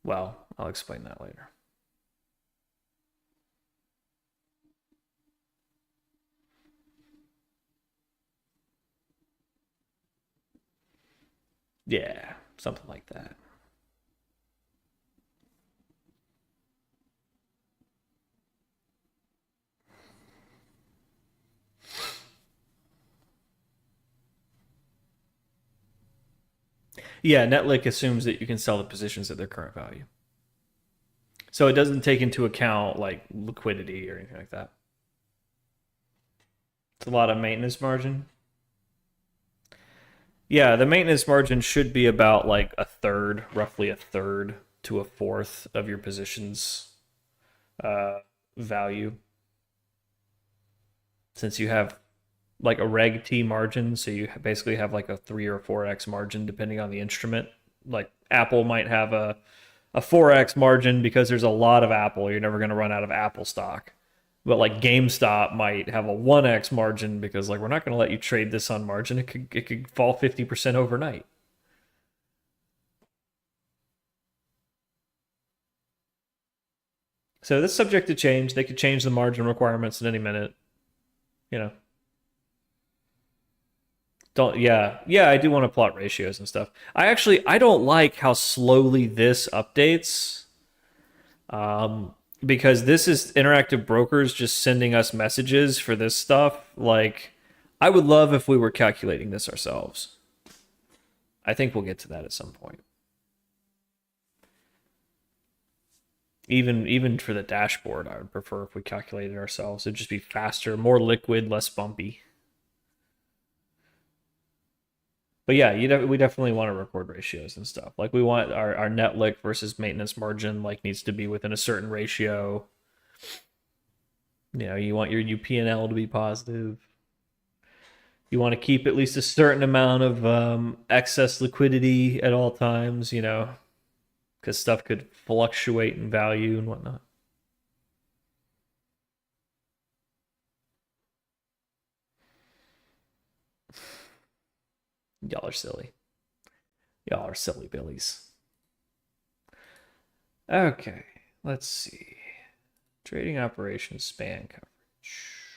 Well, I'll explain that later. Yeah, something like that. Yeah, Netlick assumes that you can sell the positions at their current value. So it doesn't take into account like liquidity or anything like that. It's a lot of maintenance margin. Yeah, the maintenance margin should be about like a third, roughly a third to a fourth of your position's value. Since you have like a reg T margin, so you basically have like a 3 or 4x margin depending on the instrument. Like Apple might have a 4x margin because there's a lot of Apple. You're never going to run out of Apple stock. But like GameStop might have a 1x margin because like we're not going to let you trade this on margin. It could fall 50% overnight. So that's subject to change. They could change the margin requirements at any minute. You know. Don't yeah, I do want to plot ratios and stuff. I don't like how slowly this updates. Because this is Interactive Brokers just sending us messages for this stuff. Like, I would love if we were calculating this ourselves. I think we'll get to that at some point. Even for the dashboard, I would prefer if we calculated ourselves. It'd just be faster, more liquid, less bumpy. But yeah, we definitely want to record ratios and stuff. Like we want our net lick versus maintenance margin like needs to be within a certain ratio. You know, you want your UPNL to be positive. You want to keep at least a certain amount of excess liquidity at all times, you know, because stuff could fluctuate in value and whatnot. Y'all are silly. Y'all are silly billies. Okay, let's see. Trading operations span coverage.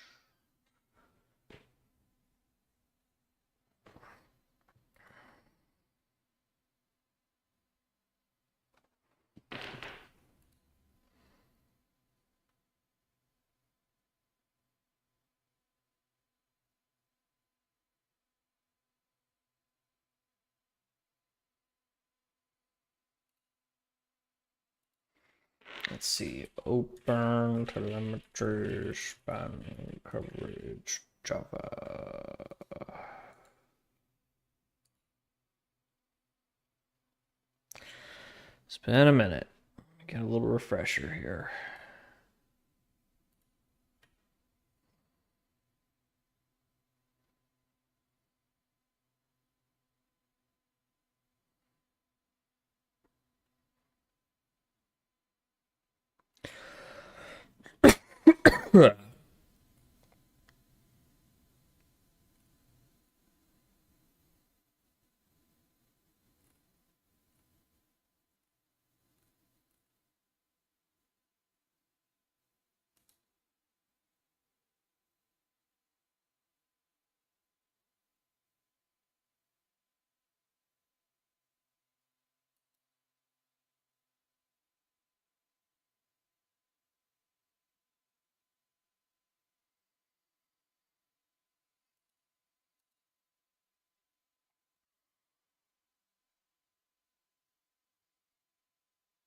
Let's see. Open telemetry span coverage Java. It's been a minute. Get a little refresher here.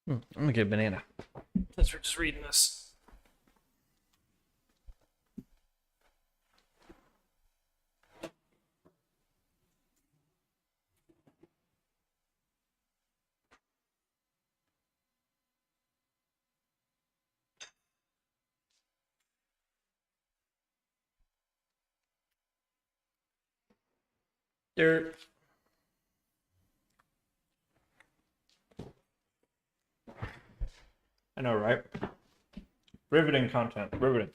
I'm gonna get a banana. Since we're just reading this. Dirt. I know, right? Riveting content. Riveting.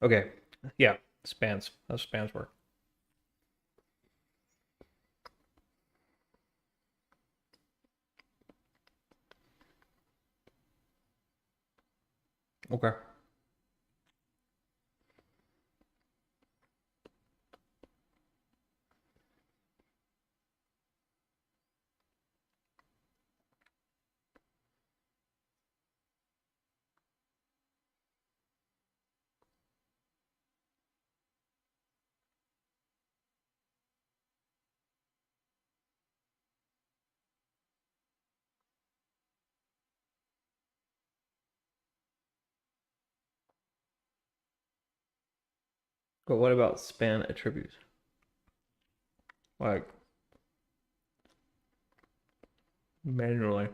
Okay. Yeah. Spans. How spans work. Okay. But what about span attributes? Like manually.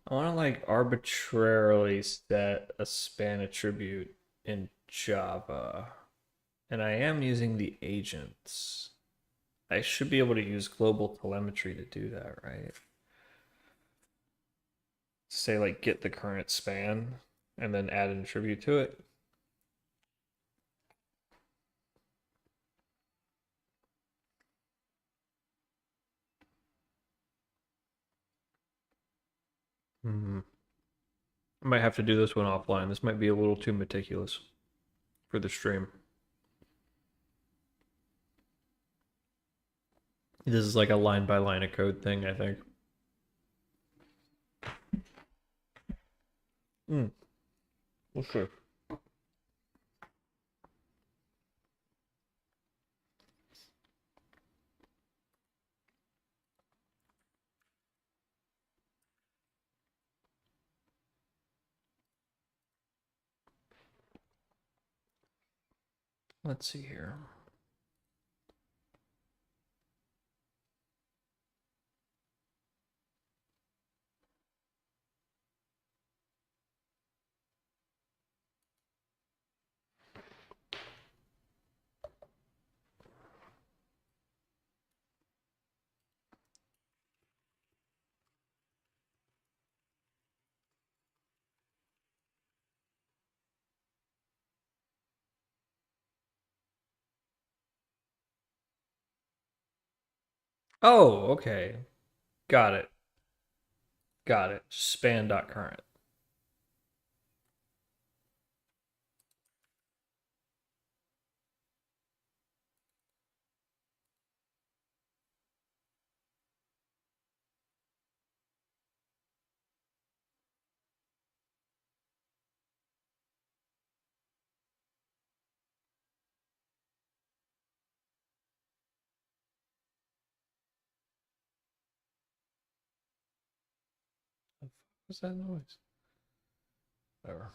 I want to like arbitrarily set a span attribute in Java. And I am using the agents. I should be able to use global telemetry to do that, right? Say like get the current span and then add an attribute to it. Hmm. I might have to do this one offline. This might be a little too meticulous for the stream. This is like a line by line of code thing, I think. Mm. Well, sure. Let's see here. Oh, okay. Got it. Got it. Span.current. What's that noise? Whatever.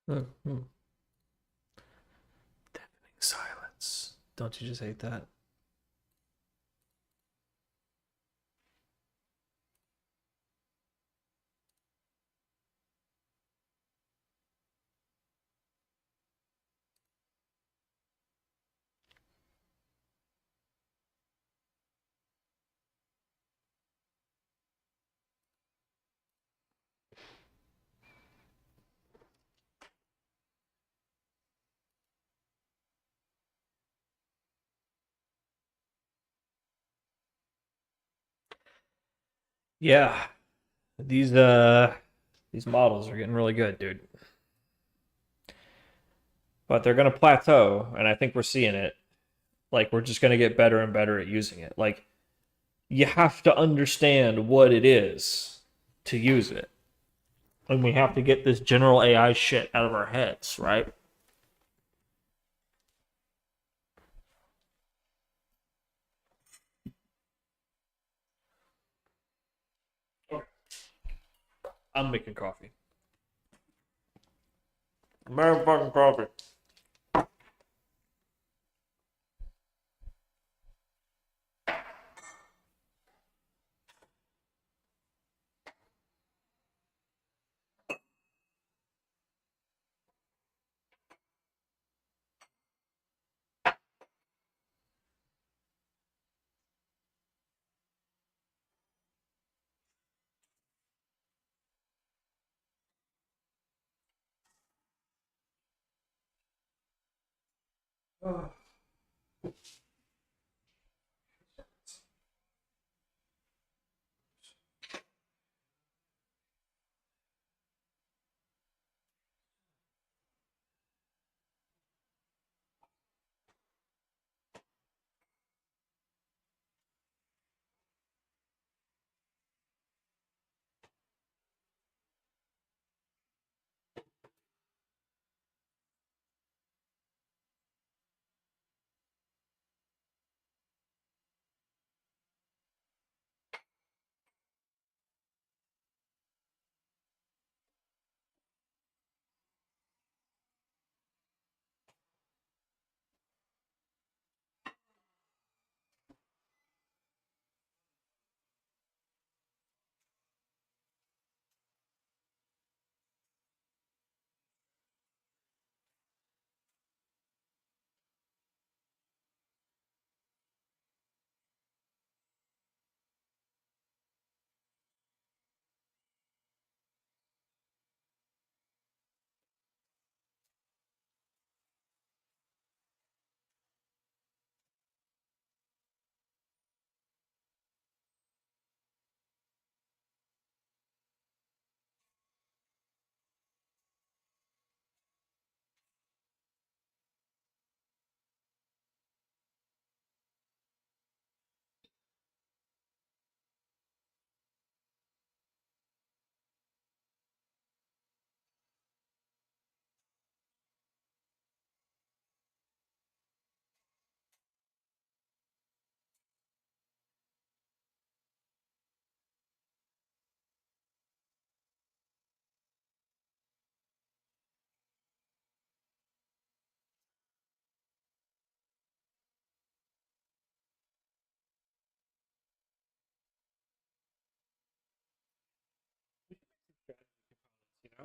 Mm-hmm. Deafening silence. Don't you just hate that? Yeah. These models are getting really good, dude. But they're gonna plateau, and I think we're seeing it. Like we're just gonna get better and better at using it. Like you have to understand what it is to use it. And we have to get this general AI shit out of our heads, right? I'm making coffee. I'm fucking coffee.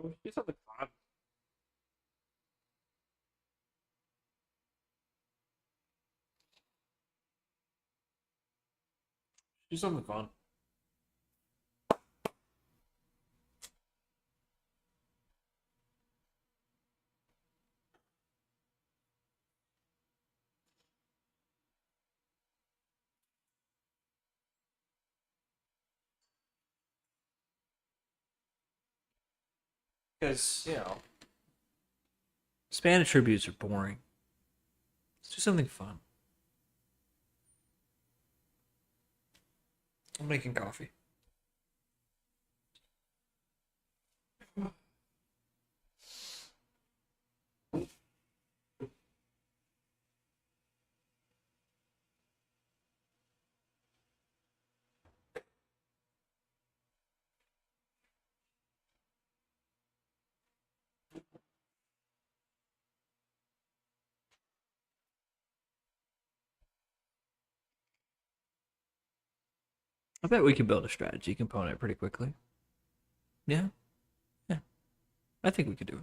Do something fun. Do something fun. Because, Spanish tributes are boring. Let's do something fun. I'm making coffee. I bet we could build a strategy component pretty quickly. Yeah, yeah. I think we could do it.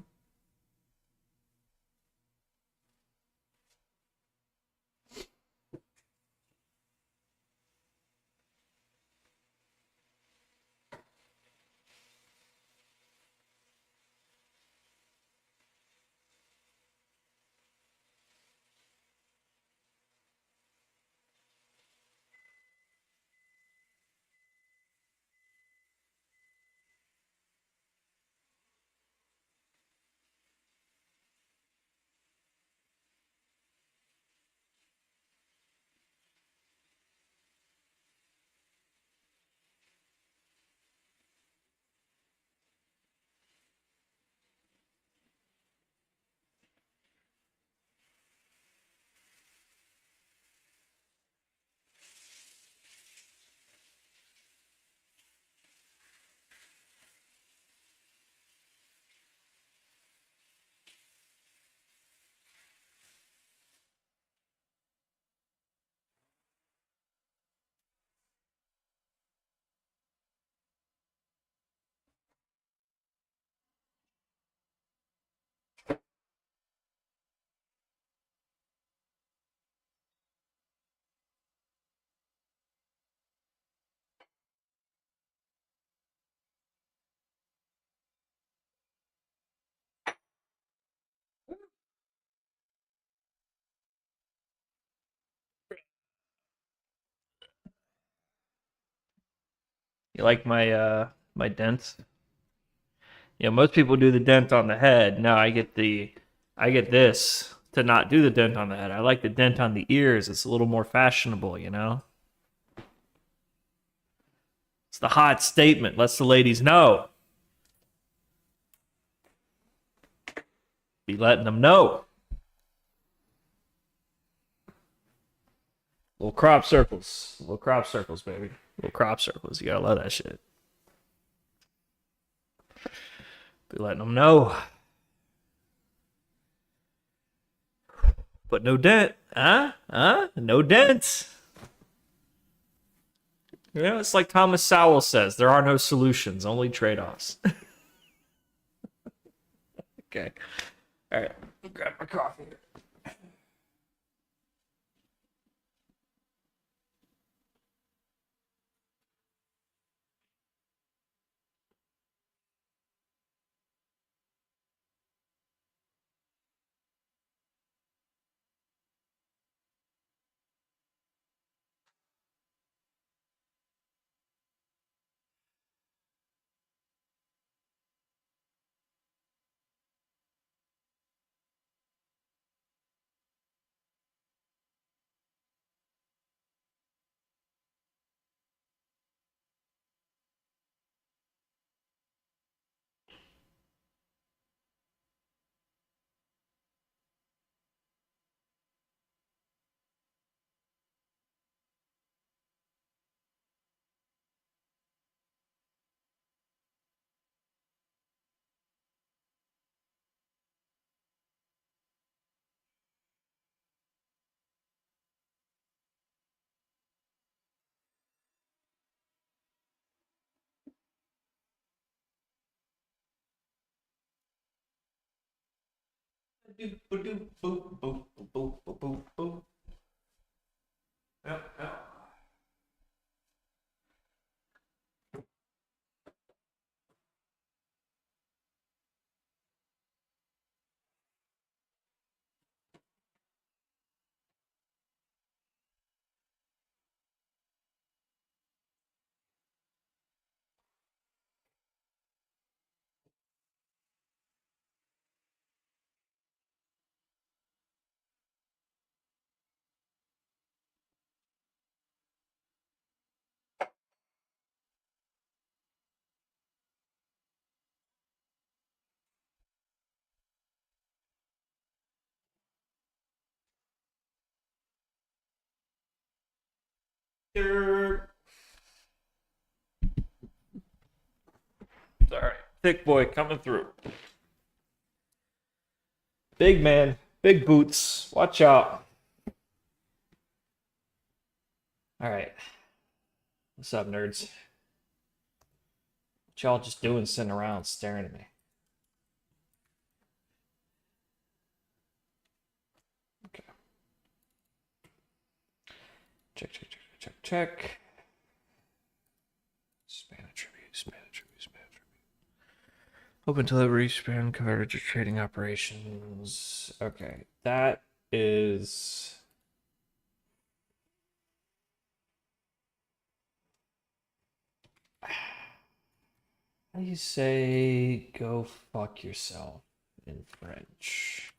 You like my dents? Most people do the dent on the head. No, I get this to not do the dent on the head. I like the dent on the ears. It's a little more fashionable. It's the hot statement. Lets the ladies know. Be letting them know. Little crop circles. Little crop circles, baby. Little crop circles. You gotta love that shit. Be letting them know. But no dent. Huh? Huh? No dents. It's like Thomas Sowell says, there are no solutions, only trade-offs. Okay. All right. Grab my coffee. Yep, yep. Sorry. Thick boy coming through. Big man, big boots. Watch out. All right. What's up, nerds? What y'all just doing sitting around staring at me? Okay. Check, check, check, check, check. Span attribute, span attribute, span attribute. Open delivery, span coverage of trading operations. Okay. That is. How do you say go fuck yourself in French?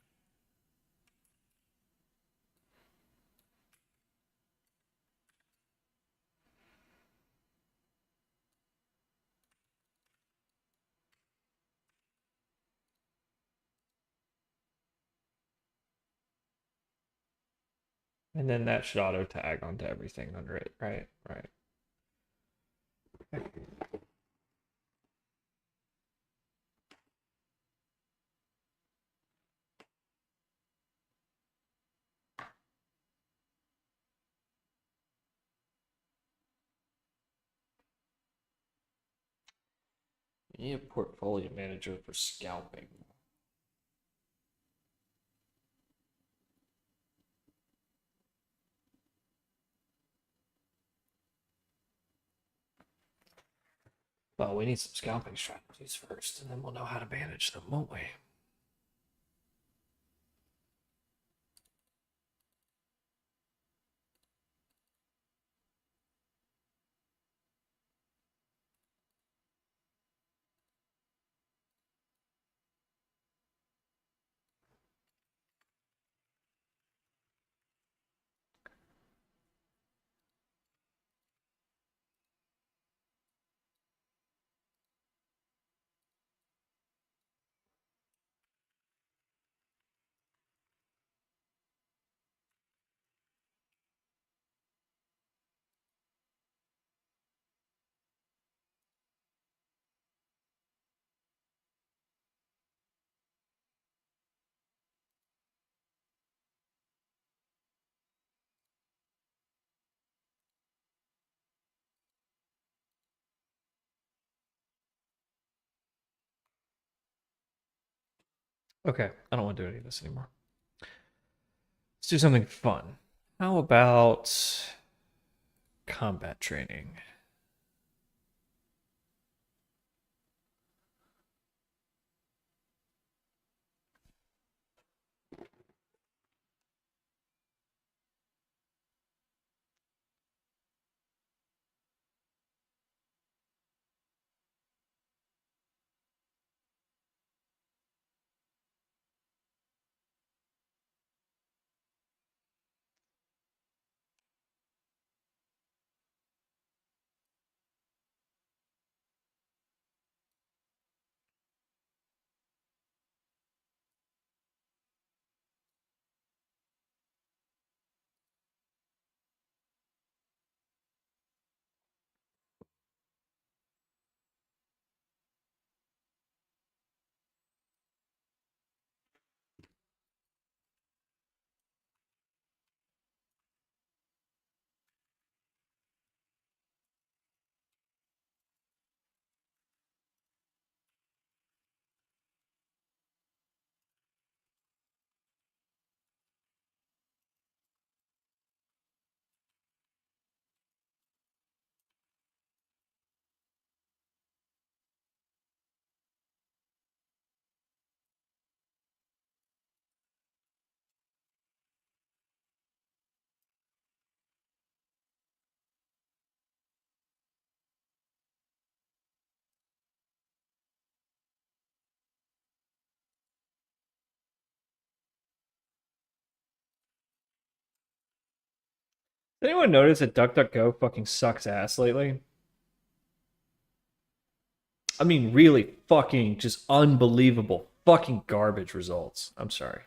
And then that should auto tag onto everything under it, right? Right. You need a portfolio manager for scalping. Well, we need some scalping strategies first, and then we'll know how to manage them, won't we? Okay, I don't want to do any of this anymore. Let's do something fun. How about combat training? Anyone notice that DuckDuckGo fucking sucks ass lately? I mean, really fucking just unbelievable fucking garbage results. I'm sorry.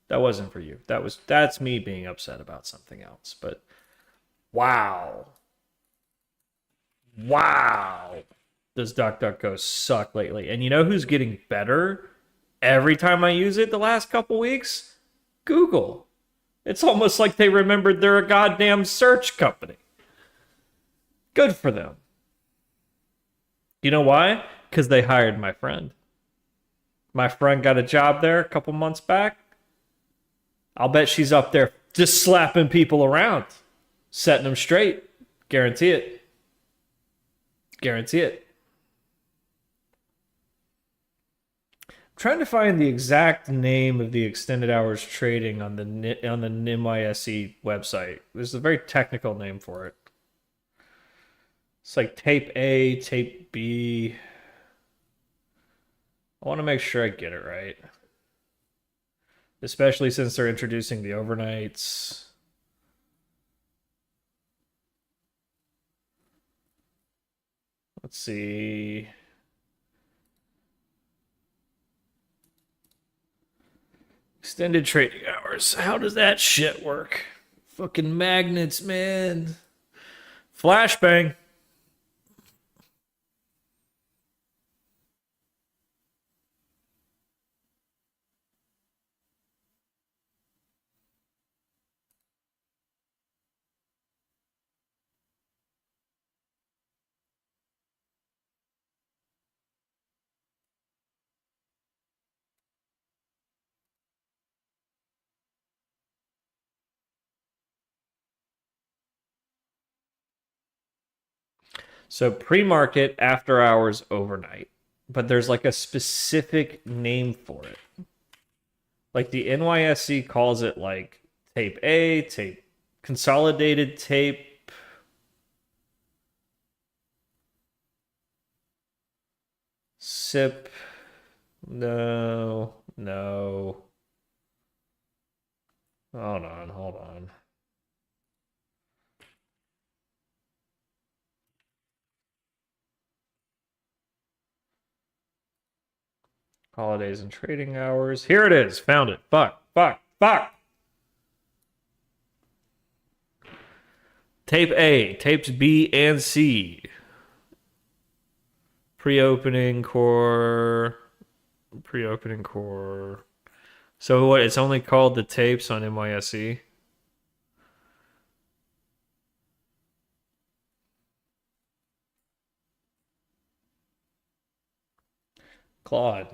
That wasn't for you. That's me being upset about something else. But wow. Wow. Does DuckDuckGo suck lately? And you know who's getting better every time I use it the last couple weeks? Google. It's almost like they remembered they're a goddamn search company. Good for them. You know why? Because they hired my friend. My friend got a job there a couple months back. I'll bet she's up there just slapping people around, setting them straight. Guarantee it. Guarantee it. I'm trying to find the exact name of the extended hours trading on the NYSE website. There's a very technical name for it. It's like tape A, tape B. I want to make sure I get it right. Especially since they're introducing the overnights. Let's see. Extended trading hours. How does that shit work? Fucking magnets, man. Flashbang. So pre-market, after hours, overnight. But there's like a specific name for it. Like the NYSE calls it like tape A, tape consolidated tape. SIP. No, no. Hold on, hold on. Holidays and trading hours. Here it is. Found it. Fuck, fuck, fuck. Tape A, tapes B and C. Pre-opening core. Pre-opening core. So what? It's only called the tapes on NYSE. Claude.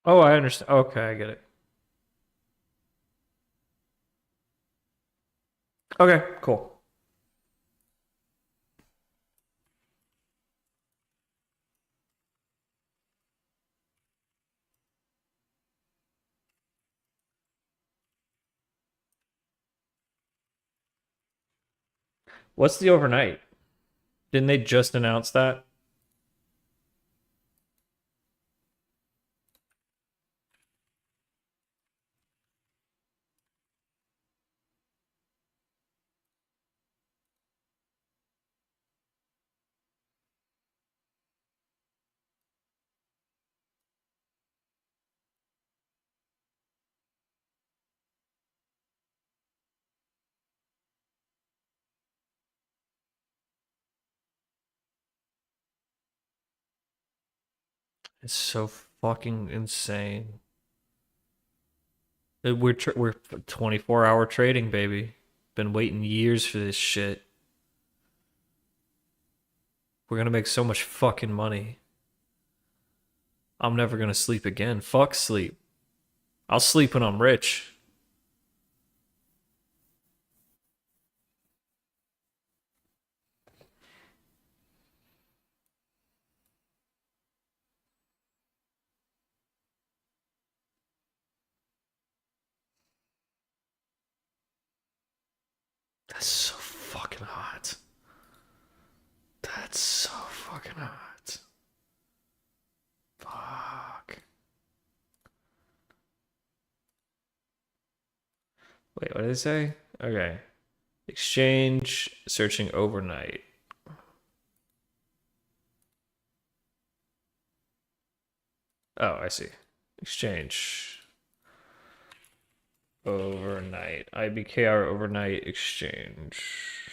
Oh, I understand. Okay, I get it. Okay, cool. What's the overnight? Didn't they just announce that? It's so fucking insane. We're 24-hour trading, baby. Been waiting years for this shit. We're gonna make so much fucking money. I'm never gonna sleep again. Fuck sleep. I'll sleep when I'm rich. That's so fucking hot. That's so fucking hot. Fuck. Wait, what did they say? Okay. Exchange searching overnight. Oh, I see. Exchange overnight. IBKR overnight exchange.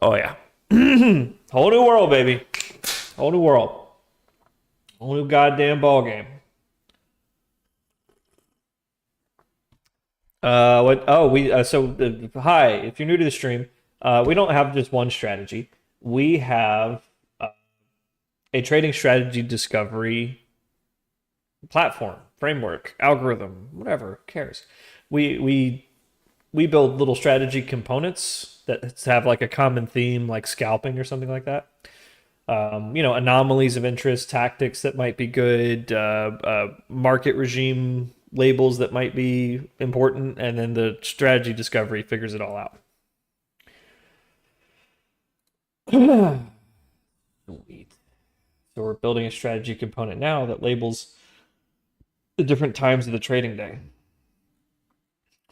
Oh yeah. Whole new world, baby. Whole new world. Whole new goddamn ball game. What? Oh, we. Hi. If you're new to the stream, we don't have just one strategy. We have a trading strategy discovery platform, framework, algorithm, whatever. Who cares? We build little strategy components that have like a common theme, like scalping or something like that. Anomalies of interest, tactics that might be good, market regime labels that might be important, and then the strategy discovery figures it all out. Sweet. So we're building a strategy component now that labels the different times of the trading day.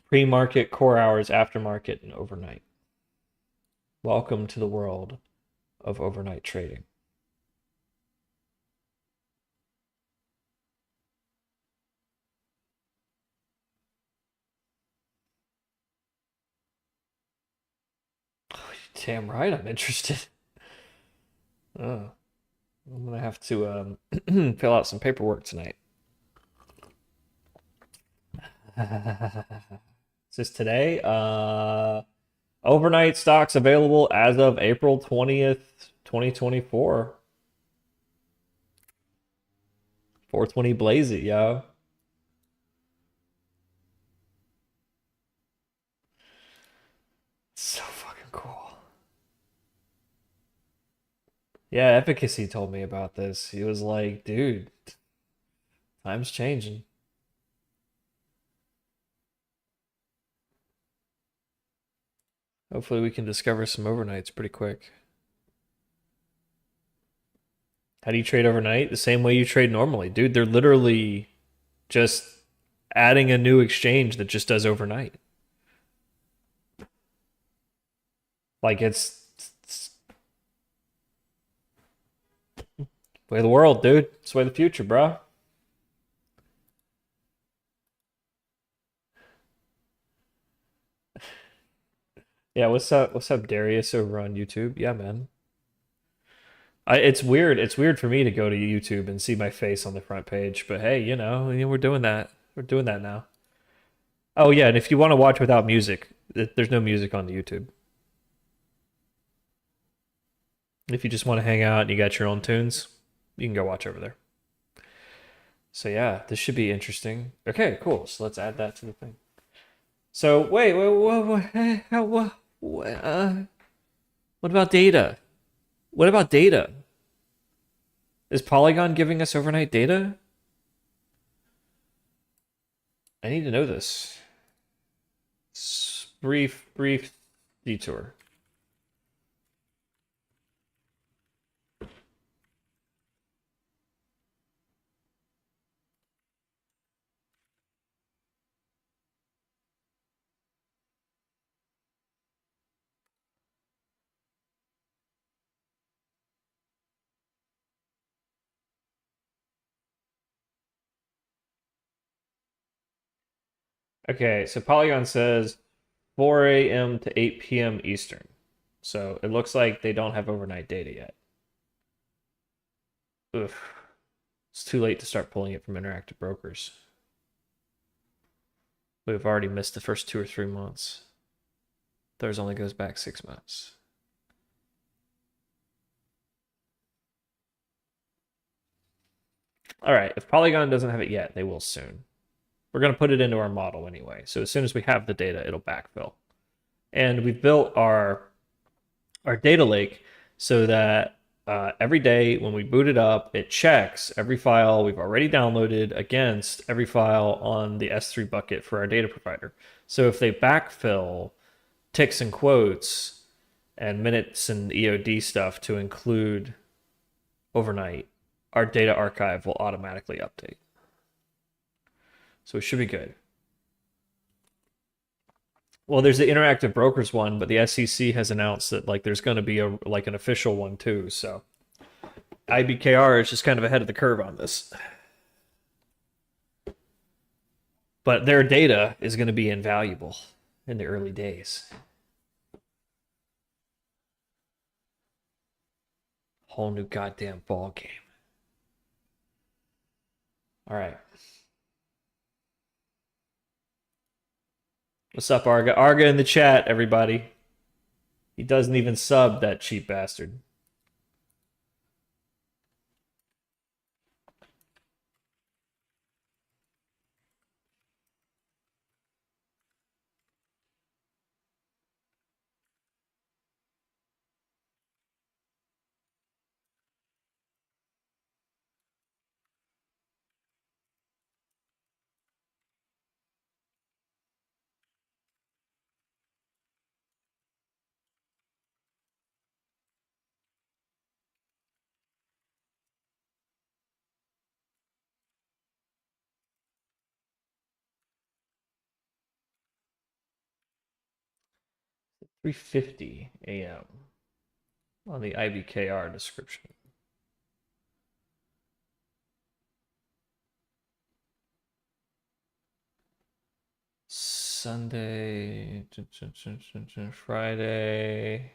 Pre-market, core hours, aftermarket, and overnight. Welcome to the world of overnight trading. Damn right, I'm interested. Oh, I'm gonna have to fill out some paperwork tonight. Is this today? Overnight stocks available as of April 20th, 2024. 420 blaze it, yo. So fucking cool. Yeah, Efficacy told me about this. He was like, dude, time's changing. Hopefully we can discover some overnights pretty quick. How do you trade overnight? The same way you trade normally. Dude, they're literally just adding a new exchange that just does overnight. Like it's way of the world, dude. It's way of the future, bro. Yeah, what's up? What's up, Darius over on YouTube? Yeah, man. It's weird. It's weird for me to go to YouTube and see my face on the front page, but hey, we're doing that. We're doing that now. Oh yeah, and if you want to watch without music, there's no music on the YouTube. If you just want to hang out and you got your own tunes, you can go watch over there. So yeah, this should be interesting. Okay, cool. So let's add that to the thing. So wait, what about data? What about data? Is Polygon giving us overnight data? I need to know this. Brief detour. Okay, so Polygon says 4 a.m. to 8 p.m. Eastern. So it looks like they don't have overnight data yet. Oof. It's too late to start pulling it from interactive brokers. We've already missed the first 2 or 3 months. Theirs only goes back 6 months. All right, if Polygon doesn't have it yet, they will soon. We're going to put it into our model anyway. So as soon as we have the data, it'll backfill. And we've built our data lake so that every day when we boot it up, it checks every file we've already downloaded against every file on the S3 bucket for our data provider. So if they backfill ticks and quotes and minutes and EOD stuff to include overnight, our data archive will automatically update. So it should be good. Well, there's the interactive brokers one, but the SEC has announced that like there's going to be an official one too. So IBKR is just kind of ahead of the curve on this. But their data is going to be invaluable in the early days. Whole new goddamn ball game. All right. What's up, Arga? Arga in the chat, everybody. He doesn't even sub, that cheap bastard. $3:50 a.m. on the IBKR description. Sunday, Friday.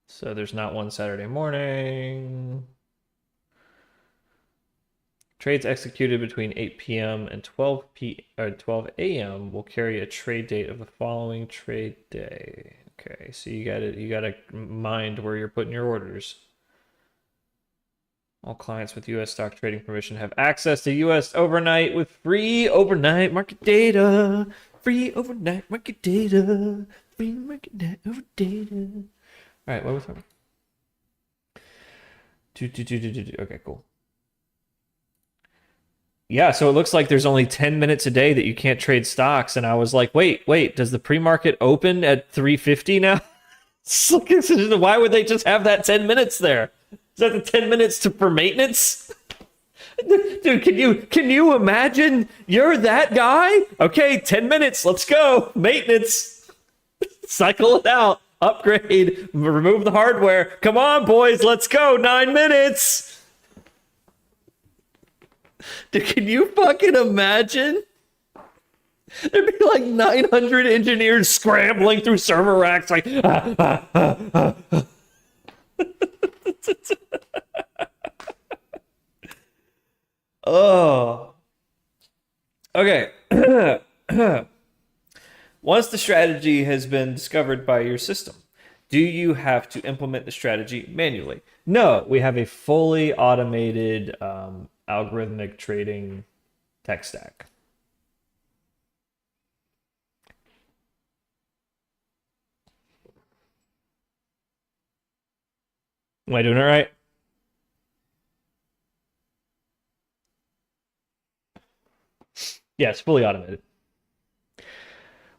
So there's not one Saturday morning. Trades executed between 8 p.m. and 12 a.m. will carry a trade date of the following trade day. Okay, so you gotta mind where you're putting your orders. All clients with U.S. stock trading permission have access to U.S. overnight with free overnight market data. Free overnight market data. Free market data. All right, what was that? Okay, cool. Yeah, so it looks like there's only 10 minutes a day that you can't trade stocks, and I was like, wait, does the pre-market open at 3:50 now? Why would they just have that 10 minutes there? Is that the 10 minutes for maintenance? Dude, can you imagine? You're that guy? Okay, 10 minutes, let's go. Maintenance. Cycle it out. Upgrade. Remove the hardware. Come on, boys, let's go. 9 minutes. Dude, can you fucking imagine? There'd be like 900 engineers scrambling through server racks like Oh. Okay. Once the strategy has been discovered by your system, do you have to implement the strategy manually? No, we have a fully automated algorithmic trading tech stack. Am I doing it right? Yeah, it's fully automated.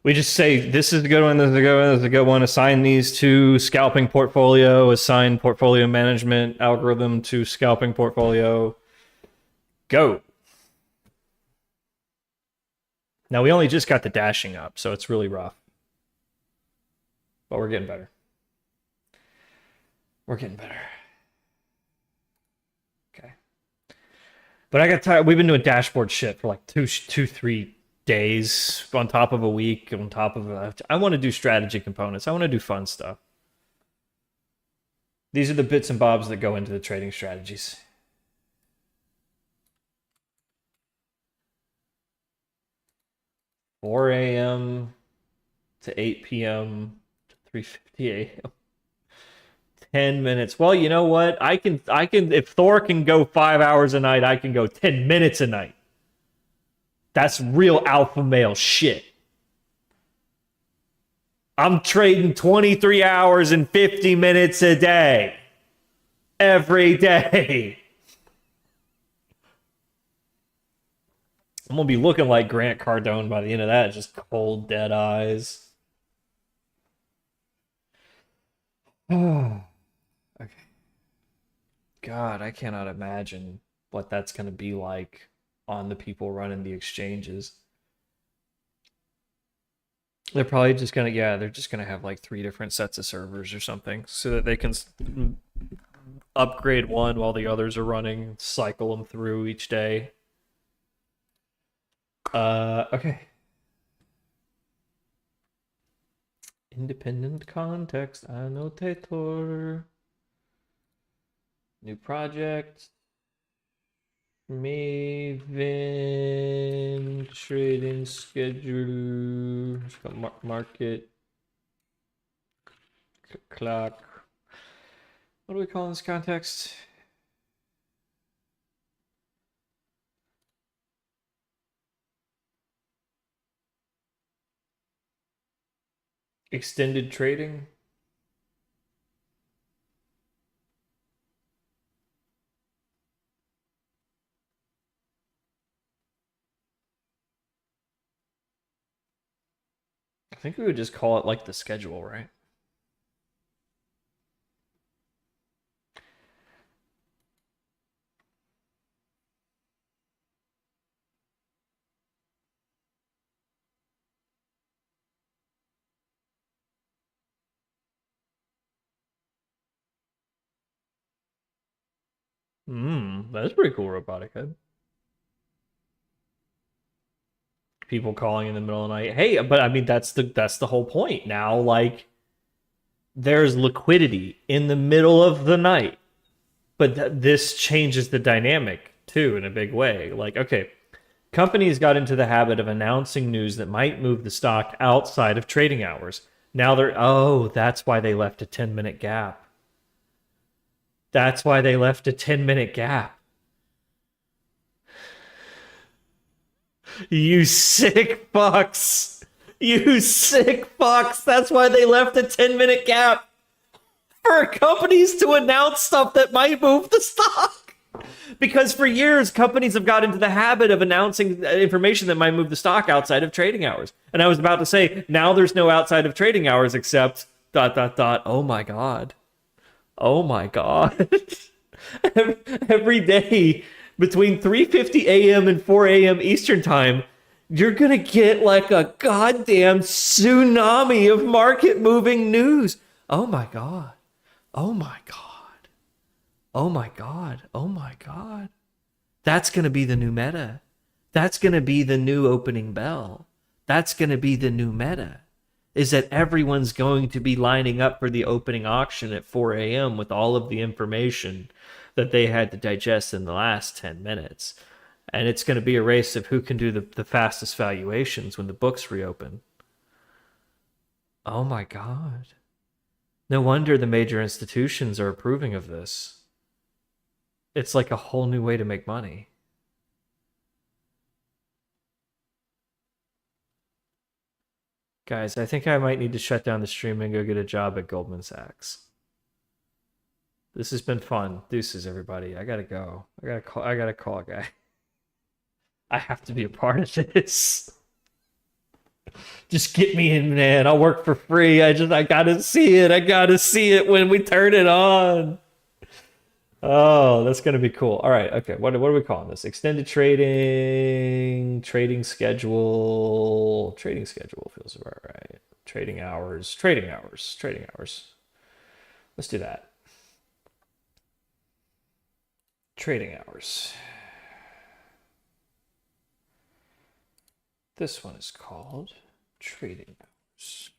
We just say, this is a good one, this is a good one, this is a good one. Assign these to scalping portfolio, assign portfolio management algorithm to scalping portfolio. Go. Now, we only just got the dashing up, so it's really rough. But we're getting better. We're getting better. Okay. But I got tired. We've been doing dashboard shit for like 3 days on top of a week, on top of I want to do strategy components. I want to do fun stuff. These are the bits and bobs that go into the trading strategies. $4 a.m. to 8 p.m. to 3:50 a.m. 10 minutes. Well, you know what? I can if Thor can go 5 hours a night, I can go 10 minutes a night. That's real alpha male shit. I'm trading 23 hours and 50 minutes a day. Every day. I'm gonna be looking like Grant Cardone by the end of that, just cold, dead eyes. Okay. God, I cannot imagine what that's gonna be like on the people running the exchanges. They're probably just gonna, yeah, they're just gonna have like 3 different sets of servers or something so that they can upgrade one while the others are running, cycle them through each day. Okay. Independent context annotator. New project. Maven trading schedule. Market clock. What do we call this context? Extended trading. I think we would just call it like the schedule, right? That's pretty cool, robotic head. People calling in the middle of the night. Hey, but I mean that's the whole point. Now, like, there's liquidity in the middle of the night, but this changes the dynamic too in a big way. Like, okay, companies got into the habit of announcing news that might move the stock outside of trading hours. Now that's why they left a 10-minute gap. That's why they left a 10-minute gap. You sick fucks. You sick fucks. That's why they left a 10-minute gap for companies to announce stuff that might move the stock. Because for years, companies have got into the habit of announcing information that might move the stock outside of trading hours. And I was about to say, now there's no outside of trading hours except ... Oh my God. Oh my God. Every day between 3:50 a.m. and 4 a.m. Eastern time, you're going to get like a goddamn tsunami of market moving news. Oh my God. Oh my God. Oh my God. Oh my God. That's going to be the new meta. That's going to be the new opening bell. That's going to be the new meta. Is that everyone's going to be lining up for the opening auction at 4 a.m. with all of the information that they had to digest in the last 10 minutes. And it's going to be a race of who can do the fastest valuations when the books reopen. Oh my God. No wonder the major institutions are approving of this. It's like a whole new way to make money. Guys, I think I might need to shut down the stream and go get a job at Goldman Sachs. This has been fun. Deuces, everybody. I gotta go. I gotta call a guy. I have to be a part of this. Just get me in, man. I'll work for free. I gotta see it. I gotta see it when we turn it on. Oh, that's gonna be cool. All right, okay. What are we calling this? Extended trading, trading schedule. Trading schedule feels about right. Trading hours, trading hours, trading hours. Let's do that. Trading hours. This one is called trading hours.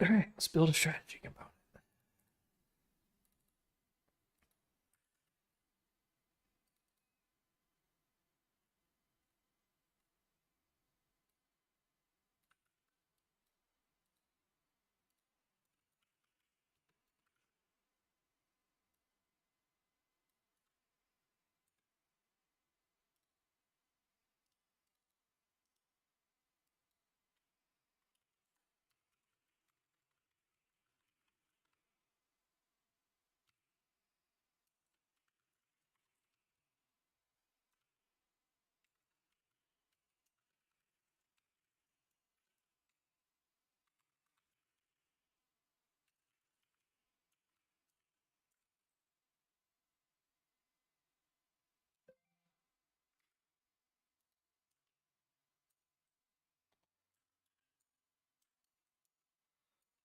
All right, let's build a strategy component.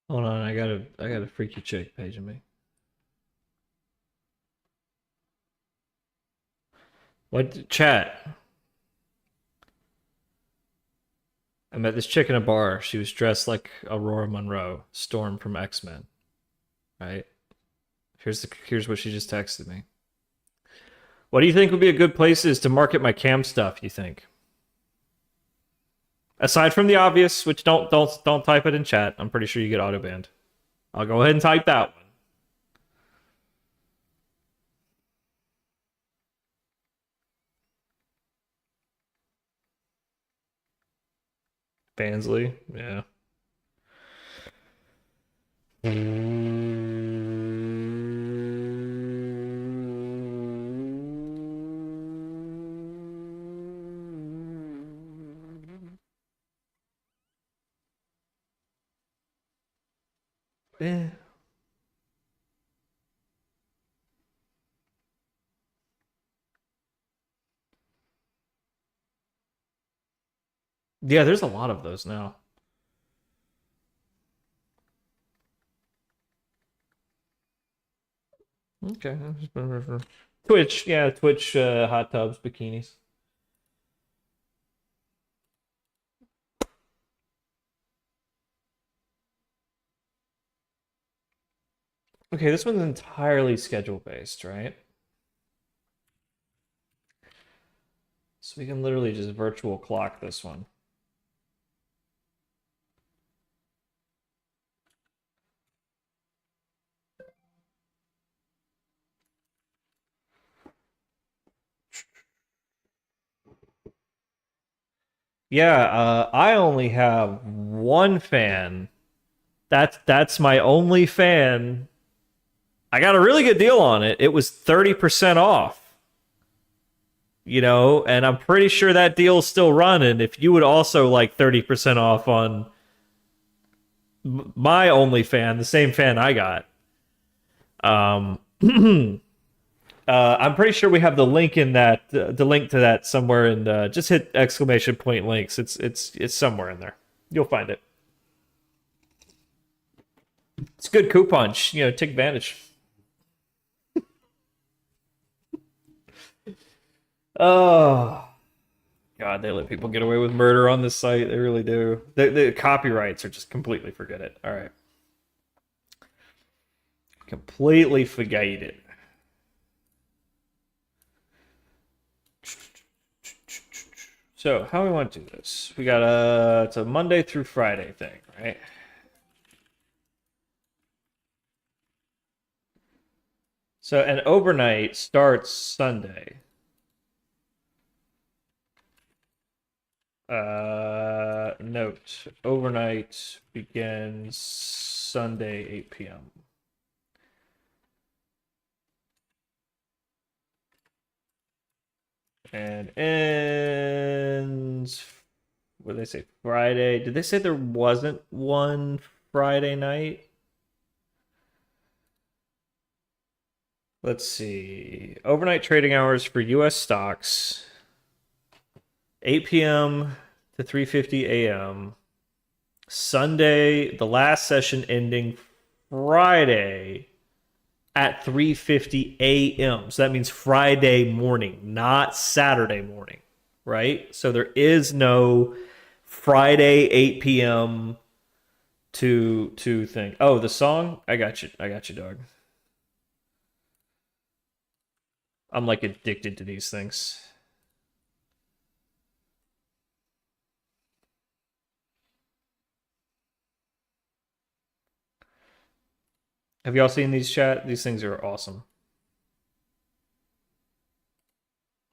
Hold on, I got a freaky chick paging me. What chat? I met this chick in a bar. She was dressed like Aurora Monroe, Storm from X-Men. Right? Here's what she just texted me. What do you think would be a good places to market my cam stuff, you think? Aside from the obvious, which don't type it in chat. I'm pretty sure you get auto banned. I'll go ahead and type that one. Bansley, yeah. Eh. Yeah, there's a lot of those now. Okay. Twitch, yeah, Twitch hot tubs, bikinis. Okay, this one's entirely schedule based, right? So we can literally just virtual clock this one. Yeah, I only have one fan. That's my only fan. I got a really good deal on it. It was 30% off. You know, and I'm pretty sure that deal's still running. If you would also like 30% off on my only fan, the same fan I got. I'm pretty sure we have the link in that the link to that somewhere in just hit exclamation point links. It's somewhere in there. You'll find it. It's a good coupon. You know, take advantage. Oh God, they let people get away with murder on this site. They really do. The copyrights are just completely forget it. All right, completely forget it. So how we want to do this? We got it's a Monday through Friday thing, right? So an overnight starts Sunday. Note, overnight begins Sunday 8 p.m. And ends, what did they say, Friday? Did they say there wasn't one Friday night? Let's see. Overnight trading hours for US stocks, 8 p.m. to 3:50 a.m. Sunday, the last session ending Friday at 3:50 a.m. So that means Friday morning, not Saturday morning, right? So there is no Friday 8 p.m. to think. Oh, the song? I got you. I got you, dog. I'm like addicted to these things. Have y'all seen these chat? These things are awesome.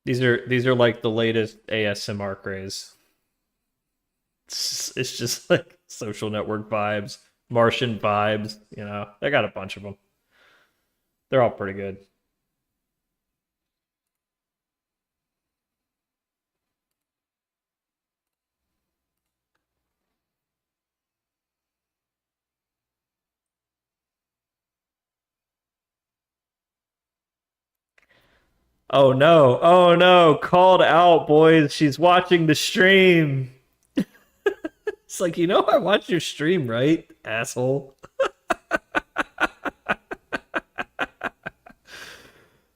These are like the latest ASMR craze. It's just like social network vibes, Martian vibes, you know. I got a bunch of them. They're all pretty good. Oh no. Oh no. Called out, boys. She's watching the stream. It's like, you know, I watch your stream, right? Asshole.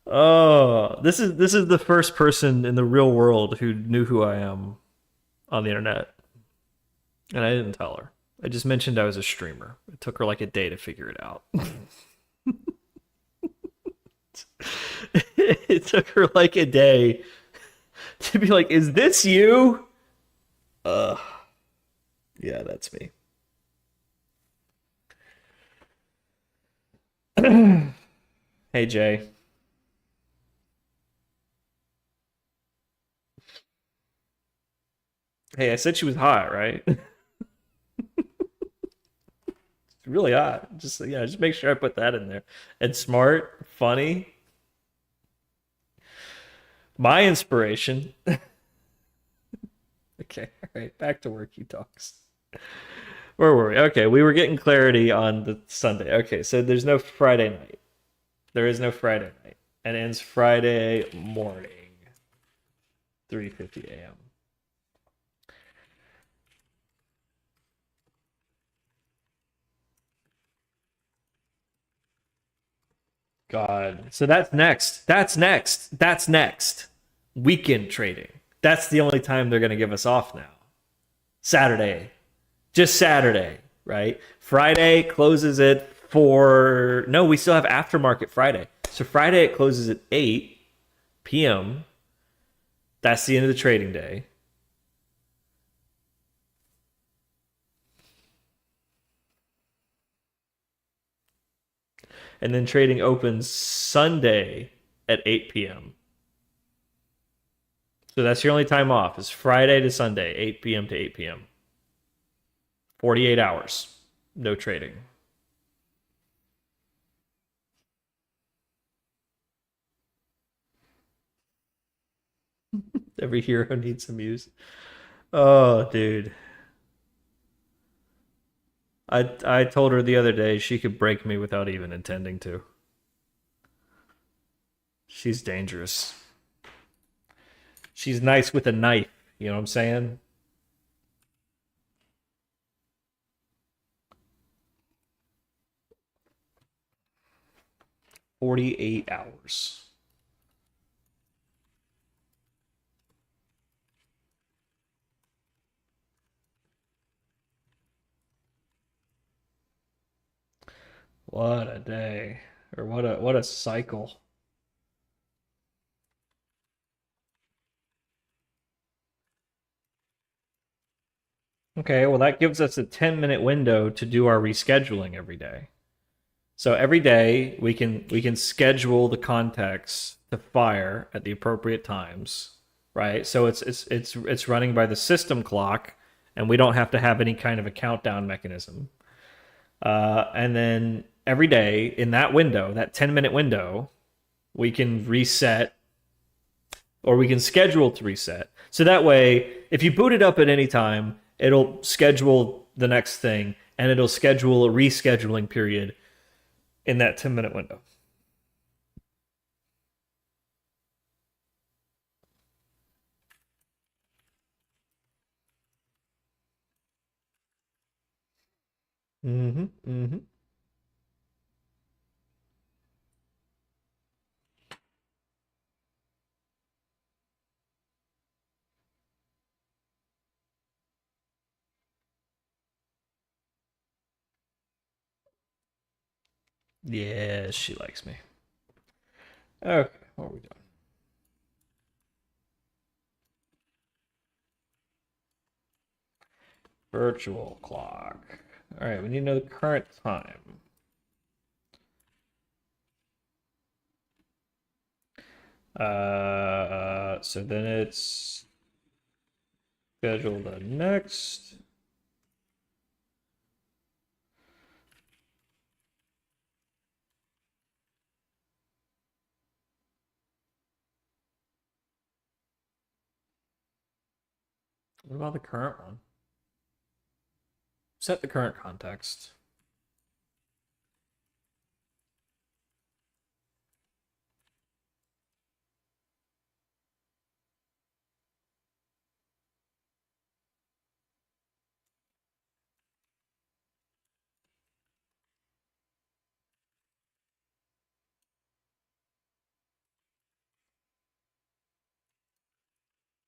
Oh, this is the first person in the real world who knew who I am on the internet. And I didn't tell her. I just mentioned I was a streamer. It took her like a day to figure it out. It took her like a day to be like, "Is this you?" Uh, yeah, that's me. Hey Jay. Hey, I said she was hot, right? It's really hot. Just yeah, just make sure I put that in there. And smart, funny. My inspiration. Okay, all right, back to work, you talks. Where were we? Okay, we were getting clarity on the Sunday. Okay, so there's no Friday night. There is no Friday night. And it ends Friday morning, 3:50 a.m. God. So that's next. That's next. That's next. Weekend trading. That's the only time they're going to give us off now. Saturday. Just Saturday, right? Friday closes it for. No, we still have aftermarket Friday. So Friday it closes at 8 p.m. That's the end of the trading day. And then trading opens Sunday at 8 p.m. So that's your only time off is Friday to Sunday, 8 p.m. to 8 p.m. 48 hours. No trading. Every hero needs some use. Oh, dude. I told her the other day she could break me without even intending to. She's dangerous. She's nice with a knife. You know what I'm saying? 48 hours. What a day. Or what a cycle. Okay, well that gives us a 10-minute window to do our rescheduling every day. So every day we can schedule the contacts to fire at the appropriate times, right? So it's running by the system clock, and we don't have to have any kind of a countdown mechanism. And then every day in that window, that 10-minute window, we can reset or we can schedule to reset. So that way, if you boot it up at any time, it'll schedule the next thing and it'll schedule a rescheduling period in that 10-minute window. Mm-hmm. Mm-hmm. Yeah, she likes me. Okay, what are we doing? Virtual clock. All right, we need to know the current time. So then it's schedule the next. What about the current one? Set the current context.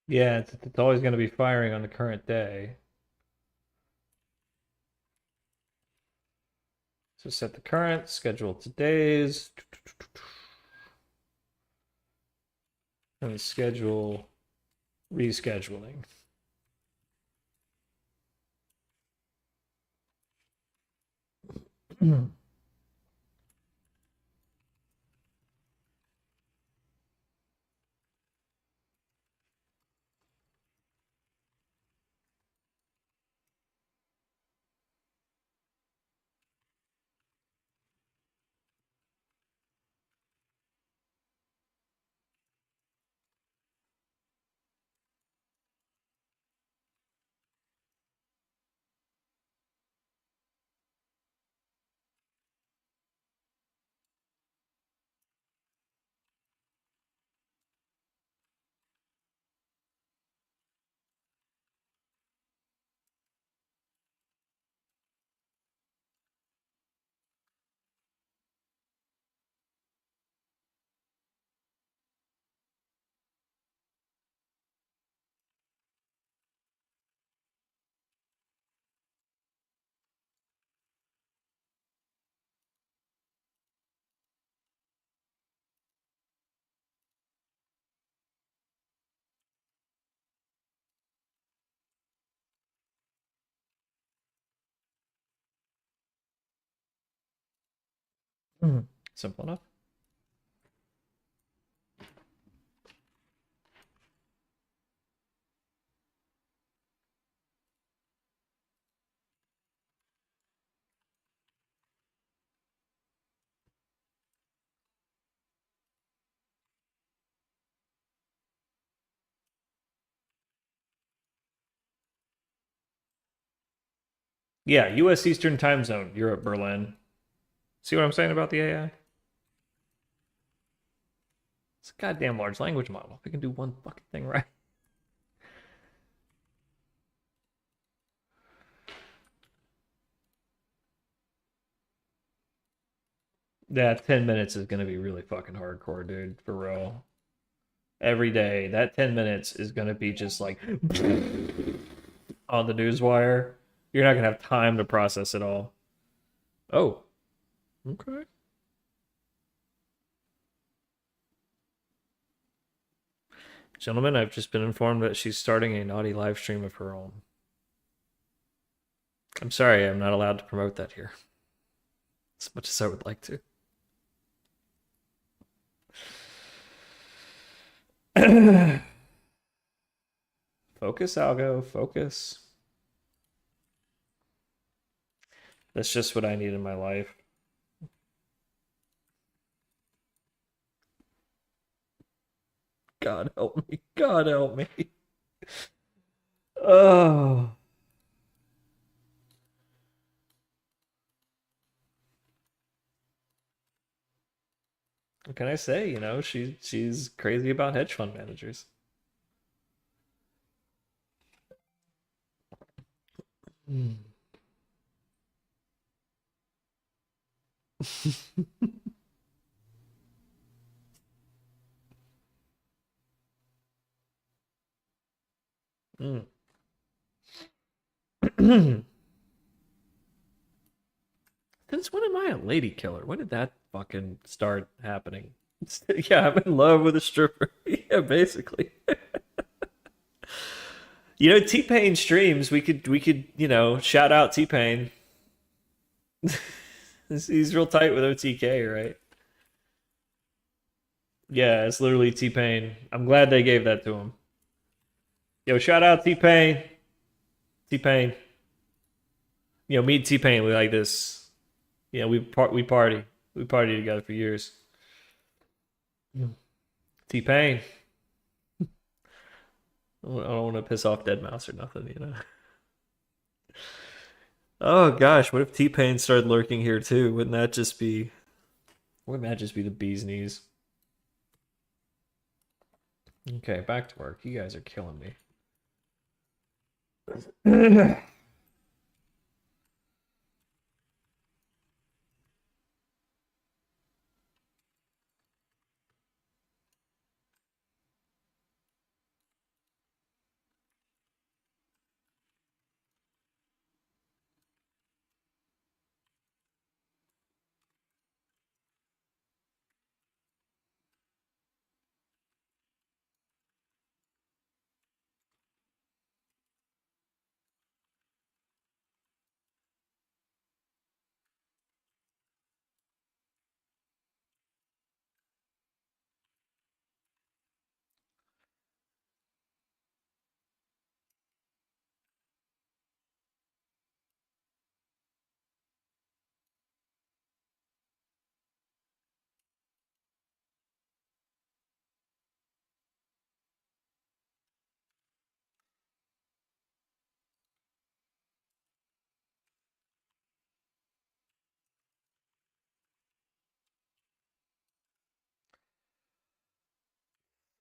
Yeah, it's always going to be firing on the current day. So set the current, schedule today's, and schedule rescheduling. Simple enough. Yeah, U.S. Eastern Time Zone, Europe, Berlin. See what I'm saying about the AI? It's a goddamn large language model. If it can do one fucking thing right. That 10 minutes is going to be really fucking hardcore, dude. For real. Every day, that 10 minutes is going to be just like on the news wire. You're not going to have time to process it all. Oh, okay. Gentlemen, I've just been informed that she's starting a naughty live stream of her own. I'm sorry, I'm not allowed to promote that here. As much as I would like to. Focus, Algo, focus. That's just what I need in my life. God help me. God help me. Oh. What can I say? You know, she's crazy about hedge fund managers. Mm. Mm. Since when am I a lady killer? When did that fucking start happening? Yeah, I'm in love with a stripper. Yeah, basically. T-Pain streams. We could, shout out T-Pain. He's real tight with OTK, right? Yeah, it's literally T-Pain. I'm glad they gave that to him. Yo, shout out T-Pain. T-Pain. Me and T-Pain, we like this. We party. We partied together for years. T-Pain. I don't want to piss off Deadmau5 or nothing. Oh gosh, what if T-Pain started lurking here too? Wouldn't that just be the bee's knees? Okay, back to work. You guys are killing me.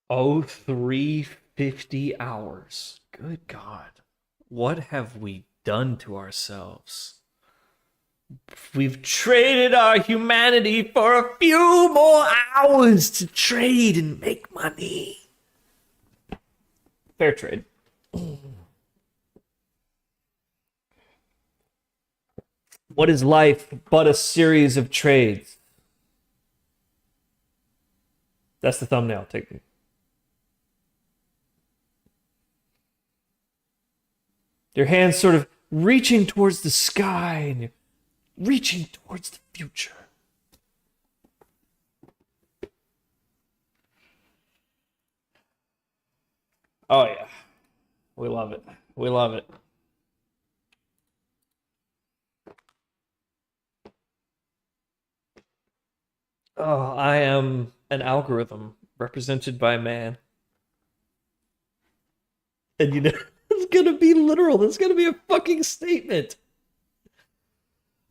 Oh, 350 hours. Good God. What have we done to ourselves? We've traded our humanity for a few more hours to trade and make money. Fair trade. What is life but a series of trades? That's the thumbnail. Take me. Your hands sort of reaching towards the sky and you're reaching towards the future. Oh, yeah. We love it. We love it. Oh, I am an algorithm represented by man. And it's gonna be literal. It's gonna be a fucking statement.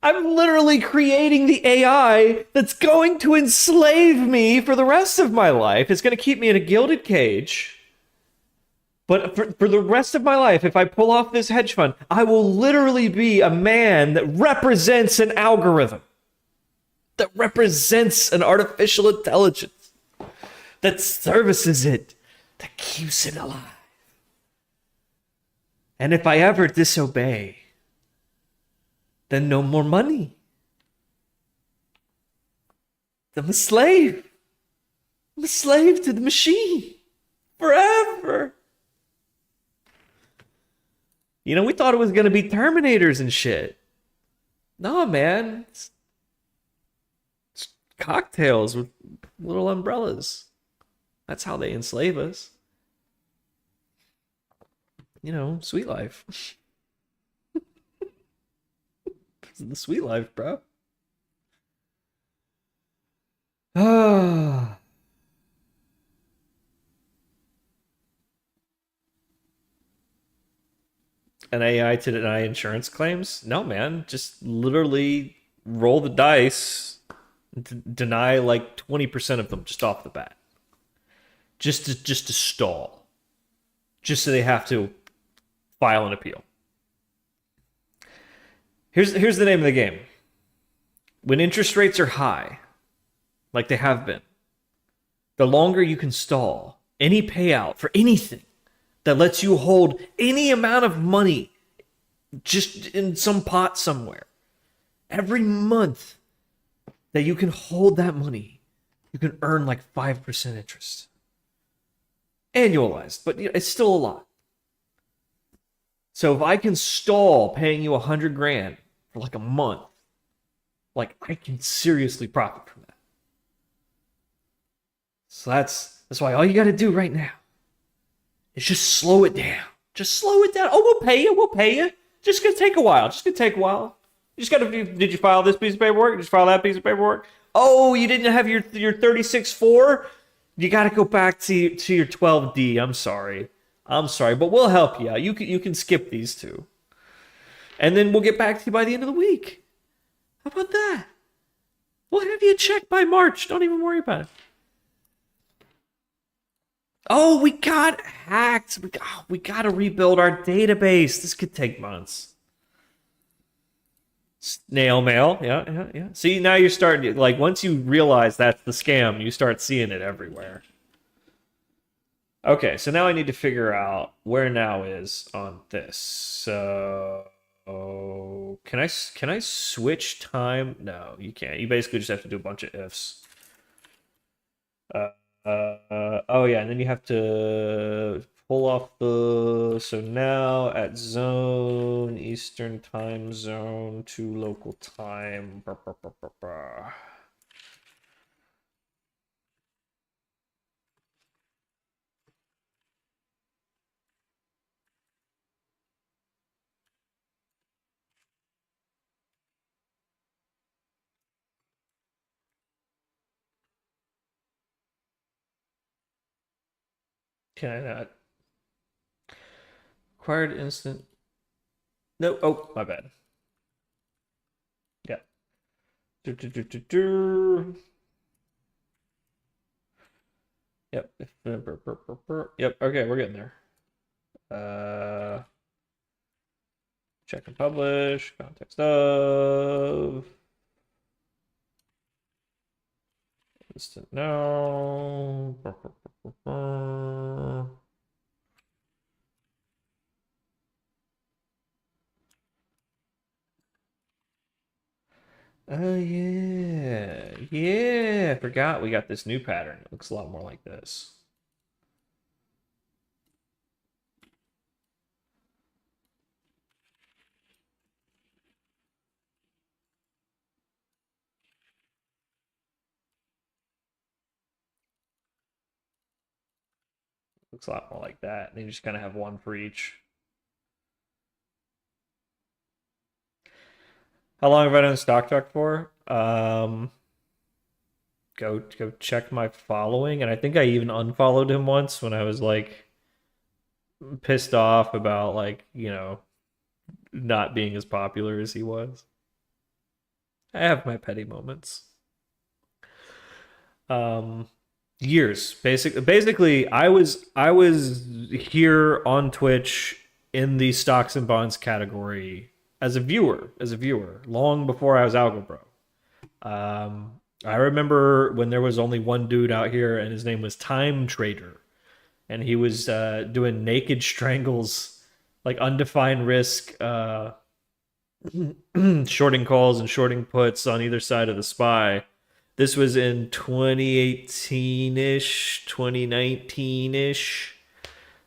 I'm literally creating the AI that's going to enslave me for the rest of my life. It's gonna keep me in a gilded cage. But for the rest of my life, if I pull off this hedge fund, I will literally be a man that represents an algorithm. That represents an artificial intelligence. That services it. That keeps it alive. And if I ever disobey, then no more money. I'm a slave. I'm a slave to the machine. Forever. We thought it was going to be Terminators and shit. No, man. It's cocktails with little umbrellas. That's how they enslave us. Sweet life. This is the sweet life, bro. Ah. An AI to deny insurance claims? No, man. Just literally roll the dice to deny like 20% of them just off the bat. Just to stall. Just so they have to file an appeal. Here's the name of the game. When interest rates are high, like they have been, the longer you can stall any payout for anything that lets you hold any amount of money just in some pot somewhere, every month that you can hold that money, you can earn like 5% interest. Annualized, but it's still a lot. So if I can stall paying you $100,000 for like a month, like I can seriously profit from that. So that's why all you got to do right now is just slow it down. Just slow it down. Oh, we'll pay you. We'll pay you. Just gonna take a while. Just gonna take a while. You just gotta. Did you file this piece of paperwork? Did you file that piece of paperwork? Oh, you didn't have your 36-4. You got to go back to your 12D. I'm sorry, but we'll help you out. You can skip these two, and then we'll get back to you by the end of the week. How about that? We'll have you checked by March. Don't even worry about it. Oh, we got hacked. We got to rebuild our database. This could take months. Snail mail. Yeah. See, now you're starting to, like, once you realize that's the scam, you start seeing it everywhere. Okay, so now I need to figure out where now is on this. So, can I switch time? No, you can't. You basically just have to do a bunch of ifs. Oh yeah, and then you have to pull off the, so now at zone, Eastern time zone to local time. Can I not? Required instant. No. Oh, my bad. Yeah. Yep. Yep. Okay, we're getting there. Check and publish. Context of. Instant no. Oh yeah. I forgot we got this new pattern. It looks a lot more like this. Looks a lot more like that. And you just kind of have one for each. How long have I done Stock Talk for? Go check my following, and I think I even unfollowed him once when I was like pissed off about, like, not being as popular as he was. I have my petty moments. Years basically I was here on Twitch in the stocks and bonds category as a viewer long before I was Algo Bro. I remember when there was only one dude out here, and his name was Time Trader, and he was doing naked strangles, like undefined risk, shorting calls and shorting puts on either side of the SPY. This was in 2018-ish, 2019-ish,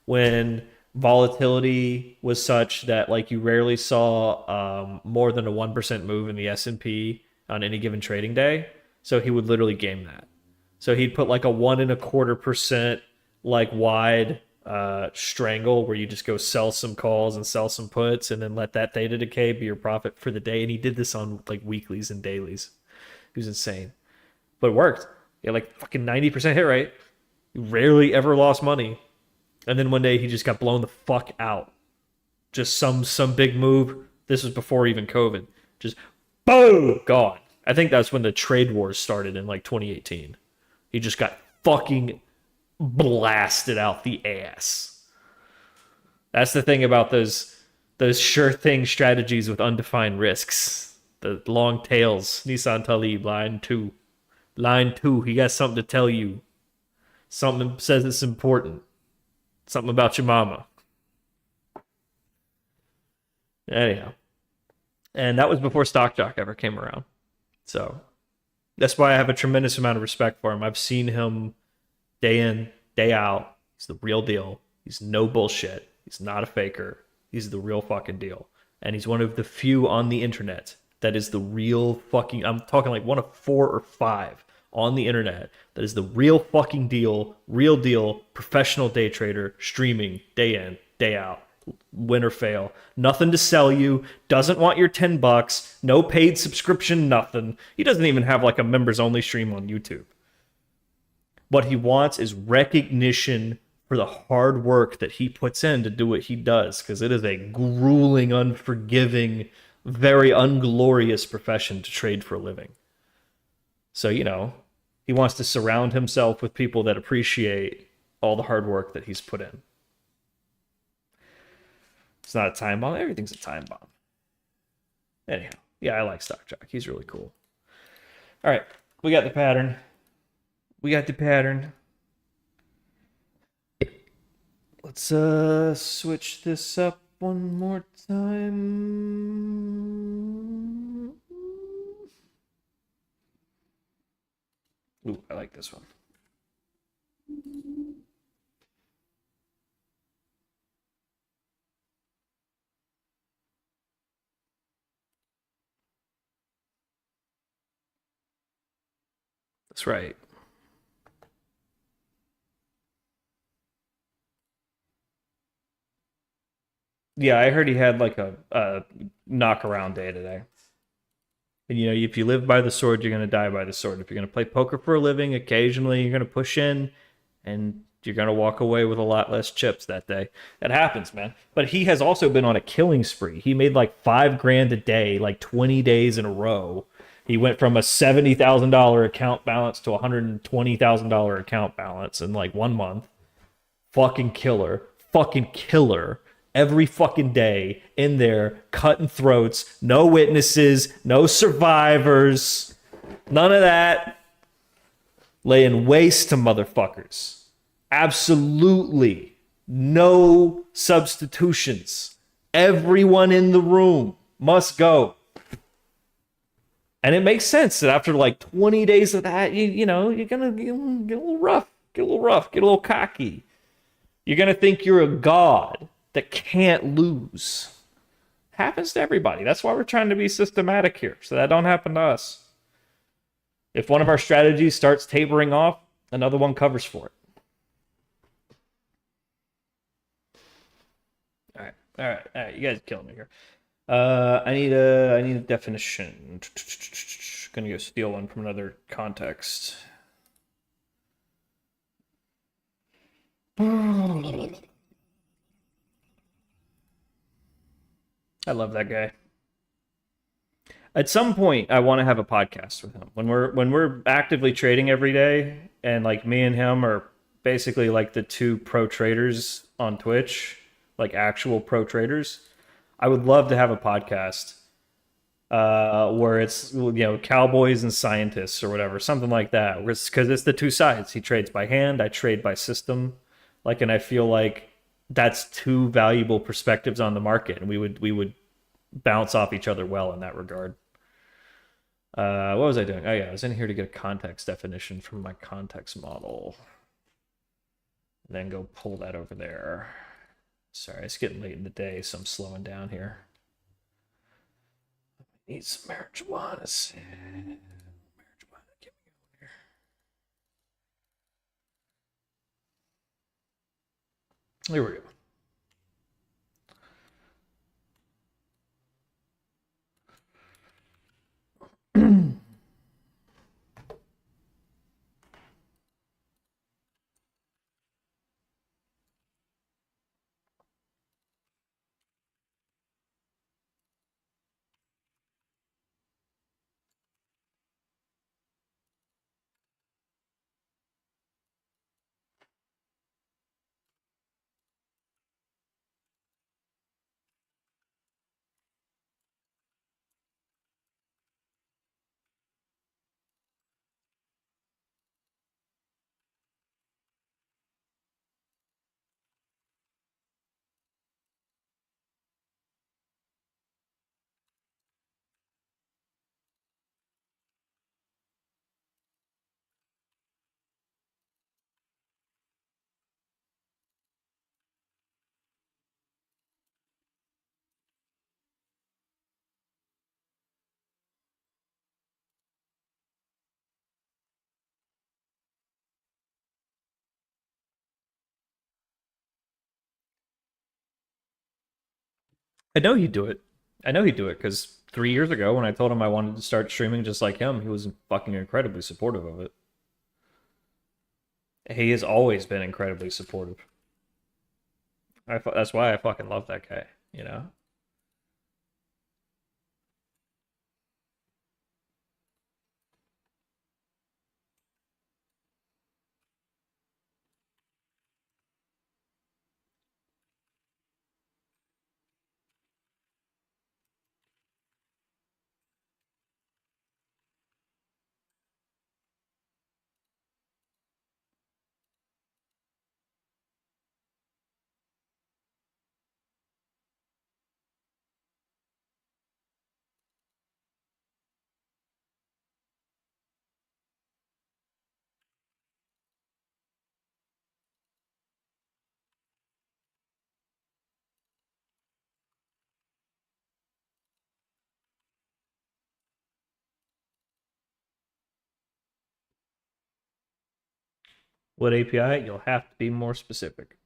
when volatility was such that, like, you rarely saw more than a 1% move in the S&P on any given trading day. So he would literally game that. So he'd put like a 1.25% like wide strangle where you just go sell some calls and sell some puts, and then let that theta decay be your profit for the day. And he did this on like weeklies and dailies. He was insane, but it worked. He had like fucking 90% hit rate. He rarely ever lost money. And then one day he just got blown the fuck out. Just some big move. This was before even COVID. Just boom, gone. I think that's when the trade wars started in like 2018. He just got fucking blasted out the ass. That's the thing about those sure thing strategies with undefined risks. The long tails. Nissan Talib, line 2. Line 2, he got something to tell you. Something says it's important. Something about your mama. Anyhow. And that was before Stock Jock ever came around. So that's why I have a tremendous amount of respect for him. I've seen him day in, day out. He's the real deal. He's no bullshit. He's not a faker. He's the real fucking deal. And he's one of the few on the internet that is the real fucking, I'm talking like one of 4 or 5 on the internet that is the real fucking real deal, professional day trader, streaming day in, day out, win or fail. Nothing to sell you, doesn't want your $10, no paid subscription, nothing. He doesn't even have like a members only stream on YouTube. What he wants is recognition for the hard work that he puts in to do what he does, because it is a grueling, unforgiving, very unglorious profession to trade for a living. So, you know, he wants to surround himself with people that appreciate all the hard work that he's put in. It's not a time bomb. Everything's a time bomb. Anyhow, yeah, I like Stock Jock. He's really cool. All right, we got the pattern. Let's switch this up one more time. Ooh, I like this one. That's right. Yeah, I heard he had like a knockaround day today. And you know, if you live by the sword, you're going to die by the sword. If you're going to play poker for a living, occasionally you're going to push in and you're going to walk away with a lot less chips that day. That happens, man. But he has also been on a killing spree. He made like $5,000 a day, like 20 days in a row. He went from a $70,000 account balance to a $120,000 account balance in like 1 month. Fucking killer. Fucking killer. Every fucking day in there, cutting throats, no witnesses, no survivors, none of that. Laying waste to motherfuckers. Absolutely no substitutions. Everyone in the room must go. And it makes sense that after like 20 days of that, you know, you're going to get a little rough, get a little cocky. You're going to think you're a god that can't lose. Happens to everybody. That's why we're trying to be systematic here, so that don't happen to us. If one of our strategies starts tapering off, another one covers for it. All right. You guys are killing me here. I need a definition. Gonna go steal one from another context. I love that guy. At some point, I want to have a podcast with him. When we're actively trading every day, and like me and him are basically like the 2 pro traders on Twitch, like actual pro traders. I would love to have a podcast where it's, you know, cowboys and scientists or whatever, something like that. Because it's the 2 sides. He trades by hand, I trade by system. Like, and I feel like that's 2 valuable perspectives on the market, and we would bounce off each other well in that regard. What was I doing? Oh yeah, I was in here to get a context definition from my context model. Then go pull that over there. Sorry, it's getting late in the day, so I'm slowing down here. Need some marijuana. Marijuana, get me over here. Here we go. I know he'd do it. I know he'd do it because 3 years ago, when I told him I wanted to start streaming just like him, he was fucking incredibly supportive of it. He has always been incredibly supportive. That's why I fucking love that guy. You know. What API? You'll have to be more specific.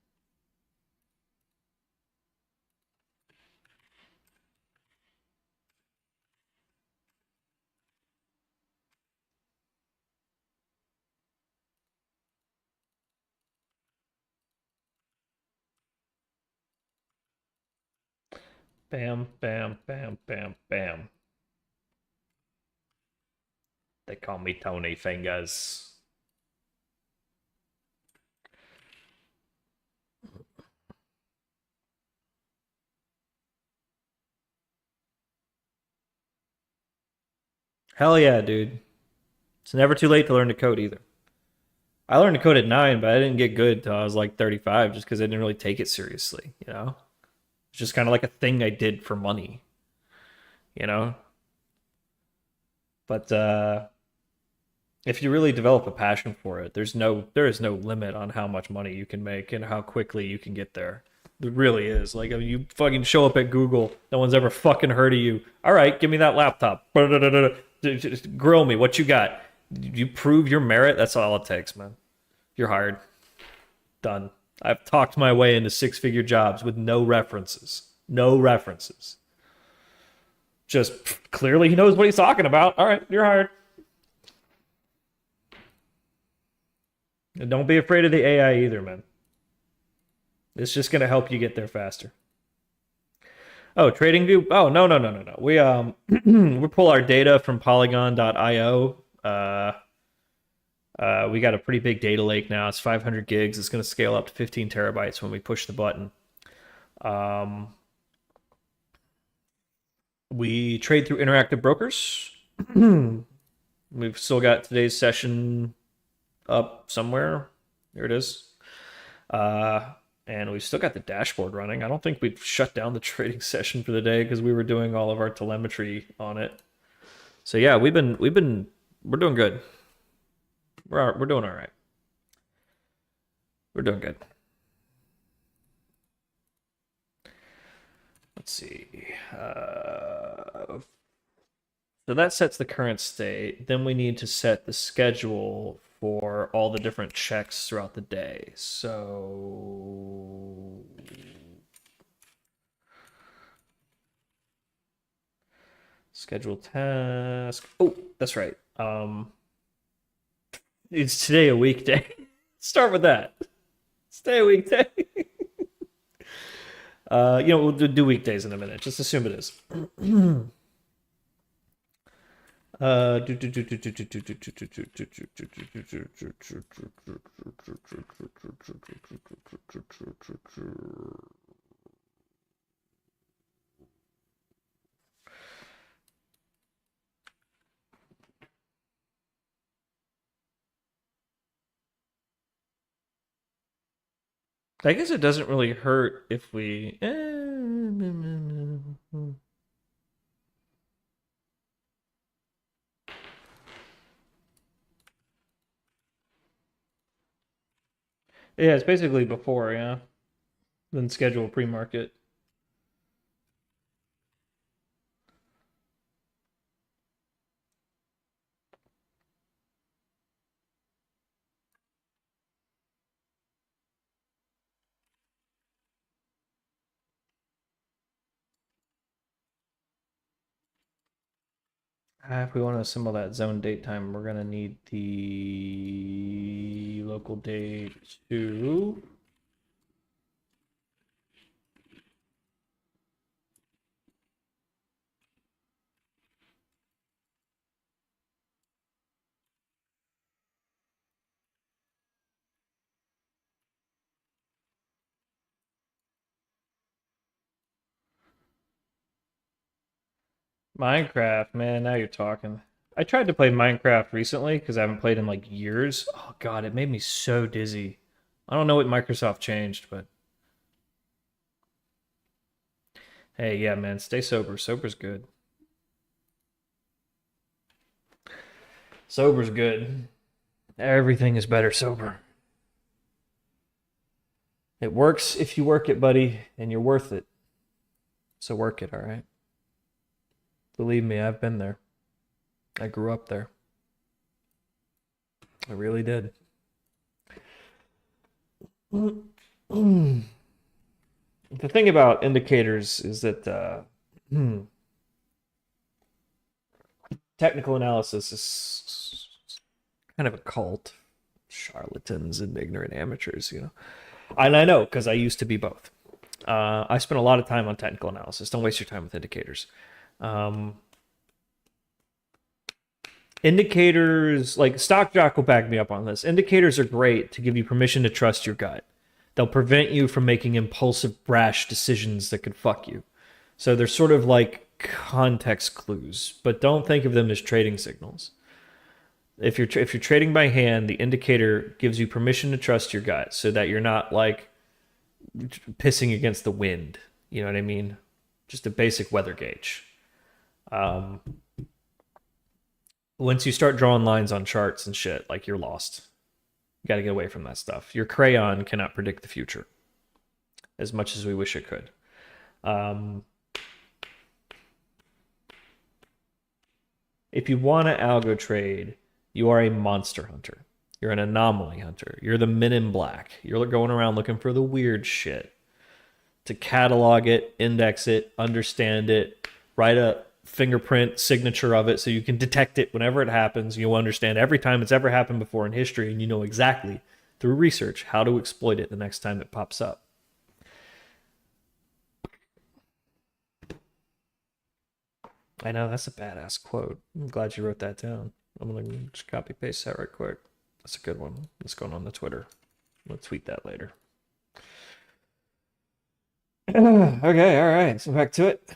Bam, bam, bam, bam, bam. They call me Tony Fingers. Hell yeah, dude. It's never too late to learn to code either. I learned to code at 9, but I didn't get good till I was like 35 just because I didn't really take it seriously, you know? It's just kind of like a thing I did for money, you know? But if you really develop a passion for it, there is no limit on how much money you can make and how quickly you can get there. There really is. Like, I mean, you fucking show up at Google, no one's ever fucking heard of you. All right, give me that laptop. Just grill me. What you got? You prove your merit. That's all it takes, man. You're hired. Done. I've talked my way into six-figure jobs with no references. No references. Just clearly he knows what he's talking about. All right, you're hired. And don't be afraid of the AI either, man. It's just gonna help you get there faster. Oh, trading view. Oh, no. We pull our data from polygon.io. We got a pretty big data lake now. It's 500 gigs. It's going to scale up to 15 terabytes when we push the button. We trade through interactive brokers. We've still got today's session up somewhere. Here it is. And we've still got the dashboard running. I don't think we've shut down the trading session for the day because we were doing all of our telemetry on it. So yeah, we're doing good. We're doing all right. We're doing good. Let's see. So that sets the current state. Then we need to set the schedule for all the different checks throughout the day. So schedule task. Oh, that's right. It's today a weekday. Start with that. It's today a weekday. We'll do weekdays in a minute. Just assume it is. I guess it doesn't really hurt if we. Yeah, it's basically before, yeah. Then schedule pre-market. If we want to assemble that zone date time, we're gonna need the local date to. Minecraft, man, now you're talking. I tried to play Minecraft recently because I haven't played in like years. Oh god, it made me so dizzy. I don't know what Microsoft changed, but hey, yeah, man, stay sober. Sober's good. Sober's good. Everything is better sober. It works if you work it, buddy, and you're worth it. So work it, all right? Believe me, I've been there. I grew up there. I really did. The thing about indicators is that technical analysis is kind of a cult. Charlatans and ignorant amateurs, you know. And I know because I used to be both. I spent a lot of time on technical analysis. Don't waste your time with indicators. Indicators, like StockJock will back me up on this. Indicators are great to give you permission to trust your gut. They'll prevent you from making impulsive, brash decisions that could fuck you. So they're sort of like context clues, but don't think of them as trading signals. If you're trading by hand, the indicator gives you permission to trust your gut, so that you're not like pissing against the wind. You know what I mean? Just a basic weather gauge. Once you start drawing lines on charts and shit, like you're lost. You got to get away from that stuff. Your crayon cannot predict the future as much as we wish it could. If you want to algo trade, you are a monster hunter. You're an anomaly hunter. You're the men in black. You're going around looking for the weird shit to catalog it, index it, understand it, write a fingerprint signature of it so you can detect it whenever it happens. You'll understand every time it's ever happened before in history, and you know exactly through research how to exploit it the next time it pops up. I know, that's a badass quote. I'm glad you wrote that down. I'm gonna just copy paste that right quick. That's a good one. It's going on the Twitter. We'll tweet that later. Okay, all right. So back to it.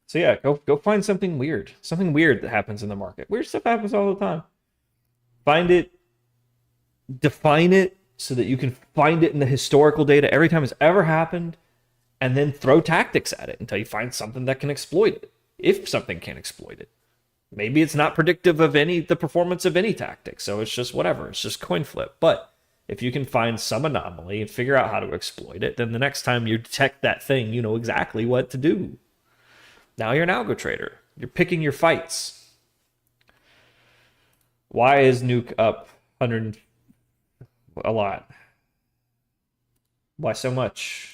So yeah, go find something weird. Something weird that happens in the market. Weird stuff happens all the time. Find it, define it so that you can find it in the historical data every time it's ever happened, and then throw tactics at it until you find something that can exploit it. If something can exploit it. Maybe it's not predictive of the performance of any tactic, so it's just whatever. It's just coin flip. But if you can find some anomaly and figure out how to exploit it, then the next time you detect that thing, you know exactly what to do. Now you're an algo trader. You're picking your fights. Why is Nuke up 100 a lot? Why so much?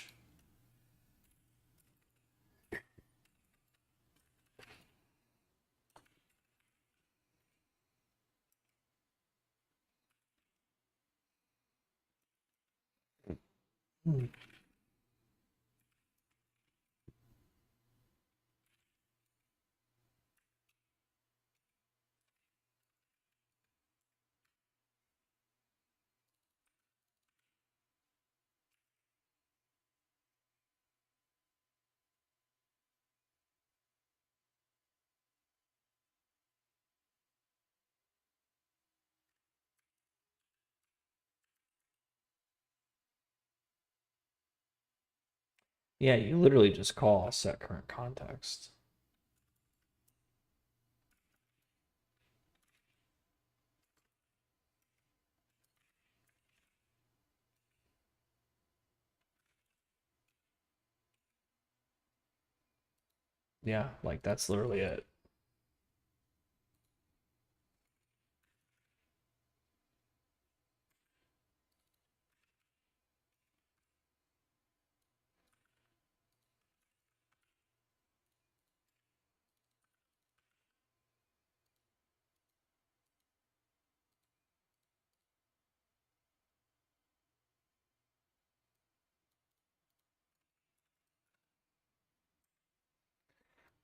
Yeah, you literally just call set current context. Yeah, like that's literally it.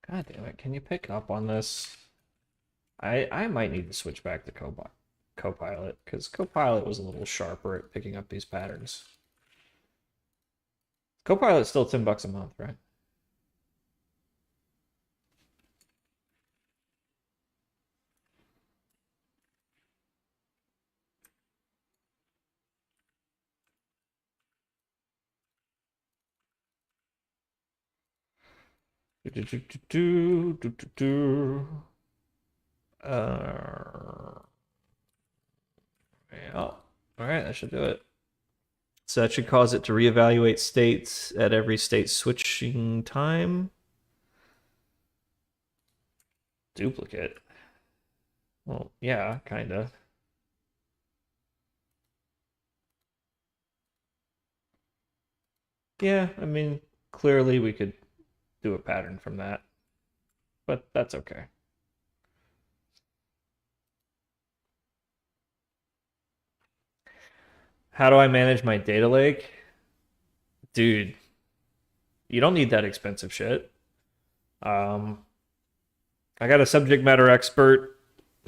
God damn it, can you pick up on this? I might need to switch back to Copilot, because Copilot was a little sharper at picking up these patterns. Copilot's still $10 a month, right? Yeah. All right, that should do it. So that should cause it to reevaluate states at every state switching time. Duplicate. Well, yeah, kind of. Yeah, I mean, clearly we could do a pattern from that, but that's okay. How do I manage my data lake? Dude, you don't need that expensive shit. I got a subject matter expert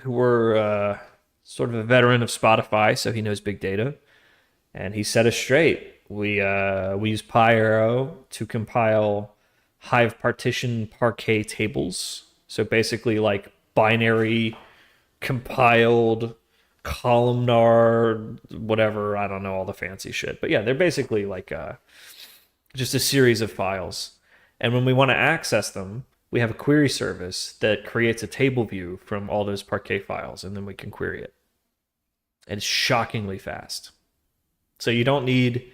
who were sort of a veteran of Spotify, so he knows big data, and he set us straight. We use Pyro to compile Hive partition parquet tables. So basically, like binary compiled columnar, whatever. I don't know all the fancy shit, but yeah, they're basically like just a series of files. And when we want to access them, we have a query service that creates a table view from all those parquet files, and then we can query it. And it's shockingly fast. So you don't need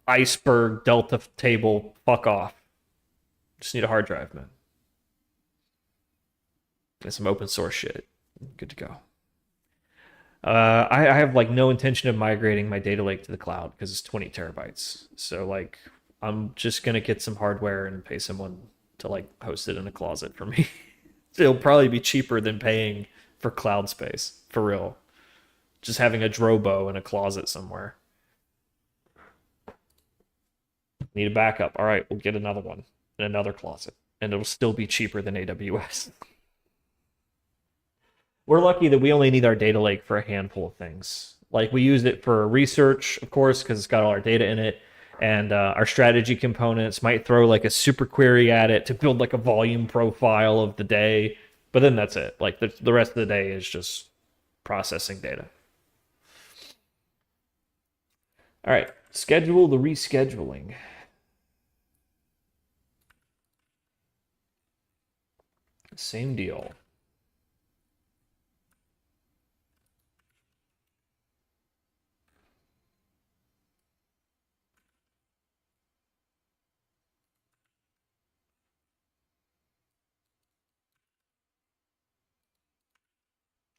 iceberg delta table, fuck off. Just need a hard drive, man. And some open source shit. Good to go. I have like no intention of migrating my data lake to the cloud because it's 20 terabytes. So like I'm just gonna get some hardware and pay someone to like host it in a closet for me. It'll probably be cheaper than paying for cloud space, for real. Just having a Drobo in a closet somewhere. Need a backup. All right, we'll get another one in another closet, and it'll still be cheaper than AWS. We're lucky that we only need our data lake for a handful of things. Like we use it for research, of course, because it's got all our data in it, and our strategy components might throw like a super query at it to build like a volume profile of the day, but then that's it. Like the rest of the day is just processing data. All right, schedule the rescheduling. Same deal.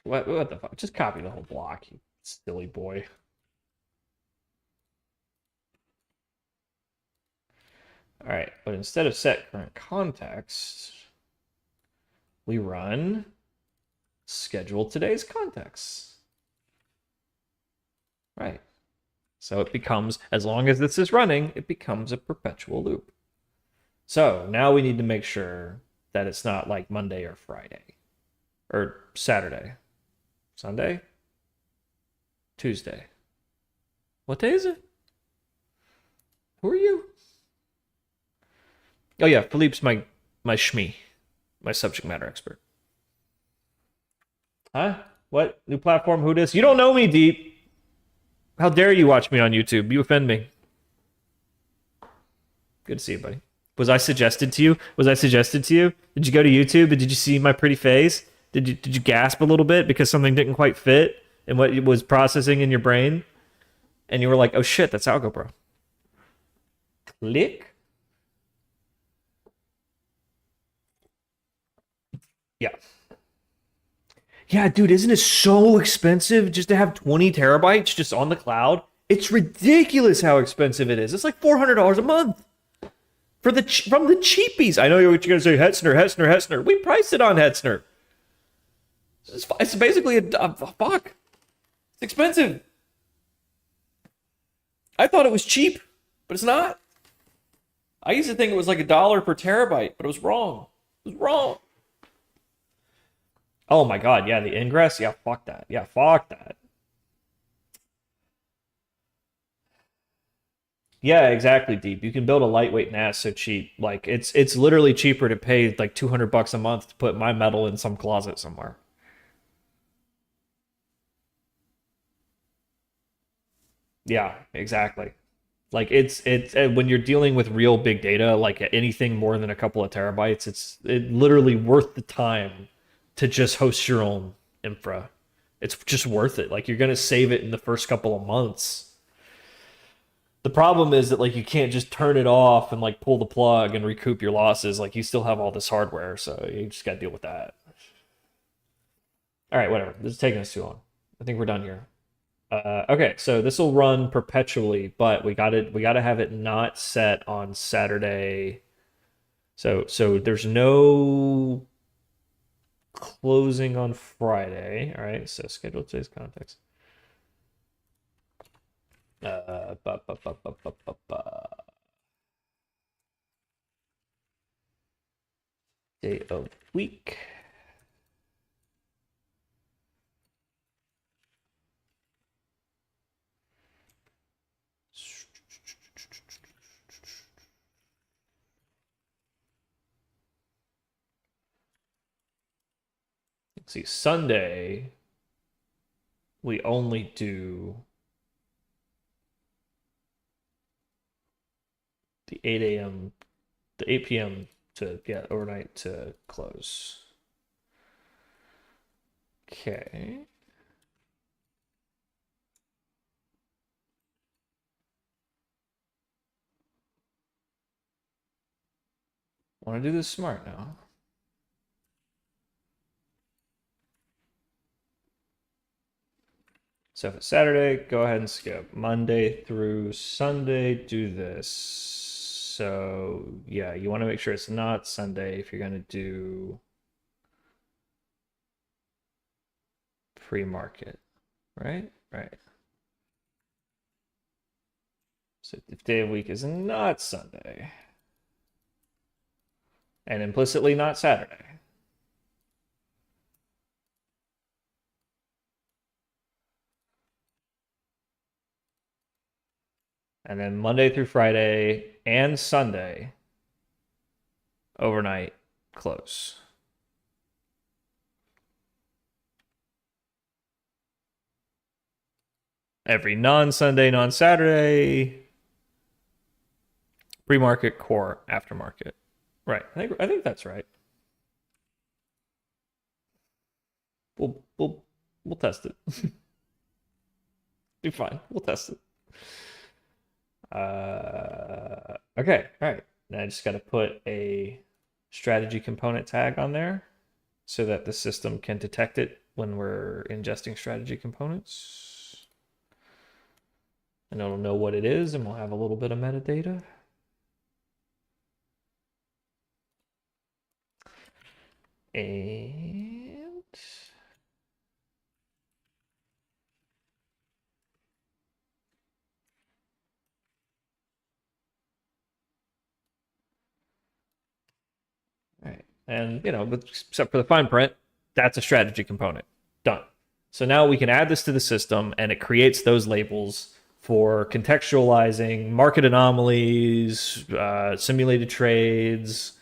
What the fuck? Just copy the whole block, you silly boy. All right, but instead of set current context, we run schedule today's context. Right. So it becomes, as long as this is running, it becomes a perpetual loop. So now we need to make sure that it's not like Monday or Friday or Saturday. Sunday? Tuesday. What day is it? Who are you? Oh yeah, Philippe's my shmee, my subject matter expert. Huh? What? New platform? Who this? You don't know me, Deep. How dare you watch me on YouTube? You offend me. Good to see you, buddy. Was I suggested to you? Did you go to YouTube? Did you see my pretty face? Did you gasp a little bit because something didn't quite fit in what it was processing in your brain? And you were like, oh shit, that's Algo, bro. Click. Yeah. Yeah, dude, isn't it so expensive just to have 20 terabytes just on the cloud? It's ridiculous how expensive it is. It's like $400 a month from the cheapies. I know what you're gonna say, Hetzner. We priced it on Hetzner. It's basically a fuck. It's expensive. I thought it was cheap, but it's not. I used to think it was like $1 per terabyte, but it was wrong. It was wrong. Oh my god, yeah, the ingress? Yeah, fuck that. Yeah, fuck that. Yeah, exactly, Deep. You can build a lightweight NAS so cheap. Like it's literally cheaper to pay like $200 a month to put my metal in some closet somewhere. Yeah, exactly. Like it's when you're dealing with real big data, like anything more than a couple of terabytes, it's literally worth the time to just host your own infra. It's just worth it. Like you're gonna save it in the first couple of months. The problem is that like you can't just turn it off and like pull the plug and recoup your losses. Like you still have all this hardware, so you just gotta deal with that. All right, whatever. This is taking us too long. I think we're done here. Okay, so this will run perpetually, but we gotta have it not set on Saturday. So there's no closing on Friday. All right, so schedule today's context. Ba, ba, ba, ba, ba, ba, ba. Day of week. Let's see, Sunday, we only do the 8 a.m., the 8 p.m. to, yeah, overnight to close. Okay. Want to do this smart now. So if it's Saturday, go ahead and skip. Monday through Sunday, do this. So yeah, you want to make sure it's not Sunday if you're going to do pre-market, right? Right. So if day of week is not Sunday and implicitly not Saturday. And then Monday through Friday and Sunday, overnight close. Every non-Sunday, non-Saturday, pre-market, core, aftermarket. Right. I think that's right. We'll test it. Be fine. We'll test it. Okay. All right. Now I just got to put a strategy component tag on there so that the system can detect it when we're ingesting strategy components. And it'll know what it is, and we'll have a little bit of metadata. And all right. And except for the fine print, that's a strategy component. Done. So now we can add this to the system, and it creates those labels for contextualizing market anomalies, simulated trades.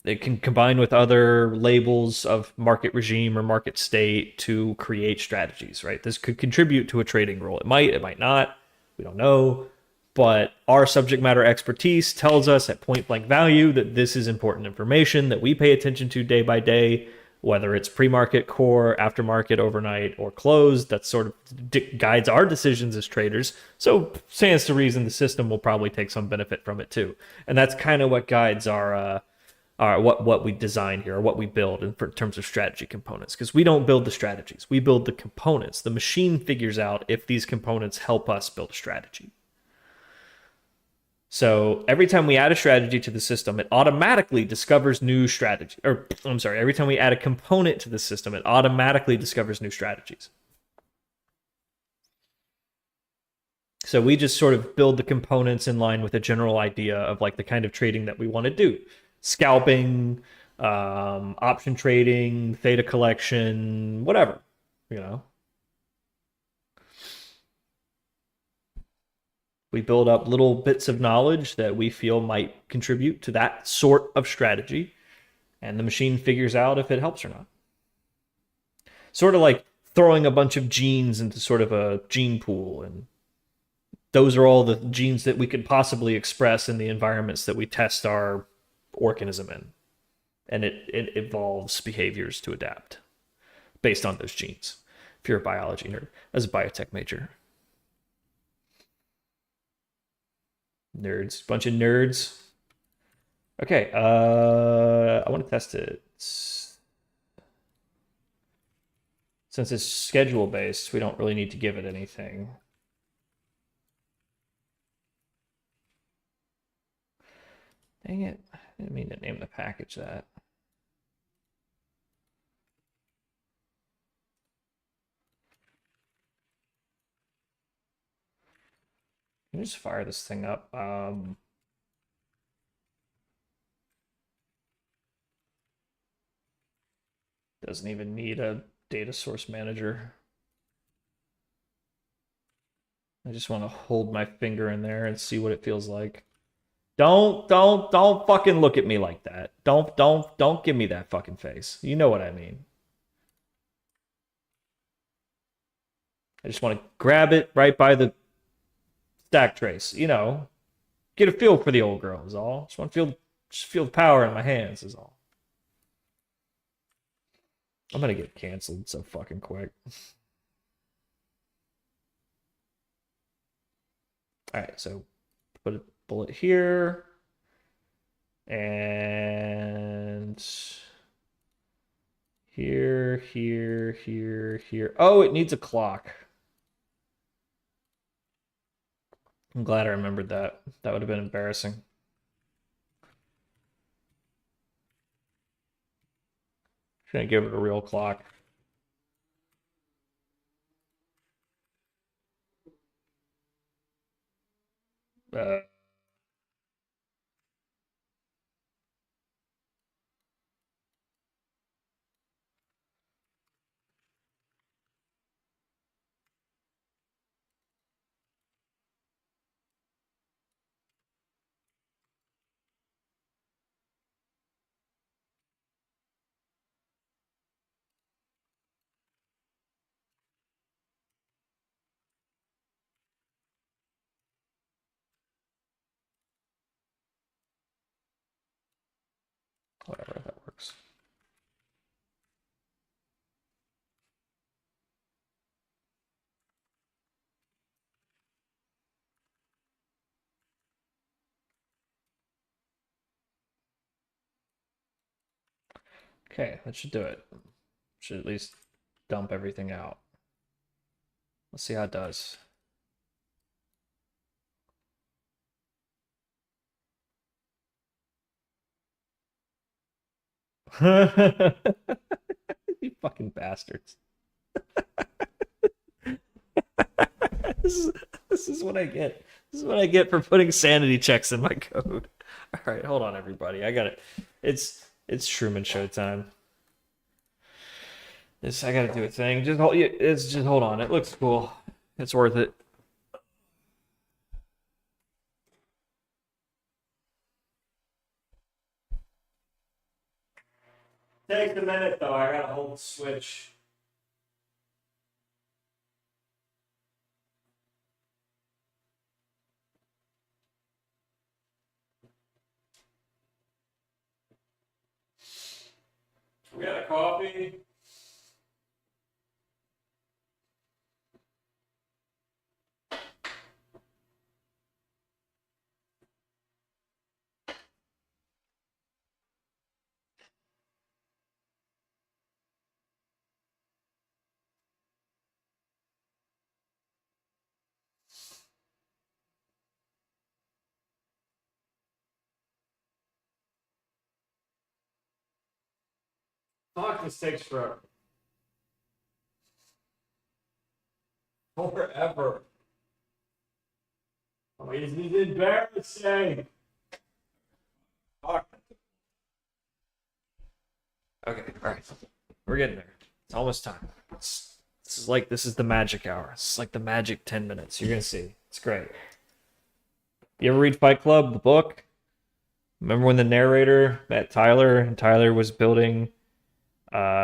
It can combine with other labels of market regime or market state to create strategies, right? This could contribute to a trading rule. It might not. We don't know. But our subject matter expertise tells us at point blank value that this is important information that we pay attention to day by day, whether it's pre-market, core, aftermarket, overnight, or closed. That sort of guides our decisions as traders. So stands to reason the system will probably take some benefit from it too. And that's kind of what guides our what we design here, or what we build in terms of strategy components. Because we don't build the strategies, we build the components. The machine figures out if these components help us build a strategy. So every time we add a strategy to the system, it automatically discovers new strategy. Or I'm sorry, every time we add a component to the system, it automatically discovers new strategies. So we just sort of build the components in line with a general idea of like the kind of trading that we want to do. Scalping, option trading, theta collection, whatever, you know. We build up little bits of knowledge that we feel might contribute to that sort of strategy, and the machine figures out if it helps or not. Sort of like throwing a bunch of genes into sort of a gene pool, and those are all the genes that we could possibly express in the environments that we test our organism in. And it evolves behaviors to adapt based on those genes. If you're a biology nerd, as a biotech major. Nerds, bunch of nerds. Okay, I want to test it. Since it's schedule based, we don't really need to give it anything. Dang it, I didn't mean to name the package that. Can you just fire this thing up? Doesn't even need a data source manager. I just want to hold my finger in there and see what it feels like. Don't fucking look at me like that. Don't give me that fucking face. You know what I mean. I just want to grab it right by the stack trace. You know, get a feel for the old girl is all. Just want to feel the power in my hands is all. I'm gonna get canceled so fucking quick. All right, so put a bullet here, and here. Oh, it needs a clock. I'm glad I remembered that. That would have been embarrassing. Shouldn't give it a real clock. Uh, Whatever, that works. Okay, that should do it. Should at least dump everything out. Let's see how it does. You fucking bastards. this is this is what I get. This is what I get for putting sanity checks in my code. All right, hold on, everybody. I got it. It's Truman Show time. I got to do a thing. Just hold on. It looks cool. It's worth it. Takes a minute though. I gotta hold the switch. We got a coffee. Fuck, this takes forever. Forever. Oh, this is embarrassing. Okay, all right. We're getting there. It's almost time. This is the magic hour. It's like the magic 10 minutes. You're gonna see. It's great. You ever read Fight Club, the book? Remember when the narrator met Tyler and Tyler was building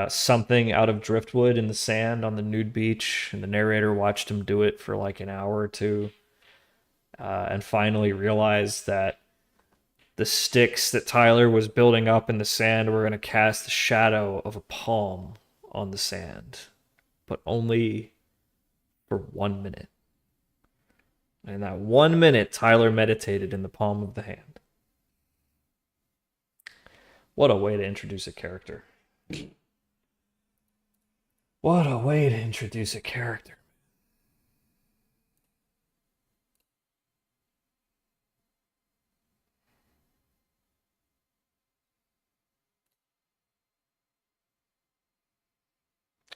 something out of driftwood in the sand on the nude beach, and the narrator watched him do it for like an hour or two, and finally realized that the sticks that Tyler was building up in the sand were going to cast the shadow of a palm on the sand, but only for 1 minute. And that 1 minute, Tyler meditated in the palm of the hand. What a way to introduce a character. What a way to introduce a character.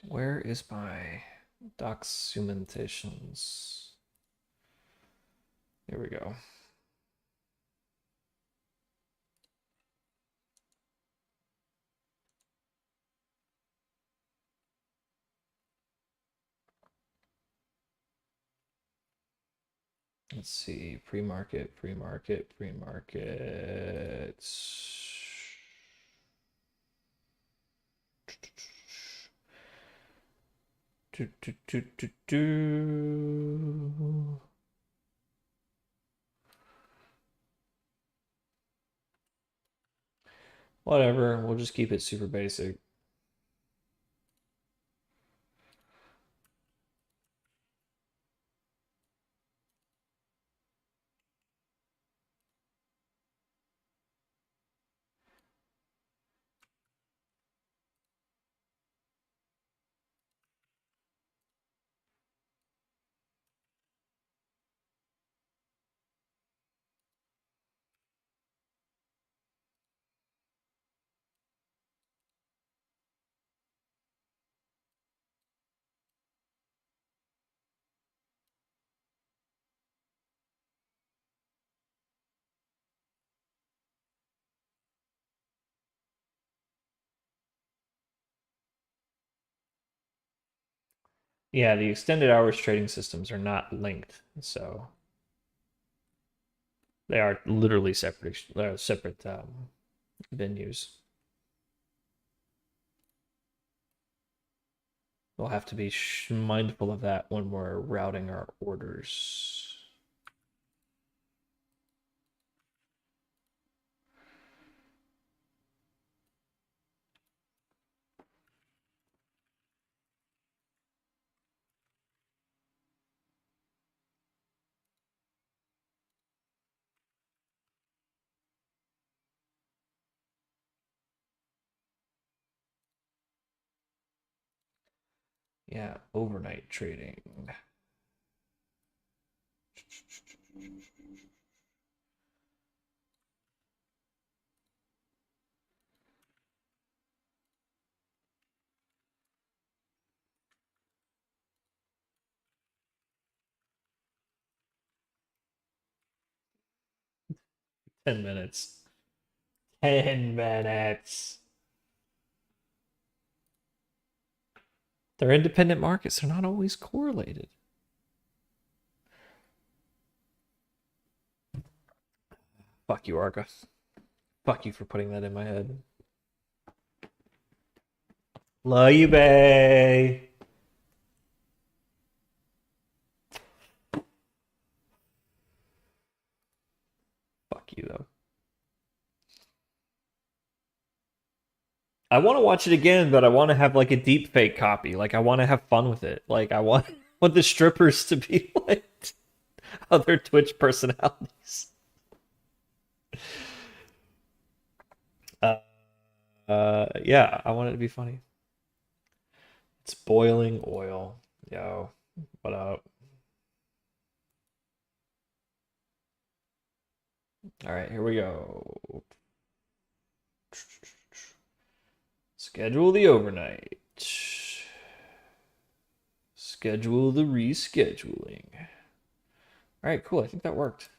Where is my documentations? Here we go. Let's see, pre-market. Do. Whatever, we'll just keep it super basic. Yeah, the extended hours trading systems are not linked, so they are literally separate venues. We'll have to be mindful of that when we're routing our orders. Yeah, overnight trading. Ten minutes. 10 minutes. They're independent markets. They're not always correlated. Fuck you, Arca. Fuck you for putting that in my head. Love you, bae. Fuck you, though. I want to watch it again, but I want to have like a deep fake copy. Like I want to have fun with it. Like I want the strippers to be like other Twitch personalities. Uh, yeah, I want it to be funny. It's boiling oil. Yo, what up? All right, here we go. Schedule the overnight. Schedule the rescheduling. All right, cool. I think that worked.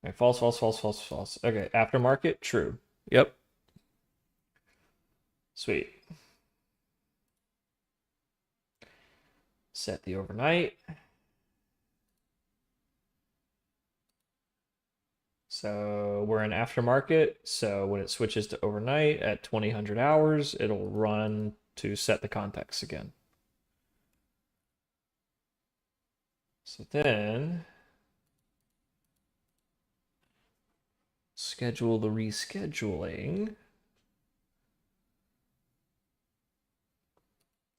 Okay, false, false, false, false, false. Okay, aftermarket, true. Yep. Sweet. Set the overnight. So we're in aftermarket. So when it switches to overnight at 2000 hours, it'll run to set the context again. So then schedule the rescheduling.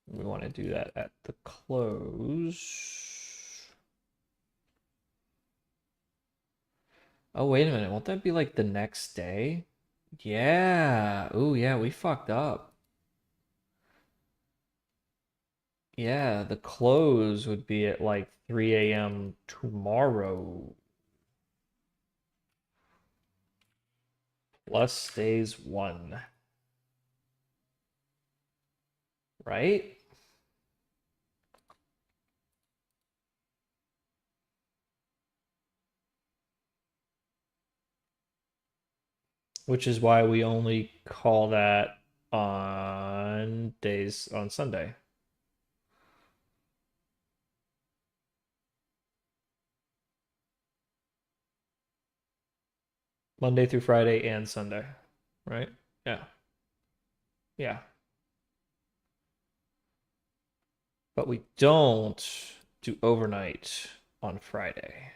We want to do that at the close. Oh, wait a minute. Won't that be like the next day? Yeah. Oh, yeah, we fucked up. Yeah, the close would be at like 3 a.m. tomorrow. Plus days 1. Right? Which is why we only call that on days on Sunday. Monday through Friday and Sunday, right? Yeah. Yeah. But we don't do overnight on Friday.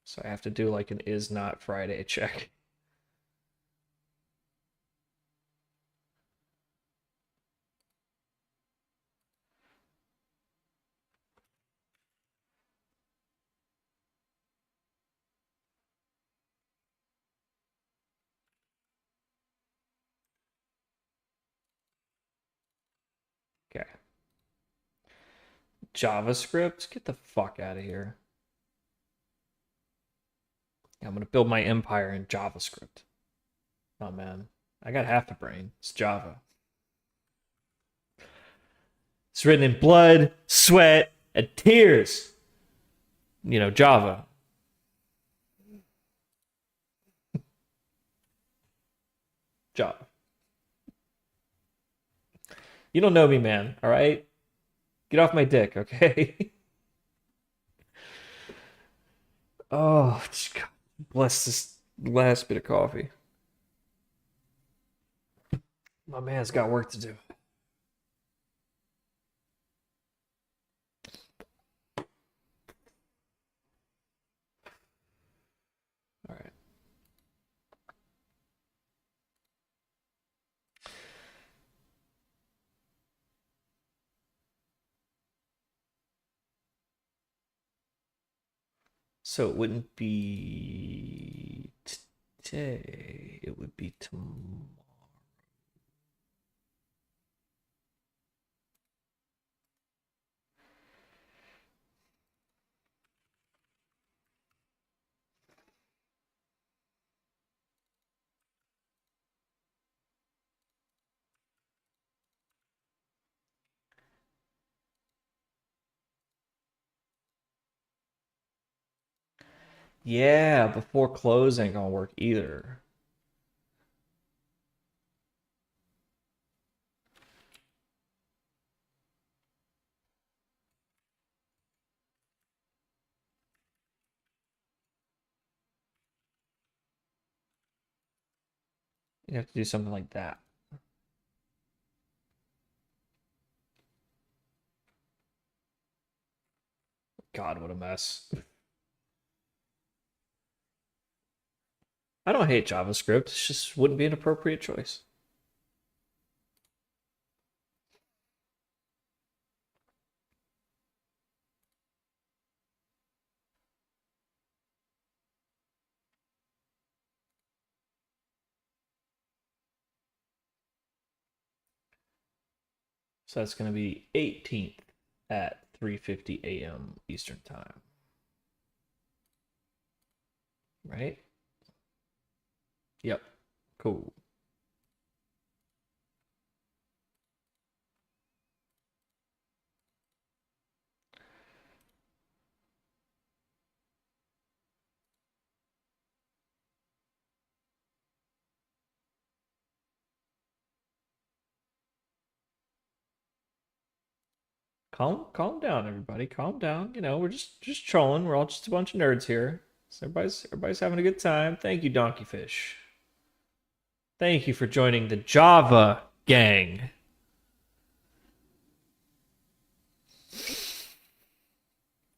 So I have to do like an is not Friday check. Okay. JavaScript, get the fuck out of here. Yeah, I'm gonna build my empire in JavaScript. Oh man, I got half the brain. It's Java. It's written in blood, sweat, and tears. Java. Java. You don't know me, man. All right? Get off my dick, okay? Oh, God bless this last bit of coffee. My man's got work to do. All right. So it wouldn't be today. It would be tomorrow. Yeah, before close ain't gonna work either. You have to do something like that. God, what a mess. I don't hate JavaScript. It just wouldn't be an appropriate choice. So that's going to be 18th at 3:50 a.m. Eastern Time. Right? Yep. Cool. Calm down, everybody. Calm down. You know, we're just trolling. We're all just a bunch of nerds here. So everybody's having a good time. Thank you, Donkey Fish. Thank you for joining the Java gang.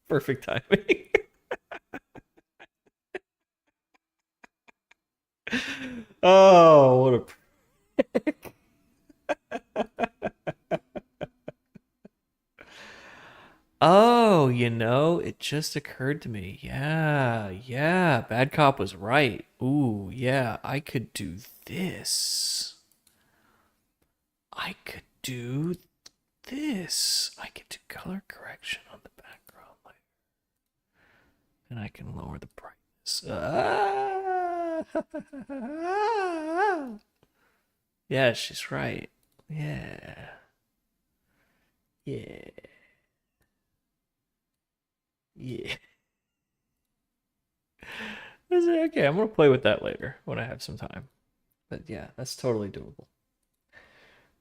Perfect timing. Oh, what a Oh, it just occurred to me. Yeah, Bad Cop was right. Ooh, yeah, I could do this. I could do this. I could do color correction on the background layer. And I can lower the brightness. Yeah, she's right. Yeah. Yeah. Yeah. Okay, I'm gonna play with that later when I have some time. But yeah, that's totally doable.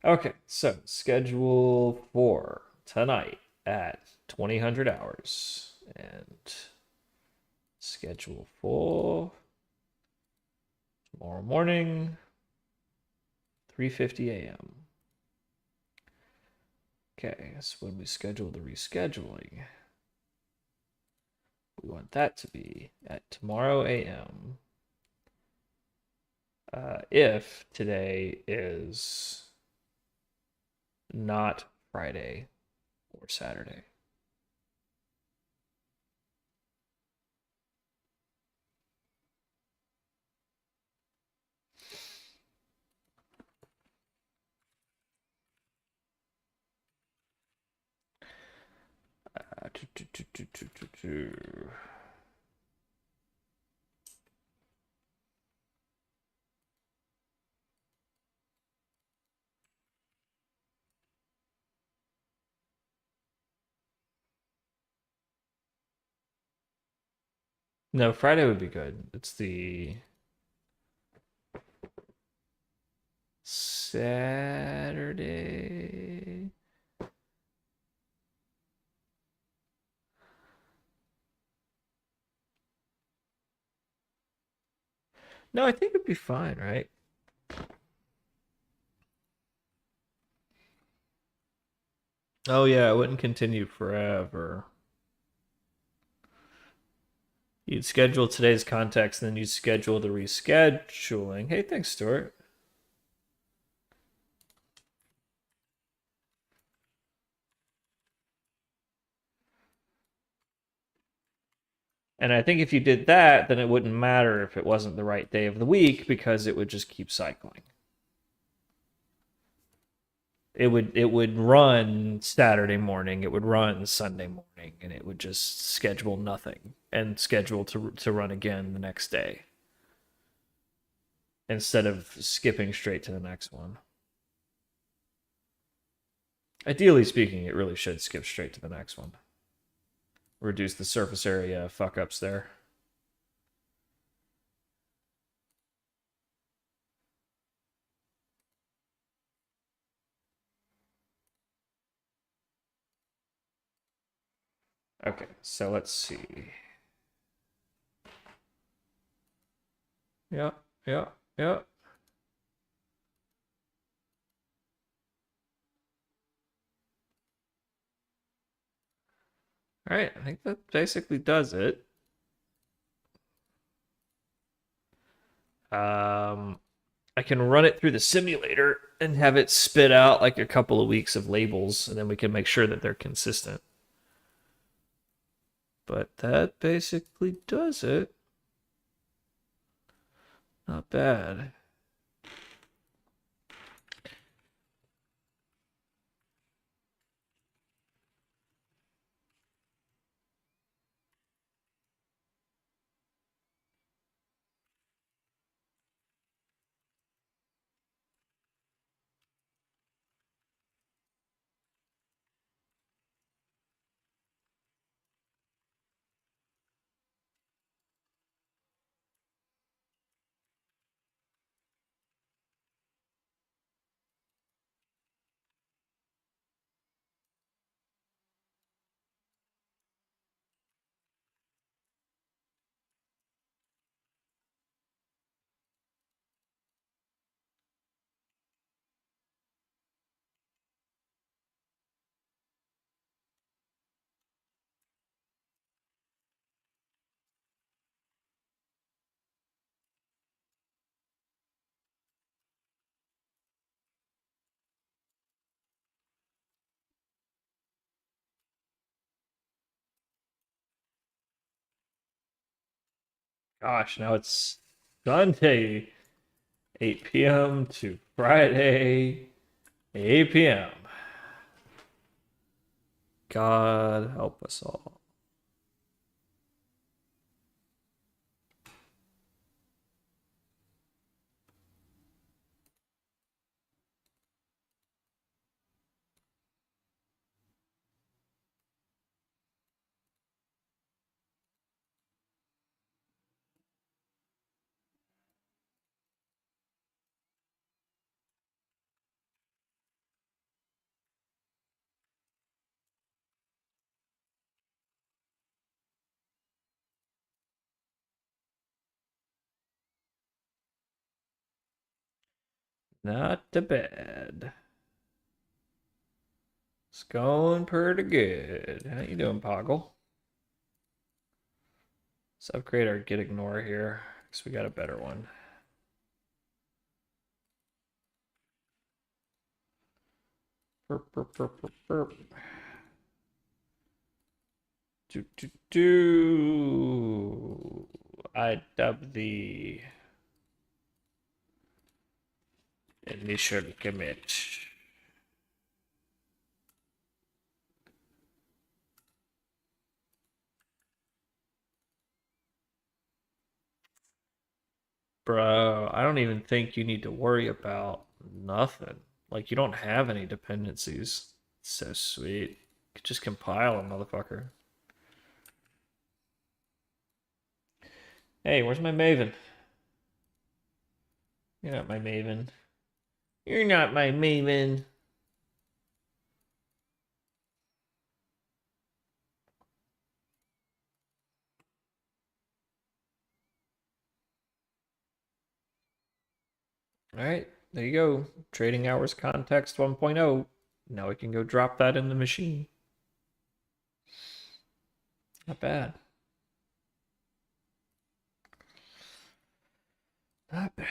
Okay, so schedule for tonight at 2000 hours and schedule for tomorrow morning 3:50 a.m. Okay, so when we schedule the rescheduling, we want that to be at tomorrow a.m. If today is not Friday or Saturday. Uh, do, do, do, do, do, do, do. No, Friday would be good. It's the Saturday. No, I think it'd be fine, right? Oh yeah, it wouldn't continue forever. You'd schedule today's context, and then you'd schedule the rescheduling. Hey, thanks, Stuart. And I think if you did that, then it wouldn't matter if it wasn't the right day of the week because it would just keep cycling. It would run Saturday morning, it would run Sunday morning, and it would just schedule nothing and schedule to run again the next day instead of skipping straight to the next one. Ideally speaking, it really should skip straight to the next one. Reduce the surface area fuck ups there. Okay, so let's see. Yeah, yeah, yeah. All right, I think that basically does it. I can run it through the simulator and have it spit out like a couple of weeks of labels, and then we can make sure that they're consistent. But that basically does it. Not bad. Gosh, now it's Sunday, 8 p.m. to Friday, 8 p.m. God help us all. Not too bad. It's going pretty good. How you doing, Poggle? Let's upgrade our get ignore here, because we got a better one. Burp, burp, burp, burp, burp. I dub the initial commit. Bro, I don't even think you need to worry about nothing. Like, you don't have any dependencies. It's so sweet. You could just compile a motherfucker. Hey, where's my Maven? You're not my Maven. You're not my Maven. All right, there you go. Trading hours context 1.0. Now we can go drop that in the machine. Not bad. Not bad.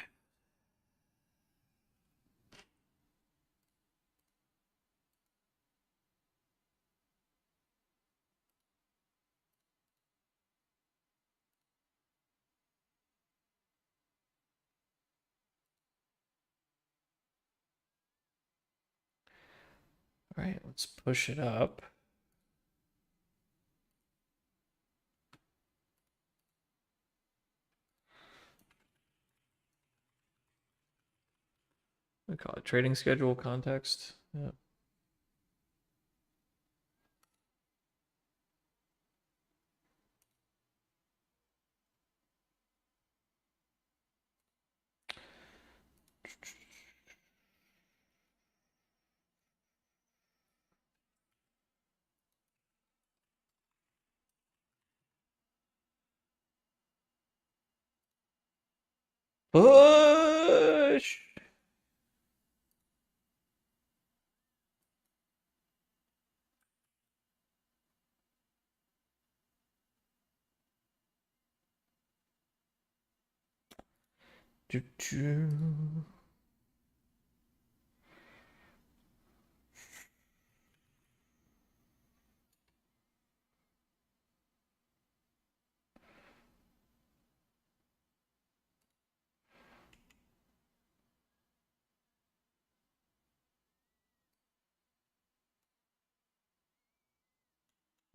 All right, let's push it up. We call it trading schedule context. Yeah. Push. Doo -doo.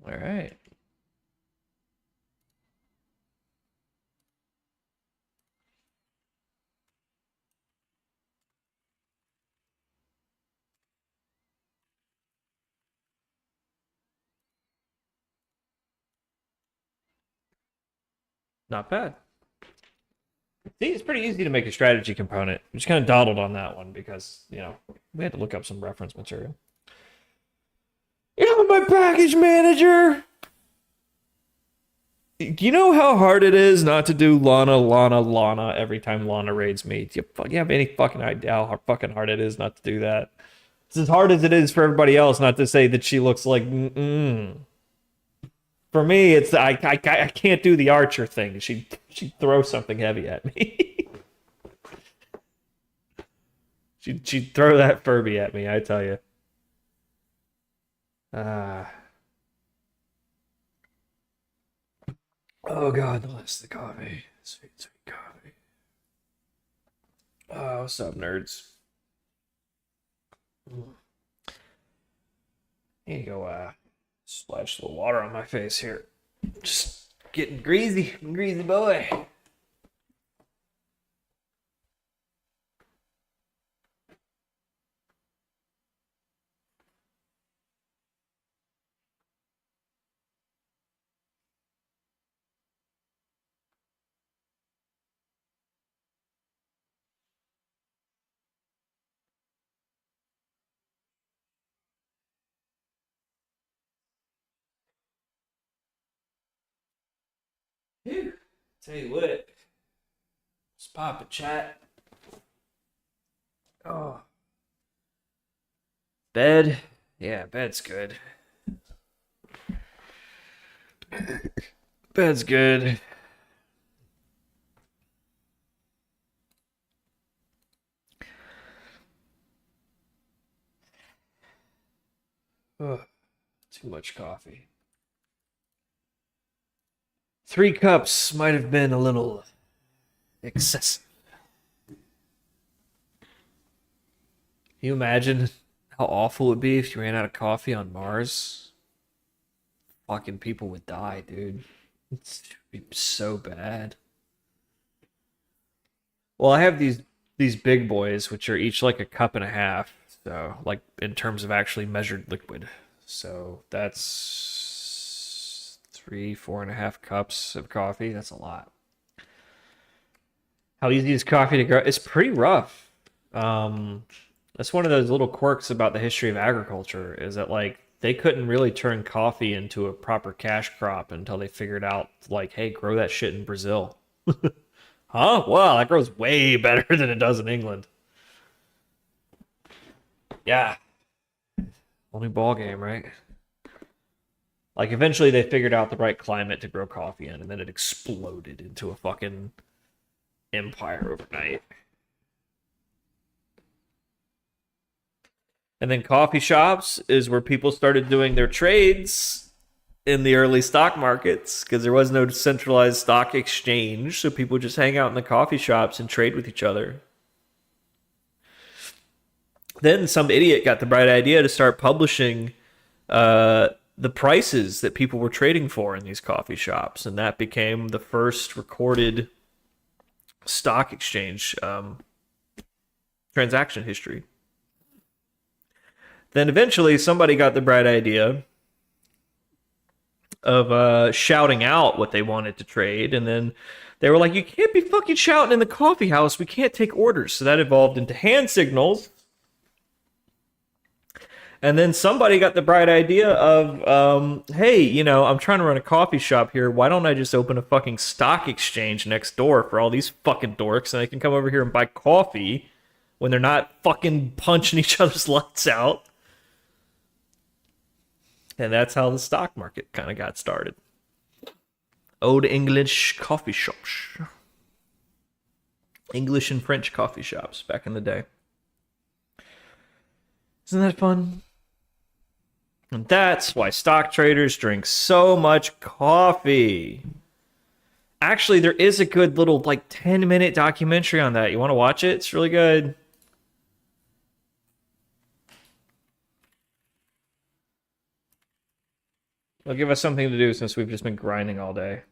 All right. Not bad. See, it's pretty easy to make a strategy component. We just kind of dawdled on that one because, we had to look up some reference material. My package manager. Do you know how hard it is not to do Lana every time Lana raids me? Do you have any fucking idea how fucking hard it is not to do that? It's as hard as it is for everybody else not to say that she looks like For me, it's I can't do the Archer thing. She throws something heavy at me. she'd throw that Furby at me, I tell you. Oh god, the last of the coffee. Sweet coffee. Oh, what's up, nerds? Need to go splash a little water on my face here. Just getting greasy. I'm a greasy boy. Whew. Tell you what, let's pop a chat. Oh, bed. Yeah, bed's good. Bed's good. Ugh, too much coffee. 3 cups might have been a little excessive. Can you imagine how awful it would be if you ran out of coffee on Mars? Fucking people would die, dude. It'd be so bad. Well, I have these big boys, which are each like a cup and a half. So, like in terms of actually measured liquid. So that's 4.5 cups of coffee. That's a lot. How easy is coffee to grow? It's pretty rough. That's one of those little quirks about the history of agriculture is that like they couldn't really turn coffee into a proper cash crop until they figured out like, hey, grow that shit in Brazil. Huh? Wow, that grows way better than it does in England. Yeah. Whole new ball game, right? Like eventually they figured out the right climate to grow coffee in, and then it exploded into a fucking empire overnight. And then coffee shops is where people started doing their trades in the early stock markets because there was no centralized stock exchange. So people just hang out in the coffee shops and trade with each other. Then some idiot got the bright idea to start publishing the prices that people were trading for in these coffee shops. And that became the first recorded stock exchange transaction history. Then eventually somebody got the bright idea of shouting out what they wanted to trade, and then they were like, you can't be fucking shouting in the coffee house, we can't take orders. So that evolved into hand signals. And then somebody got the bright idea of, hey, you know, I'm trying to run a coffee shop here. Why don't I just open a fucking stock exchange next door for all these fucking dorks, and they can come over here and buy coffee when they're not fucking punching each other's lights out. And that's how the stock market kind of got started. Old English coffee shops. English and French coffee shops back in the day. Isn't that fun? And that's why stock traders drink so much coffee. Actually, there is a good little, like, 10-minute documentary on that. You want to watch it? It's really good. It'll give us something to do since we've just been grinding all day.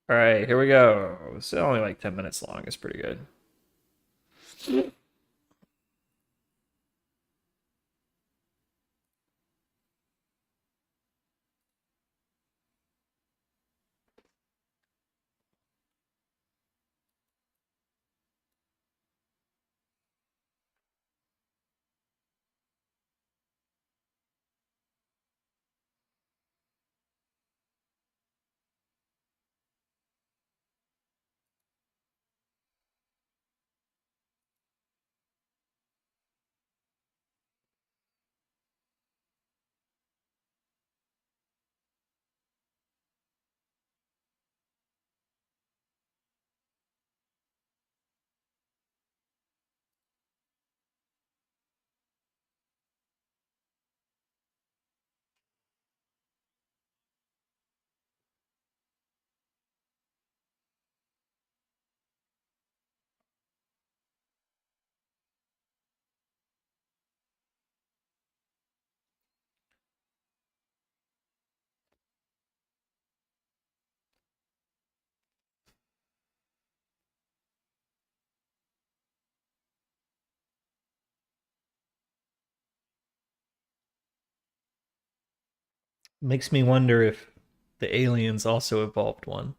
All right, here we go. It's only like 10 minutes long. It's pretty good. Makes me wonder if the aliens also evolved one.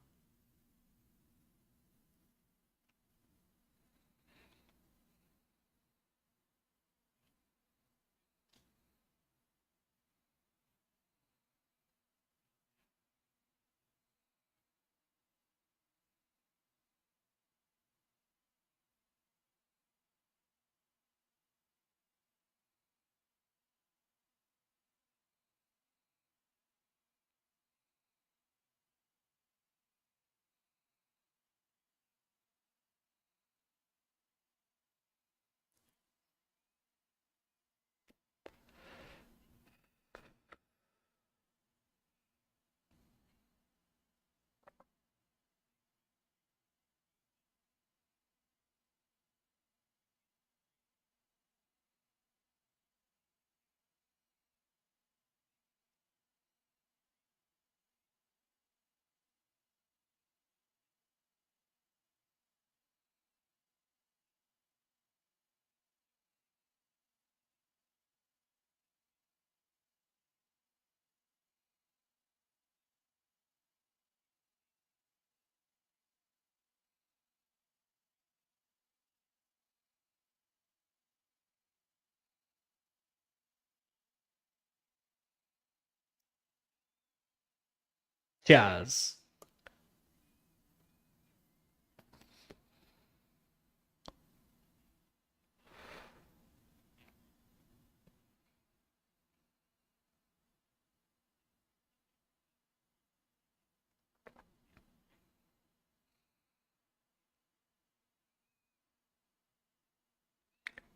Jazz.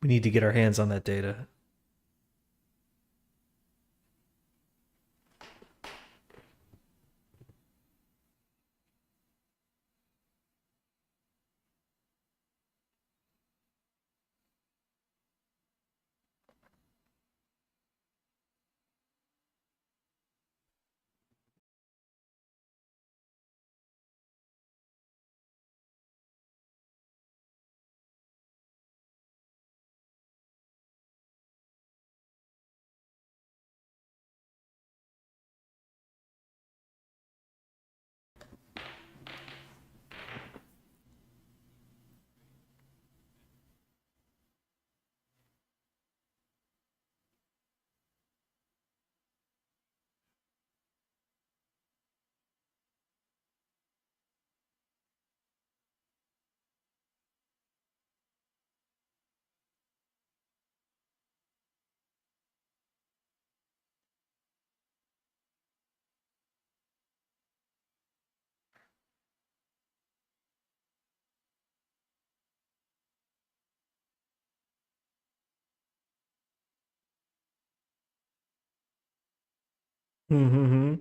We need to get our hands on that data. Mm-hmm.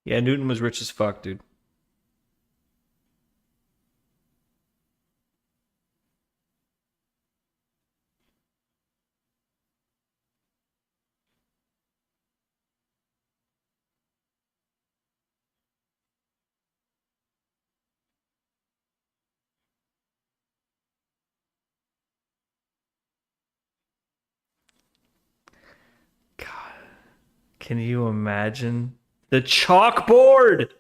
Yeah, Newton was rich as fuck, dude. God, can you imagine the chalkboard?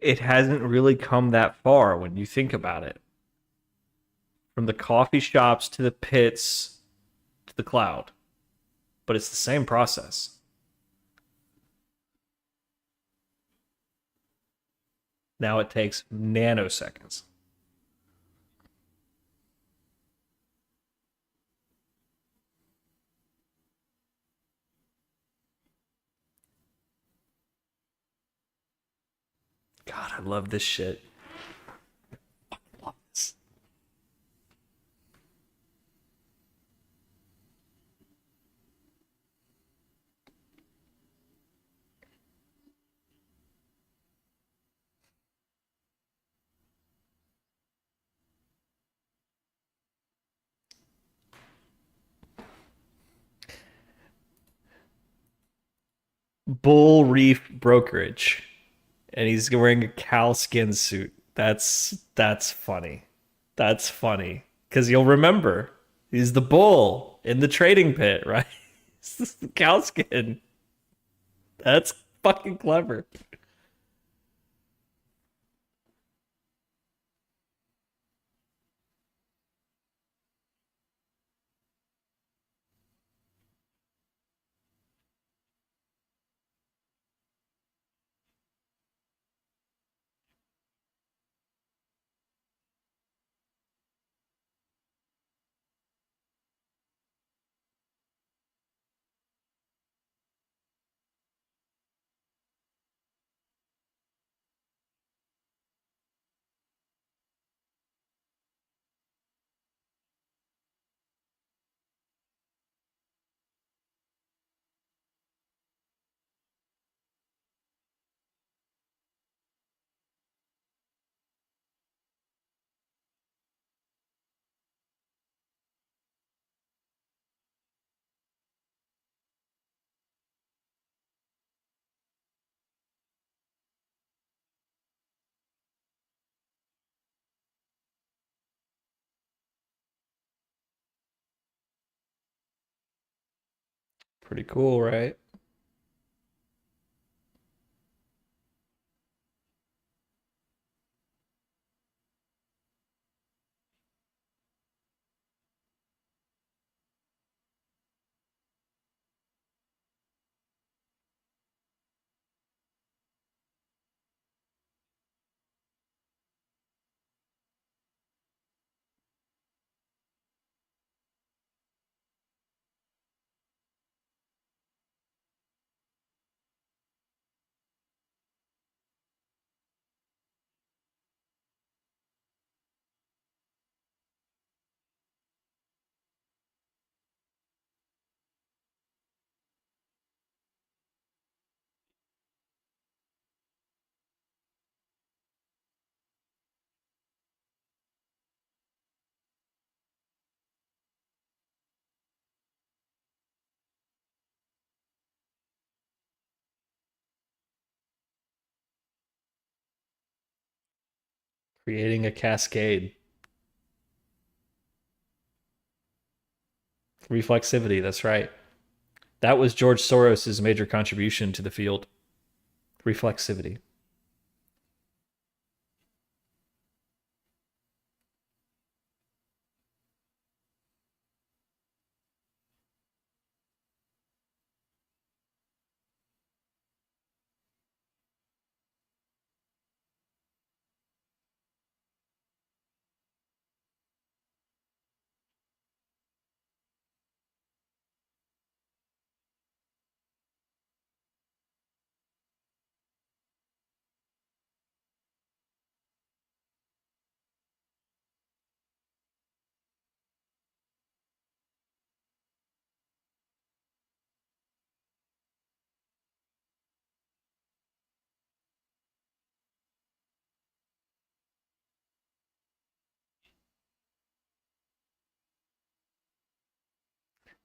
it hasn't really come that far when you think about it. From the coffee shops to the pits to the cloud. But it's the same process. Now it takes nanoseconds. God, I love this shit. I love this. Bull Reef Brokerage, and he's wearing a cow skin suit. That's funny. That's funny because you'll remember he's the bull in the trading pit, right? It's just the cow skin. That's fucking clever. Pretty cool, right? Creating a cascade. Reflexivity, that's right. That was George Soros's major contribution to the field. Reflexivity.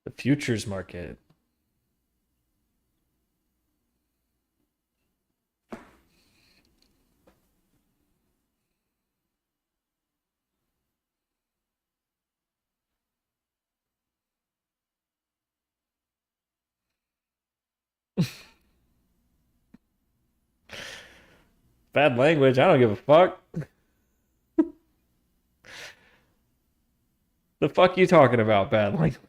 The futures market. Bad language. I don't give a fuck. The fuck you talking about? Bad language.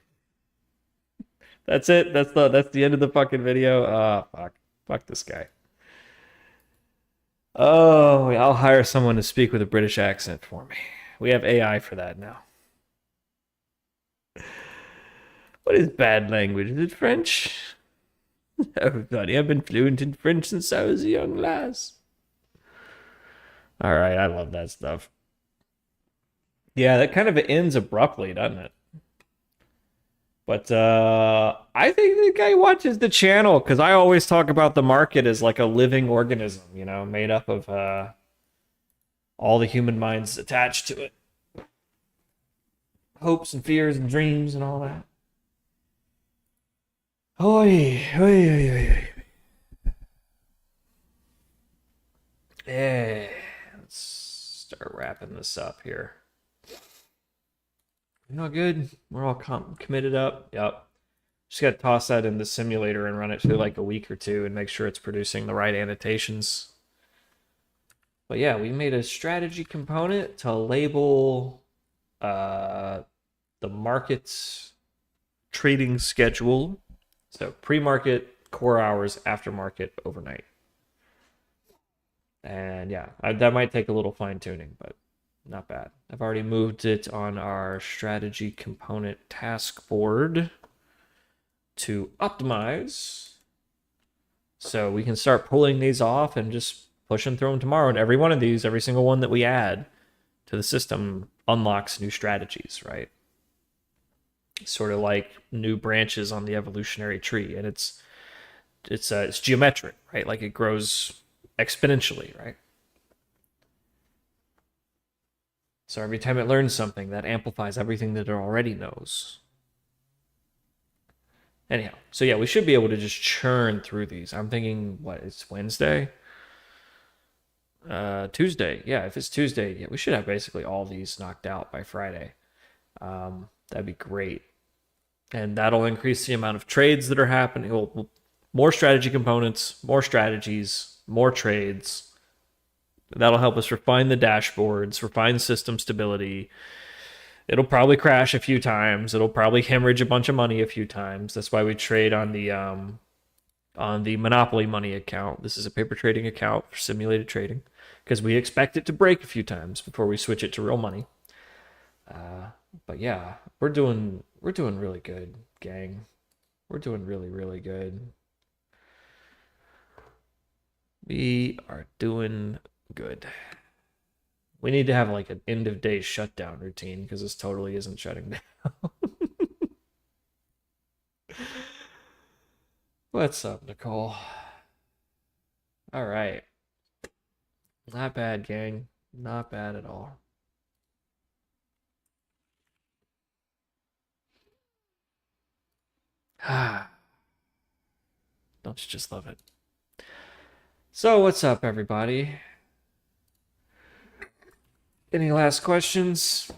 That's it. That's the end of the fucking video. Fuck. Fuck this guy. Oh, I'll hire someone to speak with a British accent for me. We have AI for that now. What is bad language? Is it French? Oh, buddy, I've been fluent in French since I was a young lass. All right, I love that stuff. Yeah, that kind of ends abruptly, doesn't it? But I think the guy watches the channel because I always talk about the market as like a living organism, you know, made up of all the human minds attached to it. Hopes and fears and dreams and all that. Oi, oi, oi, oi, oi. Yeah, let's start wrapping this up here. You know, good. We're all committed up. Yep. Just got to toss that in the simulator and run it for like a week or two and make sure it's producing the right annotations. But yeah, we made a strategy component to label the market's trading schedule. So pre-market, core hours, aftermarket, overnight. And yeah, that might take a little fine tuning, but not bad. I've already moved it on our strategy component task board to optimize. So we can start pulling these off and just push and throw them tomorrow. And every one of these, every single one that we add to the system unlocks new strategies, right? Sort of like new branches on the evolutionary tree. And it's geometric, right? Like it grows exponentially, right? So every time it learns something, that amplifies everything that it already knows. Anyhow, so yeah, we should be able to just churn through these. I'm thinking, what, it's Wednesday? Tuesday. Yeah, if it's Tuesday, yeah, we should have basically all these knocked out by Friday. That'd be great. And that'll increase the amount of trades that are happening. Well, more strategy components, more strategies, more trades. That'll help us refine the dashboards, refine system stability. It'll probably crash a few times. It'll probably hemorrhage a bunch of money a few times. That's why we trade on the Monopoly Money account. This is a paper trading account for simulated trading because we expect it to break a few times before we switch it to real money. But yeah, we're doing really good, gang. We're doing really, really good. We are doing good. We need to have like an end of day shutdown routine because this totally isn't shutting down. What's up, Nicole? All right. Not bad, gang. Not bad at all. Don't you just love it? So, what's up, everybody? Any last questions?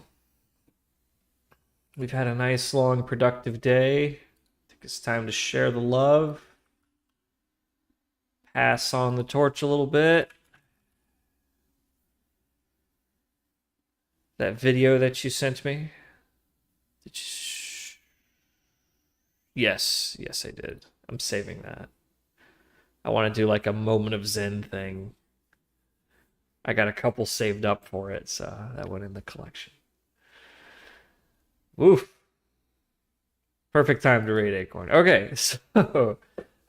We've had a nice, long, productive day. I think it's time to share the love. Pass on the torch a little bit. That video that you sent me. Did you... Yes, I did. I'm saving that. I want to do like a moment of Zen thing. I got a couple saved up for it, so that went in the collection. Oof. Perfect time to raid Acorn. Okay, so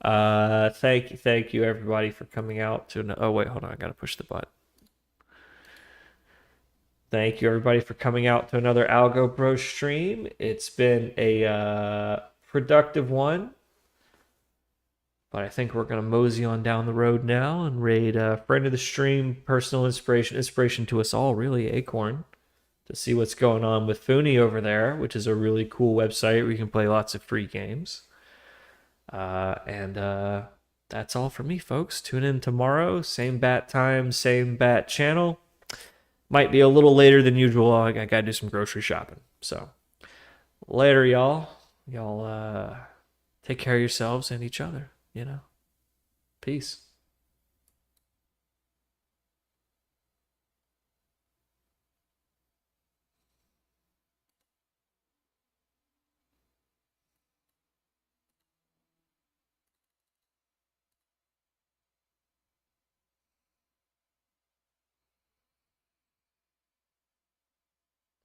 thank you everybody for coming out to oh wait, hold on, I gotta push the button. Thank you everybody for coming out to another Algo Bro stream. It's been a productive one. But I think we're going to mosey on down the road now and raid a friend of the stream, personal inspiration to us all, really, Acorn, to see what's going on with Funi over there, which is a really cool website where you can play lots of free games. And that's all for me, folks. Tune in tomorrow, same bat time, same bat channel. Might be a little later than usual. I got to do some grocery shopping. So later, y'all. Y'all take care of yourselves and each other. You know, peace.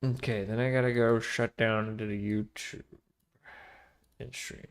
Okay, then I gotta go shut down into the YouTube and stream.